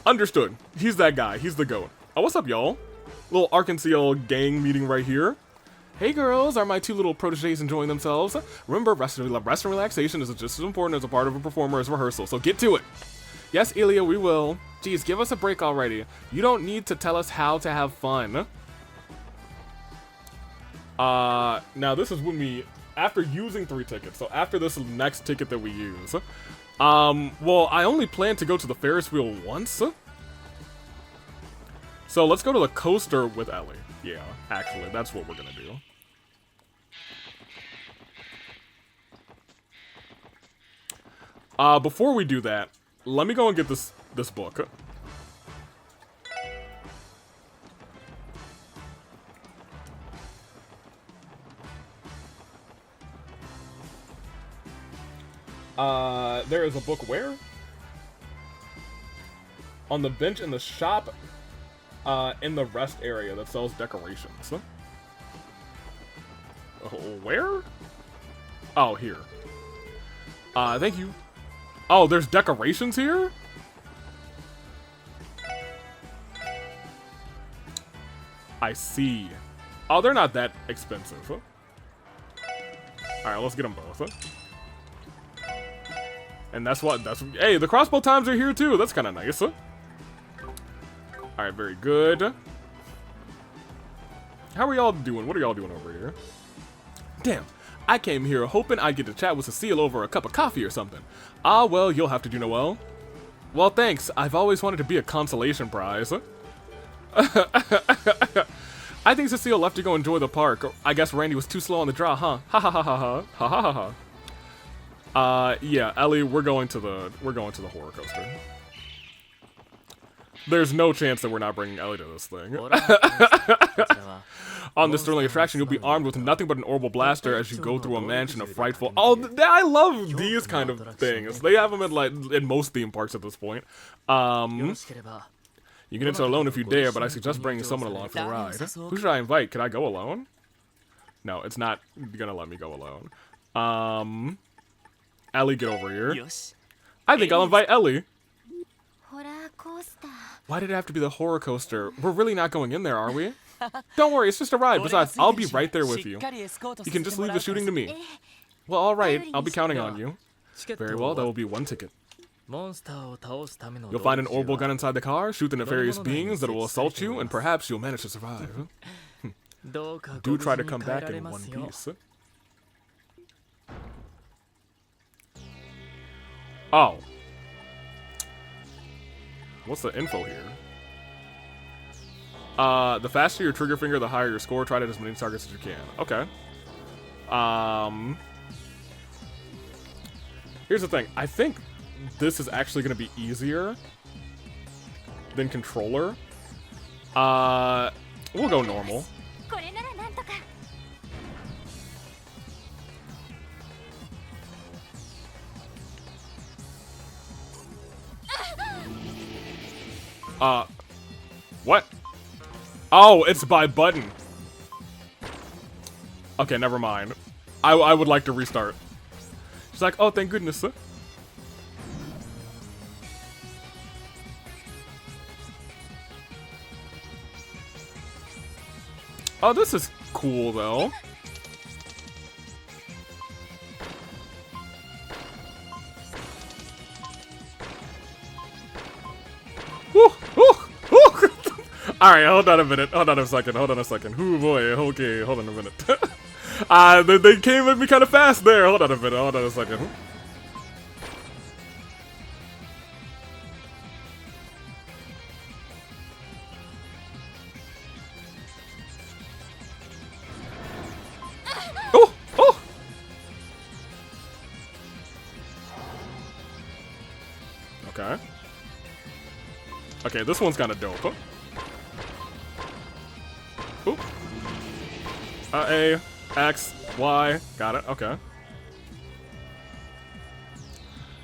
Understood. He's that guy. He's the GOAT. Oh, what's up, y'all? Little Arkansas gang meeting right here. Hey girls, are my two little proteges enjoying themselves? Remember, rest and relaxation is just as important as a part of a performer's rehearsal, so get to it. Yes, Ilya, we will. Geez, give us a break already. You don't need to tell us how to have fun. Now this is when we, after using 3 tickets, so after this next ticket that we use. Well, I only plan to go to the Ferris wheel once. So let's go to the coaster with Ellie. Yeah, actually, that's what we're gonna do. Before we do that, let me go and get this book. There is a book where? On the bench in the shop, in the rest area that sells decorations. Where? Oh, here. Thank you. Oh, there's decorations here? I see. Oh, they're not that expensive. Alright, let's get them both. And hey, the crossbow times are here too. That's kind of nice. Alright, very good. How are y'all doing? What are y'all doing over here? Damn, I came here hoping I'd get to chat with Cecile over a cup of coffee or something. Ah, well, you'll have to do Noel. Well, thanks. I've always wanted to be a consolation prize. I think Cecile left to go enjoy the park. I guess Randy was too slow on the draw, huh? Ha ha ha ha ha ha ha ha ha. Yeah, Ellie, we're going to the horror coaster. There's no chance that we're not bringing Ellie to this thing. On this thrilling attraction, you'll be armed with nothing but an orbital blaster as you go through a mansion of frightful. Oh, I love these kind of things. They have them in most theme parks at this point. You can enter alone if you dare, but I suggest bringing someone along for the ride. Who should I invite? Can I go alone? No, it's not gonna let me go alone. Ellie, get over here. I think I'll invite Ellie. Why did it have to be the horror coaster? We're really not going in there, are we? Don't worry, it's just a ride. Besides, I'll be right there with you. You can just leave the shooting to me. Well, alright, I'll be counting on you. Very well, that will be one ticket. You'll find an orbital gun inside the car, shoot the nefarious beings that will assault you, and perhaps you'll manage to survive. Do try to come back in one piece. Oh. What's the info here? The faster your trigger finger, the higher your score. Try to hit as many targets as you can. Okay. Here's the thing. I think this is actually going to be easier than controller. We'll go normal. What? Oh, it's by button. Okay, never mind. I would like to restart. She's like, oh, thank goodness. Oh, this is cool, though. Alright, hold on a minute. Hold on a second. Ooh, boy. Okay, hold on a minute. They came at me kind of fast there. Hold on a minute. Hold on a second. Oh! Oh! Okay. Okay, this one's kind of dope. Huh? Ooh. A, X, Y. Got it. Okay.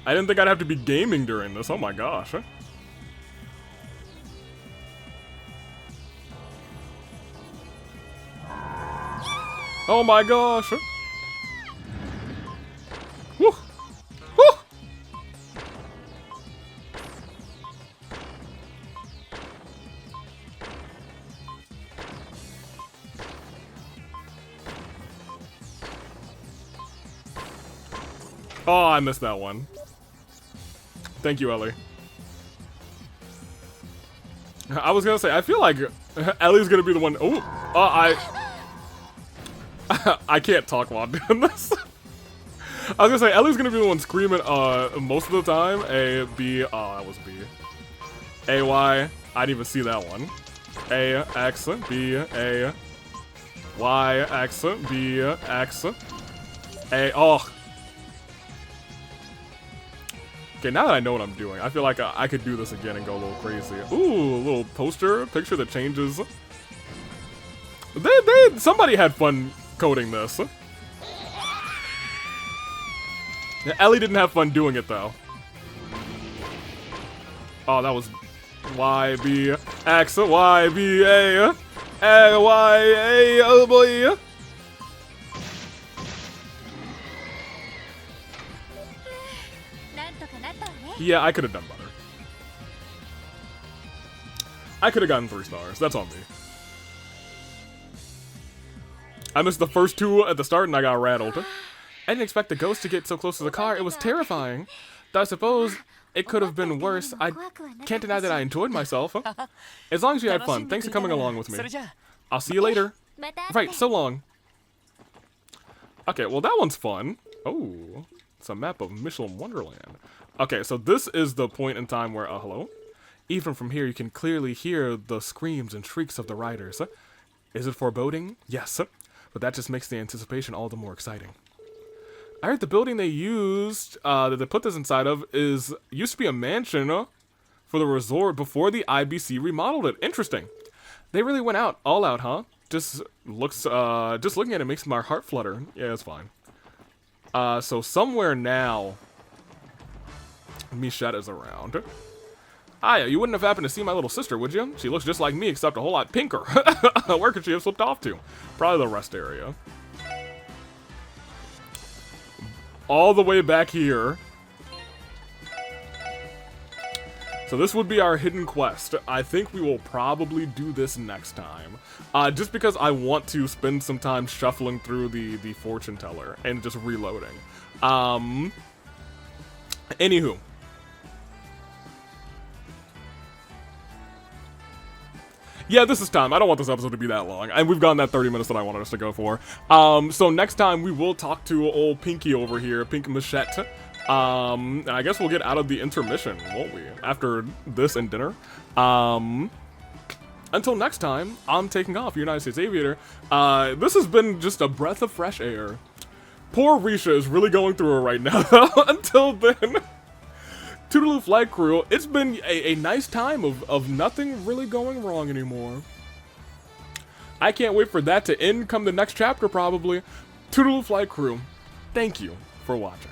I didn't think I'd have to be gaming during this. Oh my gosh. Oh my gosh. Woo. Woo. Oh, I missed that one. Thank you, Ellie. I was gonna say, I feel like Ellie's gonna be the one. Oh, I can't talk while I'm doing this. I was gonna say, Ellie's gonna be the one screaming most of the time. A, B, oh, that was B. A, Y, I didn't even see that one. A, X, B, A, Y, X, B, X, A, oh. Okay, now that I know what I'm doing, I feel like I could do this again and go a little crazy. Ooh, a little picture that changes. Somebody had fun coding this. Ellie didn't have fun doing it though. Oh, that was Y, B, X, Y, B, A, Y, A, oh boy. Yeah, I could have done better. I could have gotten 3 stars. That's on me. I missed the first 2 at the start and I got rattled. I didn't expect the ghost to get so close to the car. It was terrifying. Though I suppose it could have been worse. I can't deny that I enjoyed myself. As long as you had fun. Thanks for coming along with me. I'll see you later. Right, so long. Okay, well that one's fun. Oh, it's a map of Michelin Wonderland. Okay, so this is the point in time where, hello? Even from here, you can clearly hear the screams and shrieks of the riders. Is it foreboding? Yes, but that just makes the anticipation all the more exciting. I heard the building they used, that they put this inside of, used to be a mansion for the resort before the IBC remodeled it. Interesting. They really went all out, huh? Just looking at it makes my heart flutter. Yeah, it's fine. So somewhere now, Mishy is around. Aya, you wouldn't have happened to see my little sister, would you? She looks just like me, except a whole lot pinker. Where could she have slipped off to? Probably the rest area. All the way back here. So this would be our hidden quest. I think we will probably do this next time. Just because I want to spend some time shuffling through the fortune teller and just reloading. Anywho. Yeah, this is time. I don't want this episode to be that long. And we've gotten that 30 minutes that I wanted us to go for. So next time we will talk to old Pinky over here, Pink Machette. And I guess we'll get out of the intermission, won't we? After this and dinner. Until next time, I'm taking off, United States Aviator. This has been just a breath of fresh air. Poor Risha is really going through it right now. Until then, Toodaloo Flight Crew, it's been a nice time of nothing really going wrong anymore. I can't wait for that to end come the next chapter, probably. Toodaloo Flight Crew, thank you for watching.